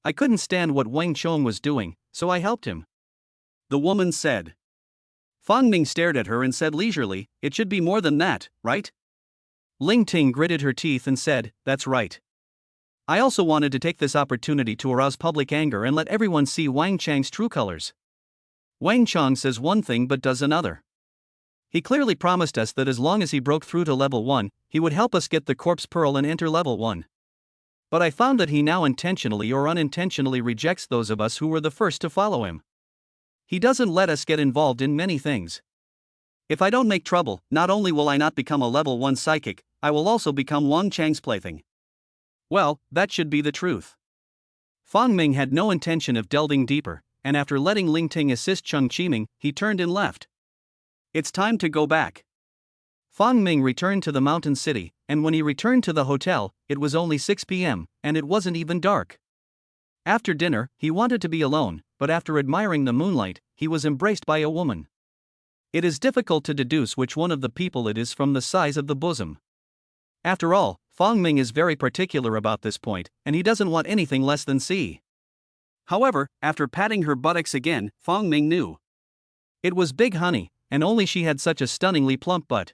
I couldn't stand what Wang Chong was doing, so I helped him. The woman said. Fong Ming stared at her and said leisurely, it should be more than that, right? Ling Ting gritted her teeth and said, that's right. I also wanted to take this opportunity to arouse public anger and let everyone see Wang Chang's true colors. Wang Chong says one thing but does another. He clearly promised us that as long as he broke through to level 1, he would help us get the corpse pearl and enter level 1. But I found that he now intentionally or unintentionally rejects those of us who were the first to follow him. He doesn't let us get involved in many things. If I don't make trouble, not only will I not become a level 1 psychic, I will also become Wang Chang's plaything. Well, that should be the truth. Fong Ming had no intention of delving deeper, and after letting Ling Ting assist Cheng Qiming, he turned and left. It's time to go back. Fong Ming returned to the mountain city, and when he returned to the hotel, it was only 6 p.m., and it wasn't even dark. After dinner, he wanted to be alone, but after admiring the moonlight, he was embraced by a woman. It is difficult to deduce which one of the people it is from the size of the bosom. After all, Fong Ming is very particular about this point, and he doesn't want anything less than C. However, after patting her buttocks again, Fong Ming knew. It was Big Honey, and only she had such a stunningly plump butt.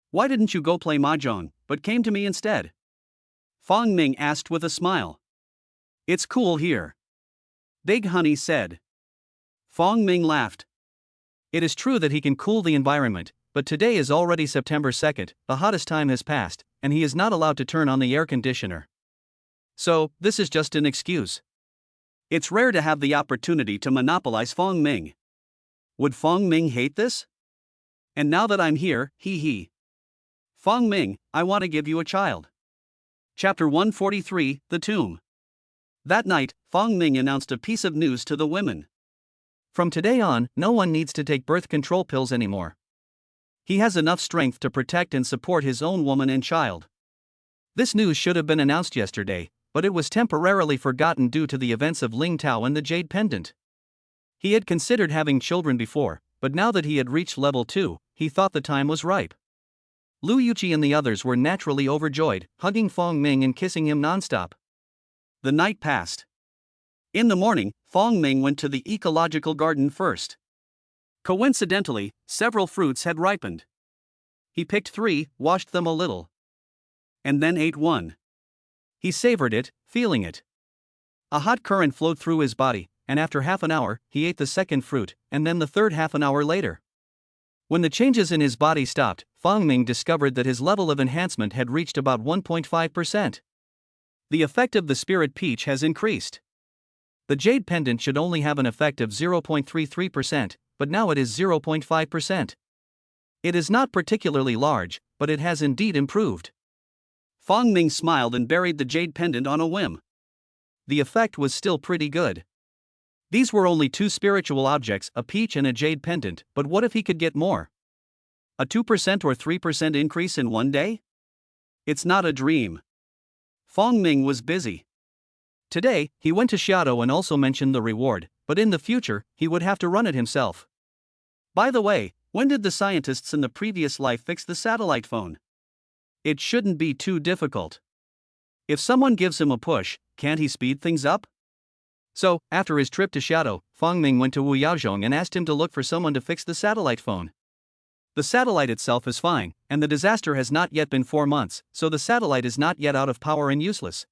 Why didn't you go play mahjong, but came to me instead? Fong Ming asked with a smile. It's cool here. Big Honey said. Fong Ming laughed. It is true that he can cool the environment, but today is already September 2nd, the hottest time has passed, and he is not allowed to turn on the air conditioner. So, this is just an excuse. It's rare to have the opportunity to monopolize Fong Ming. Would Fong Ming hate this? And now that I'm here, hee. Fong Ming, I want to give you a child. Chapter 143, The Tomb. That night, Fong Ming announced a piece of news to the women. From today on, no one needs to take birth control pills anymore. He has enough strength to protect and support his own woman and child. This news should have been announced yesterday, but it was temporarily forgotten due to the events of Ling Tao and the Jade Pendant. He had considered having children before, but now that he had reached level 2, he thought the time was ripe. Lu Yuqi and the others were naturally overjoyed, hugging Fong Ming and kissing him nonstop. The night passed. In the morning, Fong Ming went to the ecological garden first. Coincidentally, several fruits had ripened. He picked 3, washed them a little, and then ate one. He savored it, feeling it. A hot current flowed through his body, and after half an hour, he ate the second fruit, and then the third half an hour later. When the changes in his body stopped, Fong Ming discovered that his level of enhancement had reached about 1.5%. The effect of the spirit peach has increased. The jade pendant should only have an effect of 0.33%, but now it is 0.5%. It is not particularly large, but it has indeed improved. Fong Ming smiled and buried the jade pendant on a whim. The effect was still pretty good. These were only 2 spiritual objects, a peach and a jade pendant, but what if he could get more? A 2% or 3% increase in one day? It's not a dream. Fong Ming was busy. Today, he went to Shadow and also mentioned the reward, but in the future, he would have to run it himself. By the way, when did the scientists in the previous life fix the satellite phone? It shouldn't be too difficult. If someone gives him a push, can't he speed things up? So, after his trip to Shadow, Fong Ming went to Wu Yaozhong and asked him to look for someone to fix the satellite phone. The satellite itself is fine, and the disaster has not yet been 4 months, so the satellite is not yet out of power and useless.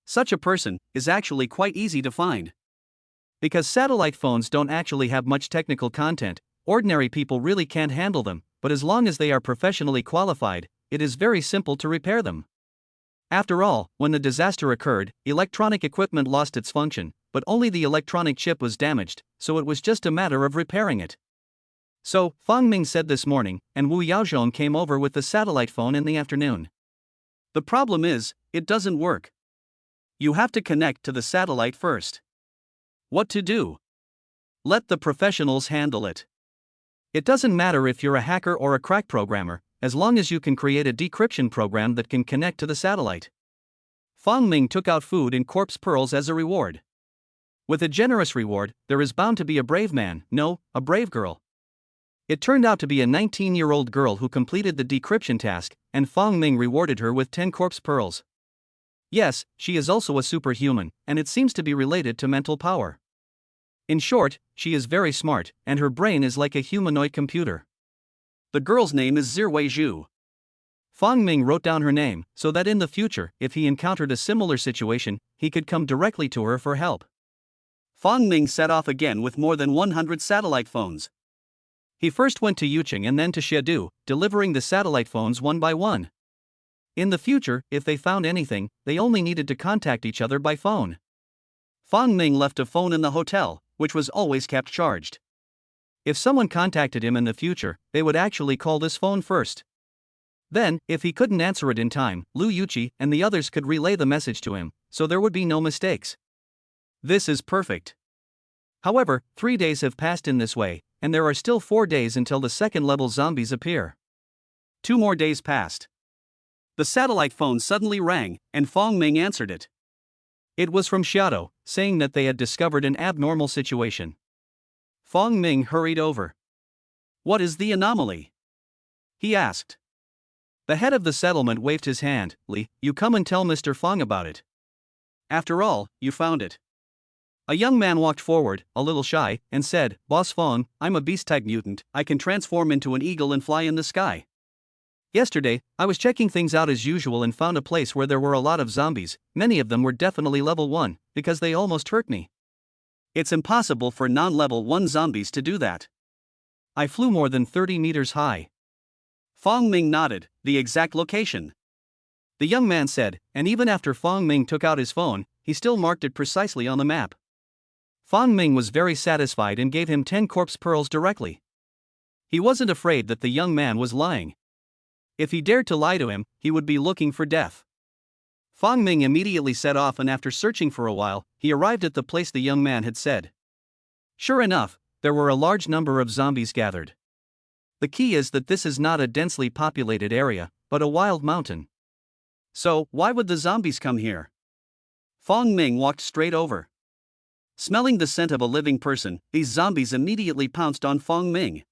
Such a person is actually quite easy to find. Because satellite phones don't actually have much technical content, ordinary people really can't handle them, but as long as they are professionally qualified, it is very simple to repair them. After all, when the disaster occurred, electronic equipment lost its function, but only the electronic chip was damaged, so it was just a matter of repairing it. So, Fong Ming said this morning, and Wu Yaozhong came over with the satellite phone in the afternoon. The problem is, it doesn't work. You have to connect to the satellite first. What to do? Let the professionals handle it. It doesn't matter if you're a hacker or a crack programmer, as long as you can create a decryption program that can connect to the satellite. Fong Ming took out food and corpse pearls as a reward. With a generous reward, there is bound to be a brave man, no, a brave girl. It turned out to be a 19-year-old girl who completed the decryption task, and Fong Ming rewarded her with 10 corpse pearls. Yes, she is also a superhuman, and it seems to be related to mental power. In short, she is very smart, and her brain is like a humanoid computer. The girl's name is Zhiwei Zhu. Fong Ming wrote down her name, so that in the future, if he encountered a similar situation, he could come directly to her for help. Fong Ming set off again with more than 100 satellite phones. He first went to Yuqing and then to Shedu, delivering the satellite phones one by one. In the future, if they found anything, they only needed to contact each other by phone. Fong Ming left a phone in the hotel, which was always kept charged. If someone contacted him in the future, they would actually call this phone first. Then, if he couldn't answer it in time, Lu Yuqi and the others could relay the message to him, so there would be no mistakes. This is perfect. However, 3 days have passed in this way, and there are still 4 days until the second-level zombies appear. 2 more days passed. The satellite phone suddenly rang, and Fong Ming answered it. It was from Shadow, saying that they had discovered an abnormal situation. Fong Ming hurried over. What is the anomaly? He asked. The head of the settlement waved his hand. Li, you come and tell Mr. Fong about it. After all, you found it. A young man walked forward, a little shy, and said, Boss Fong, I'm a beast-type mutant, I can transform into an eagle and fly in the sky. Yesterday, I was checking things out as usual and found a place where there were a lot of zombies. Many of them were definitely level 1, because they almost hurt me. It's impossible for non-level 1 zombies to do that. I flew more than 30 meters high. Fong Ming nodded, the exact location. The young man said, and even after Fong Ming took out his phone, he still marked it precisely on the map. Fong Ming was very satisfied and gave him 10 corpse pearls directly. He wasn't afraid that the young man was lying. If he dared to lie to him, he would be looking for death. Fong Ming immediately set off, and after searching for a while, he arrived at the place the young man had said. Sure enough, there were a large number of zombies gathered. The key is that this is not a densely populated area, but a wild mountain. So, why would the zombies come here? Fong Ming walked straight over. Smelling the scent of a living person, these zombies immediately pounced on Fong Ming.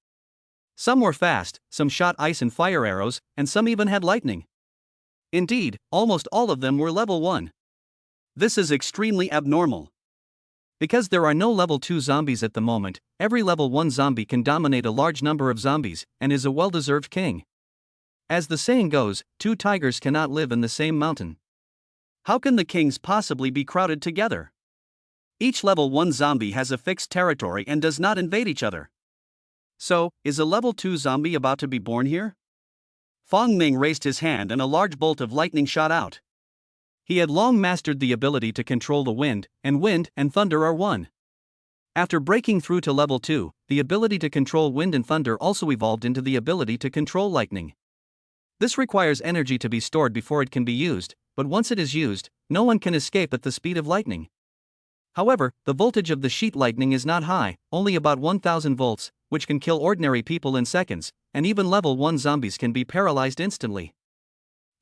Some were fast, some shot ice and fire arrows, and some even had lightning. Indeed, almost all of them were level 1. This is extremely abnormal. Because there are no level 2 zombies at the moment, every level 1 zombie can dominate a large number of zombies, and is a well-deserved king. As the saying goes, 2 tigers cannot live in the same mountain. How can the kings possibly be crowded together? Each level 1 zombie has a fixed territory and does not invade each other. So, is a level 2 zombie about to be born here? Fong Ming raised his hand and a large bolt of lightning shot out. He had long mastered the ability to control the wind and thunder are one. After breaking through to level 2, the ability to control wind and thunder also evolved into the ability to control lightning. This requires energy to be stored before it can be used, but once it is used, no one can escape at the speed of lightning. However, the voltage of the sheet lightning is not high, only about 1000 volts, which can kill ordinary people in seconds, and even level 1 zombies can be paralyzed instantly.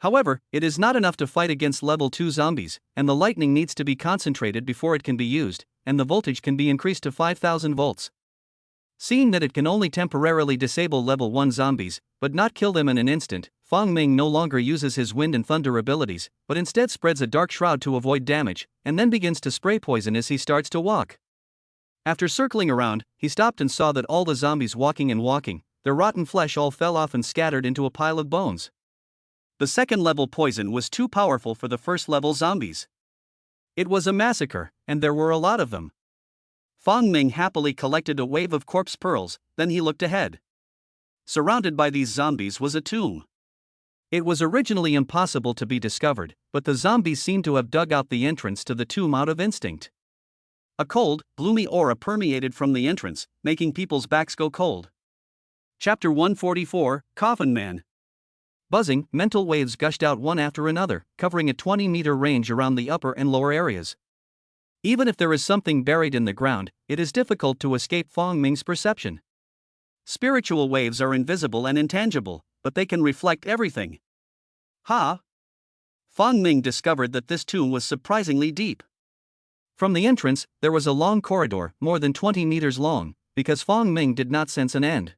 However, it is not enough to fight against level 2 zombies, and the lightning needs to be concentrated before it can be used, and the voltage can be increased to 5000 volts. Seeing that it can only temporarily disable level 1 zombies, but not kill them in an instant, Fong Ming no longer uses his wind and thunder abilities, but instead spreads a dark shroud to avoid damage, and then begins to spray poison as he starts to walk. After circling around, he stopped and saw that all the zombies walking, their rotten flesh all fell off and scattered into a pile of bones. The second level poison was too powerful for the first level zombies. It was a massacre, and there were a lot of them. Fong Ming happily collected a wave of corpse pearls, then he looked ahead. Surrounded by these zombies was a tomb. It was originally impossible to be discovered, but the zombies seemed to have dug out the entrance to the tomb out of instinct. A cold, gloomy aura permeated from the entrance, making people's backs go cold. Chapter 144, Coffin Man. Buzzing, mental waves gushed out one after another, covering a 20-meter range around the upper and lower areas. Even if there is something buried in the ground, it is difficult to escape Fong Ming's perception. Spiritual waves are invisible and intangible, but they can reflect everything. Fong Ming discovered that this tomb was surprisingly deep. From the entrance, there was a long corridor, more than 20 meters long, because Fong Ming did not sense an end.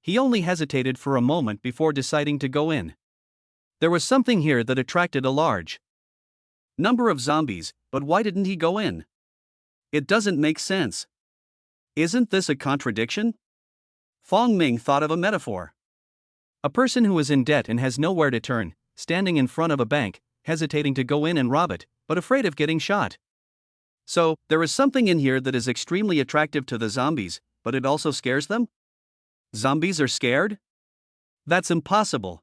He only hesitated for a moment before deciding to go in. There was something here that attracted a large number of zombies, but why didn't he go in? It doesn't make sense. Isn't this a contradiction? Fong Ming thought of a metaphor. A person who is in debt and has nowhere to turn, standing in front of a bank, hesitating to go in and rob it, but afraid of getting shot. So, there is something in here that is extremely attractive to the zombies, but it also scares them? Zombies are scared? That's impossible.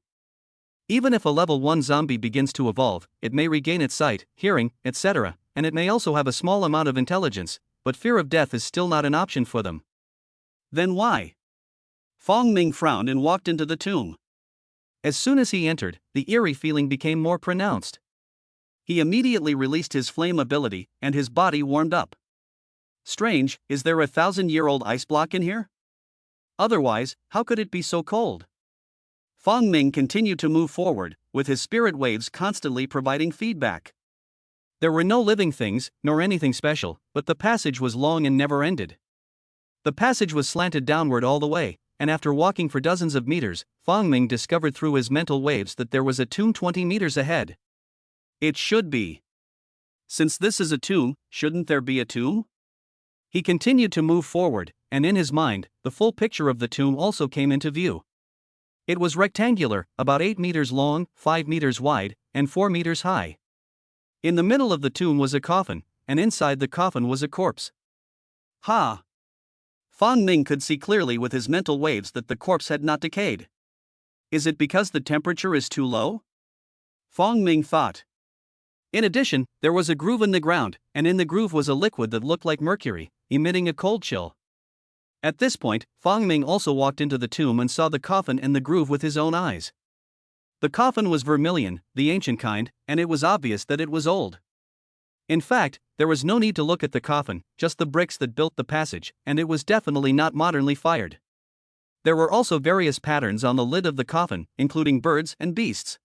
Even if a level 1 zombie begins to evolve, it may regain its sight, hearing, etc., and it may also have a small amount of intelligence, but fear of death is still not an option for them. Then why? Fong Ming frowned and walked into the tomb. As soon as he entered, the eerie feeling became more pronounced. He immediately released his flame ability, and his body warmed up. Strange, is there a 1000-year-old ice block in here? Otherwise, how could it be so cold? Fong Ming continued to move forward, with his spirit waves constantly providing feedback. There were no living things, nor anything special, but the passage was long and never ended. The passage was slanted downward all the way, and after walking for dozens of meters, Fong Ming discovered through his mental waves that there was a tomb 20 meters ahead. It should be. Since this is a tomb, shouldn't there be a tomb? He continued to move forward, and in his mind, the full picture of the tomb also came into view. It was rectangular, about 8 meters long, 5 meters wide, and 4 meters high. In the middle of the tomb was a coffin, and inside the coffin was a corpse. Fong Ming could see clearly with his mental waves that the corpse had not decayed. Is it because the temperature is too low? Fong Ming thought. In addition, there was a groove in the ground, and in the groove was a liquid that looked like mercury, emitting a cold chill. At this point, Fong Ming also walked into the tomb and saw the coffin and the groove with his own eyes. The coffin was vermilion, the ancient kind, and it was obvious that it was old. In fact, there was no need to look at the coffin, just the bricks that built the passage, and it was definitely not modernly fired. There were also various patterns on the lid of the coffin, including birds and beasts.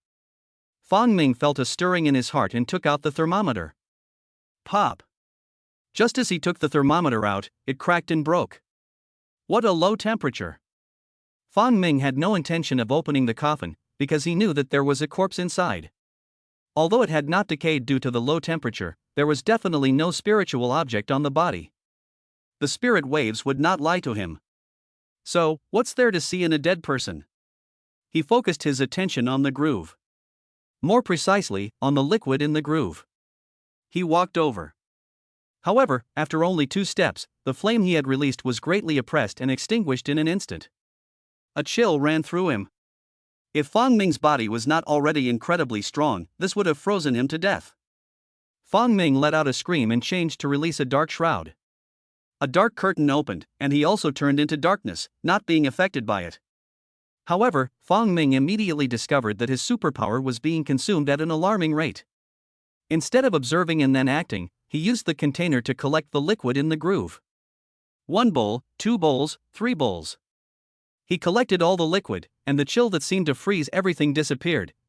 Fong Ming felt a stirring in his heart and took out the thermometer. Pop! Just as he took the thermometer out, it cracked and broke. What a low temperature! Fong Ming had no intention of opening the coffin, because he knew that there was a corpse inside. Although it had not decayed due to the low temperature, there was definitely no spiritual object on the body. The spirit waves would not lie to him. So, what's there to see in a dead person? He focused his attention on the groove. More precisely, on the liquid in the groove. He walked over. However, after only 2 steps, the flame he had released was greatly oppressed and extinguished in an instant. A chill ran through him. If Fong Ming's body was not already incredibly strong, this would have frozen him to death. Fong Ming let out a scream and changed to release a dark shroud. A dark curtain opened, and he also turned into darkness, not being affected by it. However, Fong Ming immediately discovered that his superpower was being consumed at an alarming rate. Instead of observing and then acting, he used the container to collect the liquid in the groove. 1 bowl, 2 bowls, 3 bowls. He collected all the liquid, and the chill that seemed to freeze everything disappeared,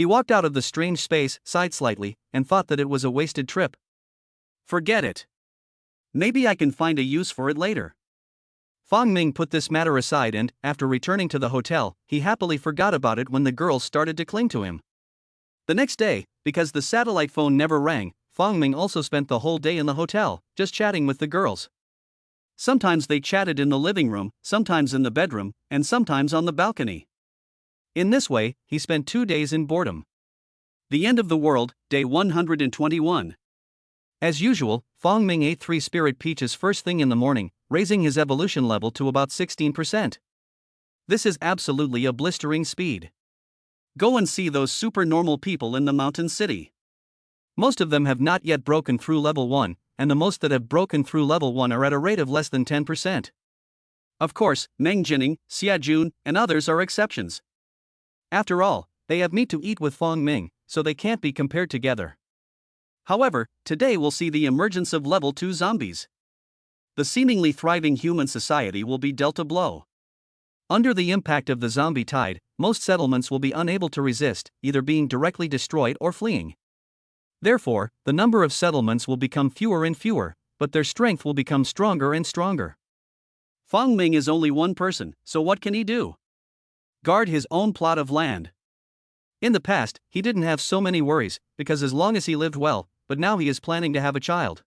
He walked out of the strange space, sighed slightly, and thought that it was a wasted trip. Forget it. Maybe I can find a use for it later. Fong Ming put this matter aside and, after returning to the hotel, he happily forgot about it when the girls started to cling to him. The next day, because the satellite phone never rang, Fong Ming also spent the whole day in the hotel, just chatting with the girls. Sometimes they chatted in the living room, sometimes in the bedroom, and sometimes on the balcony. In this way, he spent 2 days in boredom. The end of the world, day 121. As usual, Fong Ming ate 3 spirit peaches first thing in the morning, raising his evolution level to about 16%. This is absolutely a blistering speed. Go and see those super-normal people in the mountain city. Most of them have not yet broken through level 1, and the most that have broken through level 1 are at a rate of less than 10%. Of course, Mang Jinning, Xia Jun, and others are exceptions. After all, they have meat to eat with Fong Ming, so they can't be compared together. However, today we'll see the emergence of level 2 zombies. The seemingly thriving human society will be dealt a blow. Under the impact of the zombie tide, most settlements will be unable to resist, either being directly destroyed or fleeing. Therefore, the number of settlements will become fewer and fewer, but their strength will become stronger and stronger. Fong Ming is only one person, so what can he do? Guard his own plot of land. In the past, he didn't have so many worries, because as long as he lived well, but now he is planning to have a child.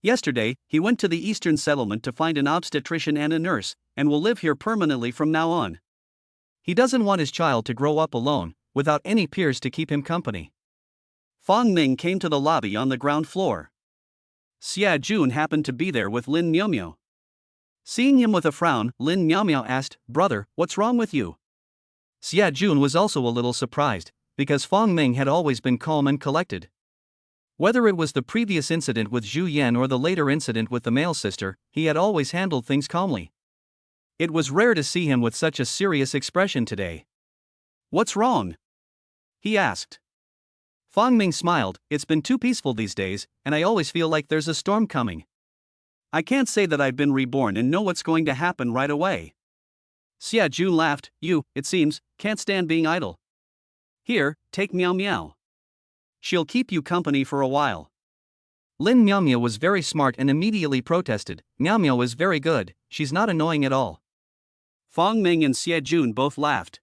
Yesterday, he went to the eastern settlement to find an obstetrician and a nurse, and will live here permanently from now on. He doesn't want his child to grow up alone, without any peers to keep him company. Fong Ming came to the lobby on the ground floor. Xia Jun happened to be there with Lin Miaomiao. Seeing him with a frown, Lin Miaomiao asked, "Brother, what's wrong with you?" Xia Jun was also a little surprised, because Fong Ming had always been calm and collected. Whether it was the previous incident with Zhu Yan or the later incident with the male sister, he had always handled things calmly. It was rare to see him with such a serious expression today. "What's wrong?" he asked. Fong Ming smiled. "It's been too peaceful these days, and I always feel like there's a storm coming. I can't say that I've been reborn and know what's going to happen right away." Xia Jun laughed. "You, it seems, can't stand being idle. Here, take Miao Miao. She'll keep you company for a while." Lin Miaomiao was very smart and immediately protested. "Miao Miao is very good, she's not annoying at all." Fong Ming and Xia Jun both laughed.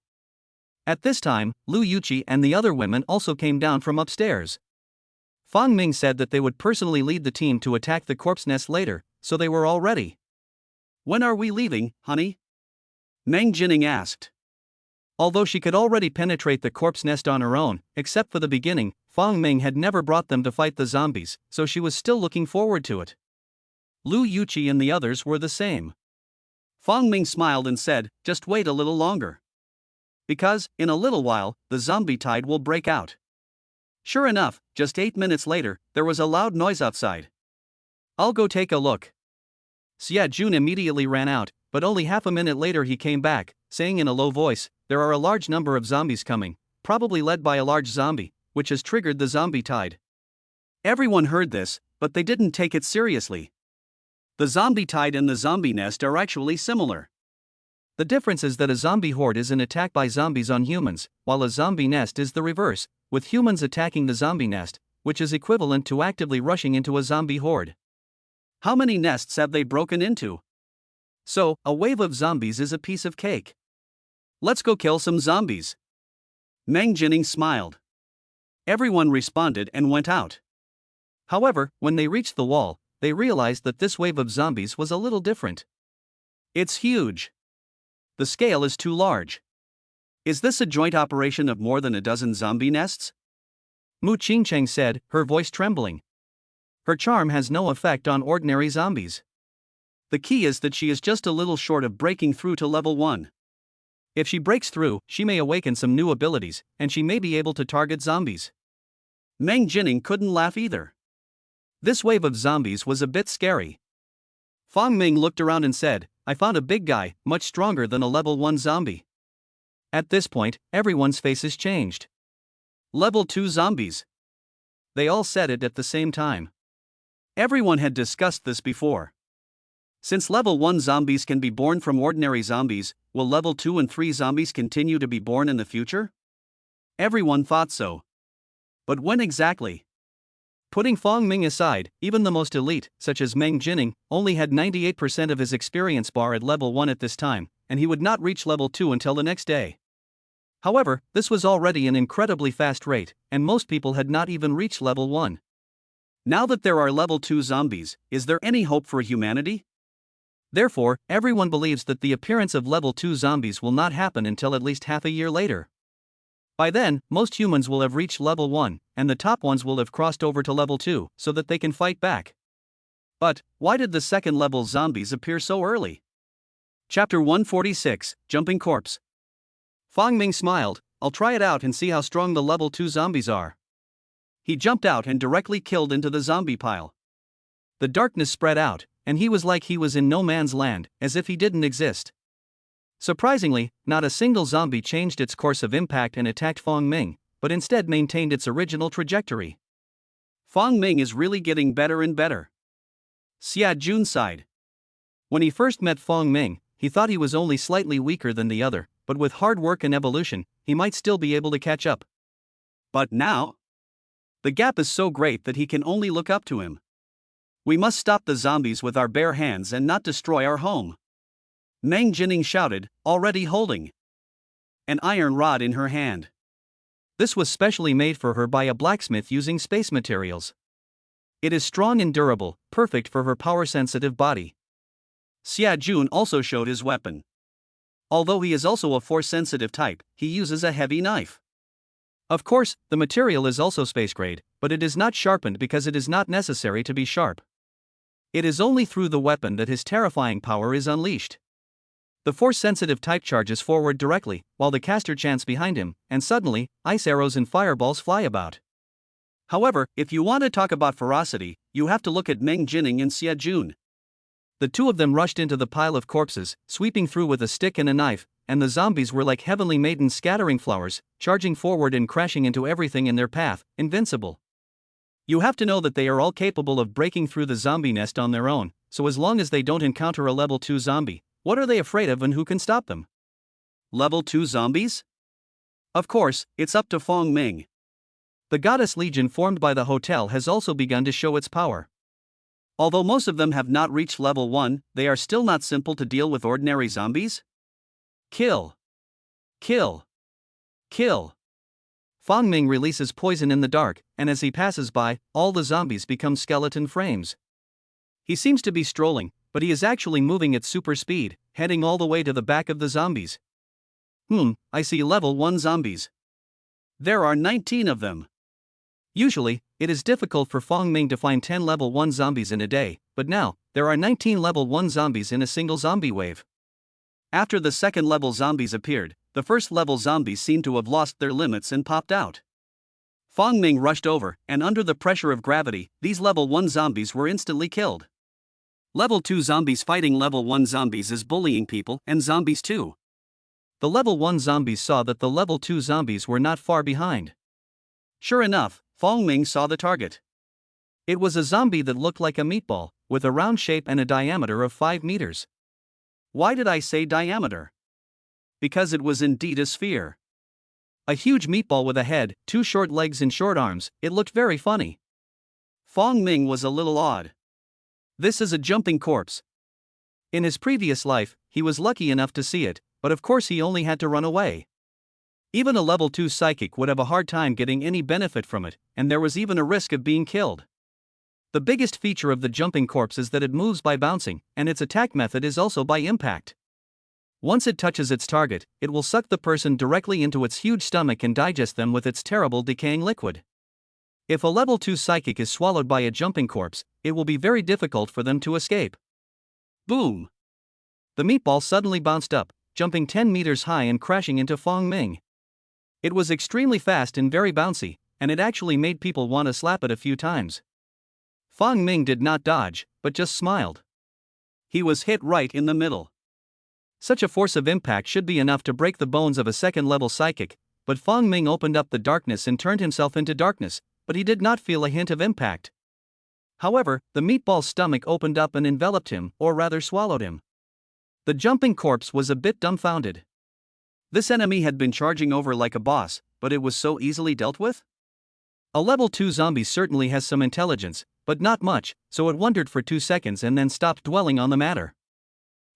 At this time, Lu Yuqi and the other women also came down from upstairs. Fong Ming said that they would personally lead the team to attack the corpse nest later, so they were all ready. "When are we leaving, honey?" Mang Jinning asked. Although she could already penetrate the corpse nest on her own, except for the beginning, Fong Ming had never brought them to fight the zombies, so she was still looking forward to it. Lu Yuqi and the others were the same. Fong Ming smiled and said, "Just wait a little longer. Because, in a little while, the zombie tide will break out." Sure enough, just 8 minutes later, there was a loud noise outside. "I'll go take a look." Xia Jun immediately ran out, but only half a minute later he came back, saying in a low voice, "There are a large number of zombies coming, probably led by a large zombie, which has triggered the zombie tide." Everyone heard this, but they didn't take it seriously. The zombie tide and the zombie nest are actually similar. The difference is that a zombie horde is an attack by zombies on humans, while a zombie nest is the reverse, with humans attacking the zombie nest, which is equivalent to actively rushing into a zombie horde. How many nests have they broken into? So, a wave of zombies is a piece of cake. Let's go kill some zombies. Mang Jinning smiled. Everyone responded and went out. However, when they reached the wall, they realized that this wave of zombies was a little different. It's huge. The scale is too large. Is this a joint operation of more than a dozen zombie nests? Mu Qingcheng said, her voice trembling. Her charm has no effect on ordinary zombies. The key is that she is just a little short of breaking through to level 1. If she breaks through, she may awaken some new abilities, and she may be able to target zombies. Mang Jinning couldn't laugh either. This wave of zombies was a bit scary. Fong Ming looked around and said, "I found a big guy, much stronger than a level 1 zombie." At this point, everyone's faces changed. Level 2 zombies. They all said it at the same time. Everyone had discussed this before. Since level 1 zombies can be born from ordinary zombies, will level 2 and 3 zombies continue to be born in the future? Everyone thought so. But when exactly? Putting Fong Ming aside, even the most elite, such as Mang Jinning, only had 98% of his experience bar at level 1 at this time, and he would not reach level 2 until the next day. However, this was already an incredibly fast rate, and most people had not even reached level 1. Now that there are level 2 zombies, is there any hope for humanity? Therefore, everyone believes that the appearance of level 2 zombies will not happen until at least half a year later. By then, most humans will have reached level 1, and the top ones will have crossed over to level 2, so that they can fight back. But, why did the second level zombies appear so early? Chapter 146, Jumping Corpse. Fong Ming smiled. I'll try it out and see how strong the level 2 zombies are. He jumped out and directly killed into the zombie pile. The darkness spread out, and he was like he was in no man's land, as if he didn't exist. Surprisingly, not a single zombie changed its course of impact and attacked Fong Ming, but instead maintained its original trajectory. Fong Ming is really getting better and better. Xia Jun sighed. When he first met Fong Ming, he thought he was only slightly weaker than the other, but with hard work and evolution, he might still be able to catch up. But now? The gap is so great that he can only look up to him. We must stop the zombies with our bare hands and not destroy our home. Mang Jinning shouted, already holding an iron rod in her hand. This was specially made for her by a blacksmith using space materials. It is strong and durable, perfect for her power-sensitive body. Xia Jun also showed his weapon. Although he is also a force-sensitive type, he uses a heavy knife. Of course, the material is also space-grade, but it is not sharpened because it is not necessary to be sharp. It is only through the weapon that his terrifying power is unleashed. The force-sensitive type charges forward directly, while the caster chants behind him, and suddenly, ice arrows and fireballs fly about. However, if you want to talk about ferocity, you have to look at Mang Jinning and Xia Jun. The two of them rushed into the pile of corpses, sweeping through with a stick and a knife, and the zombies were like heavenly maidens scattering flowers, charging forward and crashing into everything in their path, invincible. You have to know that they are all capable of breaking through the zombie nest on their own, so as long as they don't encounter a level 2 zombie, what are they afraid of and who can stop them? Level 2 zombies? Of course, it's up to Fong Ming. The goddess legion formed by the hotel has also begun to show its power. Although most of them have not reached level 1, they are still not simple to deal with ordinary zombies. Kill. Kill. Kill. Fong Ming releases poison in the dark, and as he passes by, all the zombies become skeleton frames. He seems to be strolling, but he is actually moving at super speed, heading all the way to the back of the zombies. I see level 1 zombies. There are 19 of them. Usually, it is difficult for Fong Ming to find 10 level 1 zombies in a day, but now, there are 19 level 1 zombies in a single zombie wave. After the second level zombies appeared, the first level zombies seemed to have lost their limits and popped out. Fong Ming rushed over, and under the pressure of gravity, these level 1 zombies were instantly killed. Level 2 zombies fighting level 1 zombies is bullying people and zombies too. The level 1 zombies saw that the level 2 zombies were not far behind. Sure enough, Fong Ming saw the target. It was a zombie that looked like a meatball, with a round shape and a diameter of 5 meters. Why did I say diameter? Because it was indeed a sphere. A huge meatball with a head, 2 short legs and short arms, it looked very funny. Fong Ming was a little awed. This is a jumping corpse. In his previous life, he was lucky enough to see it, but of course he only had to run away. Even a level 2 psychic would have a hard time getting any benefit from it, and there was even a risk of being killed. The biggest feature of the jumping corpse is that it moves by bouncing, and its attack method is also by impact. Once it touches its target, it will suck the person directly into its huge stomach and digest them with its terrible decaying liquid. If a level 2 psychic is swallowed by a jumping corpse, it will be very difficult for them to escape. Boom! The meatball suddenly bounced up, jumping 10 meters high and crashing into Fong Ming. It was extremely fast and very bouncy, and it actually made people want to slap it a few times. Fong Ming did not dodge, but just smiled. He was hit right in the middle. Such a force of impact should be enough to break the bones of a second-level psychic, but Fong Ming opened up the darkness and turned himself into darkness, but he did not feel a hint of impact. However, the meatball's stomach opened up and enveloped him, or rather swallowed him. The jumping corpse was a bit dumbfounded. This enemy had been charging over like a boss, but it was so easily dealt with? A level 2 zombie certainly has some intelligence, but not much, so it wondered for 2 seconds and then stopped dwelling on the matter.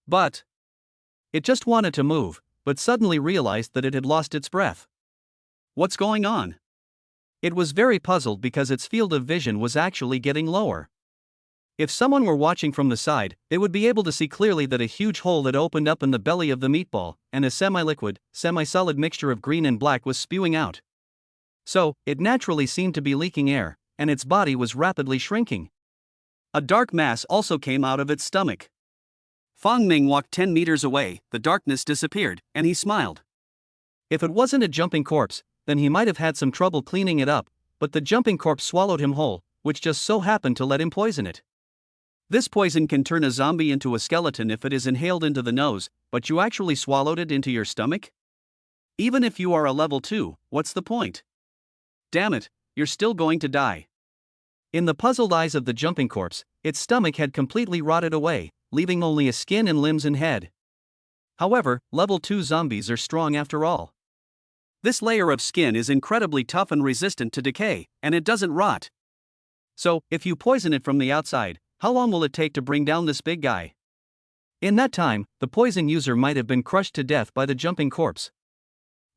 But it just wanted to move, but suddenly realized that it had lost its breath. What's going on? It was very puzzled because its field of vision was actually getting lower. If someone were watching from the side, they would be able to see clearly that a huge hole had opened up in the belly of the meatball, and a semi-liquid, semi-solid mixture of green and black was spewing out. So, it naturally seemed to be leaking air, and its body was rapidly shrinking. A dark mass also came out of its stomach. Fong Ming walked 10 meters away, the darkness disappeared, and he smiled. If it wasn't a jumping corpse, then he might have had some trouble cleaning it up, but the jumping corpse swallowed him whole, which just so happened to let him poison it. This poison can turn a zombie into a skeleton if it is inhaled into the nose, but you actually swallowed it into your stomach? Even if you are a level 2, what's the point? Damn it, you're still going to die. In the puzzled eyes of the jumping corpse, its stomach had completely rotted away, leaving only a skin and limbs and head. However, level 2 zombies are strong after all. This layer of skin is incredibly tough and resistant to decay, and it doesn't rot. So, if you poison it from the outside, how long will it take to bring down this big guy? In that time, the poison user might have been crushed to death by the jumping corpse.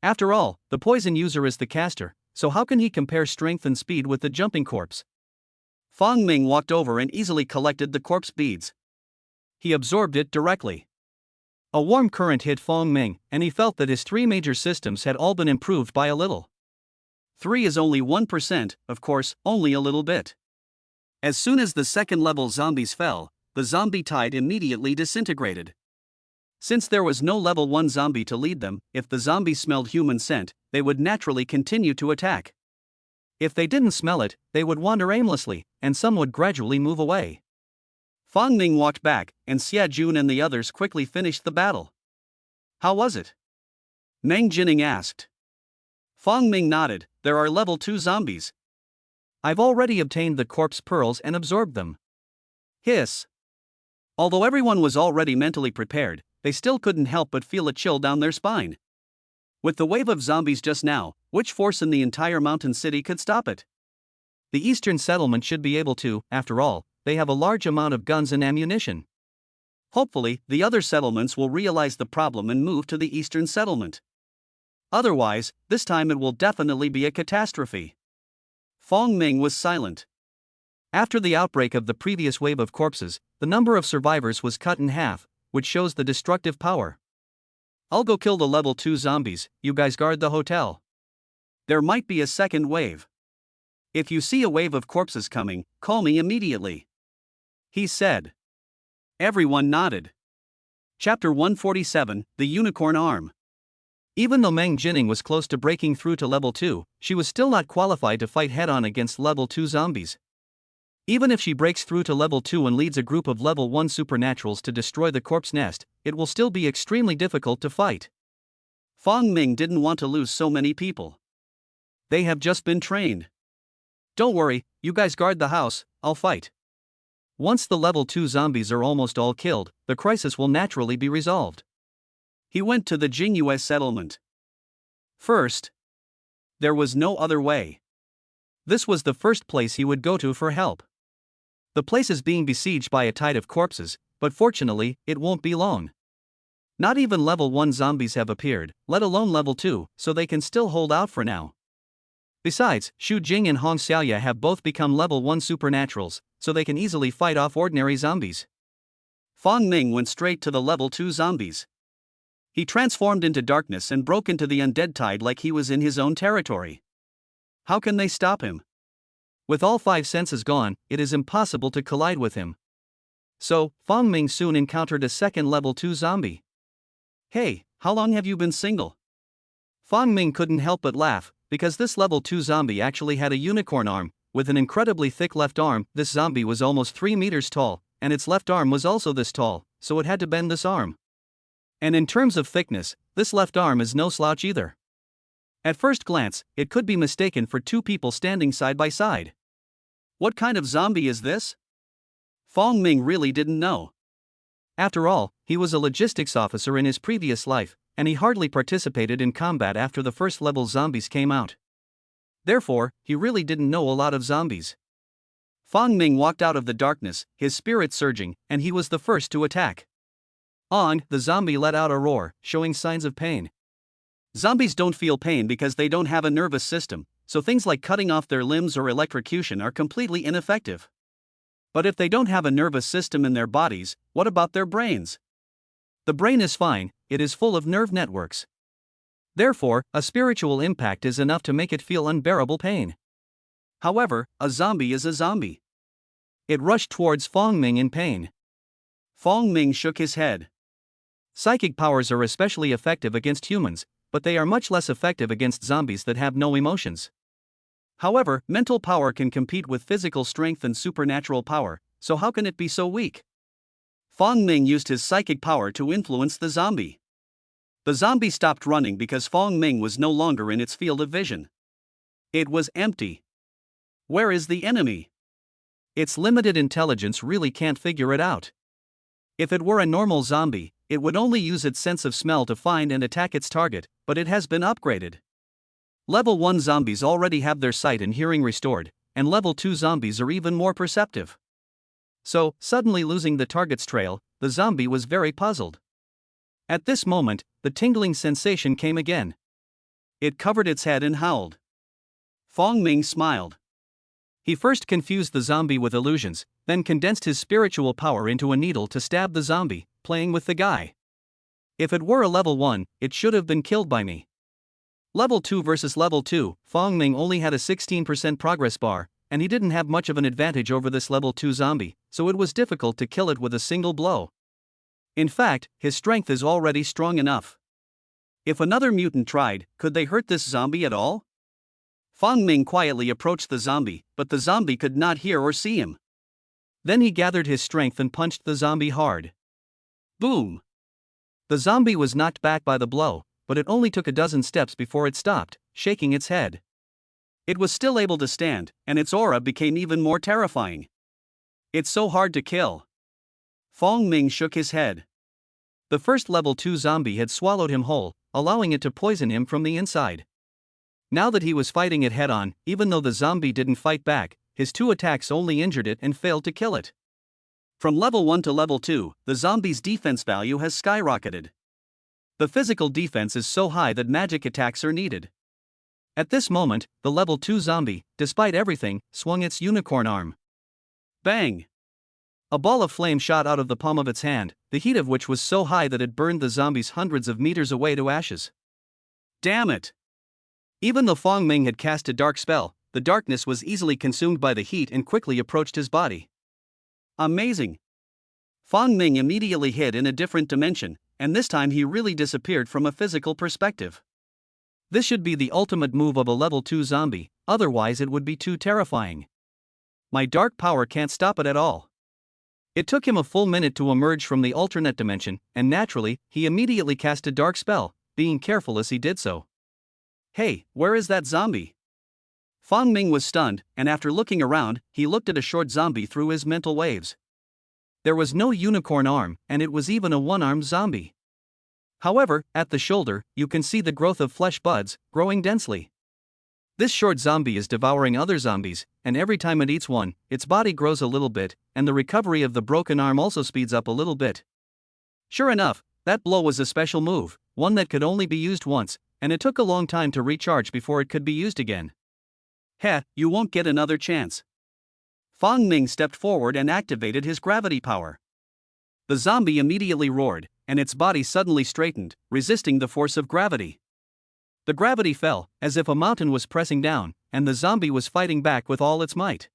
After all, the poison user is the caster, so how can he compare strength and speed with the jumping corpse? Fong Ming walked over and easily collected the corpse beads. He absorbed it directly. A warm current hit Fong Ming, and he felt that his 3 major systems had all been improved by a little. 3 is only 1%, of course, only a little bit. As soon as the second level zombies fell, the zombie tide immediately disintegrated. Since there was no level 1 zombie to lead them, if the zombies smelled human scent, they would naturally continue to attack. If they didn't smell it, they would wander aimlessly, and some would gradually move away. Fong Ming walked back, and Xia Jun and the others quickly finished the battle. How was it? Mang Jinning asked. Fong Ming nodded. There are level 2 zombies. I've already obtained the corpse pearls and absorbed them. Hiss. Although everyone was already mentally prepared, they still couldn't help but feel a chill down their spine. With the wave of zombies just now, which force in the entire mountain city could stop it? The eastern settlement should be able to, after all, they have a large amount of guns and ammunition. Hopefully, the other settlements will realize the problem and move to the eastern settlement. Otherwise, this time it will definitely be a catastrophe. Fong Ming was silent. After the outbreak of the previous wave of corpses, the number of survivors was cut in half, which shows the destructive power. I'll go kill the level 2 zombies, you guys guard the hotel. There might be a second wave. If you see a wave of corpses coming, call me immediately. He said. Everyone nodded. Chapter 147, The Unicorn Arm. Even though Mang Jinning was close to breaking through to level 2, she was still not qualified to fight head-on against level 2 zombies. Even if she breaks through to level 2 and leads a group of level 1 supernaturals to destroy the corpse nest, it will still be extremely difficult to fight. Fong Ming didn't want to lose so many people. They have just been trained. Don't worry, you guys guard the house, I'll fight. Once the level 2 zombies are almost all killed, the crisis will naturally be resolved. He went to the Jingyue settlement. First, there was no other way. This was the first place he would go to for help. The place is being besieged by a tide of corpses, but fortunately, it won't be long. Not even level 1 zombies have appeared, let alone level 2, so they can still hold out for now. Besides, Shu Jing and Hong Xiaoya have both become level 1 supernaturals, so they can easily fight off ordinary zombies. Fong Ming went straight to the level 2 zombies. He transformed into darkness and broke into the undead tide like he was in his own territory. How can they stop him? With all 5 senses gone, it is impossible to collide with him. So, Fong Ming soon encountered a second level 2 zombie. Hey, how long have you been single? Fong Ming couldn't help but laugh, because this level 2 zombie actually had a unicorn arm, with an incredibly thick left arm. This zombie was almost 3 meters tall, and its left arm was also this tall, so it had to bend this arm. And in terms of thickness, this left arm is no slouch either. At first glance, it could be mistaken for 2 people standing side by side. What kind of zombie is this? Fong Ming really didn't know. After all, he was a logistics officer in his previous life, and he hardly participated in combat after the first level zombies came out. Therefore, he really didn't know a lot of zombies. Fong Ming walked out of the darkness, his spirit surging, and he was the first to attack. The zombie let out a roar, showing signs of pain. Zombies don't feel pain because they don't have a nervous system, so things like cutting off their limbs or electrocution are completely ineffective. But if they don't have a nervous system in their bodies, what about their brains? The brain is fine, it is full of nerve networks. Therefore, a spiritual impact is enough to make it feel unbearable pain. However, a zombie is a zombie. It rushed towards Fong Ming in pain. Fong Ming shook his head. Psychic powers are especially effective against humans, but they are much less effective against zombies that have no emotions. However, mental power can compete with physical strength and supernatural power, so how can it be so weak? Fong Ming used his psychic power to influence the zombie. The zombie stopped running because Fong Ming was no longer in its field of vision. It was empty. Where is the enemy? Its limited intelligence really can't figure it out. If it were a normal zombie, it would only use its sense of smell to find and attack its target, but it has been upgraded. Level 1 zombies already have their sight and hearing restored, and level 2 zombies are even more perceptive. So, suddenly losing the target's trail, the zombie was very puzzled. At this moment, the tingling sensation came again. It covered its head and howled. Fong Ming smiled. He first confused the zombie with illusions, then condensed his spiritual power into a needle to stab the zombie, playing with the guy. If it were a level 1, it should have been killed by me. Level 2 versus level 2, Fong Ming only had a 16% progress bar, and he didn't have much of an advantage over this level 2 zombie, so it was difficult to kill it with a single blow. In fact, his strength is already strong enough. If another mutant tried, could they hurt this zombie at all? Fong Ming quietly approached the zombie, but the zombie could not hear or see him. Then he gathered his strength and punched the zombie hard. Boom! The zombie was knocked back by the blow, but it only took a dozen steps before it stopped, shaking its head. It was still able to stand, and its aura became even more terrifying. It's so hard to kill. Fong Ming shook his head. The first level 2 zombie had swallowed him whole, allowing it to poison him from the inside. Now that he was fighting it head-on, even though the zombie didn't fight back, his 2 attacks only injured it and failed to kill it. From level 1 to level 2, the zombie's defense value has skyrocketed. The physical defense is so high that magic attacks are needed. At this moment, the level 2 zombie, despite everything, swung its unicorn arm. Bang! A ball of flame shot out of the palm of its hand, the heat of which was so high that it burned the zombies hundreds of meters away to ashes. Damn it! Even though Fong Ming had cast a dark spell, the darkness was easily consumed by the heat and quickly approached his body. Amazing! Fong Ming immediately hid in a different dimension, and this time he really disappeared from a physical perspective. This should be the ultimate move of a level 2 zombie, otherwise it would be too terrifying. My dark power can't stop it at all. It took him a full minute to emerge from the alternate dimension, and naturally, he immediately cast a dark spell, being careful as he did so. Hey, where is that zombie? Fong Ming was stunned, and after looking around, he looked at a short zombie through his mental waves. There was no unicorn arm, and it was even a one-armed zombie. However, at the shoulder, you can see the growth of flesh buds, growing densely. This short zombie is devouring other zombies, and every time it eats one, its body grows a little bit, and the recovery of the broken arm also speeds up a little bit. Sure enough, that blow was a special move, one that could only be used once, and it took a long time to recharge before it could be used again. Heh, you won't get another chance. Fong Ming stepped forward and activated his gravity power. The zombie immediately roared, and its body suddenly straightened, resisting the force of gravity. The gravity fell, as if a mountain was pressing down, and the zombie was fighting back with all its might.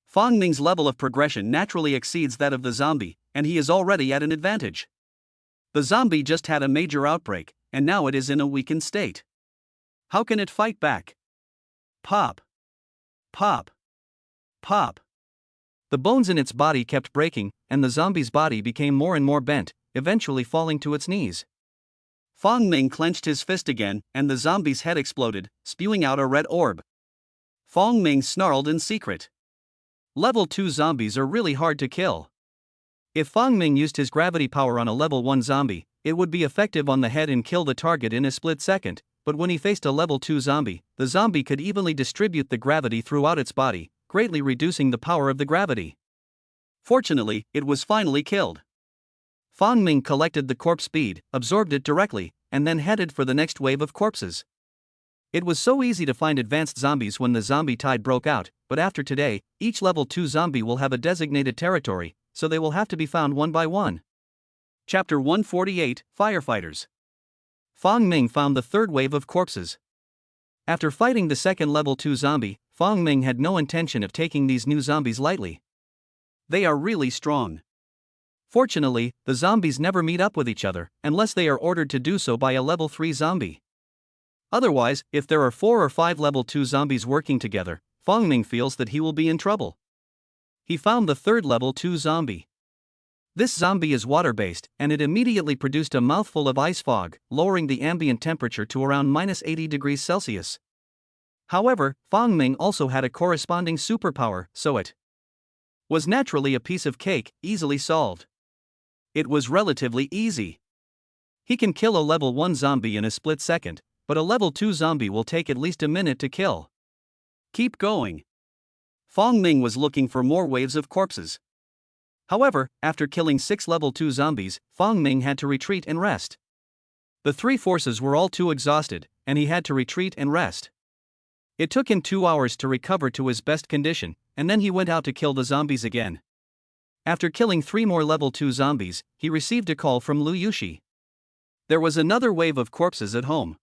Fong Ming's level of progression naturally exceeds that of the zombie, and he is already at an advantage. The zombie just had a major outbreak, and now it is in a weakened state. How can it fight back? Pop! Pop! Pop! The bones in its body kept breaking, and the zombie's body became more and more bent, eventually falling to its knees. Fong Ming clenched his fist again, and the zombie's head exploded, spewing out a red orb. Fong Ming snarled in secret. Level 2 zombies are really hard to kill. If Fong Ming used his gravity power on a level 1 zombie, it would be effective on the head and kill the target in a split second, but when he faced a level 2 zombie, the zombie could evenly distribute the gravity throughout its body, greatly reducing the power of the gravity. Fortunately, it was finally killed. Fong Ming collected the corpse speed, absorbed it directly, and then headed for the next wave of corpses. It was so easy to find advanced zombies when the zombie tide broke out, but after today, each level 2 zombie will have a designated territory, so they will have to be found one by one. Chapter 148, Firefighters. Fong Ming found the third wave of corpses. After fighting the second level 2 zombie, Fong Ming had no intention of taking these new zombies lightly. They are really strong. Fortunately, the zombies never meet up with each other, unless they are ordered to do so by a level 3 zombie. Otherwise, if there are 4 or 5 level 2 zombies working together, Fong Ming feels that he will be in trouble. He found the third level 2 zombie. This zombie is water-based, and it immediately produced a mouthful of ice fog, lowering the ambient temperature to around -80 degrees Celsius. However, Fong Ming also had a corresponding superpower, so it was naturally a piece of cake, easily solved. It was relatively easy. He can kill a level 1 zombie in a split second, but a level 2 zombie will take at least a minute to kill. Keep going. Fong Ming was looking for more waves of corpses. However, after killing 6 level 2 zombies, Fong Ming had to retreat and rest. The 3 forces were all too exhausted, and he had to retreat and rest. It took him 2 hours to recover to his best condition, and then he went out to kill the zombies again. After killing 3 more level 2 zombies, he received a call from Lu Yushi. There was another wave of corpses at home.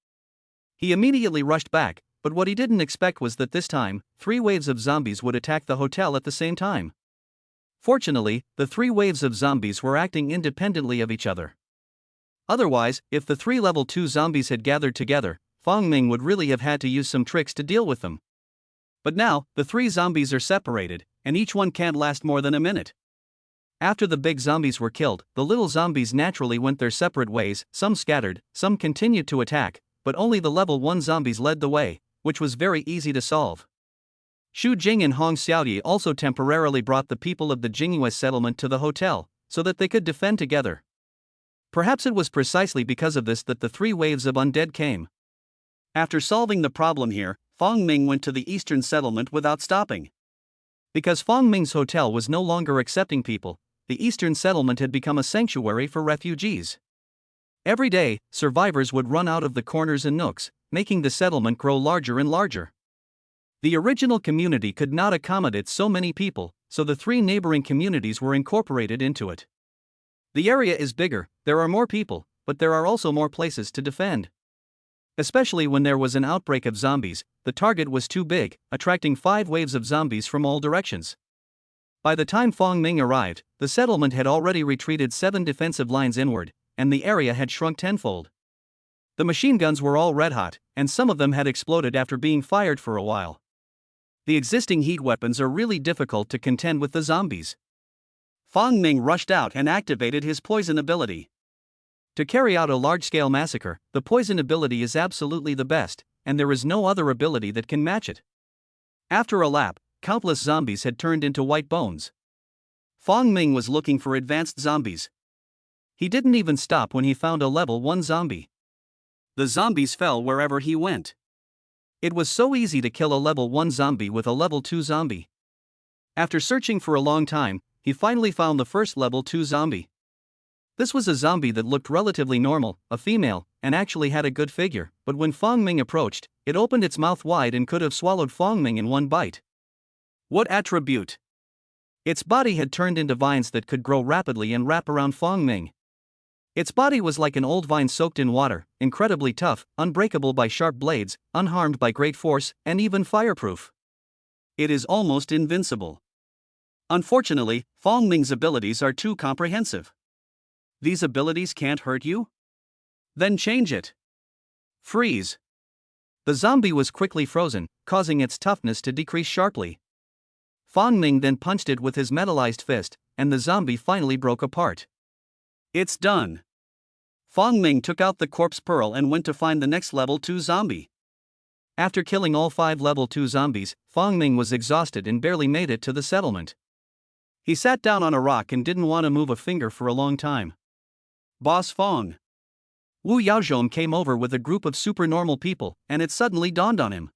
He immediately rushed back, but what he didn't expect was that this time, 3 waves of zombies would attack the hotel at the same time. Fortunately, the 3 waves of zombies were acting independently of each other. Otherwise, if the 3 level 2 zombies had gathered together, Fong Ming would really have had to use some tricks to deal with them. But now, the 3 zombies are separated, and each one can't last more than a minute. After the big zombies were killed, the little zombies naturally went their separate ways, some scattered, some continued to attack, but only the level 1 zombies led the way, which was very easy to solve. Shu Jing and Hong Xiaoyi also temporarily brought the people of the Jingyue settlement to the hotel, so that they could defend together. Perhaps it was precisely because of this that the 3 waves of undead came. After solving the problem here, Fong Ming went to the eastern settlement without stopping. Because Fong Ming's hotel was no longer accepting people, the eastern settlement had become a sanctuary for refugees. Every day, survivors would run out of the corners and nooks, making the settlement grow larger and larger. The original community could not accommodate so many people, so the 3 neighboring communities were incorporated into it. The area is bigger, there are more people, but there are also more places to defend. Especially when there was an outbreak of zombies, the target was too big, attracting 5 waves of zombies from all directions. By the time Fong Ming arrived, the settlement had already retreated 7 defensive lines inward, and the area had shrunk tenfold. The machine guns were all red hot, and some of them had exploded after being fired for a while. The existing heat weapons are really difficult to contend with the zombies. Fong Ming rushed out and activated his poison ability. To carry out a large-scale massacre, the poison ability is absolutely the best, and there is no other ability that can match it. After a lap, countless zombies had turned into white bones. Fong Ming was looking for advanced zombies. He didn't even stop when he found a level 1 zombie. The zombies fell wherever he went. It was so easy to kill a level 1 zombie with a level 2 zombie. After searching for a long time, he finally found the first level 2 zombie. This was a zombie that looked relatively normal, a female, and actually had a good figure, but when Fong Ming approached, it opened its mouth wide and could have swallowed Fong Ming in one bite. What attribute! Its body had turned into vines that could grow rapidly and wrap around Fong Ming. Its body was like an old vine soaked in water, incredibly tough, unbreakable by sharp blades, unharmed by great force, and even fireproof. It is almost invincible. Unfortunately, Fong Ming's abilities are too comprehensive. These abilities can't hurt you? Then change it. Freeze. The zombie was quickly frozen, causing its toughness to decrease sharply. Fong Ming then punched it with his metallized fist, and the zombie finally broke apart. It's done. Fong Ming took out the corpse pearl and went to find the next level 2 zombie. After killing all 5 level 2 zombies, Fong Ming was exhausted and barely made it to the settlement. He sat down on a rock and didn't want to move a finger for a long time. Boss Fong, Wu Yaozhong came over with a group of supernormal people, and it suddenly dawned on him.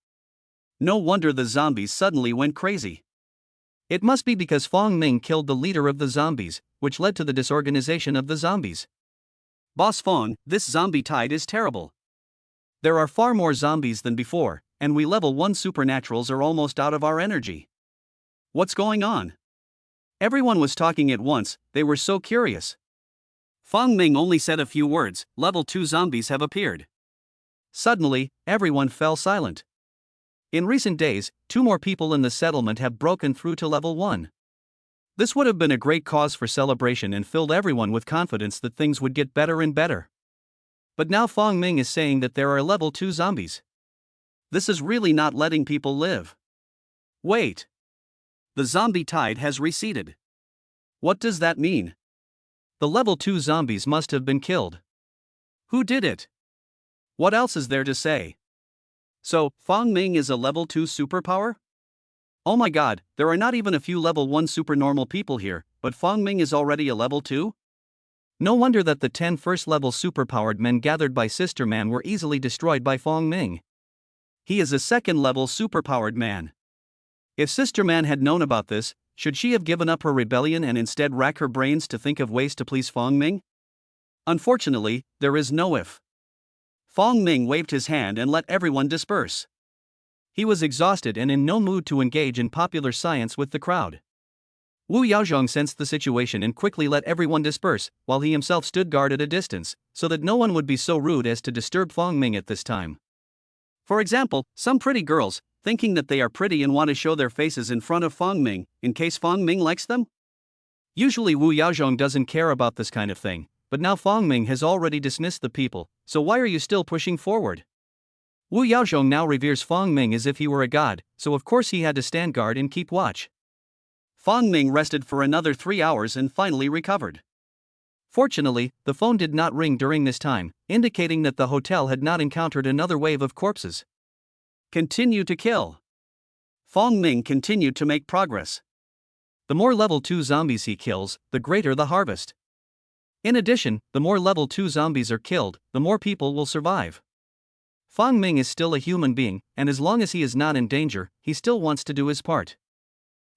No wonder the zombies suddenly went crazy. It must be because Fong Ming killed the leader of the zombies, which led to the disorganization of the zombies. Boss Fong, this zombie tide is terrible. There are far more zombies than before, and we level 1 supernaturals are almost out of our energy. What's going on? Everyone was talking at once, they were so curious. Fong Ming only said a few words, level 2 zombies have appeared. Suddenly, everyone fell silent. In recent days, 2 more people in the settlement have broken through to level 1. This would have been a great cause for celebration and filled everyone with confidence that things would get better and better. But now Fong Ming is saying that there are level 2 zombies. This is really not letting people live. Wait. The zombie tide has receded. What does that mean? The level 2 zombies must have been killed. Who did it? What else is there to say? So, Fong Ming is a level 2 superpower? Oh my god, there are not even a few level 1 supernormal people here, but Fong Ming is already a level 2? No wonder that the 10 first level superpowered men gathered by Sister Man were easily destroyed by Fong Ming. He is a second level superpowered man. If Sister Man had known about this, should she have given up her rebellion and instead rack her brains to think of ways to please Fong Ming? Unfortunately, there is no if. Fong Ming waved his hand and let everyone disperse. He was exhausted and in no mood to engage in popular science with the crowd. Wu Yaozhong sensed the situation and quickly let everyone disperse, while he himself stood guard at a distance, so that no one would be so rude as to disturb Fong Ming at this time. For example, some pretty girls, thinking that they are pretty and want to show their faces in front of Fong Ming, in case Fong Ming likes them? Usually Wu Yaozhong doesn't care about this kind of thing, but now Fong Ming has already dismissed the people, so why are you still pushing forward? Wu Yaozhong now reveres Fong Ming as if he were a god, so of course he had to stand guard and keep watch. Fong Ming rested for another 3 hours and finally recovered. Fortunately, the phone did not ring during this time, indicating that the hotel had not encountered another wave of corpses. Continue to kill. Fong Ming continued to make progress. The more level 2 zombies he kills, the greater the harvest. In addition, the more level 2 zombies are killed, the more people will survive. Fong Ming is still a human being, and as long as he is not in danger, he still wants to do his part.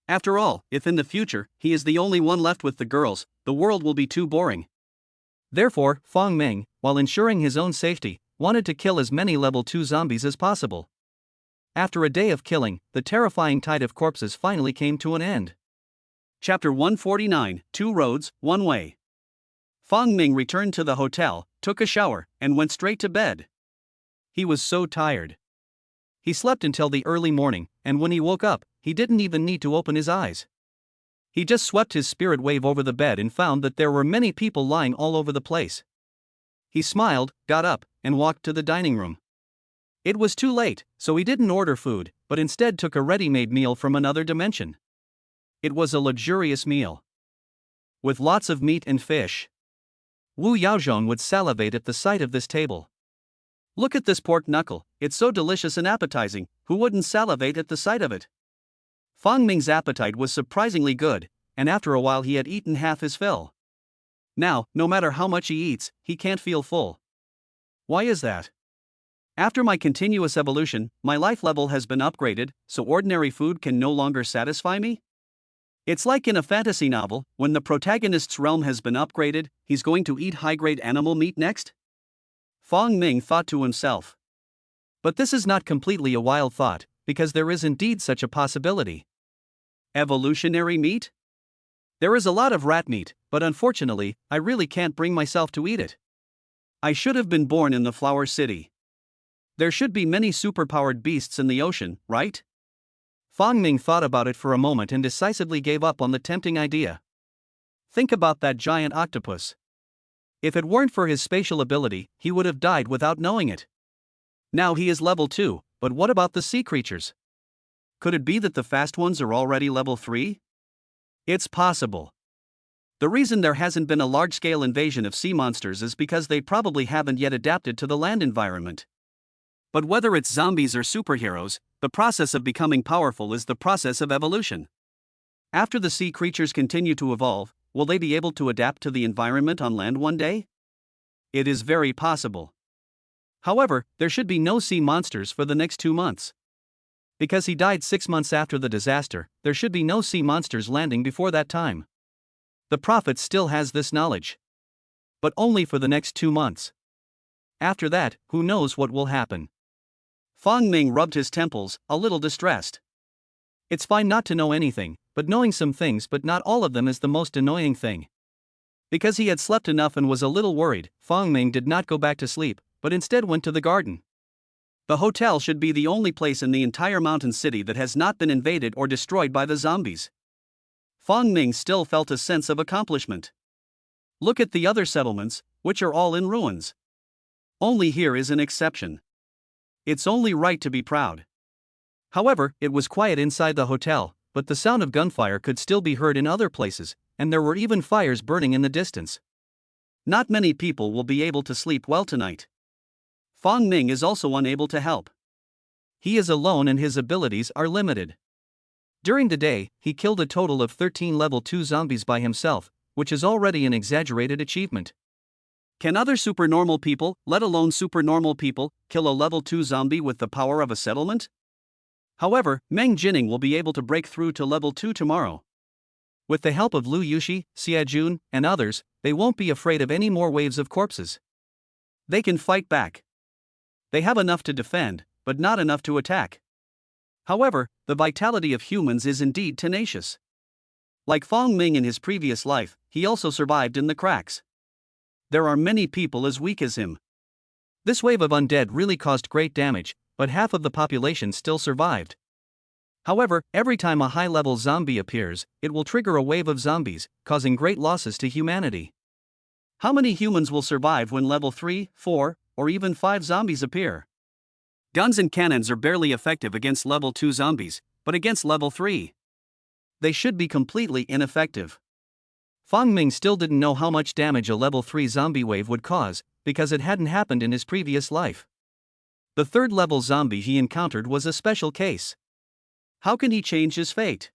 After all, if in the future, he is the only one left with the girls, the world will be too boring. Therefore, Fong Ming, while ensuring his own safety, wanted to kill as many level 2 zombies as possible. After a day of killing, the terrifying tide of corpses finally came to an end. Chapter 149, 2 Roads, 1 Way. Fong Ming returned to the hotel, took a shower, and went straight to bed. He was so tired. He slept until the early morning, and when he woke up, he didn't even need to open his eyes. He just swept his spirit wave over the bed and found that there were many people lying all over the place. He smiled, got up, and walked to the dining room. It was too late, so he didn't order food, but instead took a ready-made meal from another dimension. It was a luxurious meal, with lots of meat and fish. Wu Yaozhong would salivate at the sight of this table. Look at this pork knuckle, it's so delicious and appetizing, who wouldn't salivate at the sight of it? Fong Ming's appetite was surprisingly good, and after a while he had eaten half his fill. Now, no matter how much he eats, he can't feel full. Why is that? After my continuous evolution, my life level has been upgraded, so ordinary food can no longer satisfy me? It's like in a fantasy novel, when the protagonist's realm has been upgraded, he's going to eat high-grade animal meat next? Fong Ming thought to himself. But this is not completely a wild thought, because there is indeed such a possibility. Evolutionary meat? There is a lot of rat meat, but unfortunately, I really can't bring myself to eat it. I should have been born in the Flower City. There should be many superpowered beasts in the ocean, right? Fong Ming thought about it for a moment and decisively gave up on the tempting idea. Think about that giant octopus. If it weren't for his spatial ability, he would have died without knowing it. Now he is level 2, but what about the sea creatures? Could it be that the fast ones are already level 3? It's possible. The reason there hasn't been a large-scale invasion of sea monsters is because they probably haven't yet adapted to the land environment. But whether it's zombies or superheroes, the process of becoming powerful is the process of evolution. After the sea creatures continue to evolve, will they be able to adapt to the environment on land one day? It is very possible. However, there should be no sea monsters for the next 2 months. Because he died 6 months after the disaster, there should be no sea monsters landing before that time. The prophet still has this knowledge. But only for the next 2 months. After that, who knows what will happen. Fong Ming rubbed his temples, a little distressed. It's fine not to know anything, but knowing some things but not all of them is the most annoying thing. Because he had slept enough and was a little worried, Fong Ming did not go back to sleep, but instead went to the garden. The hotel should be the only place in the entire mountain city that has not been invaded or destroyed by the zombies. Fong Ming still felt a sense of accomplishment. Look at the other settlements, which are all in ruins. Only here is an exception. It's only right to be proud. However, it was quiet inside the hotel, but the sound of gunfire could still be heard in other places, and there were even fires burning in the distance. Not many people will be able to sleep well tonight. Fong Ming is also unable to help. He is alone and his abilities are limited. During the day, he killed a total of 13 level 2 zombies by himself, which is already an exaggerated achievement. Can other supernormal people, let alone supernormal people, kill a level 2 zombie with the power of a settlement? However, Mang Jinning will be able to break through to level 2 tomorrow. With the help of Lu Yushi, Xiajun, and others, they won't be afraid of any more waves of corpses. They can fight back. They have enough to defend, but not enough to attack. However, the vitality of humans is indeed tenacious. Like Fong Ming in his previous life, he also survived in the cracks. There are many people as weak as him. This wave of undead really caused great damage, but half of the population still survived. However, every time a high-level zombie appears, it will trigger a wave of zombies, causing great losses to humanity. How many humans will survive when level 3, 4, or even 5 zombies appear? Guns and cannons are barely effective against level 2 zombies, but against level 3, they should be completely ineffective. Fong Ming still didn't know how much damage a level 3 zombie wave would cause, because it hadn't happened in his previous life. The third level zombie he encountered was a special case. How can he change his fate?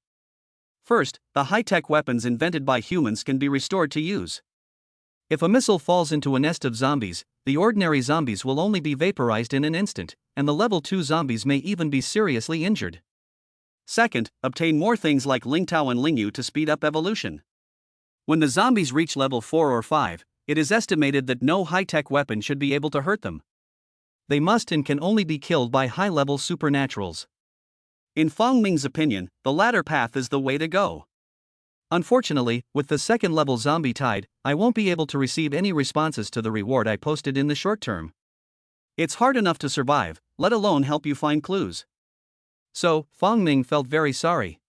First, the high-tech weapons invented by humans can be restored to use. If a missile falls into a nest of zombies, the ordinary zombies will only be vaporized in an instant, and the level 2 zombies may even be seriously injured. Second, obtain more things like Lingtao and Lingyu to speed up evolution. When the zombies reach level 4 or 5, it is estimated that no high-tech weapon should be able to hurt them. They must and can only be killed by high-level supernaturals. In Fong Ming's opinion, the latter path is the way to go. Unfortunately, with the second-level zombie tide, I won't be able to receive any responses to the reward I posted in the short term. It's hard enough to survive, let alone help you find clues. So, Fong Ming felt very sorry.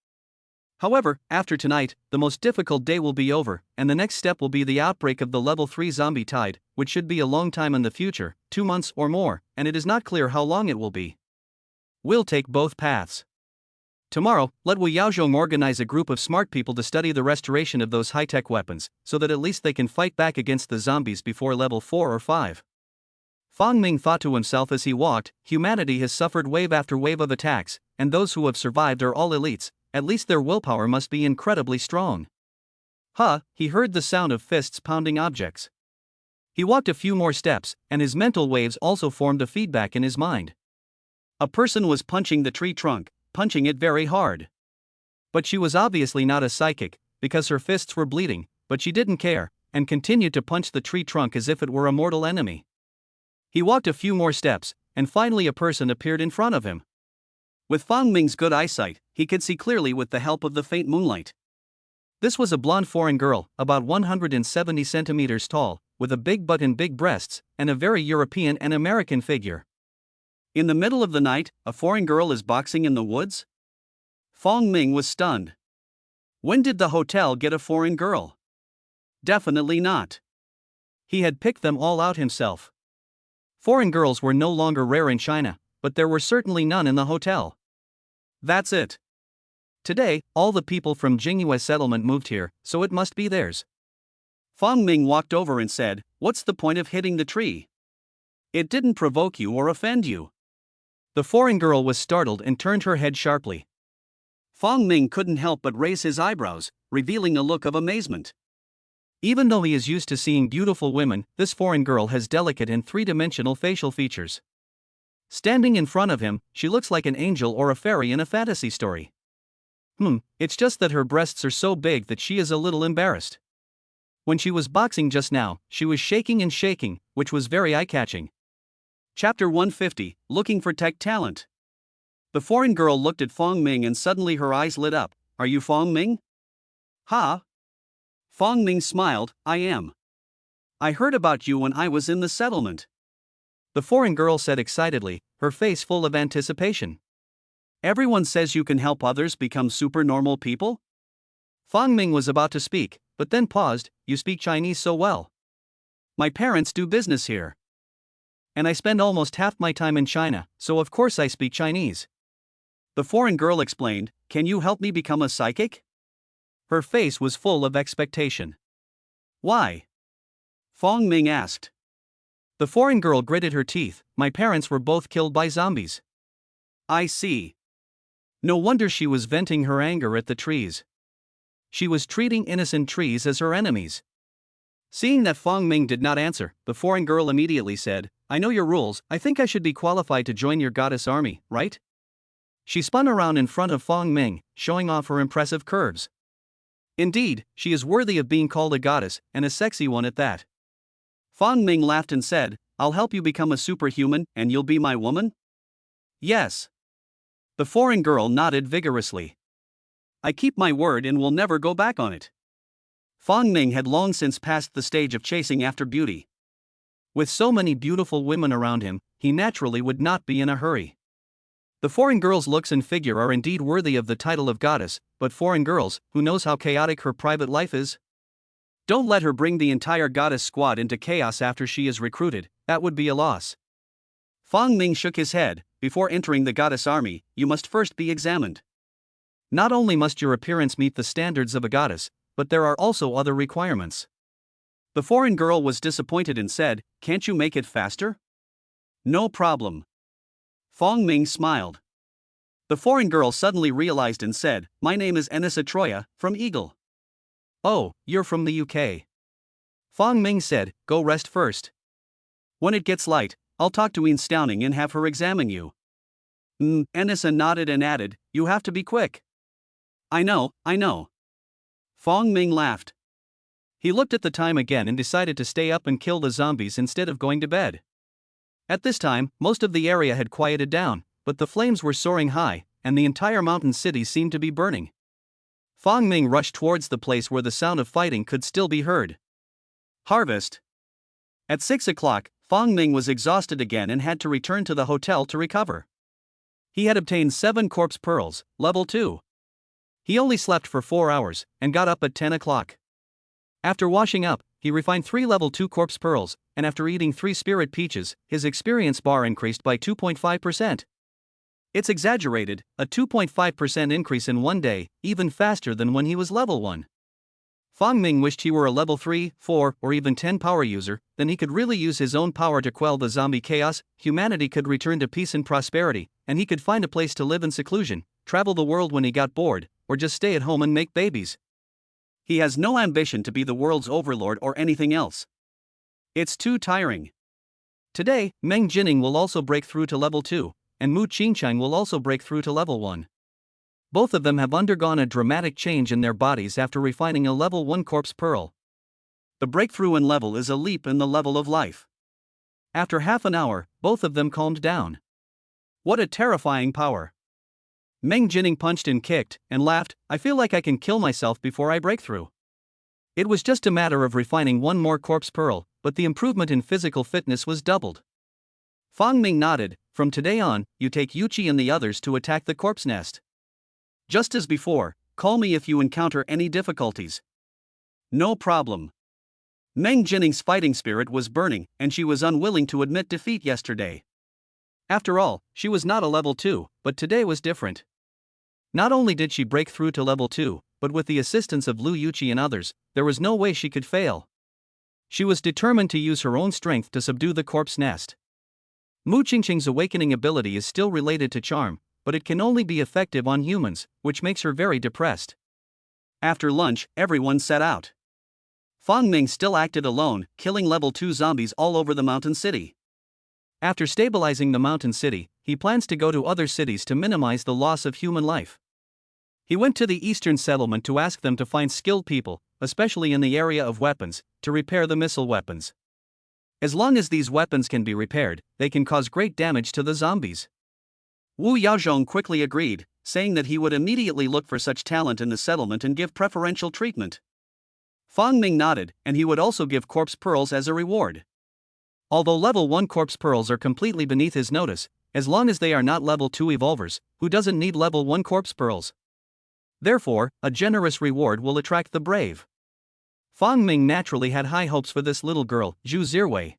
However, after tonight, the most difficult day will be over, and the next step will be the outbreak of the level 3 zombie tide, which should be a long time in the future, 2 months or more, and it is not clear how long it will be. We'll take both paths. Tomorrow, let Wu Yaozhong organize a group of smart people to study the restoration of those high-tech weapons, so that at least they can fight back against the zombies before level 4 or 5. Fong Ming thought to himself as he walked, humanity has suffered wave after wave of attacks, and those who have survived are all elites, at least their willpower must be incredibly strong. He heard the sound of fists pounding objects. He walked a few more steps, and his mental waves also formed a feedback in his mind. A person was punching the tree trunk, punching it very hard. But she was obviously not a psychic, because her fists were bleeding, but she didn't care, and continued to punch the tree trunk as if it were a mortal enemy. He walked a few more steps, and finally a person appeared in front of him. With Fong Ming's good eyesight, he could see clearly with the help of the faint moonlight. This was a blonde foreign girl, about 170 centimeters tall, with a big butt and big breasts, and a very European and American figure. In the middle of the night, a foreign girl is boxing in the woods? Fong Ming was stunned. When did the hotel get a foreign girl? Definitely not. He had picked them all out himself. Foreign girls were no longer rare in China, but there were certainly none in the hotel. That's it. Today, all the people from Jingyue settlement moved here, so it must be theirs. Fong Ming walked over and said, "What's the point of hitting the tree? It didn't provoke you or offend you." The foreign girl was startled and turned her head sharply. Fong Ming couldn't help but raise his eyebrows, revealing a look of amazement. Even though he is used to seeing beautiful women, this foreign girl has delicate and three-dimensional facial features. Standing in front of him, she looks like an angel or a fairy in a fantasy story. It's just that her breasts are so big that she is a little embarrassed. When she was boxing just now, she was shaking and shaking, which was very eye-catching. Chapter 150, Looking for Tech Talent. The foreign girl looked at Fong Ming and suddenly her eyes lit up. Are you Fong Ming? Ha! Fong Ming smiled, I am. I heard about you when I was in the settlement. The foreign girl said excitedly, her face full of anticipation. Everyone says you can help others become super normal people? Fong Ming was about to speak, but then paused. You speak Chinese so well. My parents do business here. And I spend almost half my time in China, so of course I speak Chinese. The foreign girl explained, can you help me become a psychic? Her face was full of expectation. Why? Fong Ming asked. The foreign girl gritted her teeth. My parents were both killed by zombies. I see. No wonder she was venting her anger at the trees. She was treating innocent trees as her enemies. Seeing that Fong Ming did not answer, the foreign girl immediately said, I know your rules, I think I should be qualified to join your goddess army, right? She spun around in front of Fong Ming, showing off her impressive curves. Indeed, she is worthy of being called a goddess, and a sexy one at that. Fong Ming laughed and said, I'll help you become a superhuman, and you'll be my woman? Yes. The foreign girl nodded vigorously. I keep my word and will never go back on it. Fong Ming had long since passed the stage of chasing after beauty. With so many beautiful women around him, he naturally would not be in a hurry. The foreign girl's looks and figure are indeed worthy of the title of goddess, but foreign girls, who knows how chaotic her private life is? Don't let her bring the entire goddess squad into chaos after she is recruited, that would be a loss. Fong Ming shook his head. Before entering the goddess army, you must first be examined. Not only must your appearance meet the standards of a goddess, but there are also other requirements. The foreign girl was disappointed and said, can't you make it faster? No problem. Fong Ming smiled. The foreign girl suddenly realized and said, my name is Enisa Troya, from Eagle. Oh, you're from the UK. Fong Ming said, go rest first. When it gets light, I'll talk to Ian Stowning and have her examine you. Enisa nodded and added, you have to be quick. I know. Fong Ming laughed. He looked at the time again and decided to stay up and kill the zombies instead of going to bed. At this time, most of the area had quieted down, but the flames were soaring high, and the entire mountain city seemed to be burning. Fong Ming rushed towards the place where the sound of fighting could still be heard. Harvest. At 6 o'clock, Fong Ming was exhausted again and had to return to the hotel to recover. He had obtained 7 corpse pearls, level 2. He only slept for 4 hours, and got up at 10 o'clock. After washing up, he refined 3 level 2 corpse pearls, and after eating 3 spirit peaches, his experience bar increased by 2.5%. It's exaggerated, a 2.5% increase in one day, even faster than when he was level 1. Fong Ming wished he were a level 3, 4, or even 10 power user, then he could really use his own power to quell the zombie chaos, humanity could return to peace and prosperity, and he could find a place to live in seclusion, travel the world when he got bored, or just stay at home and make babies. He has no ambition to be the world's overlord or anything else. It's too tiring. Today, Mang Jinning will also break through to level 2, and Mu Qingchang will also break through to level 1. Both of them have undergone a dramatic change in their bodies after refining a level 1 corpse pearl. The breakthrough in level is a leap in the level of life. After half an hour, both of them calmed down. What a terrifying power. Mang Jinning punched and kicked, and laughed, I feel like I can kill myself before I break through. It was just a matter of refining 1 more corpse pearl, but the improvement in physical fitness was doubled. Fong Ming nodded, from today on, you take Yuchi and the others to attack the corpse nest. Just as before, call me if you encounter any difficulties. No problem. Mang Jinning's fighting spirit was burning, and she was unwilling to admit defeat yesterday. After all, she was not a level 2, but today was different. Not only did she break through to level 2, but with the assistance of Lu Yuchi and others, there was no way she could fail. She was determined to use her own strength to subdue the corpse nest. Mu Qingqing's awakening ability is still related to charm, but it can only be effective on humans, which makes her very depressed. After lunch, everyone set out. Fong Ming still acted alone, killing level 2 zombies all over the mountain city. After stabilizing the mountain city, he plans to go to other cities to minimize the loss of human life. He went to the eastern settlement to ask them to find skilled people, especially in the area of weapons, to repair the missile weapons. As long as these weapons can be repaired, they can cause great damage to the zombies. Wu Yaozhong quickly agreed, saying that he would immediately look for such talent in the settlement and give preferential treatment. Fong Ming nodded, and he would also give corpse pearls as a reward. Although level 1 corpse pearls are completely beneath his notice, as long as they are not level 2 evolvers, who doesn't need level 1 corpse pearls? Therefore, a generous reward will attract the brave. Fong Ming naturally had high hopes for this little girl, Zhu Zirwei.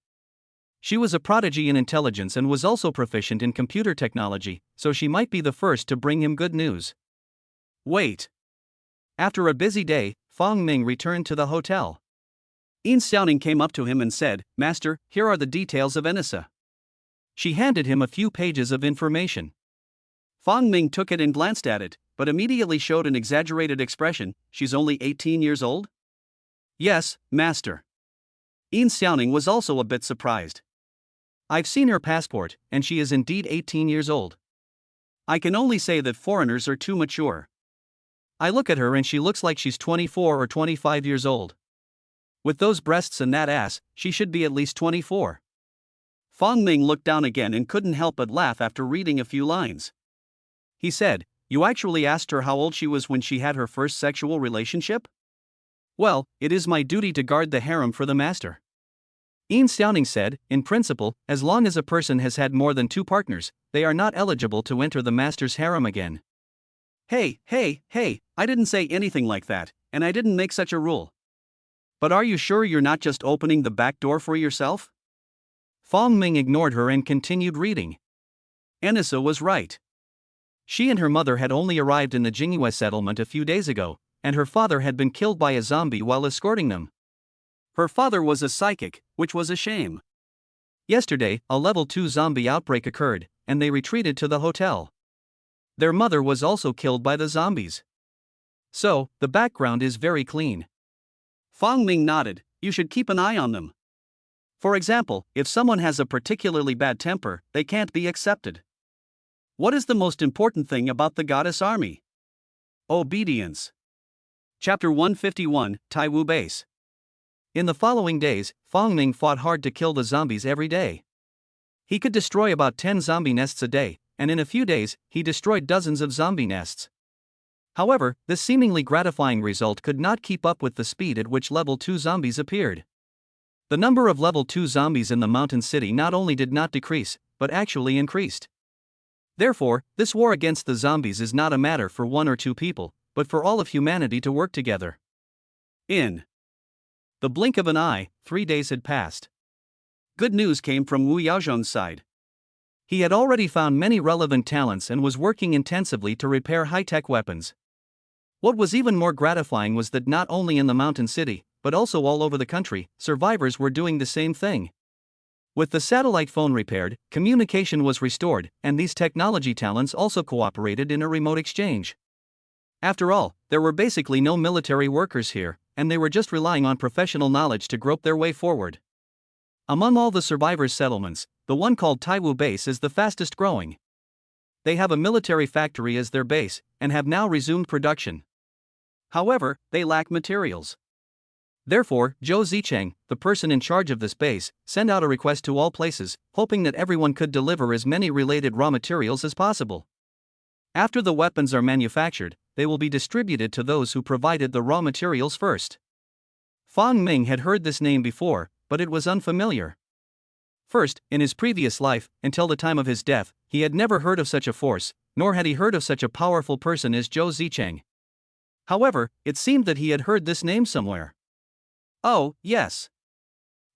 She was a prodigy in intelligence and was also proficient in computer technology, so she might be the first to bring him good news. Wait. After a busy day, Fong Ming returned to the hotel. Yin Xiaoning came up to him and said, "Master, here are the details of Enisa." She handed him a few pages of information. Fong Ming took it and glanced at it, but immediately showed an exaggerated expression. "She's only 18 years old?" "Yes, master." Yin Xiaoning was also a bit surprised. "I've seen her passport, and she is indeed 18 years old. I can only say that foreigners are too mature. I look at her and she looks like she's 24 or 25 years old. With those breasts and that ass, she should be at least 24. Fong Ming looked down again and couldn't help but laugh after reading a few lines. He said, "You actually asked her how old she was when she had her first sexual relationship? Well, it is my duty to guard the harem for the master." Yin Xiaoning said, "In principle, as long as a person has had more than 2 partners, they are not eligible to enter the master's harem again." Hey, I didn't say anything like that, and I didn't make such a rule. But are you sure you're not just opening the back door for yourself? Fong Ming ignored her and continued reading. Enisa was right. She and her mother had only arrived in the Jingyue settlement a few days ago, and her father had been killed by a zombie while escorting them. Her father was a psychic, which was a shame. Yesterday, a level 2 zombie outbreak occurred, and they retreated to the hotel. Their mother was also killed by the zombies. So, the background is very clean. Fong Ming nodded. "You should keep an eye on them. For example, if someone has a particularly bad temper, they can't be accepted." What is the most important thing about the goddess army? Obedience. Chapter 151, Taiwu Base. In the following days, Fong Ming fought hard to kill the zombies every day. He could destroy about 10 zombie nests a day, and in a few days, he destroyed dozens of zombie nests. However, this seemingly gratifying result could not keep up with the speed at which level 2 zombies appeared. The number of level 2 zombies in the mountain city not only did not decrease, but actually increased. Therefore, this war against the zombies is not a matter for 1 or 2 people, but for all of humanity to work together. In the blink of an eye, 3 days had passed. Good news came from Wu Yaozhong's side. He had already found many relevant talents and was working intensively to repair high-tech weapons. What was even more gratifying was that not only in the mountain city, but also all over the country, survivors were doing the same thing. With the satellite phone repaired, communication was restored, and these technology talents also cooperated in a remote exchange. After all, there were basically no military workers here, and they were just relying on professional knowledge to grope their way forward. Among all the survivors' settlements, the one called Taiwu Base is the fastest growing. They have a military factory as their base, and have now resumed production. However, they lack materials. Therefore, Zhou Zicheng, the person in charge of this base, sent out a request to all places, hoping that everyone could deliver as many related raw materials as possible. After the weapons are manufactured, they will be distributed to those who provided the raw materials first. Fong Ming had heard this name before, but it was unfamiliar. First, in his previous life, until the time of his death, he had never heard of such a force, nor had he heard of such a powerful person as Zhou Zicheng. However, it seemed that he had heard this name somewhere. Oh, yes.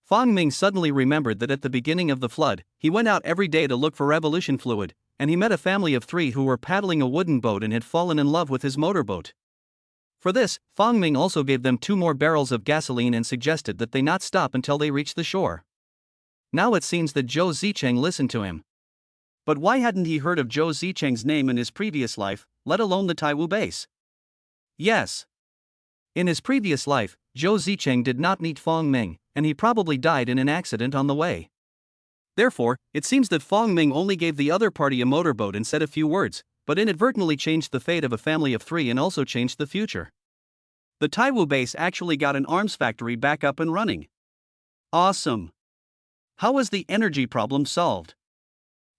Fong Ming suddenly remembered that at the beginning of the flood, he went out every day to look for evolution fluid, and he met a family of 3 who were paddling a wooden boat and had fallen in love with his motorboat. For this, Fong Ming also gave them 2 more barrels of gasoline and suggested that they not stop until they reached the shore. Now it seems that Zhou Zicheng listened to him. But why hadn't he heard of Zhou Zicheng's name in his previous life, let alone the Taiwu Base? Yes. In his previous life, Zhou Zicheng did not meet Fong Ming, and he probably died in an accident on the way. Therefore, it seems that Fong Ming only gave the other party a motorboat and said a few words, but inadvertently changed the fate of a family of 3 and also changed the future. The Taiwu Base actually got an arms factory back up and running. Awesome! How was the energy problem solved?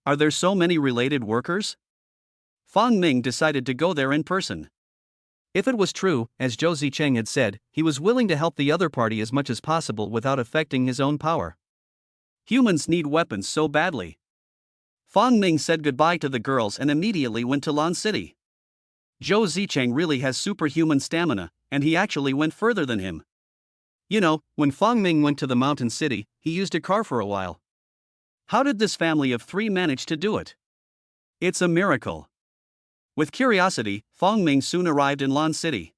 Are there so many related workers? Fong Ming decided to go there in person. If it was true, as Zhou Zicheng had said, he was willing to help the other party as much as possible without affecting his own power. Humans need weapons so badly. Fong Ming said goodbye to the girls and immediately went to Lan City. Zhou Zicheng really has superhuman stamina, and he actually went further than him. You know, when Fong Ming went to the mountain city, he used a car for a while. How did this family of 3 manage to do it? It's a miracle. With curiosity, Fong Ming soon arrived in Lan City.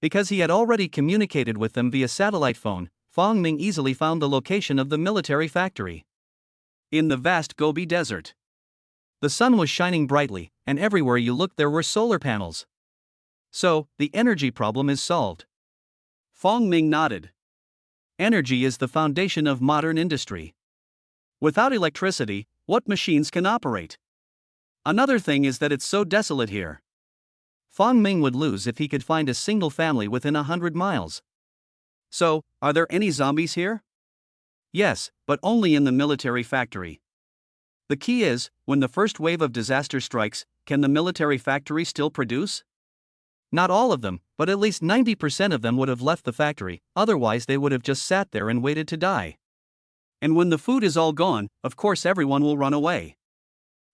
Because he had already communicated with them via satellite phone, Fong Ming easily found the location of the military factory. In the vast Gobi Desert. The sun was shining brightly, and everywhere you looked there were solar panels. So, the energy problem is solved. Fong Ming nodded. Energy is the foundation of modern industry. Without electricity, what machines can operate? Another thing is that it's so desolate here. Fong Ming would lose if he could find a single family within 100 miles. So, are there any zombies here? Yes, but only in the military factory. The key is, when the first wave of disaster strikes, can the military factory still produce? Not all of them, but at least 90% of them would have left the factory, otherwise they would have just sat there and waited to die. And when the food is all gone, of course everyone will run away.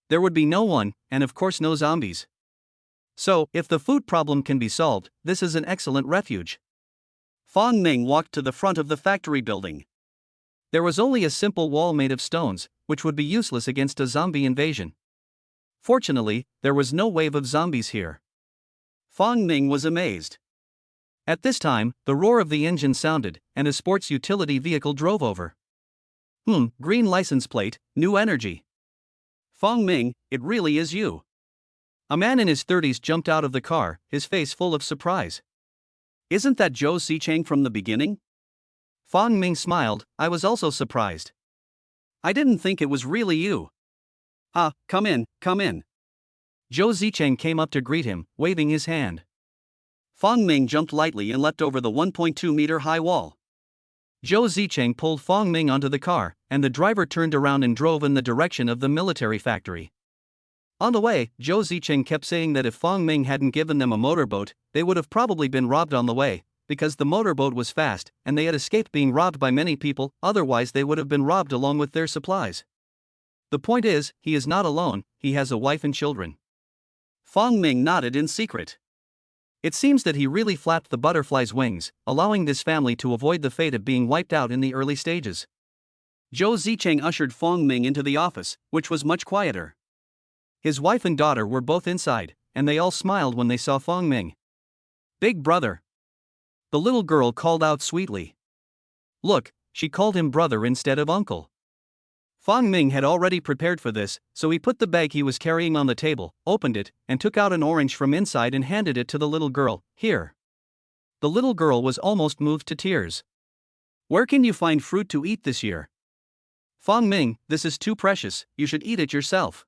There would be no one, and of course no zombies. So, if the food problem can be solved, this is an excellent refuge. Fong Ming walked to the front of the factory building. There was only a simple wall made of stones, which would be useless against a zombie invasion. Fortunately, there was no wave of zombies here. Fong Ming was amazed. At this time, the roar of the engine sounded, and a sports utility vehicle drove over. Green license plate, new energy. Fong Ming, it really is you. A man in his 30s jumped out of the car, his face full of surprise. Isn't that Zhou Zicheng from the beginning? Fong Ming smiled. I was also surprised. I didn't think it was really you. Come in, come in. Zhou Zicheng came up to greet him, waving his hand. Fong Ming jumped lightly and leapt over the 1.2-meter high wall. Zhou Zicheng pulled Fong Ming onto the car, and the driver turned around and drove in the direction of the military factory. On the way, Zhou Zicheng kept saying that if Fong Ming hadn't given them a motorboat, they would have probably been robbed on the way, because the motorboat was fast, and they had escaped being robbed by many people, otherwise they would have been robbed along with their supplies. The point is, he is not alone, he has a wife and children. Fong Ming nodded in secret. It seems that he really flapped the butterfly's wings, allowing this family to avoid the fate of being wiped out in the early stages. Zhou Zicheng ushered Fong Ming into the office, which was much quieter. His wife and daughter were both inside, and they all smiled when they saw Fong Ming. Big brother. The little girl called out sweetly. Look, she called him brother instead of uncle. Fong Ming had already prepared for this, so he put the bag he was carrying on the table, opened it, and took out an orange from inside and handed it to the little girl. Here. The little girl was almost moved to tears. Where can you find fruit to eat this year? Fong Ming, this is too precious, you should eat it yourself.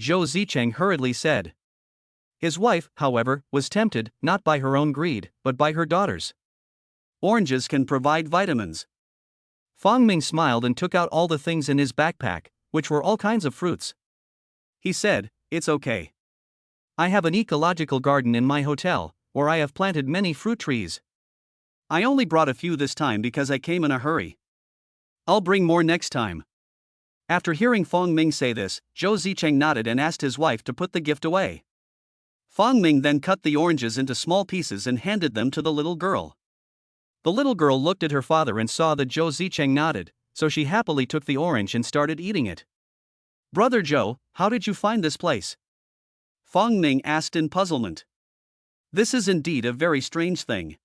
Zhou Zicheng hurriedly said. His wife, however, was tempted, not by her own greed, but by her daughter's. Oranges can provide vitamins. Fong Ming smiled and took out all the things in his backpack, which were all kinds of fruits. He said, it's okay. I have an ecological garden in my hotel, where I have planted many fruit trees. I only brought a few this time because I came in a hurry. I'll bring more next time. After hearing Fong Ming say this, Zhou Zicheng nodded and asked his wife to put the gift away. Fong Ming then cut the oranges into small pieces and handed them to the little girl. The little girl looked at her father and saw that Zhou Zicheng nodded, so she happily took the orange and started eating it. Brother Zhou, how did you find this place? Fong Ming asked in puzzlement. This is indeed a very strange thing.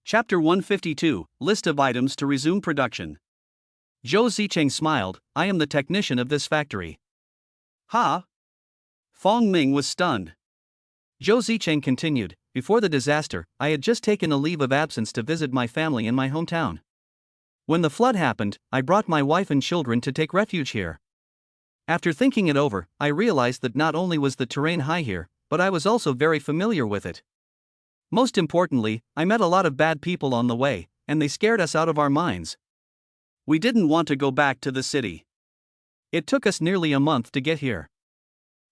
Chapter 152, List of items to resume production. Zhou Zicheng smiled, I am the technician of this factory. Ha! Fong Ming was stunned. Zhou Zicheng continued, before the disaster, I had just taken a leave of absence to visit my family in my hometown. When the flood happened, I brought my wife and children to take refuge here. After thinking it over, I realized that not only was the terrain high here, but I was also very familiar with it. Most importantly, I met a lot of bad people on the way, and they scared us out of our minds. We didn't want to go back to the city. It took us nearly a month to get here.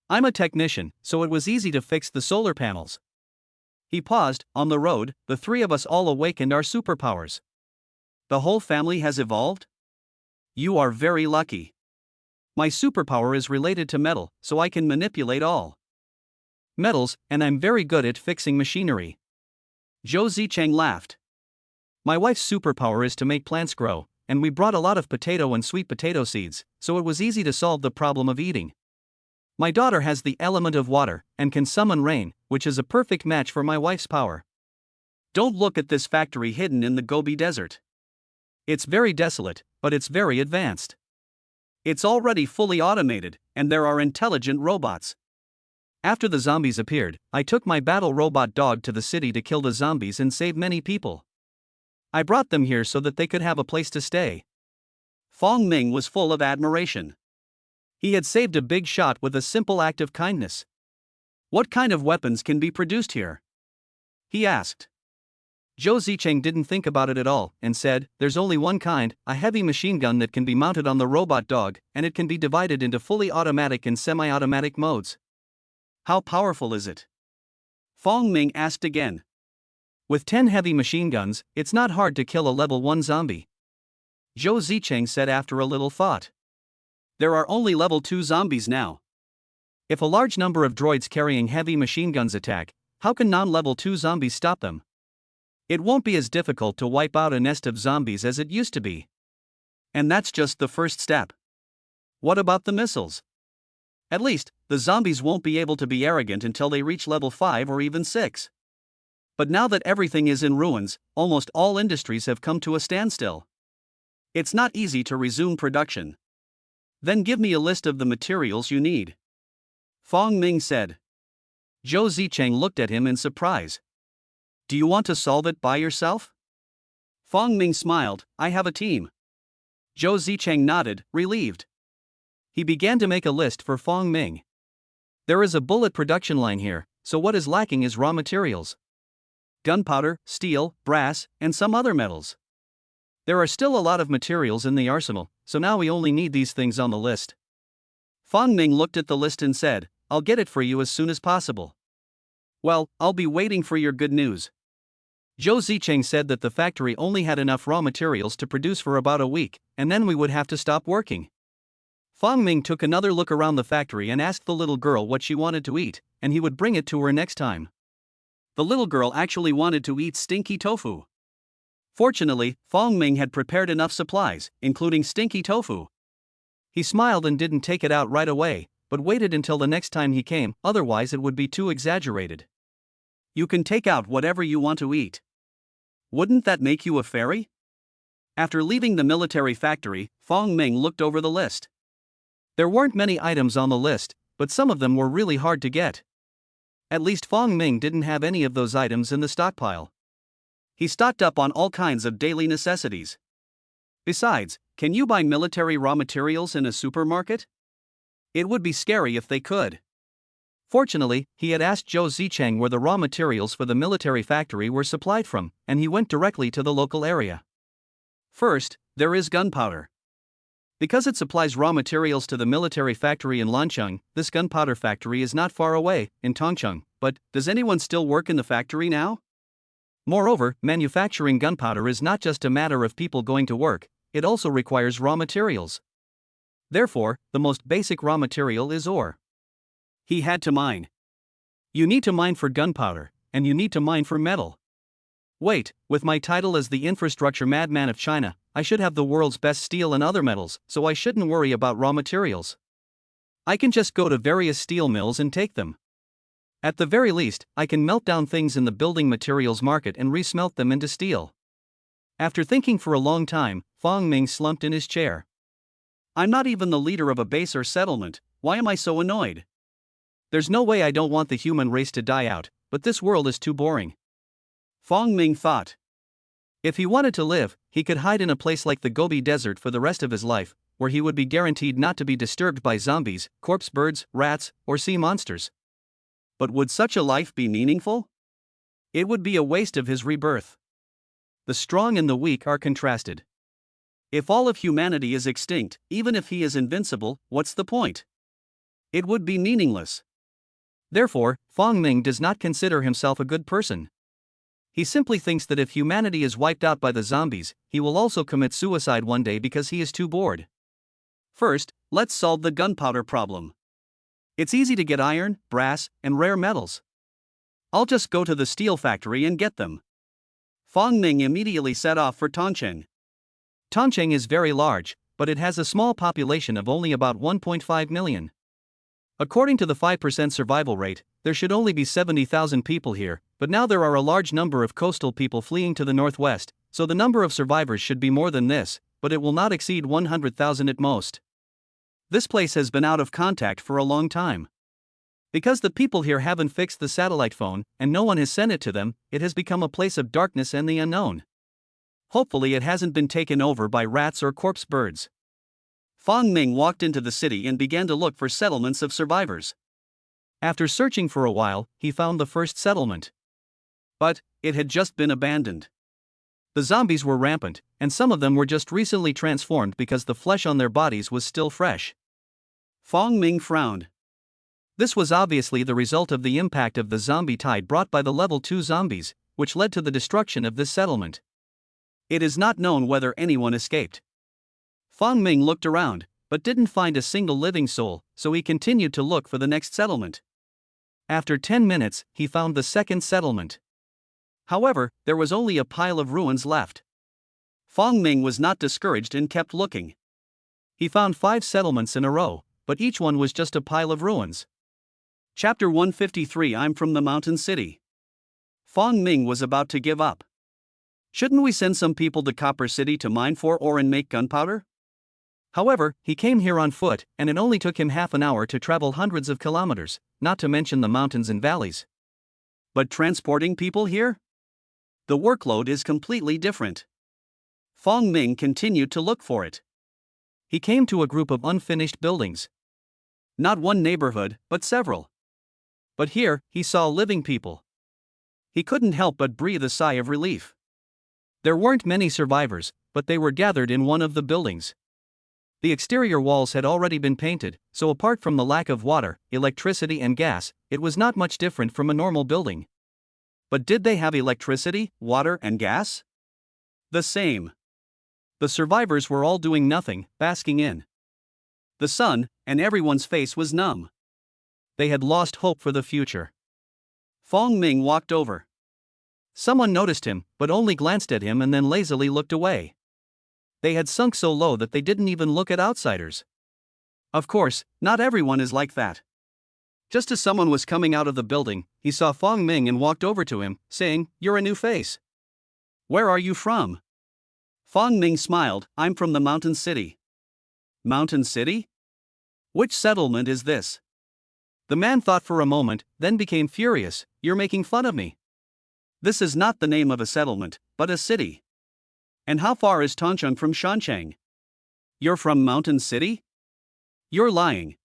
I'm a technician, so it was easy to fix the solar panels. He paused. On the road, the three of us all awakened our superpowers. The whole family has evolved? You are very lucky. My superpower is related to metal, so I can manipulate all metals, and I'm very good at fixing machinery. Zhou Zicheng laughed. My wife's superpower is to make plants grow, and we brought a lot of potato and sweet potato seeds, so it was easy to solve the problem of eating. My daughter has the element of water, and can summon rain, which is a perfect match for my wife's power. Don't look at this factory hidden in the Gobi Desert. It's very desolate, but it's very advanced. It's already fully automated, and there are intelligent robots. After the zombies appeared, I took my battle robot dog to the city to kill the zombies and save many people. I brought them here so that they could have a place to stay. Fong Ming was full of admiration. He had saved a big shot with a simple act of kindness. What kind of weapons can be produced here? He asked. Zhou Zicheng didn't think about it at all and said, there's only one kind, a heavy machine gun that can be mounted on the robot dog, and it can be divided into fully automatic and semi-automatic modes. How powerful is it? Fong Ming asked again. With 10 heavy machine guns, it's not hard to kill a level 1 zombie. Zhou Zicheng said after a little thought. There are only level 2 zombies now. If a large number of droids carrying heavy machine guns attack, how can non-level 2 zombies stop them? It won't be as difficult to wipe out a nest of zombies as it used to be. And that's just the first step. What about the missiles? At least, the zombies won't be able to be arrogant until they reach level 5 or even 6. But now that everything is in ruins, almost all industries have come to a standstill. It's not easy to resume production. Then give me a list of the materials you need. Fong Ming said. Zhou Zicheng looked at him in surprise. Do you want to solve it by yourself? Fong Ming smiled. I have a team. Zhou Zicheng nodded, relieved. He began to make a list for Fong Ming. There is a bullet production line here, so what is lacking is raw materials. Gunpowder, steel, brass, and some other metals. There are still a lot of materials in the arsenal, so now we only need these things on the list. Fong Ming looked at the list and said, I'll get it for you as soon as possible. Well, I'll be waiting for your good news. Zhou Zicheng said that the factory only had enough raw materials to produce for about a week, and then we would have to stop working. Fong Ming took another look around the factory and asked the little girl what she wanted to eat, and he would bring it to her next time. The little girl actually wanted to eat stinky tofu. Fortunately, Fong Ming had prepared enough supplies, including stinky tofu. He smiled and didn't take it out right away, but waited until the next time he came, otherwise it would be too exaggerated. You can take out whatever you want to eat. Wouldn't that make you a fairy? After leaving the military factory, Fong Ming looked over the list. There weren't many items on the list, but some of them were really hard to get. At least Fong Ming didn't have any of those items in the stockpile. He stocked up on all kinds of daily necessities. Besides, can you buy military raw materials in a supermarket? It would be scary if they could. Fortunately, he had asked Zhou Zicheng where the raw materials for the military factory were supplied from, and he went directly to the local area. First, there is gunpowder. Because it supplies raw materials to the military factory in Lancheng, this gunpowder factory is not far away, in Tongcheng, but does anyone still work in the factory now? Moreover, manufacturing gunpowder is not just a matter of people going to work, it also requires raw materials. Therefore, the most basic raw material is ore. He had to mine. You need to mine for gunpowder, and you need to mine for metal. Wait, with my title as the infrastructure madman of China, I should have the world's best steel and other metals, so I shouldn't worry about raw materials. I can just go to various steel mills and take them. At the very least, I can melt down things in the building materials market and resmelt them into steel. After thinking for a long time, Fong Ming slumped in his chair. I'm not even the leader of a base or settlement, why am I so annoyed? There's no way I don't want the human race to die out, but this world is too boring. Fong Ming thought. If he wanted to live, he could hide in a place like the Gobi Desert for the rest of his life, where he would be guaranteed not to be disturbed by zombies, corpse birds, rats, or sea monsters. But would such a life be meaningful? It would be a waste of his rebirth. The strong and the weak are contrasted. If all of humanity is extinct, even if he is invincible, what's the point? It would be meaningless. Therefore, Fong Ming does not consider himself a good person. He simply thinks that if humanity is wiped out by the zombies, he will also commit suicide one day because he is too bored. First, let's solve the gunpowder problem. It's easy to get iron, brass, and rare metals. I'll just go to the steel factory and get them. Fong Ming immediately set off for Tongcheng. Tongcheng is very large, but it has a small population of only about 1.5 million. According to the 5% survival rate, there should only be 70,000 people here, but now there are a large number of coastal people fleeing to the northwest, so the number of survivors should be more than this, but it will not exceed 100,000 at most. This place has been out of contact for a long time. Because the people here haven't fixed the satellite phone, and no one has sent it to them, it has become a place of darkness and the unknown. Hopefully it hasn't been taken over by rats or corpse birds. Fong Ming walked into the city and began to look for settlements of survivors. After searching for a while, he found the first settlement. But it had just been abandoned. The zombies were rampant, and some of them were just recently transformed because the flesh on their bodies was still fresh. Fong Ming frowned. This was obviously the result of the impact of the zombie tide brought by the level 2 zombies, which led to the destruction of this settlement. It is not known whether anyone escaped. Fong Ming looked around, but didn't find a single living soul, so he continued to look for the next settlement. After 10 minutes, he found the second settlement. However, there was only a pile of ruins left. Fong Ming was not discouraged and kept looking. He found 5 settlements in a row, but each one was just a pile of ruins. Chapter 153. I'm from the mountain city. Fong Ming was about to give up. Shouldn't we send some people to Copper City to mine for ore and make gunpowder? However, he came here on foot, and it only took him half an hour to travel hundreds of kilometers, not to mention the mountains and valleys. But transporting people here? The workload is completely different. Fong Ming continued to look for it. He came to a group of unfinished buildings. Not one neighborhood, but several. But here, he saw living people. He couldn't help but breathe a sigh of relief. There weren't many survivors, but they were gathered in one of the buildings. The exterior walls had already been painted, so apart from the lack of water, electricity and gas, it was not much different from a normal building. But did they have electricity, water and gas? The same. The survivors were all doing nothing, basking in the sun, and everyone's face was numb. They had lost hope for the future. Fong Ming walked over. Someone noticed him, but only glanced at him and then lazily looked away. They had sunk so low that they didn't even look at outsiders. Of course, not everyone is like that. Just as someone was coming out of the building, he saw Fong Ming and walked over to him, saying, "You're a new face. Where are you from?" Fong Ming smiled, "I'm from the mountain city." Mountain city? Which settlement is this? The man thought for a moment, then became furious. "You're making fun of me. This is not the name of a settlement, but a city. And how far is Tongcheng from Shancheng? You're from Mountain City? You're lying."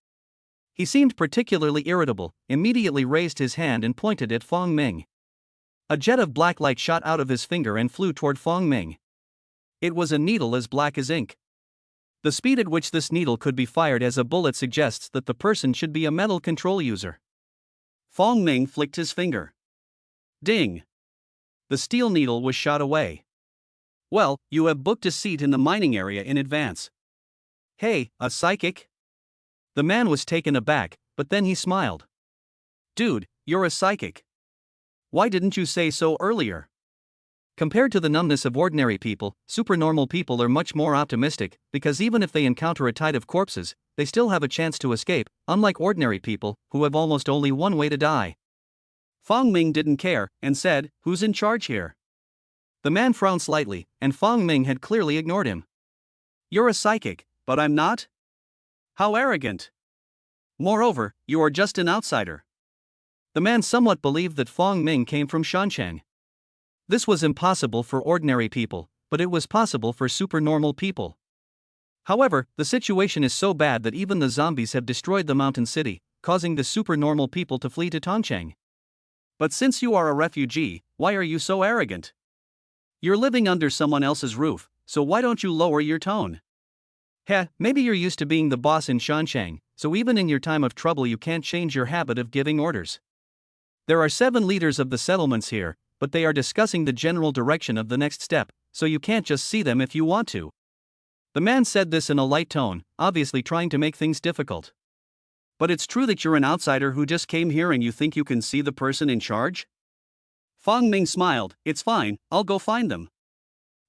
He seemed particularly irritable, immediately raised his hand and pointed at Fong Ming. A jet of black light shot out of his finger and flew toward Fong Ming. It was a needle as black as ink. The speed at which this needle could be fired as a bullet suggests that the person should be a metal control user. Fong Ming flicked his finger. Ding! The steel needle was shot away. "Well, you have booked a seat in the mining area in advance." "Hey, a psychic?" The man was taken aback, but then he smiled. "Dude, you're a psychic. Why didn't you say so earlier?" Compared to the numbness of ordinary people, supernormal people are much more optimistic, because even if they encounter a tide of corpses, they still have a chance to escape, unlike ordinary people, who have almost only one way to die. Fong Ming didn't care, and said, "Who's in charge here?" The man frowned slightly, and Fong Ming had clearly ignored him. "You're a psychic, but I'm not? How arrogant! Moreover, you are just an outsider." The man somewhat believed that Fong Ming came from Shanchang. This was impossible for ordinary people, but it was possible for supernormal people. However, the situation is so bad that even the zombies have destroyed the mountain city, causing the supernormal people to flee to Tongchang. But since you are a refugee, why are you so arrogant? You're living under someone else's roof, so why don't you lower your tone? Heh, maybe you're used to being the boss in Shanchang, so even in your time of trouble you can't change your habit of giving orders. There are 7 leaders of the settlements here, but they are discussing the general direction of the next step, so you can't just see them if you want to. The man said this in a light tone, obviously trying to make things difficult. But it's true that you're an outsider who just came here and you think you can see the person in charge? Fong Ming smiled. It's fine, I'll go find them.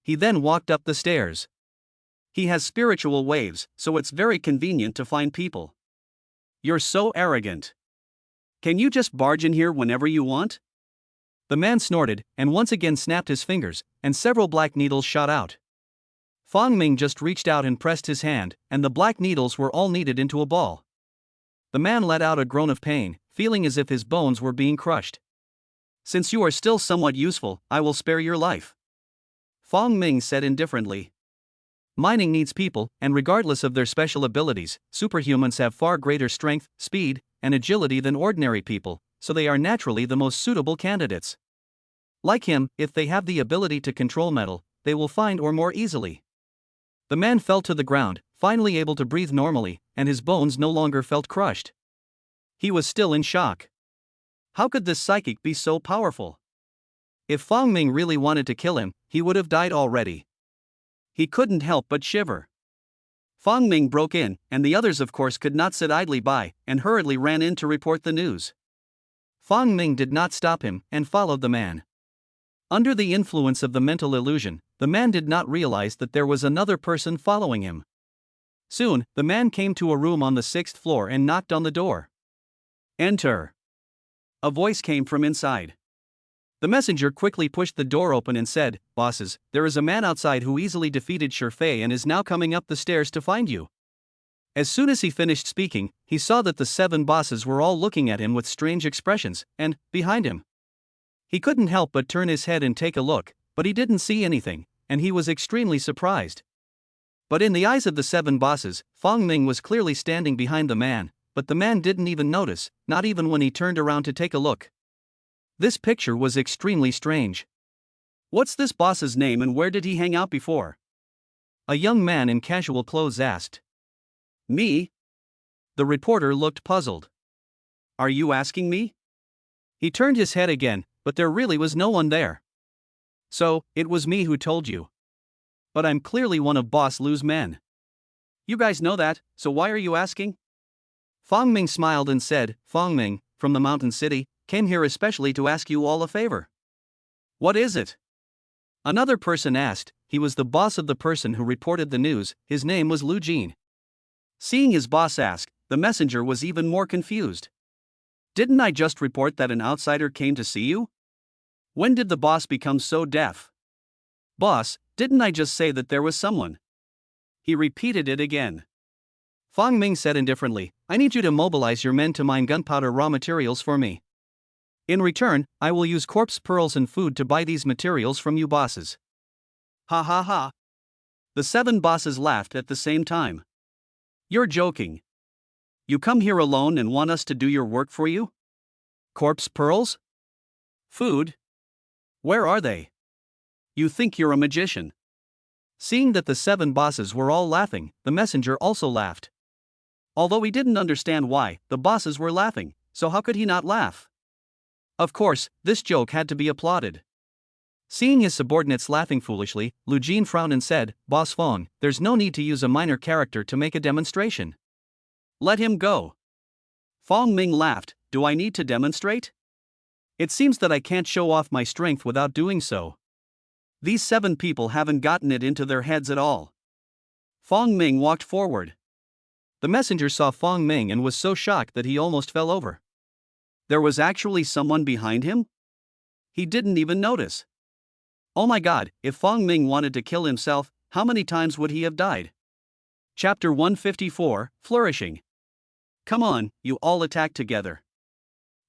He then walked up the stairs. He has spiritual waves, so it's very convenient to find people. You're so arrogant. Can you just barge in here whenever you want? The man snorted, and once again snapped his fingers, and several black needles shot out. Fong Ming just reached out and pressed his hand, and the black needles were all kneaded into a ball. The man let out a groan of pain, feeling as if his bones were being crushed. Since you are still somewhat useful, I will spare your life. Fong Ming said indifferently. Mining needs people, and regardless of their special abilities, superhumans have far greater strength, speed, and agility than ordinary people, so they are naturally the most suitable candidates. Like him, if they have the ability to control metal, they will find ore more easily. The man fell to the ground, finally able to breathe normally, and his bones no longer felt crushed. He was still in shock. How could this psychic be so powerful? If Fong Ming really wanted to kill him, he would have died already. He couldn't help but shiver. Fong Ming broke in, and the others of course could not sit idly by, and hurriedly ran in to report the news. Fong Ming did not stop him, and followed the man. Under the influence of the mental illusion, the man did not realize that there was another person following him. Soon, the man came to a room on the 6th floor and knocked on the door. Enter. A voice came from inside. The messenger quickly pushed the door open and said, Bosses, there is a man outside who easily defeated Shurfei and is now coming up the stairs to find you. As soon as he finished speaking, he saw that the 7 bosses were all looking at him with strange expressions, and, behind him. He couldn't help but turn his head and take a look, but he didn't see anything, and he was extremely surprised. But in the eyes of the 7 bosses, Fong Ming was clearly standing behind the man, but the man didn't even notice, not even when he turned around to take a look. This picture was extremely strange. What's this boss's name and where did he hang out before? A young man in casual clothes asked. Me? The reporter looked puzzled. Are you asking me? He turned his head again, but there really was no one there. So, it was me who told you. But I'm clearly one of Boss Lu's men. You guys know that, so why are you asking? Fong Ming smiled and said, Fong Ming, from the mountain city, came here especially to ask you all a favor. What is it? Another person asked. He was the boss of the person who reported the news. His name was Lu Jin. Seeing his boss ask, the messenger was even more confused. Didn't I just report that an outsider came to see you? When did the boss become so deaf? Boss, didn't I just say that there was someone? He repeated it again. Fong Ming said indifferently, I need you to mobilize your men to mine gunpowder raw materials for me. In return, I will use corpse pearls and food to buy these materials from you bosses. Ha ha ha. The 7 bosses laughed at the same time. You're joking. You come here alone and want us to do your work for you? Corpse pearls? Food? Where are they? You think you're a magician. Seeing that the 7 bosses were all laughing, the messenger also laughed. Although he didn't understand why, the bosses were laughing, so how could he not laugh? Of course, this joke had to be applauded. Seeing his subordinates laughing foolishly, Lu Jin frowned and said, Boss Fong, there's no need to use a minor character to make a demonstration. Let him go. Fong Ming laughed, do I need to demonstrate? It seems that I can't show off my strength without doing so. These 7 people haven't gotten it into their heads at all. Fong Ming walked forward. The messenger saw Fong Ming and was so shocked that he almost fell over. There was actually someone behind him? He didn't even notice. Oh my god, if Fong Ming wanted to kill himself, how many times would he have died? Chapter 154, Flourishing. Come on, you all attack together.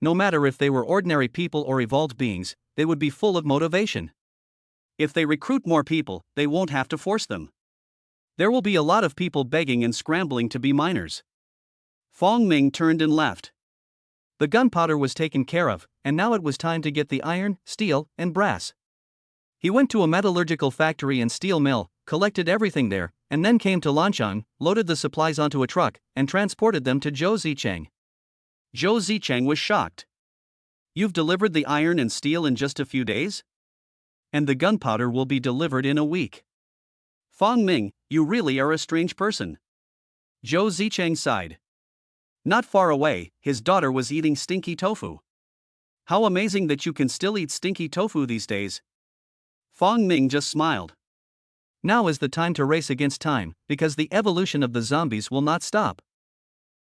no matter if they were ordinary people or evolved beings, they would be full of motivation. If they recruit more people, they won't have to force them. There will be a lot of people begging and scrambling to be miners. Fong Ming turned and left. The gunpowder was taken care of, and now it was time to get the iron, steel, and brass. He went to a metallurgical factory and steel mill, collected everything there, and then came to Lanchang, loaded the supplies onto a truck, and transported them to Zhou Zicheng. Zhou Zicheng was shocked. "You've delivered the iron and steel in just a few days? And the gunpowder will be delivered in a week. Fong Ming, you really are a strange person." Zhou Zicheng sighed. Not far away, his daughter was eating stinky tofu. "How amazing that you can still eat stinky tofu these days." Fong Ming just smiled. Now is the time to race against time, because the evolution of the zombies will not stop.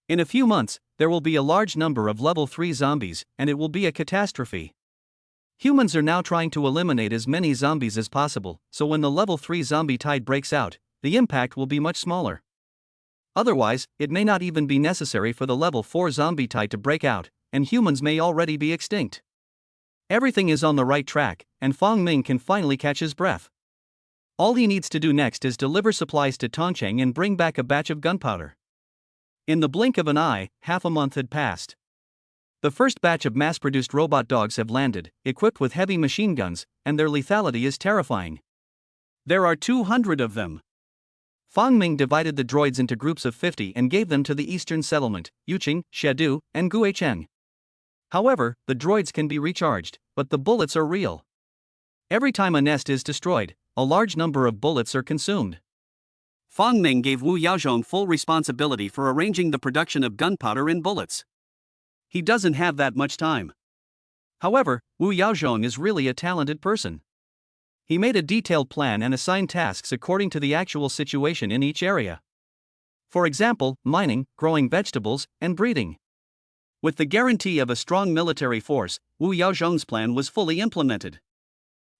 In a few months, there will be a large number of level 3 zombies, and it will be a catastrophe. Humans are now trying to eliminate as many zombies as possible, so when the level 3 zombie tide breaks out, the impact will be much smaller. Otherwise, it may not even be necessary for the level 4 zombie tide to break out, and humans may already be extinct. Everything is on the right track, and Fong Ming can finally catch his breath. All he needs to do next is deliver supplies to Tongcheng and bring back a batch of gunpowder. In the blink of an eye, half a month had passed. The first batch of mass-produced robot dogs have landed, equipped with heavy machine guns, and their lethality is terrifying. There are 200 of them. Fong Ming divided the droids into groups of 50 and gave them to the eastern settlement, Yuqing, Shedu, and Guicheng. However, the droids can be recharged, but the bullets are real. Every time a nest is destroyed, a large number of bullets are consumed. Fong Ming gave Wu Yaozhong full responsibility for arranging the production of gunpowder and bullets. He doesn't have that much time. However, Wu Yaozhong is really a talented person. He made a detailed plan and assigned tasks according to the actual situation in each area. For example, mining, growing vegetables, and breeding. With the guarantee of a strong military force, Wu Yaozhong's plan was fully implemented.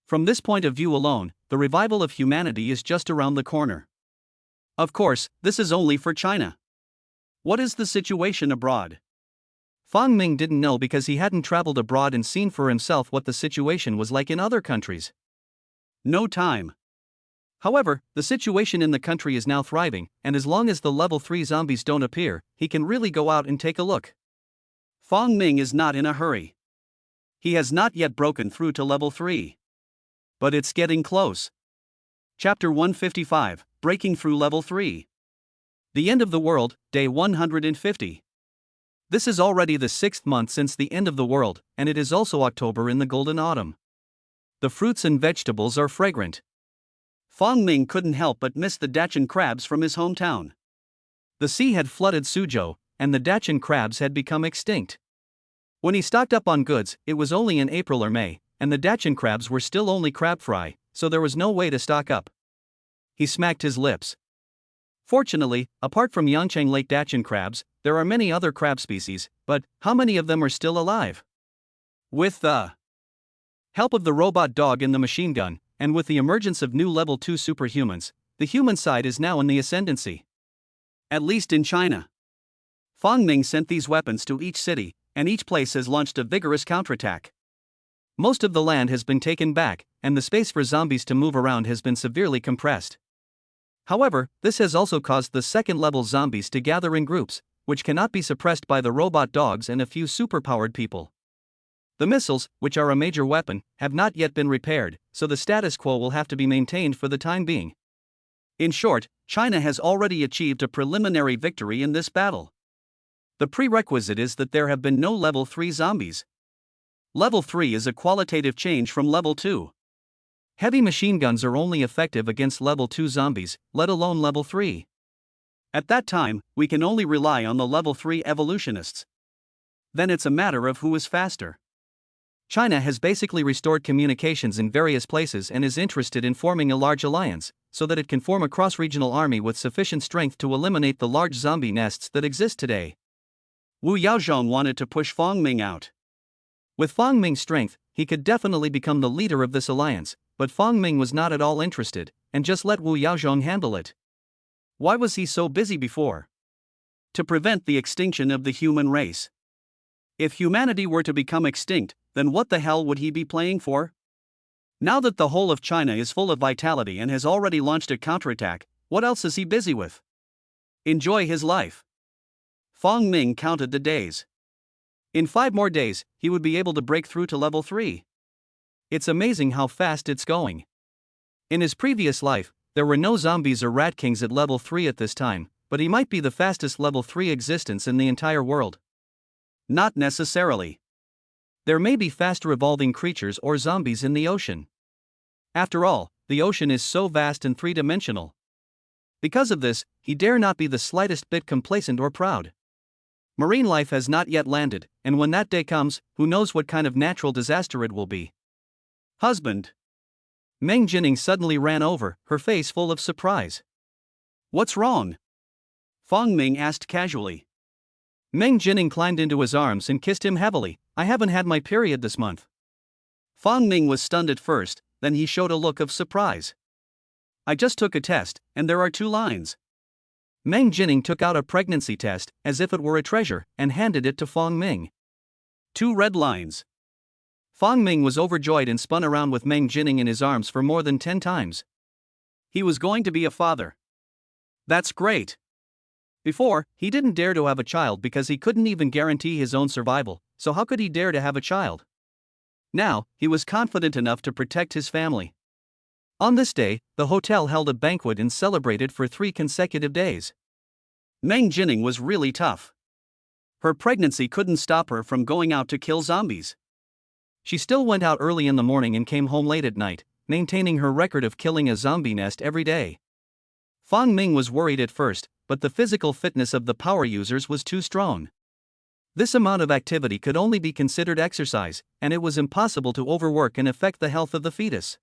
From this point of view alone, the revival of humanity is just around the corner. Of course, this is only for China. What is the situation abroad? Fong Ming didn't know because he hadn't traveled abroad and seen for himself what the situation was like in other countries. No time. However, the situation in the country is now thriving, and as long as the level 3 zombies don't appear, he can really go out and take a look. Fong Ming is not in a hurry. He has not yet broken through to level 3. But it's getting close. Chapter 155, Breaking Through Level 3. The End of the World, Day 150. This is already the 6th month since the end of the world, and it is also October in the golden autumn. The fruits and vegetables are fragrant. Fong Ming couldn't help but miss the Dachshund crabs from his hometown. The sea had flooded Suzhou, and the Dachshund crabs had become extinct. When he stocked up on goods, it was only in April or May, and the Dachshund crabs were still only crab fry, so there was no way to stock up. He smacked his lips. Fortunately, apart from Yangcheng Lake Dachshund crabs, there are many other crab species, but how many of them are still alive? With the help of the robot dog and the machine gun, and with the emergence of new level 2 superhumans, the human side is now in the ascendancy. At least in China. Fong Ming sent these weapons to each city, and each place has launched a vigorous counterattack. Most of the land has been taken back, and the space for zombies to move around has been severely compressed. However, this has also caused the second-level zombies to gather in groups, which cannot be suppressed by the robot dogs and a few superpowered people. The missiles, which are a major weapon, have not yet been repaired, so the status quo will have to be maintained for the time being. In short, China has already achieved a preliminary victory in this battle. The prerequisite is that there have been no level 3 zombies. Level 3 is a qualitative change from level 2. Heavy machine guns are only effective against level 2 zombies, let alone level 3. At that time, we can only rely on the level 3 evolutionists. Then it's a matter of who is faster. China has basically restored communications in various places and is interested in forming a large alliance, so that it can form a cross-regional army with sufficient strength to eliminate the large zombie nests that exist today. Wu Yaozhong wanted to push Fong Ming out. With Fong Ming's strength, he could definitely become the leader of this alliance, but Fong Ming was not at all interested, and just let Wu Yaozhong handle it. Why was he so busy before? To prevent the extinction of the human race. If humanity were to become extinct, then what the hell would he be playing for? Now that the whole of China is full of vitality and has already launched a counterattack, what else is he busy with? Enjoy his life. Fong Ming counted the days. In 5 more days, he would be able to break through to level 3. It's amazing how fast it's going. In his previous life, there were no zombies or rat kings at level 3 at this time, but he might be the fastest level 3 existence in the entire world. Not necessarily. There may be faster evolving creatures or zombies in the ocean. After all, the ocean is so vast and three-dimensional. Because of this, he dare not be the slightest bit complacent or proud. Marine life has not yet landed, and when that day comes, who knows what kind of natural disaster it will be. Husband. Mang Jinning suddenly ran over, her face full of surprise. What's wrong? Fong Ming asked casually. Mang Jinning climbed into his arms and kissed him heavily. I haven't had my period this month. Fong Ming was stunned at first, then he showed a look of surprise. I just took a test, and there are 2 lines. Mang Jinning took out a pregnancy test, as if it were a treasure, and handed it to Fong Ming. 2 red lines. Fong Ming was overjoyed and spun around with Mang Jinning in his arms for more than 10 times. He was going to be a father. That's great. Before, he didn't dare to have a child because he couldn't even guarantee his own survival, so how could he dare to have a child? Now, he was confident enough to protect his family. On this day, the hotel held a banquet and celebrated for 3 consecutive days. Mang Jinning was really tough. Her pregnancy couldn't stop her from going out to kill zombies. She still went out early in the morning and came home late at night, maintaining her record of killing a zombie nest every day. Fong Ming was worried at first, but the physical fitness of the power users was too strong. This amount of activity could only be considered exercise, and it was impossible to overwork and affect the health of the fetus.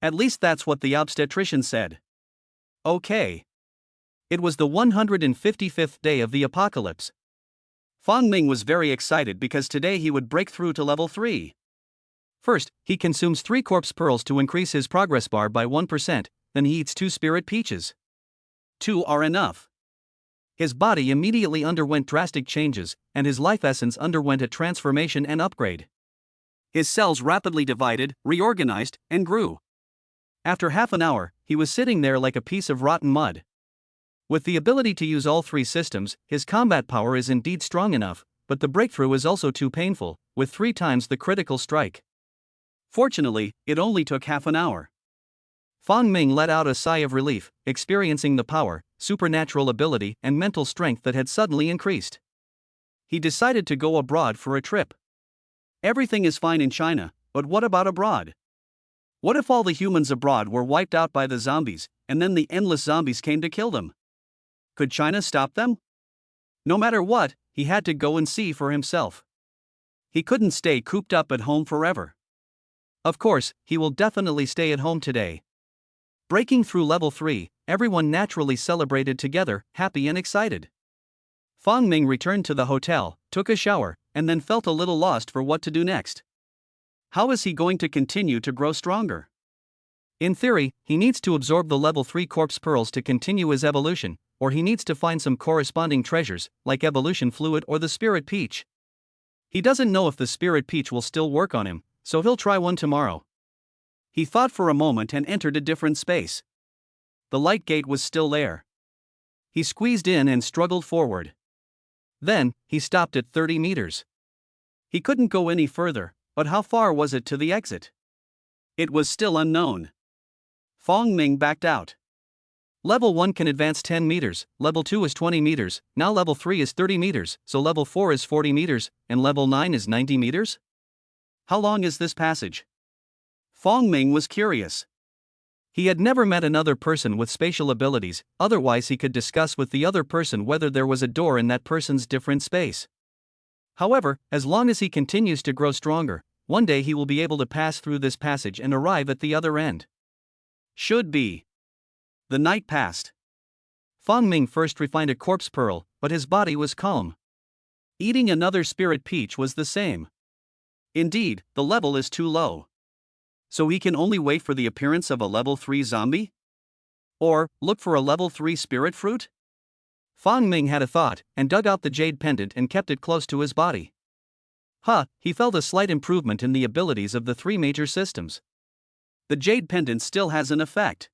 At least that's what the obstetrician said. Okay. It was the 155th day of the apocalypse. Fong Ming was very excited because today he would break through to level 3. First, he consumes 3 corpse pearls to increase his progress bar by 1%, then he eats 2 spirit peaches. 2 are enough. His body immediately underwent drastic changes, and his life essence underwent a transformation and upgrade. His cells rapidly divided, reorganized, and grew. After half an hour, he was sitting there like a piece of rotten mud. With the ability to use all 3 systems, his combat power is indeed strong enough, but the breakthrough is also too painful, with 3 times the critical strike. Fortunately, it only took half an hour. Fong Ming let out a sigh of relief, experiencing the power, supernatural ability, and mental strength that had suddenly increased. He decided to go abroad for a trip. Everything is fine in China, but what about abroad? What if all the humans abroad were wiped out by the zombies, and then the endless zombies came to kill them? Could China stop them? No matter what, he had to go and see for himself. He couldn't stay cooped up at home forever. Of course, he will definitely stay at home today. Breaking through level 3, everyone naturally celebrated together, happy and excited. Fong Ming returned to the hotel, took a shower, and then felt a little lost for what to do next. How is he going to continue to grow stronger? In theory, he needs to absorb the level 3 corpse pearls to continue his evolution, or he needs to find some corresponding treasures, like evolution fluid or the spirit peach. He doesn't know if the spirit peach will still work on him, so he'll try one tomorrow. He thought for a moment and entered a different space. The light gate was still there. He squeezed in and struggled forward. Then, he stopped at 30 meters. He couldn't go any further, but how far was it to the exit? It was still unknown. Fong Ming backed out. Level 1 can advance 10 meters, level 2 is 20 meters, now level 3 is 30 meters, so level 4 is 40 meters, and level 9 is 90 meters? How long is this passage? Fong Ming was curious. He had never met another person with spatial abilities, otherwise he could discuss with the other person whether there was a door in that person's different space. However, as long as he continues to grow stronger, one day he will be able to pass through this passage and arrive at the other end. Should be. The night passed. Fong Ming first refined a corpse pearl, but his body was calm. Eating another spirit peach was the same. Indeed, the level is too low. So he can only wait for the appearance of a level 3 zombie? Or, look for a level 3 spirit fruit? Fong Ming had a thought, and dug out the jade pendant and kept it close to his body. He felt a slight improvement in the abilities of the three major systems. The Jade Pendant still has an effect.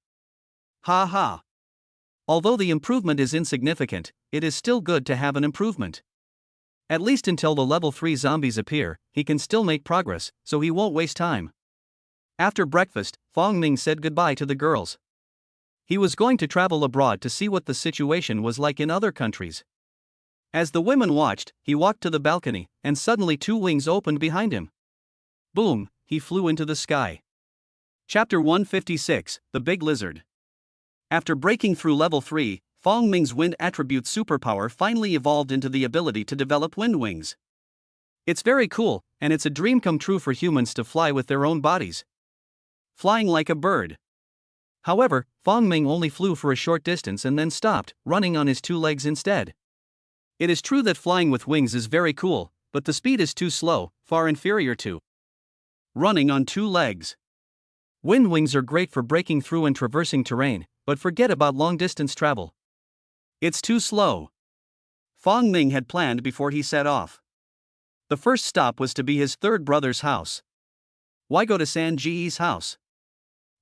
Ha. Although the improvement is insignificant, it is still good to have an improvement. At least until the level 3 zombies appear, he can still make progress, so he won't waste time. After breakfast, Fong Ming said goodbye to the girls. He was going to travel abroad to see what the situation was like in other countries. As the women watched, he walked to the balcony, and suddenly two wings opened behind him. Boom, he flew into the sky. Chapter 156, The Big Lizard. After breaking through level 3, Fong Ming's wind attribute superpower finally evolved into the ability to develop wind wings. It's very cool, and it's a dream come true for humans to fly with their own bodies. Flying like a bird. However, Fong Ming only flew for a short distance and then stopped, running on his two legs instead. It is true that flying with wings is very cool, but the speed is too slow, far inferior to running on two legs. Wind wings are great for breaking through and traversing terrain, but forget about long-distance travel. It's too slow. Fong Ming had planned before he set off. The first stop was to be his third brother's house. Why go to San Ji's house?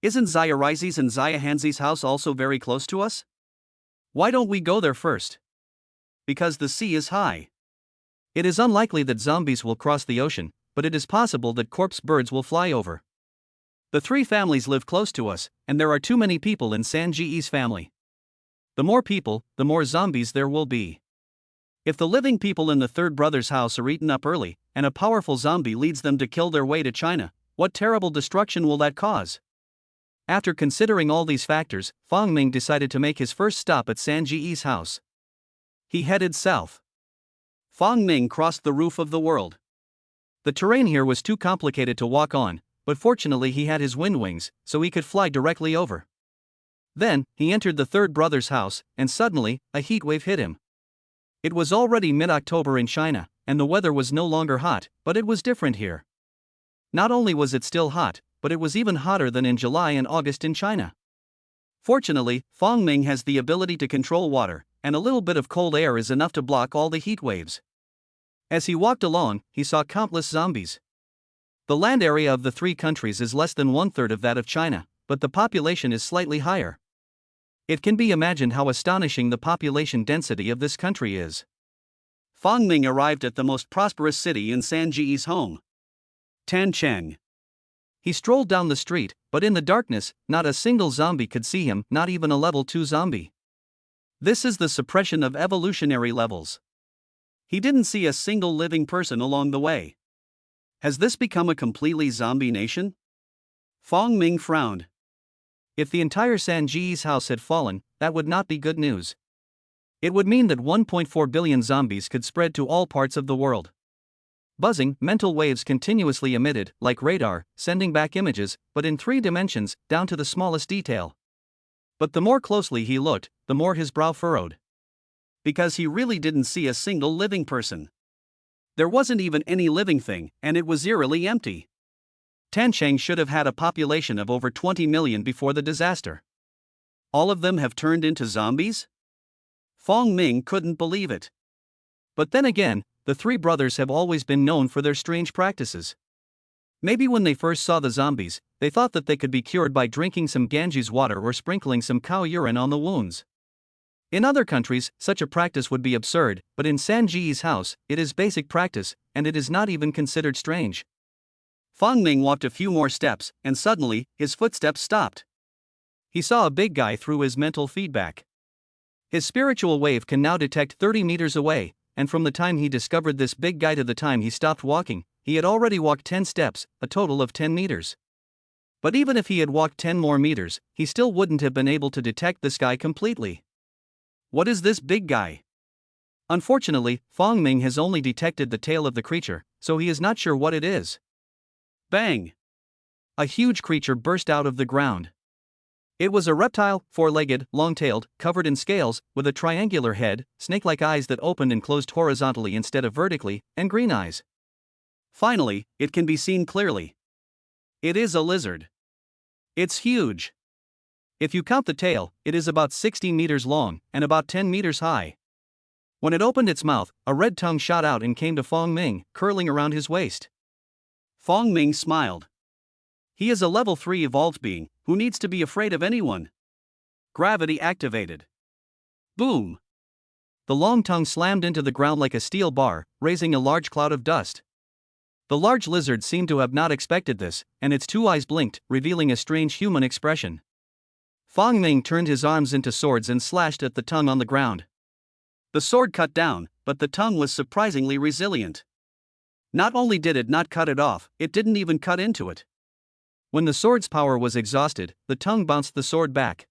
Isn't Xia Rize's and Xia Hanzi's house also very close to us? Why don't we go there first? Because the sea is high. It is unlikely that zombies will cross the ocean, but it is possible that corpse birds will fly over. The three families live close to us, and there are too many people in San Ji's family. The more people, the more zombies there will be. If the living people in the third brother's house are eaten up early, and a powerful zombie leads them to kill their way to China, what terrible destruction will that cause? After considering all these factors, Fong Ming decided to make his first stop at San Ji's house. He headed south. Fong Ming crossed the roof of the world. The terrain here was too complicated to walk on, but fortunately he had his wind wings, so he could fly directly over. Then, he entered the third brother's house, and suddenly, a heat wave hit him. It was already mid-October in China, and the weather was no longer hot, but it was different here. Not only was it still hot, but it was even hotter than in July and August in China. Fortunately, Fong Ming has the ability to control water, and a little bit of cold air is enough to block all the heat waves. As he walked along, he saw countless zombies. The land area of the three countries is less than 1/3 of that of China, but the population is slightly higher. It can be imagined how astonishing the population density of this country is. Fong Ming arrived at the most prosperous city in San Ji's home, Tancheng. He strolled down the street, but in the darkness, not a single zombie could see him, not even a level 2 zombie. This is the suppression of evolutionary levels. He didn't see a single living person along the way. Has this become a completely zombie nation? Fong Ming frowned. If the entire San Ji's house had fallen, that would not be good news. It would mean that 1.4 billion zombies could spread to all parts of the world. Buzzing, mental waves continuously emitted, like radar, sending back images, but in 3 dimensions, down to the smallest detail. But the more closely he looked, the more his brow furrowed. Because he really didn't see a single living person. There wasn't even any living thing, and it was eerily empty. Tancheng should have had a population of over 20 million before the disaster. All of them have turned into zombies? Fong Ming couldn't believe it. But then again, the three brothers have always been known for their strange practices. Maybe when they first saw the zombies, they thought that they could be cured by drinking some Ganges water or sprinkling some cow urine on the wounds. In other countries, such a practice would be absurd, but in San Ji's house, it is basic practice, and it is not even considered strange. Fong Ming walked a few more steps, and suddenly, his footsteps stopped. He saw a big guy through his mental feedback. His spiritual wave can now detect 30 meters away, and from the time he discovered this big guy to the time he stopped walking, he had already walked 10 steps, a total of 10 meters. But even if he had walked 10 more meters, he still wouldn't have been able to detect this guy completely. What is this big guy? Unfortunately, Fong Ming has only detected the tail of the creature, so he is not sure what it is. Bang! A huge creature burst out of the ground. It was a reptile, 4-legged, long-tailed, covered in scales, with a triangular head, snake-like eyes that opened and closed horizontally instead of vertically, and green eyes. Finally, it can be seen clearly. It is a lizard. It's huge. If you count the tail, it is about 60 meters long, and about 10 meters high. When it opened its mouth, a red tongue shot out and came to Fong Ming, curling around his waist. Fong Ming smiled. He is a level 3 evolved being, who needs to be afraid of anyone. Gravity activated. Boom! The long tongue slammed into the ground like a steel bar, raising a large cloud of dust. The large lizard seemed to have not expected this, and its two eyes blinked, revealing a strange human expression. Fong Ming turned his arms into swords and slashed at the tongue on the ground. The sword cut down, but the tongue was surprisingly resilient. Not only did it not cut it off, it didn't even cut into it. When the sword's power was exhausted, the tongue bounced the sword back.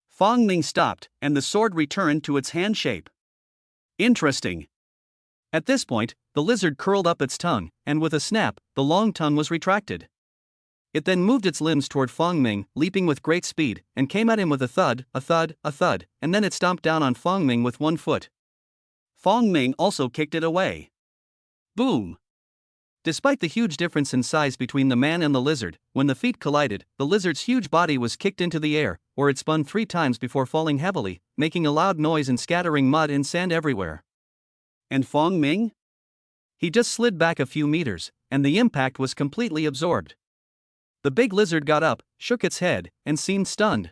Fong Ming stopped, and the sword returned to its hand shape. Interesting. At this point, the lizard curled up its tongue, and with a snap, the long tongue was retracted. It then moved its limbs toward Fong Ming, leaping with great speed, and came at him with a thud, a thud, a thud, and then it stomped down on Fong Ming with one foot. Fong Ming also kicked it away. Boom! Despite the huge difference in size between the man and the lizard, when the feet collided, the lizard's huge body was kicked into the air, where it spun 3 times before falling heavily, making a loud noise and scattering mud and sand everywhere. And Fong Ming? He just slid back a few meters, and the impact was completely absorbed. The big lizard got up, shook its head, and seemed stunned.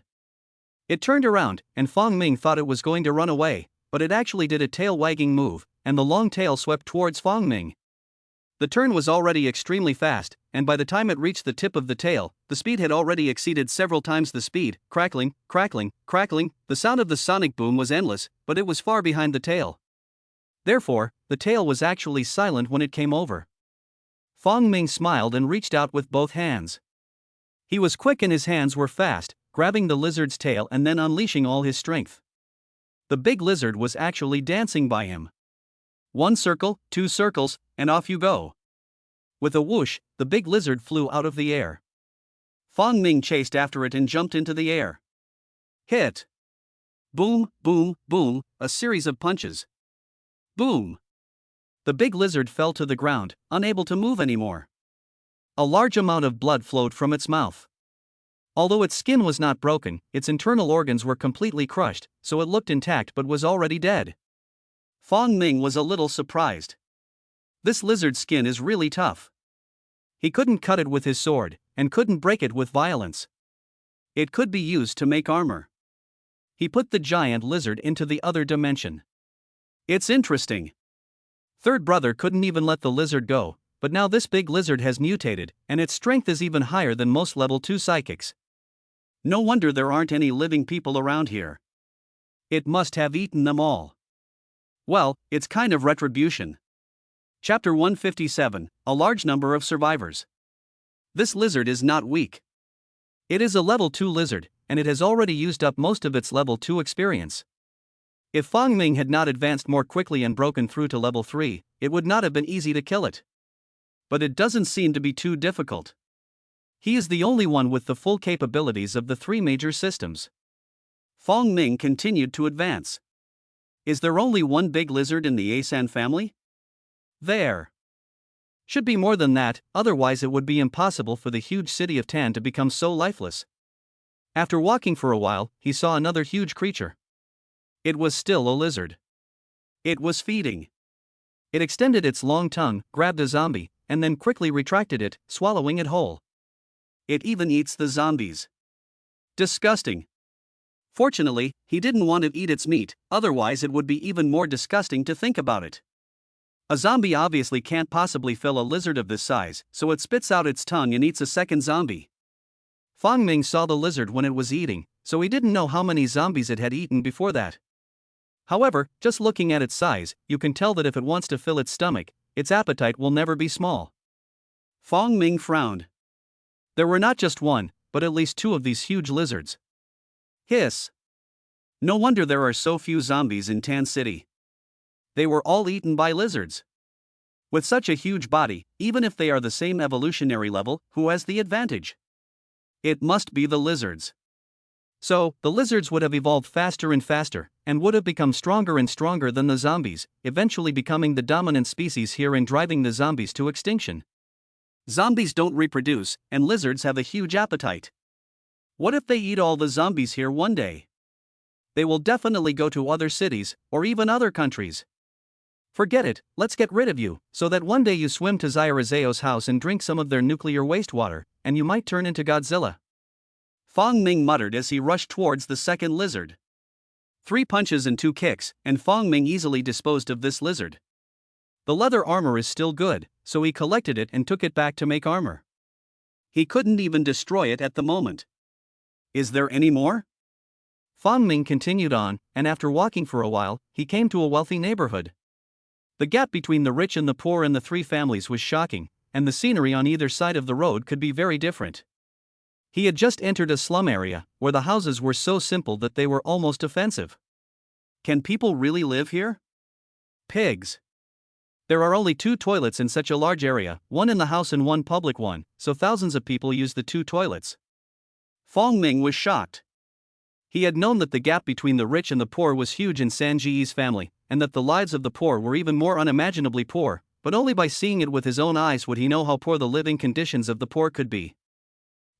It turned around, and Fong Ming thought it was going to run away, but it actually did a tail-wagging move, and the long tail swept towards Fong Ming. The turn was already extremely fast, and by the time it reached the tip of the tail, the speed had already exceeded several times the speed. Crackling, crackling, crackling, the sound of the sonic boom was endless, but it was far behind the tail. Therefore, the tail was actually silent when it came over. Fong Ming smiled and reached out with both hands. He was quick and his hands were fast, grabbing the lizard's tail and then unleashing all his strength. The big lizard was actually dancing by him. 1 circle, 2 circles, and off you go. With a whoosh, the big lizard flew out of the air. Fong Ming chased after it and jumped into the air. Hit! Boom, boom, boom, a series of punches. Boom! The big lizard fell to the ground, unable to move anymore. A large amount of blood flowed from its mouth. Although its skin was not broken, its internal organs were completely crushed, so it looked intact but was already dead. Fong Ming was a little surprised. This lizard's skin is really tough. He couldn't cut it with his sword, and couldn't break it with violence. It could be used to make armor. He put the giant lizard into the other dimension. It's interesting. Third brother couldn't even let the lizard go, but now this big lizard has mutated, and its strength is even higher than most level 2 psychics. No wonder there aren't any living people around here. It must have eaten them all. Well, it's kind of retribution. Chapter 157, A large number of survivors. This lizard is not weak. It is a level 2 lizard, and it has already used up most of its level 2 experience. If Fong Ming had not advanced more quickly and broken through to level 3, it would not have been easy to kill it. But it doesn't seem to be too difficult. He is the only one with the full capabilities of the 3 major systems. Fong Ming continued to advance. Is there only one big lizard in the Asan family? There should be more than that, otherwise it would be impossible for the huge city of Tan to become so lifeless. After walking for a while, he saw another huge creature. It was still a lizard. It was feeding. It extended its long tongue, grabbed a zombie, and then quickly retracted it, swallowing it whole. It even eats the zombies. Disgusting. Fortunately, he didn't want to eat its meat, otherwise it would be even more disgusting to think about it. A zombie obviously can't possibly fill a lizard of this size, so it spits out its tongue and eats a second zombie. Fong Ming saw the lizard when it was eating, so he didn't know how many zombies it had eaten before that. However, just looking at its size, you can tell that if it wants to fill its stomach, its appetite will never be small. Fong Ming frowned. There were not just one, but at least 2 of these huge lizards. Hiss. No wonder there are so few zombies in Tan City. They were all eaten by lizards. With such a huge body, even if they are the same evolutionary level, who has the advantage? It must be the lizards. So, the lizards would have evolved faster and faster, and would have become stronger and stronger than the zombies, eventually becoming the dominant species here and driving the zombies to extinction. Zombies don't reproduce, and lizards have a huge appetite. What if they eat all the zombies here one day? They will definitely go to other cities, or even other countries. Forget it, let's get rid of you, so that one day you swim to Zyrazeo's house and drink some of their nuclear wastewater, and you might turn into Godzilla. Fong Ming muttered as he rushed towards the second lizard. 3 punches and 2 kicks, and Fong Ming easily disposed of this lizard. The leather armor is still good, so he collected it and took it back to make armor. He couldn't even destroy it at the moment. Is there any more? Fong Ming continued on, and after walking for a while, he came to a wealthy neighborhood. The gap between the rich and the poor and the 3 families was shocking, and the scenery on either side of the road could be very different. He had just entered a slum area, where the houses were so simple that they were almost offensive. Can people really live here? Pigs. There are only 2 toilets in such a large area, one in the house and one public one, so thousands of people use the 2 toilets. Fong Ming was shocked. He had known that the gap between the rich and the poor was huge in Sanji's family, and that the lives of the poor were even more unimaginably poor, but only by seeing it with his own eyes would he know how poor the living conditions of the poor could be.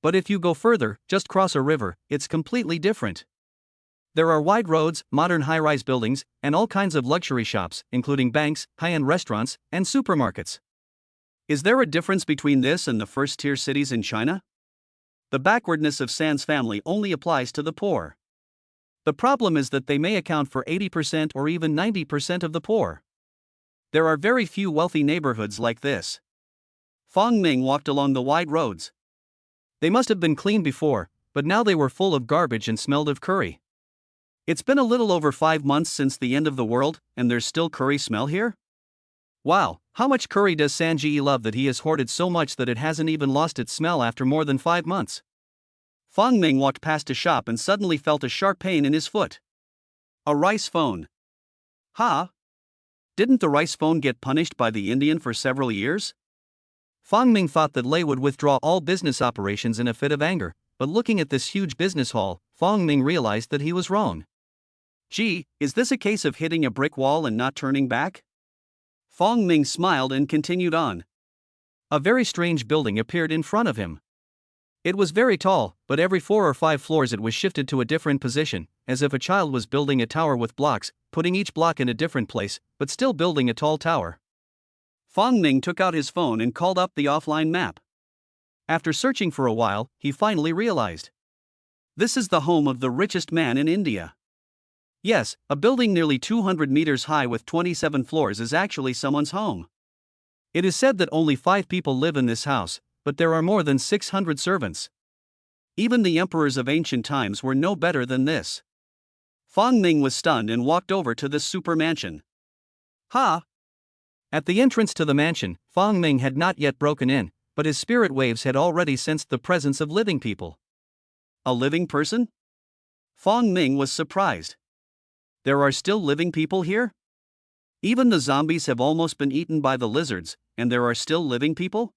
But if you go further, just cross a river, it's completely different. There are wide roads, modern high-rise buildings, and all kinds of luxury shops, including banks, high-end restaurants, and supermarkets. Is there a difference between this and the first-tier cities in China? The backwardness of San's family only applies to the poor. The problem is that they may account for 80% or even 90% of the poor. There are very few wealthy neighborhoods like this. Fong Ming walked along the wide roads. They must have been clean before, but now they were full of garbage and smelled of curry. It's been a little over 5 months since the end of the world, and there's still curry smell here? Wow, how much curry does Sanji love that he has hoarded so much that it hasn't even lost its smell after more than 5 months? Fong Ming walked past a shop and suddenly felt a sharp pain in his foot. A rice phone. Ha! Didn't the rice phone get punished by the Indian for several years? Fong Ming thought that Lei would withdraw all business operations in a fit of anger, but looking at this huge business hall, Fong Ming realized that he was wrong. Gee, is this a case of hitting a brick wall and not turning back? Fong Ming smiled and continued on. A very strange building appeared in front of him. It was very tall, but every 4 or 5 floors it was shifted to a different position, as if a child was building a tower with blocks, putting each block in a different place, but still building a tall tower. Fong Ming took out his phone and called up the offline map. After searching for a while, he finally realized. This is the home of the richest man in India. Yes, a building nearly 200 meters high with 27 floors is actually someone's home. It is said that only 5 people live in this house, but there are more than 600 servants. Even the emperors of ancient times were no better than this. Fong Ming was stunned and walked over to this super mansion. Ha! At the entrance to the mansion, Fong Ming had not yet broken in, but his spirit waves had already sensed the presence of living people. A living person? Fong Ming was surprised. There are still living people here? Even the zombies have almost been eaten by the lizards, and there are still living people?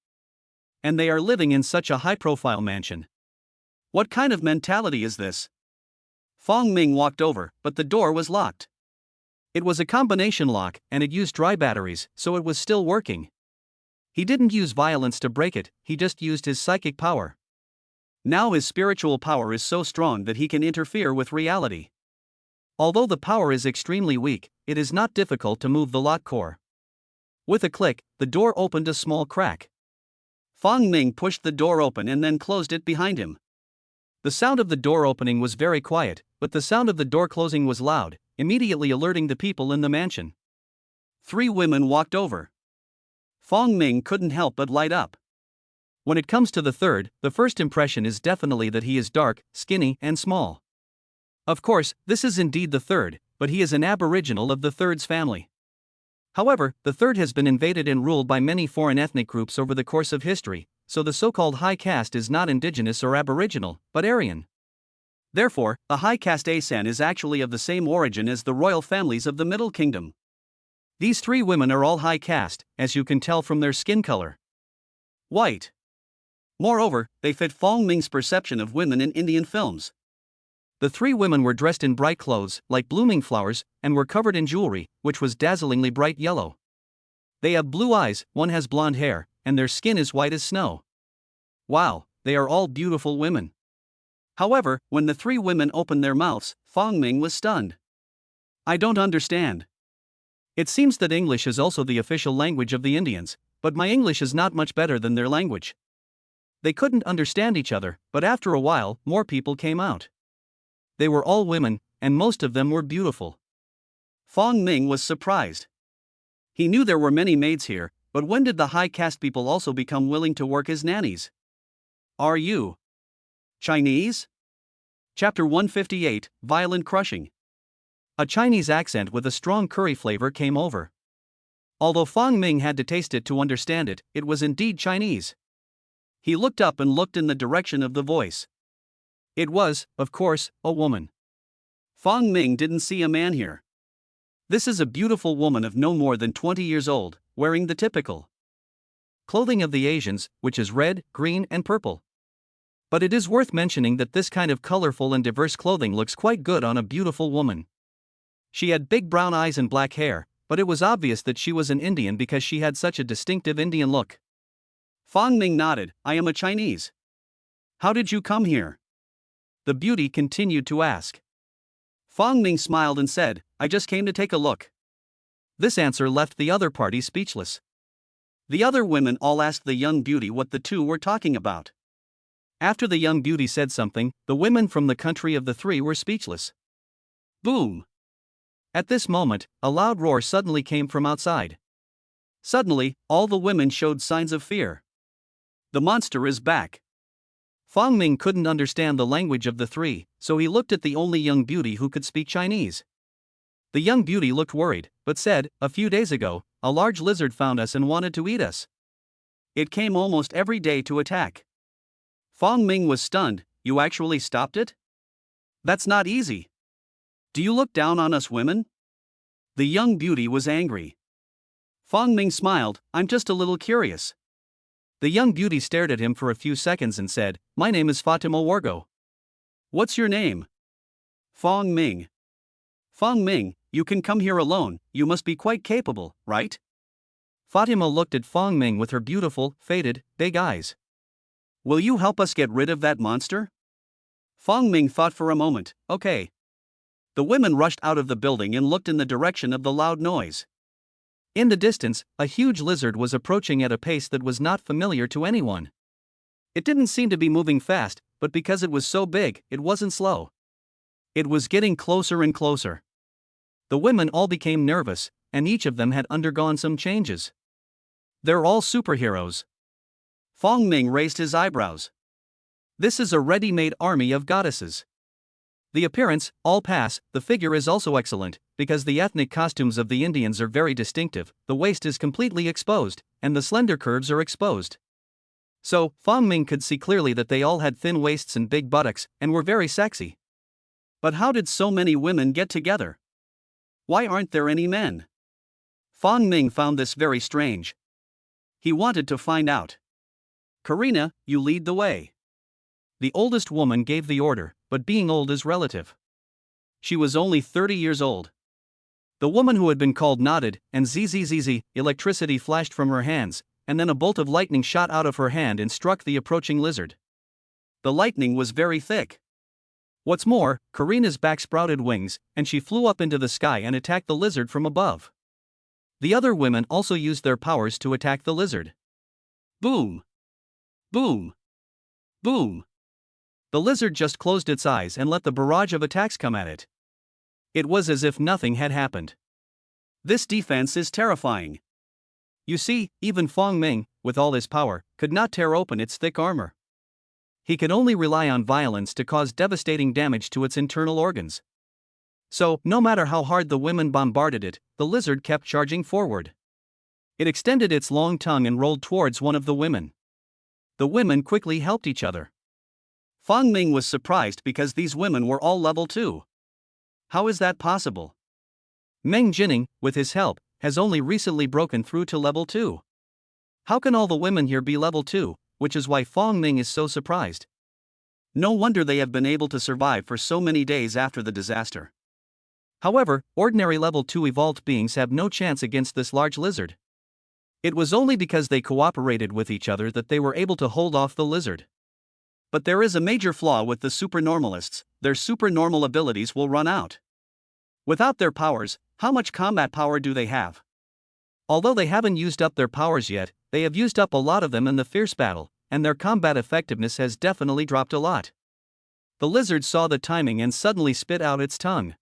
And they are living in such a high-profile mansion. What kind of mentality is this? Fong Ming walked over, but the door was locked. It was a combination lock, and it used dry batteries, so it was still working. He didn't use violence to break it, he just used his psychic power. Now his spiritual power is so strong that he can interfere with reality. Although the power is extremely weak, it is not difficult to move the lock core. With a click, the door opened a small crack. Fong Ming pushed the door open and then closed it behind him. The sound of the door opening was very quiet, but the sound of the door closing was loud, immediately alerting the people in the mansion. 3 women walked over. Fong Ming couldn't help but light up. When it comes to the third, the first impression is definitely that he is dark, skinny, and small. Of course, this is indeed the third, but he is an aboriginal of the third's family. However, the third has been invaded and ruled by many foreign ethnic groups over the course of history, so the so-called high caste is not indigenous or aboriginal, but Aryan. Therefore, a high caste Asan is actually of the same origin as the royal families of the Middle Kingdom. These 3 women are all high caste, as you can tell from their skin color. White. Moreover, they fit Fong Ming's perception of women in Indian films. The 3 women were dressed in bright clothes, like blooming flowers, and were covered in jewelry, which was dazzlingly bright yellow. They have blue eyes, one has blonde hair, and their skin is white as snow. Wow, they are all beautiful women. However, when the three women opened their mouths, Fong Ming was stunned. I don't understand. It seems that English is also the official language of the Indians, but my English is not much better than their language. They couldn't understand each other, but after a while, more people came out. They were all women, and most of them were beautiful. Fong Ming was surprised. He knew there were many maids here, but when did the high caste people also become willing to work as nannies? Are you Chinese? Chapter 158, Violent Crushing. A Chinese accent with a strong curry flavor came over. Although Fong Ming had to taste it to understand it, it was indeed Chinese. He looked up and looked in the direction of the voice. It was, of course, a woman. Fong Ming didn't see a man here. This is a beautiful woman of no more than 20 years old, wearing the typical clothing of the Asians, which is red, green, and purple. But it is worth mentioning that this kind of colorful and diverse clothing looks quite good on a beautiful woman. She had big brown eyes and black hair, but it was obvious that she was an Indian because she had such a distinctive Indian look. Fong Ming nodded. I am a Chinese. How did you come here? The beauty continued to ask. Fong Ming smiled and said, I just came to take a look. This answer left the other party speechless. The other women all asked the young beauty what the two were talking about. After the young beauty said something, the women from the country of the three were speechless. Boom! At this moment, a loud roar suddenly came from outside. Suddenly, all the women showed signs of fear. The monster is back. Fong Ming couldn't understand the language of the three, so he looked at the only young beauty who could speak Chinese. The young beauty looked worried, but said, a few days ago, a large lizard found us and wanted to eat us. It came almost every day to attack. Fong Ming was stunned. You actually stopped it? That's not easy. Do you look down on us women? The young beauty was angry. Fong Ming smiled, I'm just a little curious. The young beauty stared at him for a few seconds and said, my name is Fatima Wargo. What's your name? Fong Ming. Fong Ming, you can come here alone, you must be quite capable, right? Fatima looked at Fong Ming with her beautiful, faded, big eyes. Will you help us get rid of that monster? Fong Ming thought for a moment, okay. The women rushed out of the building and looked in the direction of the loud noise. In the distance, a huge lizard was approaching at a pace that was not familiar to anyone. It didn't seem to be moving fast, but because it was so big, it wasn't slow. It was getting closer and closer. The women all became nervous, and each of them had undergone some changes. They're all superheroes. Fong Ming raised his eyebrows. This is a ready-made army of goddesses. The appearance, all pass, the figure is also excellent, because the ethnic costumes of the Indians are very distinctive, the waist is completely exposed, and the slender curves are exposed. So, Fong Ming could see clearly that they all had thin waists and big buttocks, and were very sexy. But how did so many women get together? Why aren't there any men? Fong Ming found this very strange. He wanted to find out. Karina, you lead the way. The oldest woman gave the order, but being old is relative. She was only 30 years old. The woman who had been called nodded, and zzz, electricity flashed from her hands, and then a bolt of lightning shot out of her hand and struck the approaching lizard. The lightning was very thick. What's more, Karina's back sprouted wings, and she flew up into the sky and attacked the lizard from above. The other women also used their powers to attack the lizard. Boom! Boom! Boom! The lizard just closed its eyes and let the barrage of attacks come at it. It was as if nothing had happened. This defense is terrifying. You see, even Fong Ming, with all his power, could not tear open its thick armor. He could only rely on violence to cause devastating damage to its internal organs. So, no matter how hard the women bombarded it, the lizard kept charging forward. It extended its long tongue and rolled towards one of the women. The women quickly helped each other. Fong Ming was surprised because these women were all level 2. How is that possible? Mang Jinning, with his help, has only recently broken through to level 2. How can all the women here be level 2, which is why Fong Ming is so surprised. No wonder they have been able to survive for so many days after the disaster. However, ordinary level 2 evolved beings have no chance against this large lizard. It was only because they cooperated with each other that they were able to hold off the lizard. But there is a major flaw with the supernormalists: their supernormal abilities will run out. Without their powers, how much combat power do they have? Although they haven't used up their powers yet, they have used up a lot of them in the fierce battle, and their combat effectiveness has definitely dropped a lot. The lizard saw the timing and suddenly spit out its tongue.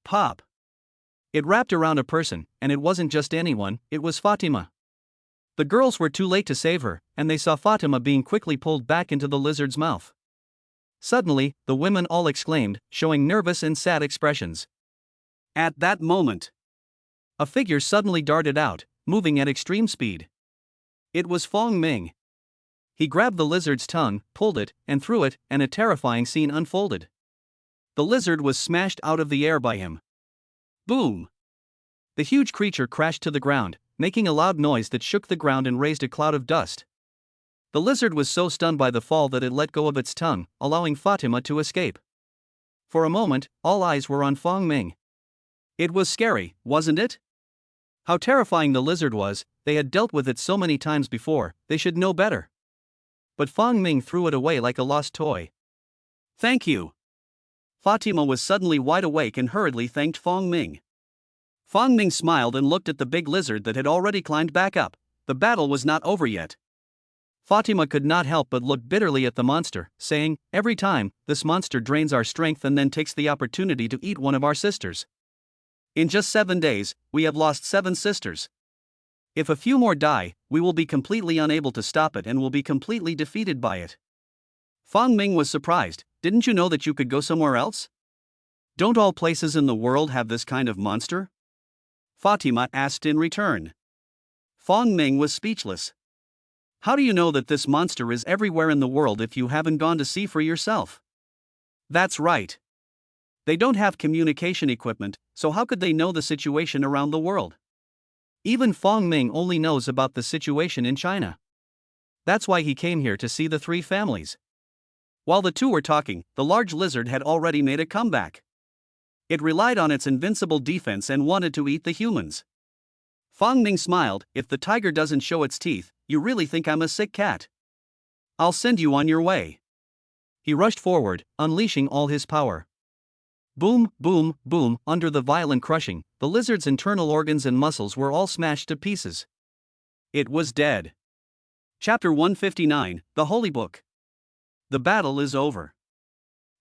Pop! It wrapped around a person, and it wasn't just anyone, it was Fatima. The girls were too late to save her, and they saw Fatima being quickly pulled back into the lizard's mouth. Suddenly, the women all exclaimed, showing nervous and sad expressions. At that moment, a figure suddenly darted out, moving at extreme speed. It was Fong Ming. He grabbed the lizard's tongue, pulled it, and threw it, and a terrifying scene unfolded. The lizard was smashed out of the air by him. Boom! The huge creature crashed to the ground, making a loud noise that shook the ground and raised a cloud of dust. The lizard was so stunned by the fall that it let go of its tongue, allowing Fatima to escape. For a moment, all eyes were on Fong Ming. It was scary, wasn't it? How terrifying the lizard was. They had dealt with it so many times before, they should know better. But Fong Ming threw it away like a lost toy. Thank you. Fatima was suddenly wide awake and hurriedly thanked Fong Ming. Fong Ming smiled and looked at the big lizard that had already climbed back up. The battle was not over yet. Fatima could not help but look bitterly at the monster, saying, "Every time, this monster drains our strength and then takes the opportunity to eat one of our sisters. In just 7 days, we have lost 7 sisters. If a few more die, we will be completely unable to stop it and will be completely defeated by it." Fong Ming was surprised. Didn't you know that you could go somewhere else? Don't all places in the world have this kind of monster? Fatima asked in return. Fong Ming was speechless. How do you know that this monster is everywhere in the world if you haven't gone to see for yourself? That's right. They don't have communication equipment, so how could they know the situation around the world? Even Fong Ming only knows about the situation in China. That's why he came here to see the 3 families. While the two were talking, the large lizard had already made a comeback. It relied on its invincible defense and wanted to eat the humans. Fong Ming smiled. If the tiger doesn't show its teeth, you really think I'm a sick cat? I'll send you on your way. He rushed forward, unleashing all his power. Boom, boom, boom. Under the violent crushing, the lizard's internal organs and muscles were all smashed to pieces. It was dead. Chapter 159, The Holy Book. The battle is over.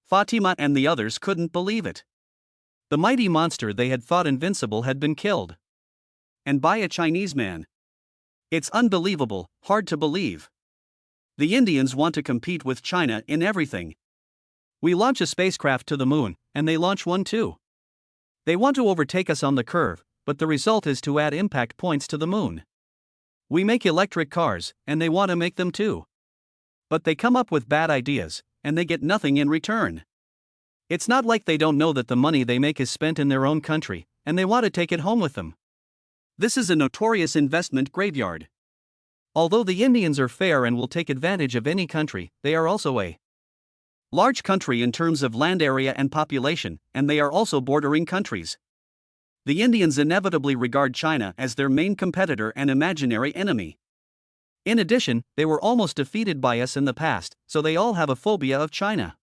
Fatima and the others couldn't believe it. The mighty monster they had thought invincible had been killed. And by a Chinese man. It's unbelievable, hard to believe. The Indians want to compete with China in everything. We launch a spacecraft to the moon, and they launch one too. They want to overtake us on the curve, but the result is to add impact points to the moon. We make electric cars, and they want to make them too. But they come up with bad ideas, and they get nothing in return. It's not like they don't know that the money they make is spent in their own country, and they want to take it home with them. This is a notorious investment graveyard. Although the Indians are fair and will take advantage of any country, they are also a large country in terms of land area and population, and they are also bordering countries. The Indians inevitably regard China as their main competitor and imaginary enemy. In addition, they were almost defeated by us in the past, so they all have a phobia of China.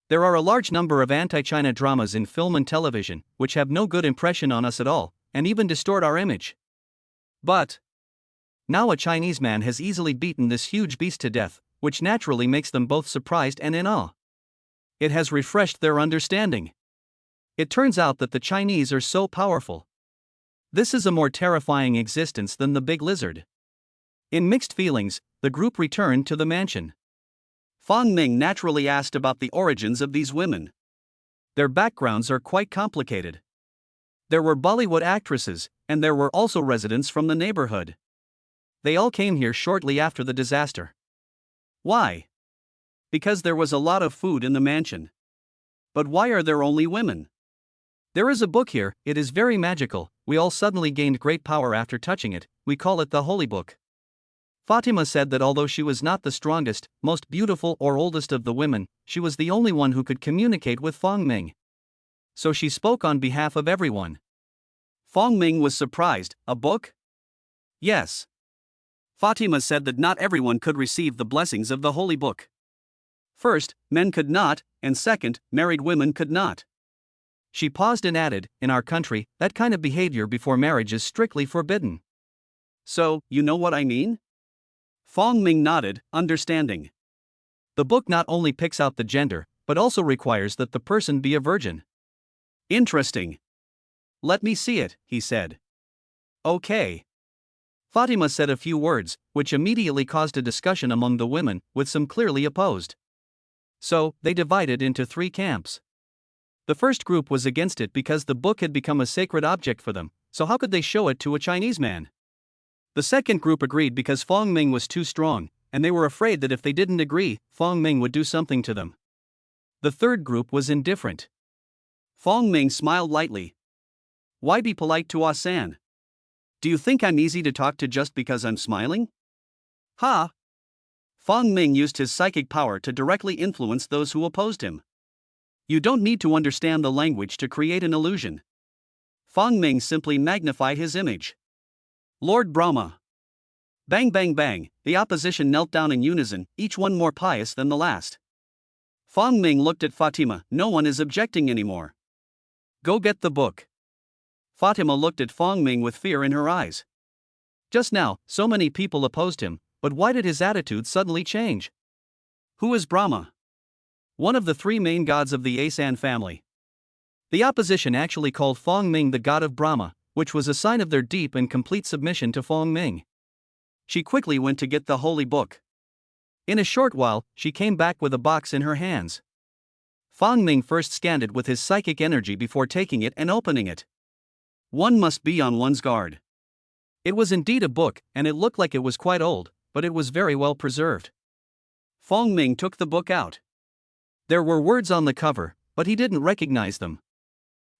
There are a large number of anti-China dramas in film and television, which have no good impression on us at all, and even distort our image. But now a Chinese man has easily beaten this huge beast to death, which naturally makes them both surprised and in awe. It has refreshed their understanding. It turns out that the Chinese are so powerful. This is a more terrifying existence than the big lizard. In mixed feelings, the group returned to the mansion. Fong Ming naturally asked about the origins of these women. Their backgrounds are quite complicated. There were Bollywood actresses, and there were also residents from the neighborhood. They all came here shortly after the disaster. Why? Because there was a lot of food in the mansion. But why are there only women? There is a book here, it is very magical, we all suddenly gained great power after touching it, we call it the Holy Book. Fatima said that although she was not the strongest, most beautiful or oldest of the women, she was the only one who could communicate with Fong Ming. So she spoke on behalf of everyone. Fong Ming was surprised. A book? Yes. Fatima said that not everyone could receive the blessings of the Holy Book. First, men could not, and second, married women could not. She paused and added, in our country, that kind of behavior before marriage is strictly forbidden. So, you know what I mean? Fong Ming nodded, understanding. The book not only picks out the gender, but also requires that the person be a virgin. Interesting. Let me see it, he said. Okay. Fatima said a few words, which immediately caused a discussion among the women, with some clearly opposed. So, they divided into 3 camps. The first group was against it because the book had become a sacred object for them, so how could they show it to a Chinese man? The second group agreed because Fong Ming was too strong, and they were afraid that if they didn't agree, Fong Ming would do something to them. The third group was indifferent. Fong Ming smiled lightly. Why be polite to Asan? Do you think I'm easy to talk to just because I'm smiling? Ha! Fong Ming used his psychic power to directly influence those who opposed him. You don't need to understand the language to create an illusion. Fong Ming simply magnified his image. Lord Brahma. Bang bang bang, the opposition knelt down in unison, each one more pious than the last. Fong Ming looked at Fatima, no one is objecting anymore. Go get the book. Fatima looked at Fong Ming with fear in her eyes. Just now, so many people opposed him, but why did his attitude suddenly change? Who is Brahma? One of the 3 main gods of the Asan family. The opposition actually called Fong Ming the god of Brahma, which was a sign of their deep and complete submission to Fong Ming. She quickly went to get the holy book. In a short while, she came back with a box in her hands. Fong Ming first scanned it with his psychic energy before taking it and opening it. One must be on one's guard. It was indeed a book, and it looked like it was quite old, but it was very well preserved. Fong Ming took the book out. There were words on the cover, but he didn't recognize them.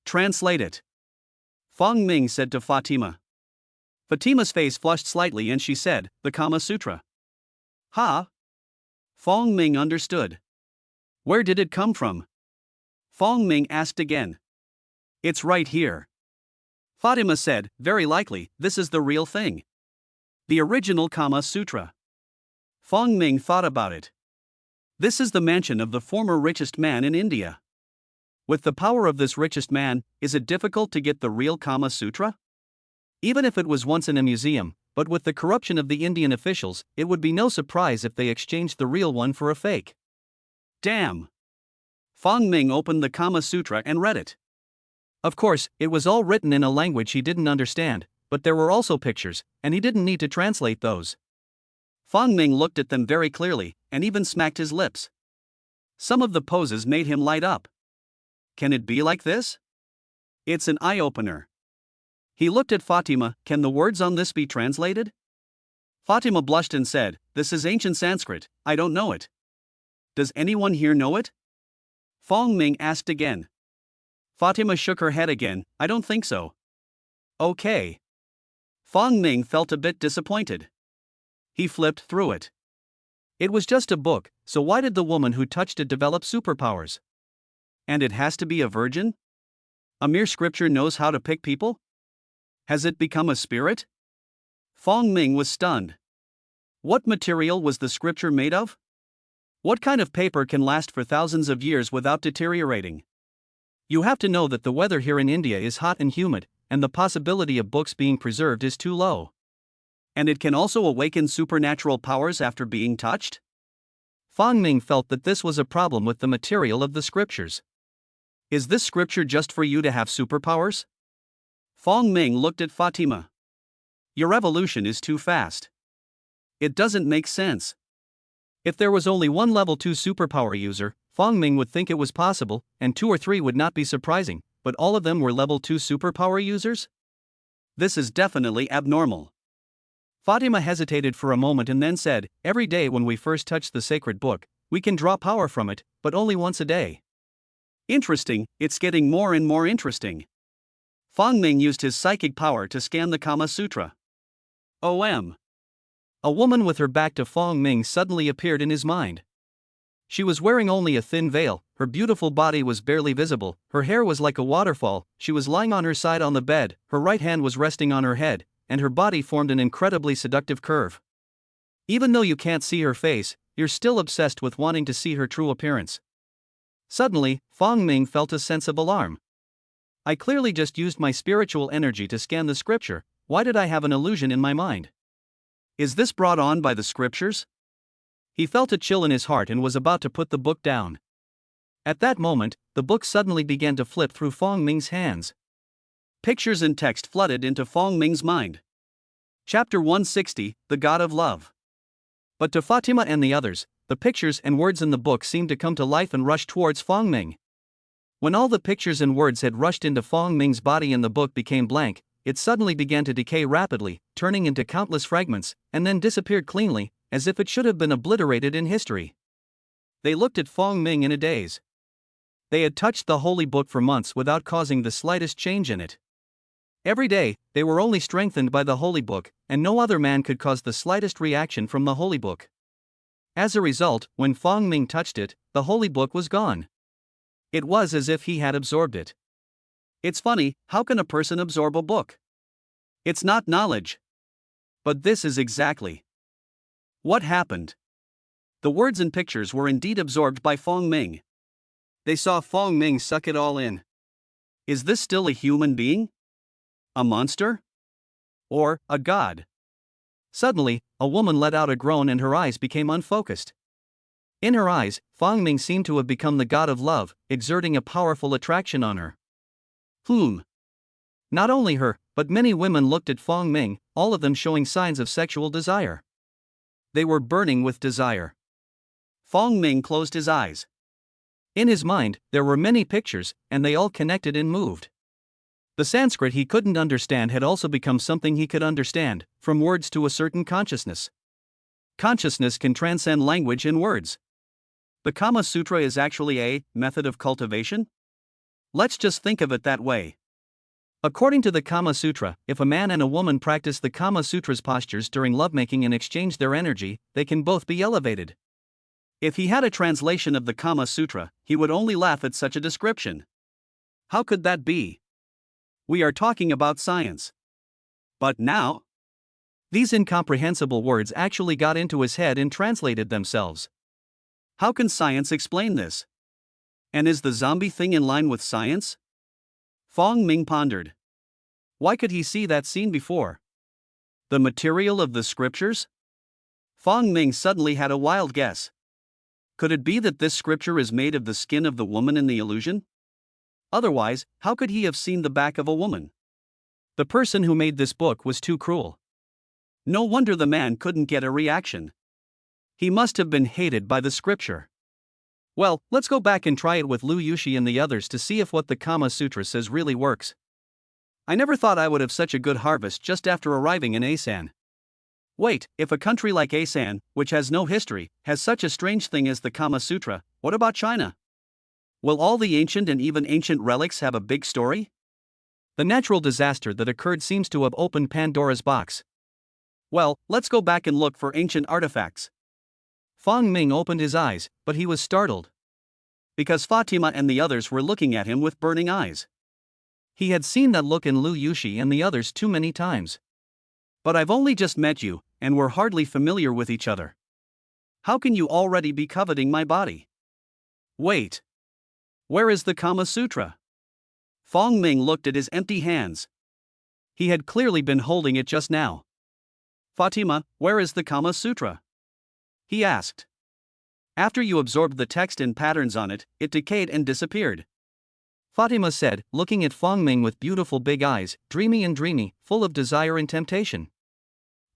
Translate it. Fong Ming said to Fatima. Fatima's face flushed slightly and she said, the Kama Sutra. Ha! Fong Ming understood. Where did it come from? Fong Ming asked again. It's right here. Fatima said, very likely, this is the real thing. The original Kama Sutra. Fong Ming thought about it. This is the mansion of the former richest man in India. With the power of this richest man, is it difficult to get the real Kama Sutra? Even if it was once in a museum, but with the corruption of the Indian officials, it would be no surprise if they exchanged the real one for a fake. Damn! Fong Ming opened the Kama Sutra and read it. Of course, it was all written in a language he didn't understand, but there were also pictures, and he didn't need to translate those. Fong Ming looked at them very clearly, and even smacked his lips. Some of the poses made him light up. Can it be like this? It's an eye-opener. He looked at Fatima, can the words on this be translated? Fatima blushed and said, this is ancient Sanskrit, I don't know it. Does anyone here know it? Fong Ming asked again. Fatima shook her head again, I don't think so. Okay. Fong Ming felt a bit disappointed. He flipped through it. It was just a book, so why did the woman who touched it develop superpowers? And it has to be a virgin? A mere scripture knows how to pick people? Has it become a spirit? Fong Ming was stunned. What material was the scripture made of? What kind of paper can last for thousands of years without deteriorating? You have to know that the weather here in India is hot and humid, and the possibility of books being preserved is too low. And it can also awaken supernatural powers after being touched? Fong Ming felt that this was a problem with the material of the scriptures. Is this scripture just for you to have superpowers? Fong Ming looked at Fatima. Your evolution is too fast. It doesn't make sense. If there was only one level 2 superpower user, Fong Ming would think it was possible, and 2 or 3 would not be surprising, but all of them were level 2 superpower users? This is definitely abnormal. Fatima hesitated for a moment and then said, every day when we first touch the sacred book, we can draw power from it, but only once a day. Interesting, it's getting more and more interesting. Fong Ming used his psychic power to scan the Kama Sutra. OM. A woman with her back to Fong Ming suddenly appeared in his mind. She was wearing only a thin veil, her beautiful body was barely visible, her hair was like a waterfall, she was lying on her side on the bed, her right hand was resting on her head, and her body formed an incredibly seductive curve. Even though you can't see her face, you're still obsessed with wanting to see her true appearance. Suddenly, Fong Ming felt a sense of alarm. I clearly just used my spiritual energy to scan the scripture. Why did I have an illusion in my mind? Is this brought on by the scriptures? He felt a chill in his heart and was about to put the book down. At that moment, the book suddenly began to flip through Fong Ming's hands. Pictures and text flooded into Fong Ming's mind. Chapter 160, The God of Love. But to Fatima and the others, the pictures and words in the book seemed to come to life and rush towards Fong Ming. When all the pictures and words had rushed into Fong Ming's body and the book became blank, it suddenly began to decay rapidly, turning into countless fragments, and then disappeared cleanly, as if it should have been obliterated in history. They looked at Fong Ming in a daze. They had touched the holy book for months without causing the slightest change in it. Every day, they were only strengthened by the holy book, and no other man could cause the slightest reaction from the holy book. As a result, when Fong Ming touched it, the holy book was gone. It was as if he had absorbed it. It's funny, how can a person absorb a book? It's not knowledge. But this is exactly what happened. The words and pictures were indeed absorbed by Fong Ming. They saw Fong Ming suck it all in. Is this still a human being? A monster? Or a god? Suddenly, a woman let out a groan and her eyes became unfocused. In her eyes, Fong Ming seemed to have become the god of love, exerting a powerful attraction on her. Not only her, but many women looked at Fong Ming, all of them showing signs of sexual desire. They were burning with desire. Fong Ming closed his eyes. In his mind, there were many pictures, and they all connected and moved. The Sanskrit he couldn't understand had also become something he could understand, from words to a certain consciousness. Consciousness can transcend language and words. The Kama Sutra is actually a method of cultivation? Let's just think of it that way. According to the Kama Sutra, if a man and a woman practice the Kama Sutra's postures during lovemaking and exchange their energy, they can both be elevated. If he had a translation of the Kama Sutra, he would only laugh at such a description. How could that be? We are talking about science. But now, these incomprehensible words actually got into his head and translated themselves. How can science explain this? And is the zombie thing in line with science? Fong Ming pondered. Why could he see that scene before? The material of the scriptures? Fong Ming suddenly had a wild guess. Could it be that this scripture is made of the skin of the woman in the illusion? Otherwise, how could he have seen the back of a woman? The person who made this book was too cruel. No wonder the man couldn't get a reaction. He must have been hated by the scripture. Well, let's go back and try it with Liu Yushi and the others to see if what the Kama Sutra says really works. I never thought I would have such a good harvest just after arriving in Asan. Wait, if a country like Asan, which has no history, has such a strange thing as the Kama Sutra, what about China? Will all the ancient and even ancient relics have a big story? The natural disaster that occurred seems to have opened Pandora's box. Well, let's go back and look for ancient artifacts. Fong Ming opened his eyes, but he was startled. Because Fatima and the others were looking at him with burning eyes. He had seen that look in Liu Yushi and the others too many times. But I've only just met you, and we're hardly familiar with each other. How can you already be coveting my body? Wait. Where is the Kama Sutra? Fong Ming looked at his empty hands. He had clearly been holding it just now. Fatima, where is the Kama Sutra? He asked. After you absorbed the text and patterns on it, it decayed and disappeared. Fatima said, looking at Fong Ming with beautiful big eyes, dreamy, full of desire and temptation.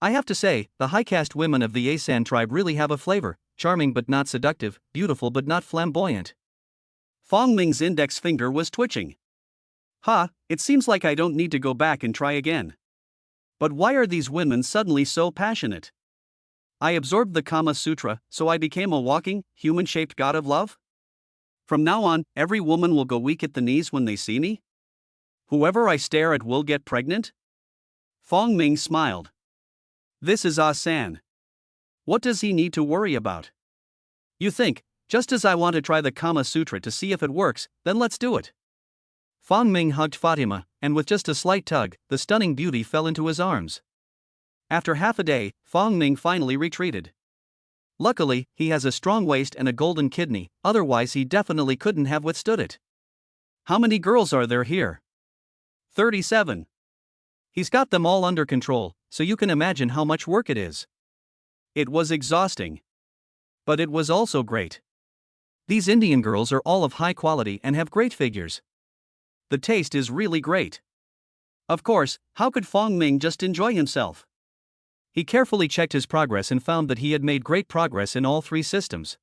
I have to say, the high-caste women of the Asan tribe really have a flavor, charming but not seductive, beautiful but not flamboyant. Fong Ming's index finger was twitching. It seems like I don't need to go back and try again. But why are these women suddenly so passionate? I absorbed the Kama Sutra, so I became a walking, human-shaped god of love? From now on, every woman will go weak at the knees when they see me? Whoever I stare at will get pregnant? Fong Ming smiled. This is Asan. What does he need to worry about? You think, just as I want to try the Kama Sutra to see if it works, then let's do it. Fong Ming hugged Fatima, and with just a slight tug, the stunning beauty fell into his arms. After half a day, Fong Ming finally retreated. Luckily, he has a strong waist and a golden kidney, otherwise he definitely couldn't have withstood it. How many girls are there here? 37. He's got them all under control, so you can imagine how much work it is. It was exhausting. But it was also great. These Indian girls are all of high quality and have great figures. The taste is really great. Of course, how could Fong Ming just enjoy himself? He carefully checked his progress and found that he had made great progress in all 3 systems.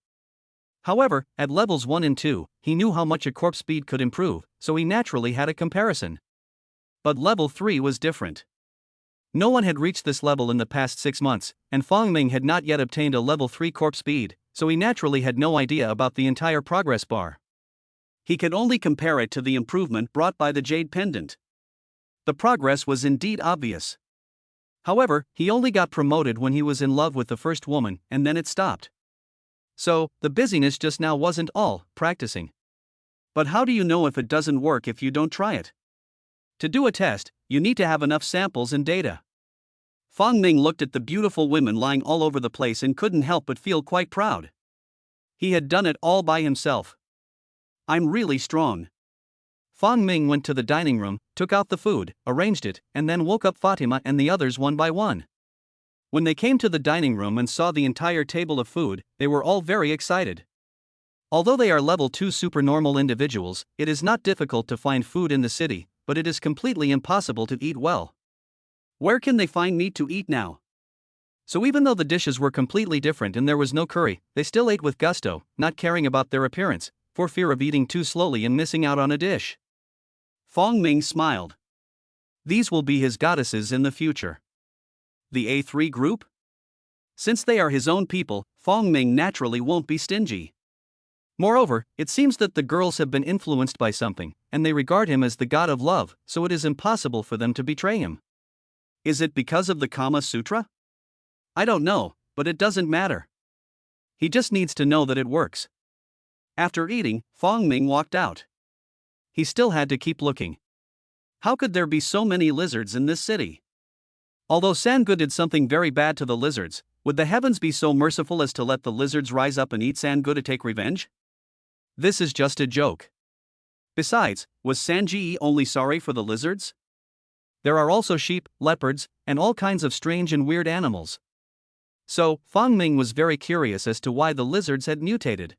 However, at levels 1 and 2, he knew how much a corpse speed could improve, so he naturally had a comparison. But level 3 was different. No one had reached this level in the past 6 months, and Fong Ming had not yet obtained a level 3 corpse speed, so he naturally had no idea about the entire progress bar. He could only compare it to the improvement brought by the Jade Pendant. The progress was indeed obvious. However, he only got promoted when he was in love with the first woman, and then it stopped. So, the busyness just now wasn't all practicing. But how do you know if it doesn't work if you don't try it? To do a test, you need to have enough samples and data. Fong Ming looked at the beautiful women lying all over the place and couldn't help but feel quite proud. He had done it all by himself. I'm really strong. Fong Ming went to the dining room, took out the food, arranged it, and then woke up Fatima and the others one by one. When they came to the dining room and saw the entire table of food, they were all very excited. Although they are level 2 supernormal individuals, it is not difficult to find food in the city, but it is completely impossible to eat well. Where can they find meat to eat now? So even though the dishes were completely different and there was no curry, they still ate with gusto, not caring about their appearance, for fear of eating too slowly and missing out on a dish. Fong Ming smiled. These will be his goddesses in the future. The A3 group? Since they are his own people, Fong Ming naturally won't be stingy. Moreover, it seems that the girls have been influenced by something, and they regard him as the god of love, so it is impossible for them to betray him. Is it because of the Kama Sutra? I don't know, but it doesn't matter. He just needs to know that it works. After eating, Fong Ming walked out. He still had to keep looking. How could there be so many lizards in this city? Although Sangu did something very bad to the lizards, would the heavens be so merciful as to let the lizards rise up and eat Sangu to take revenge? This is just a joke. Besides, was Sanji only sorry for the lizards? There are also sheep, leopards, and all kinds of strange and weird animals. So, Fong Ming was very curious as to why the lizards had mutated.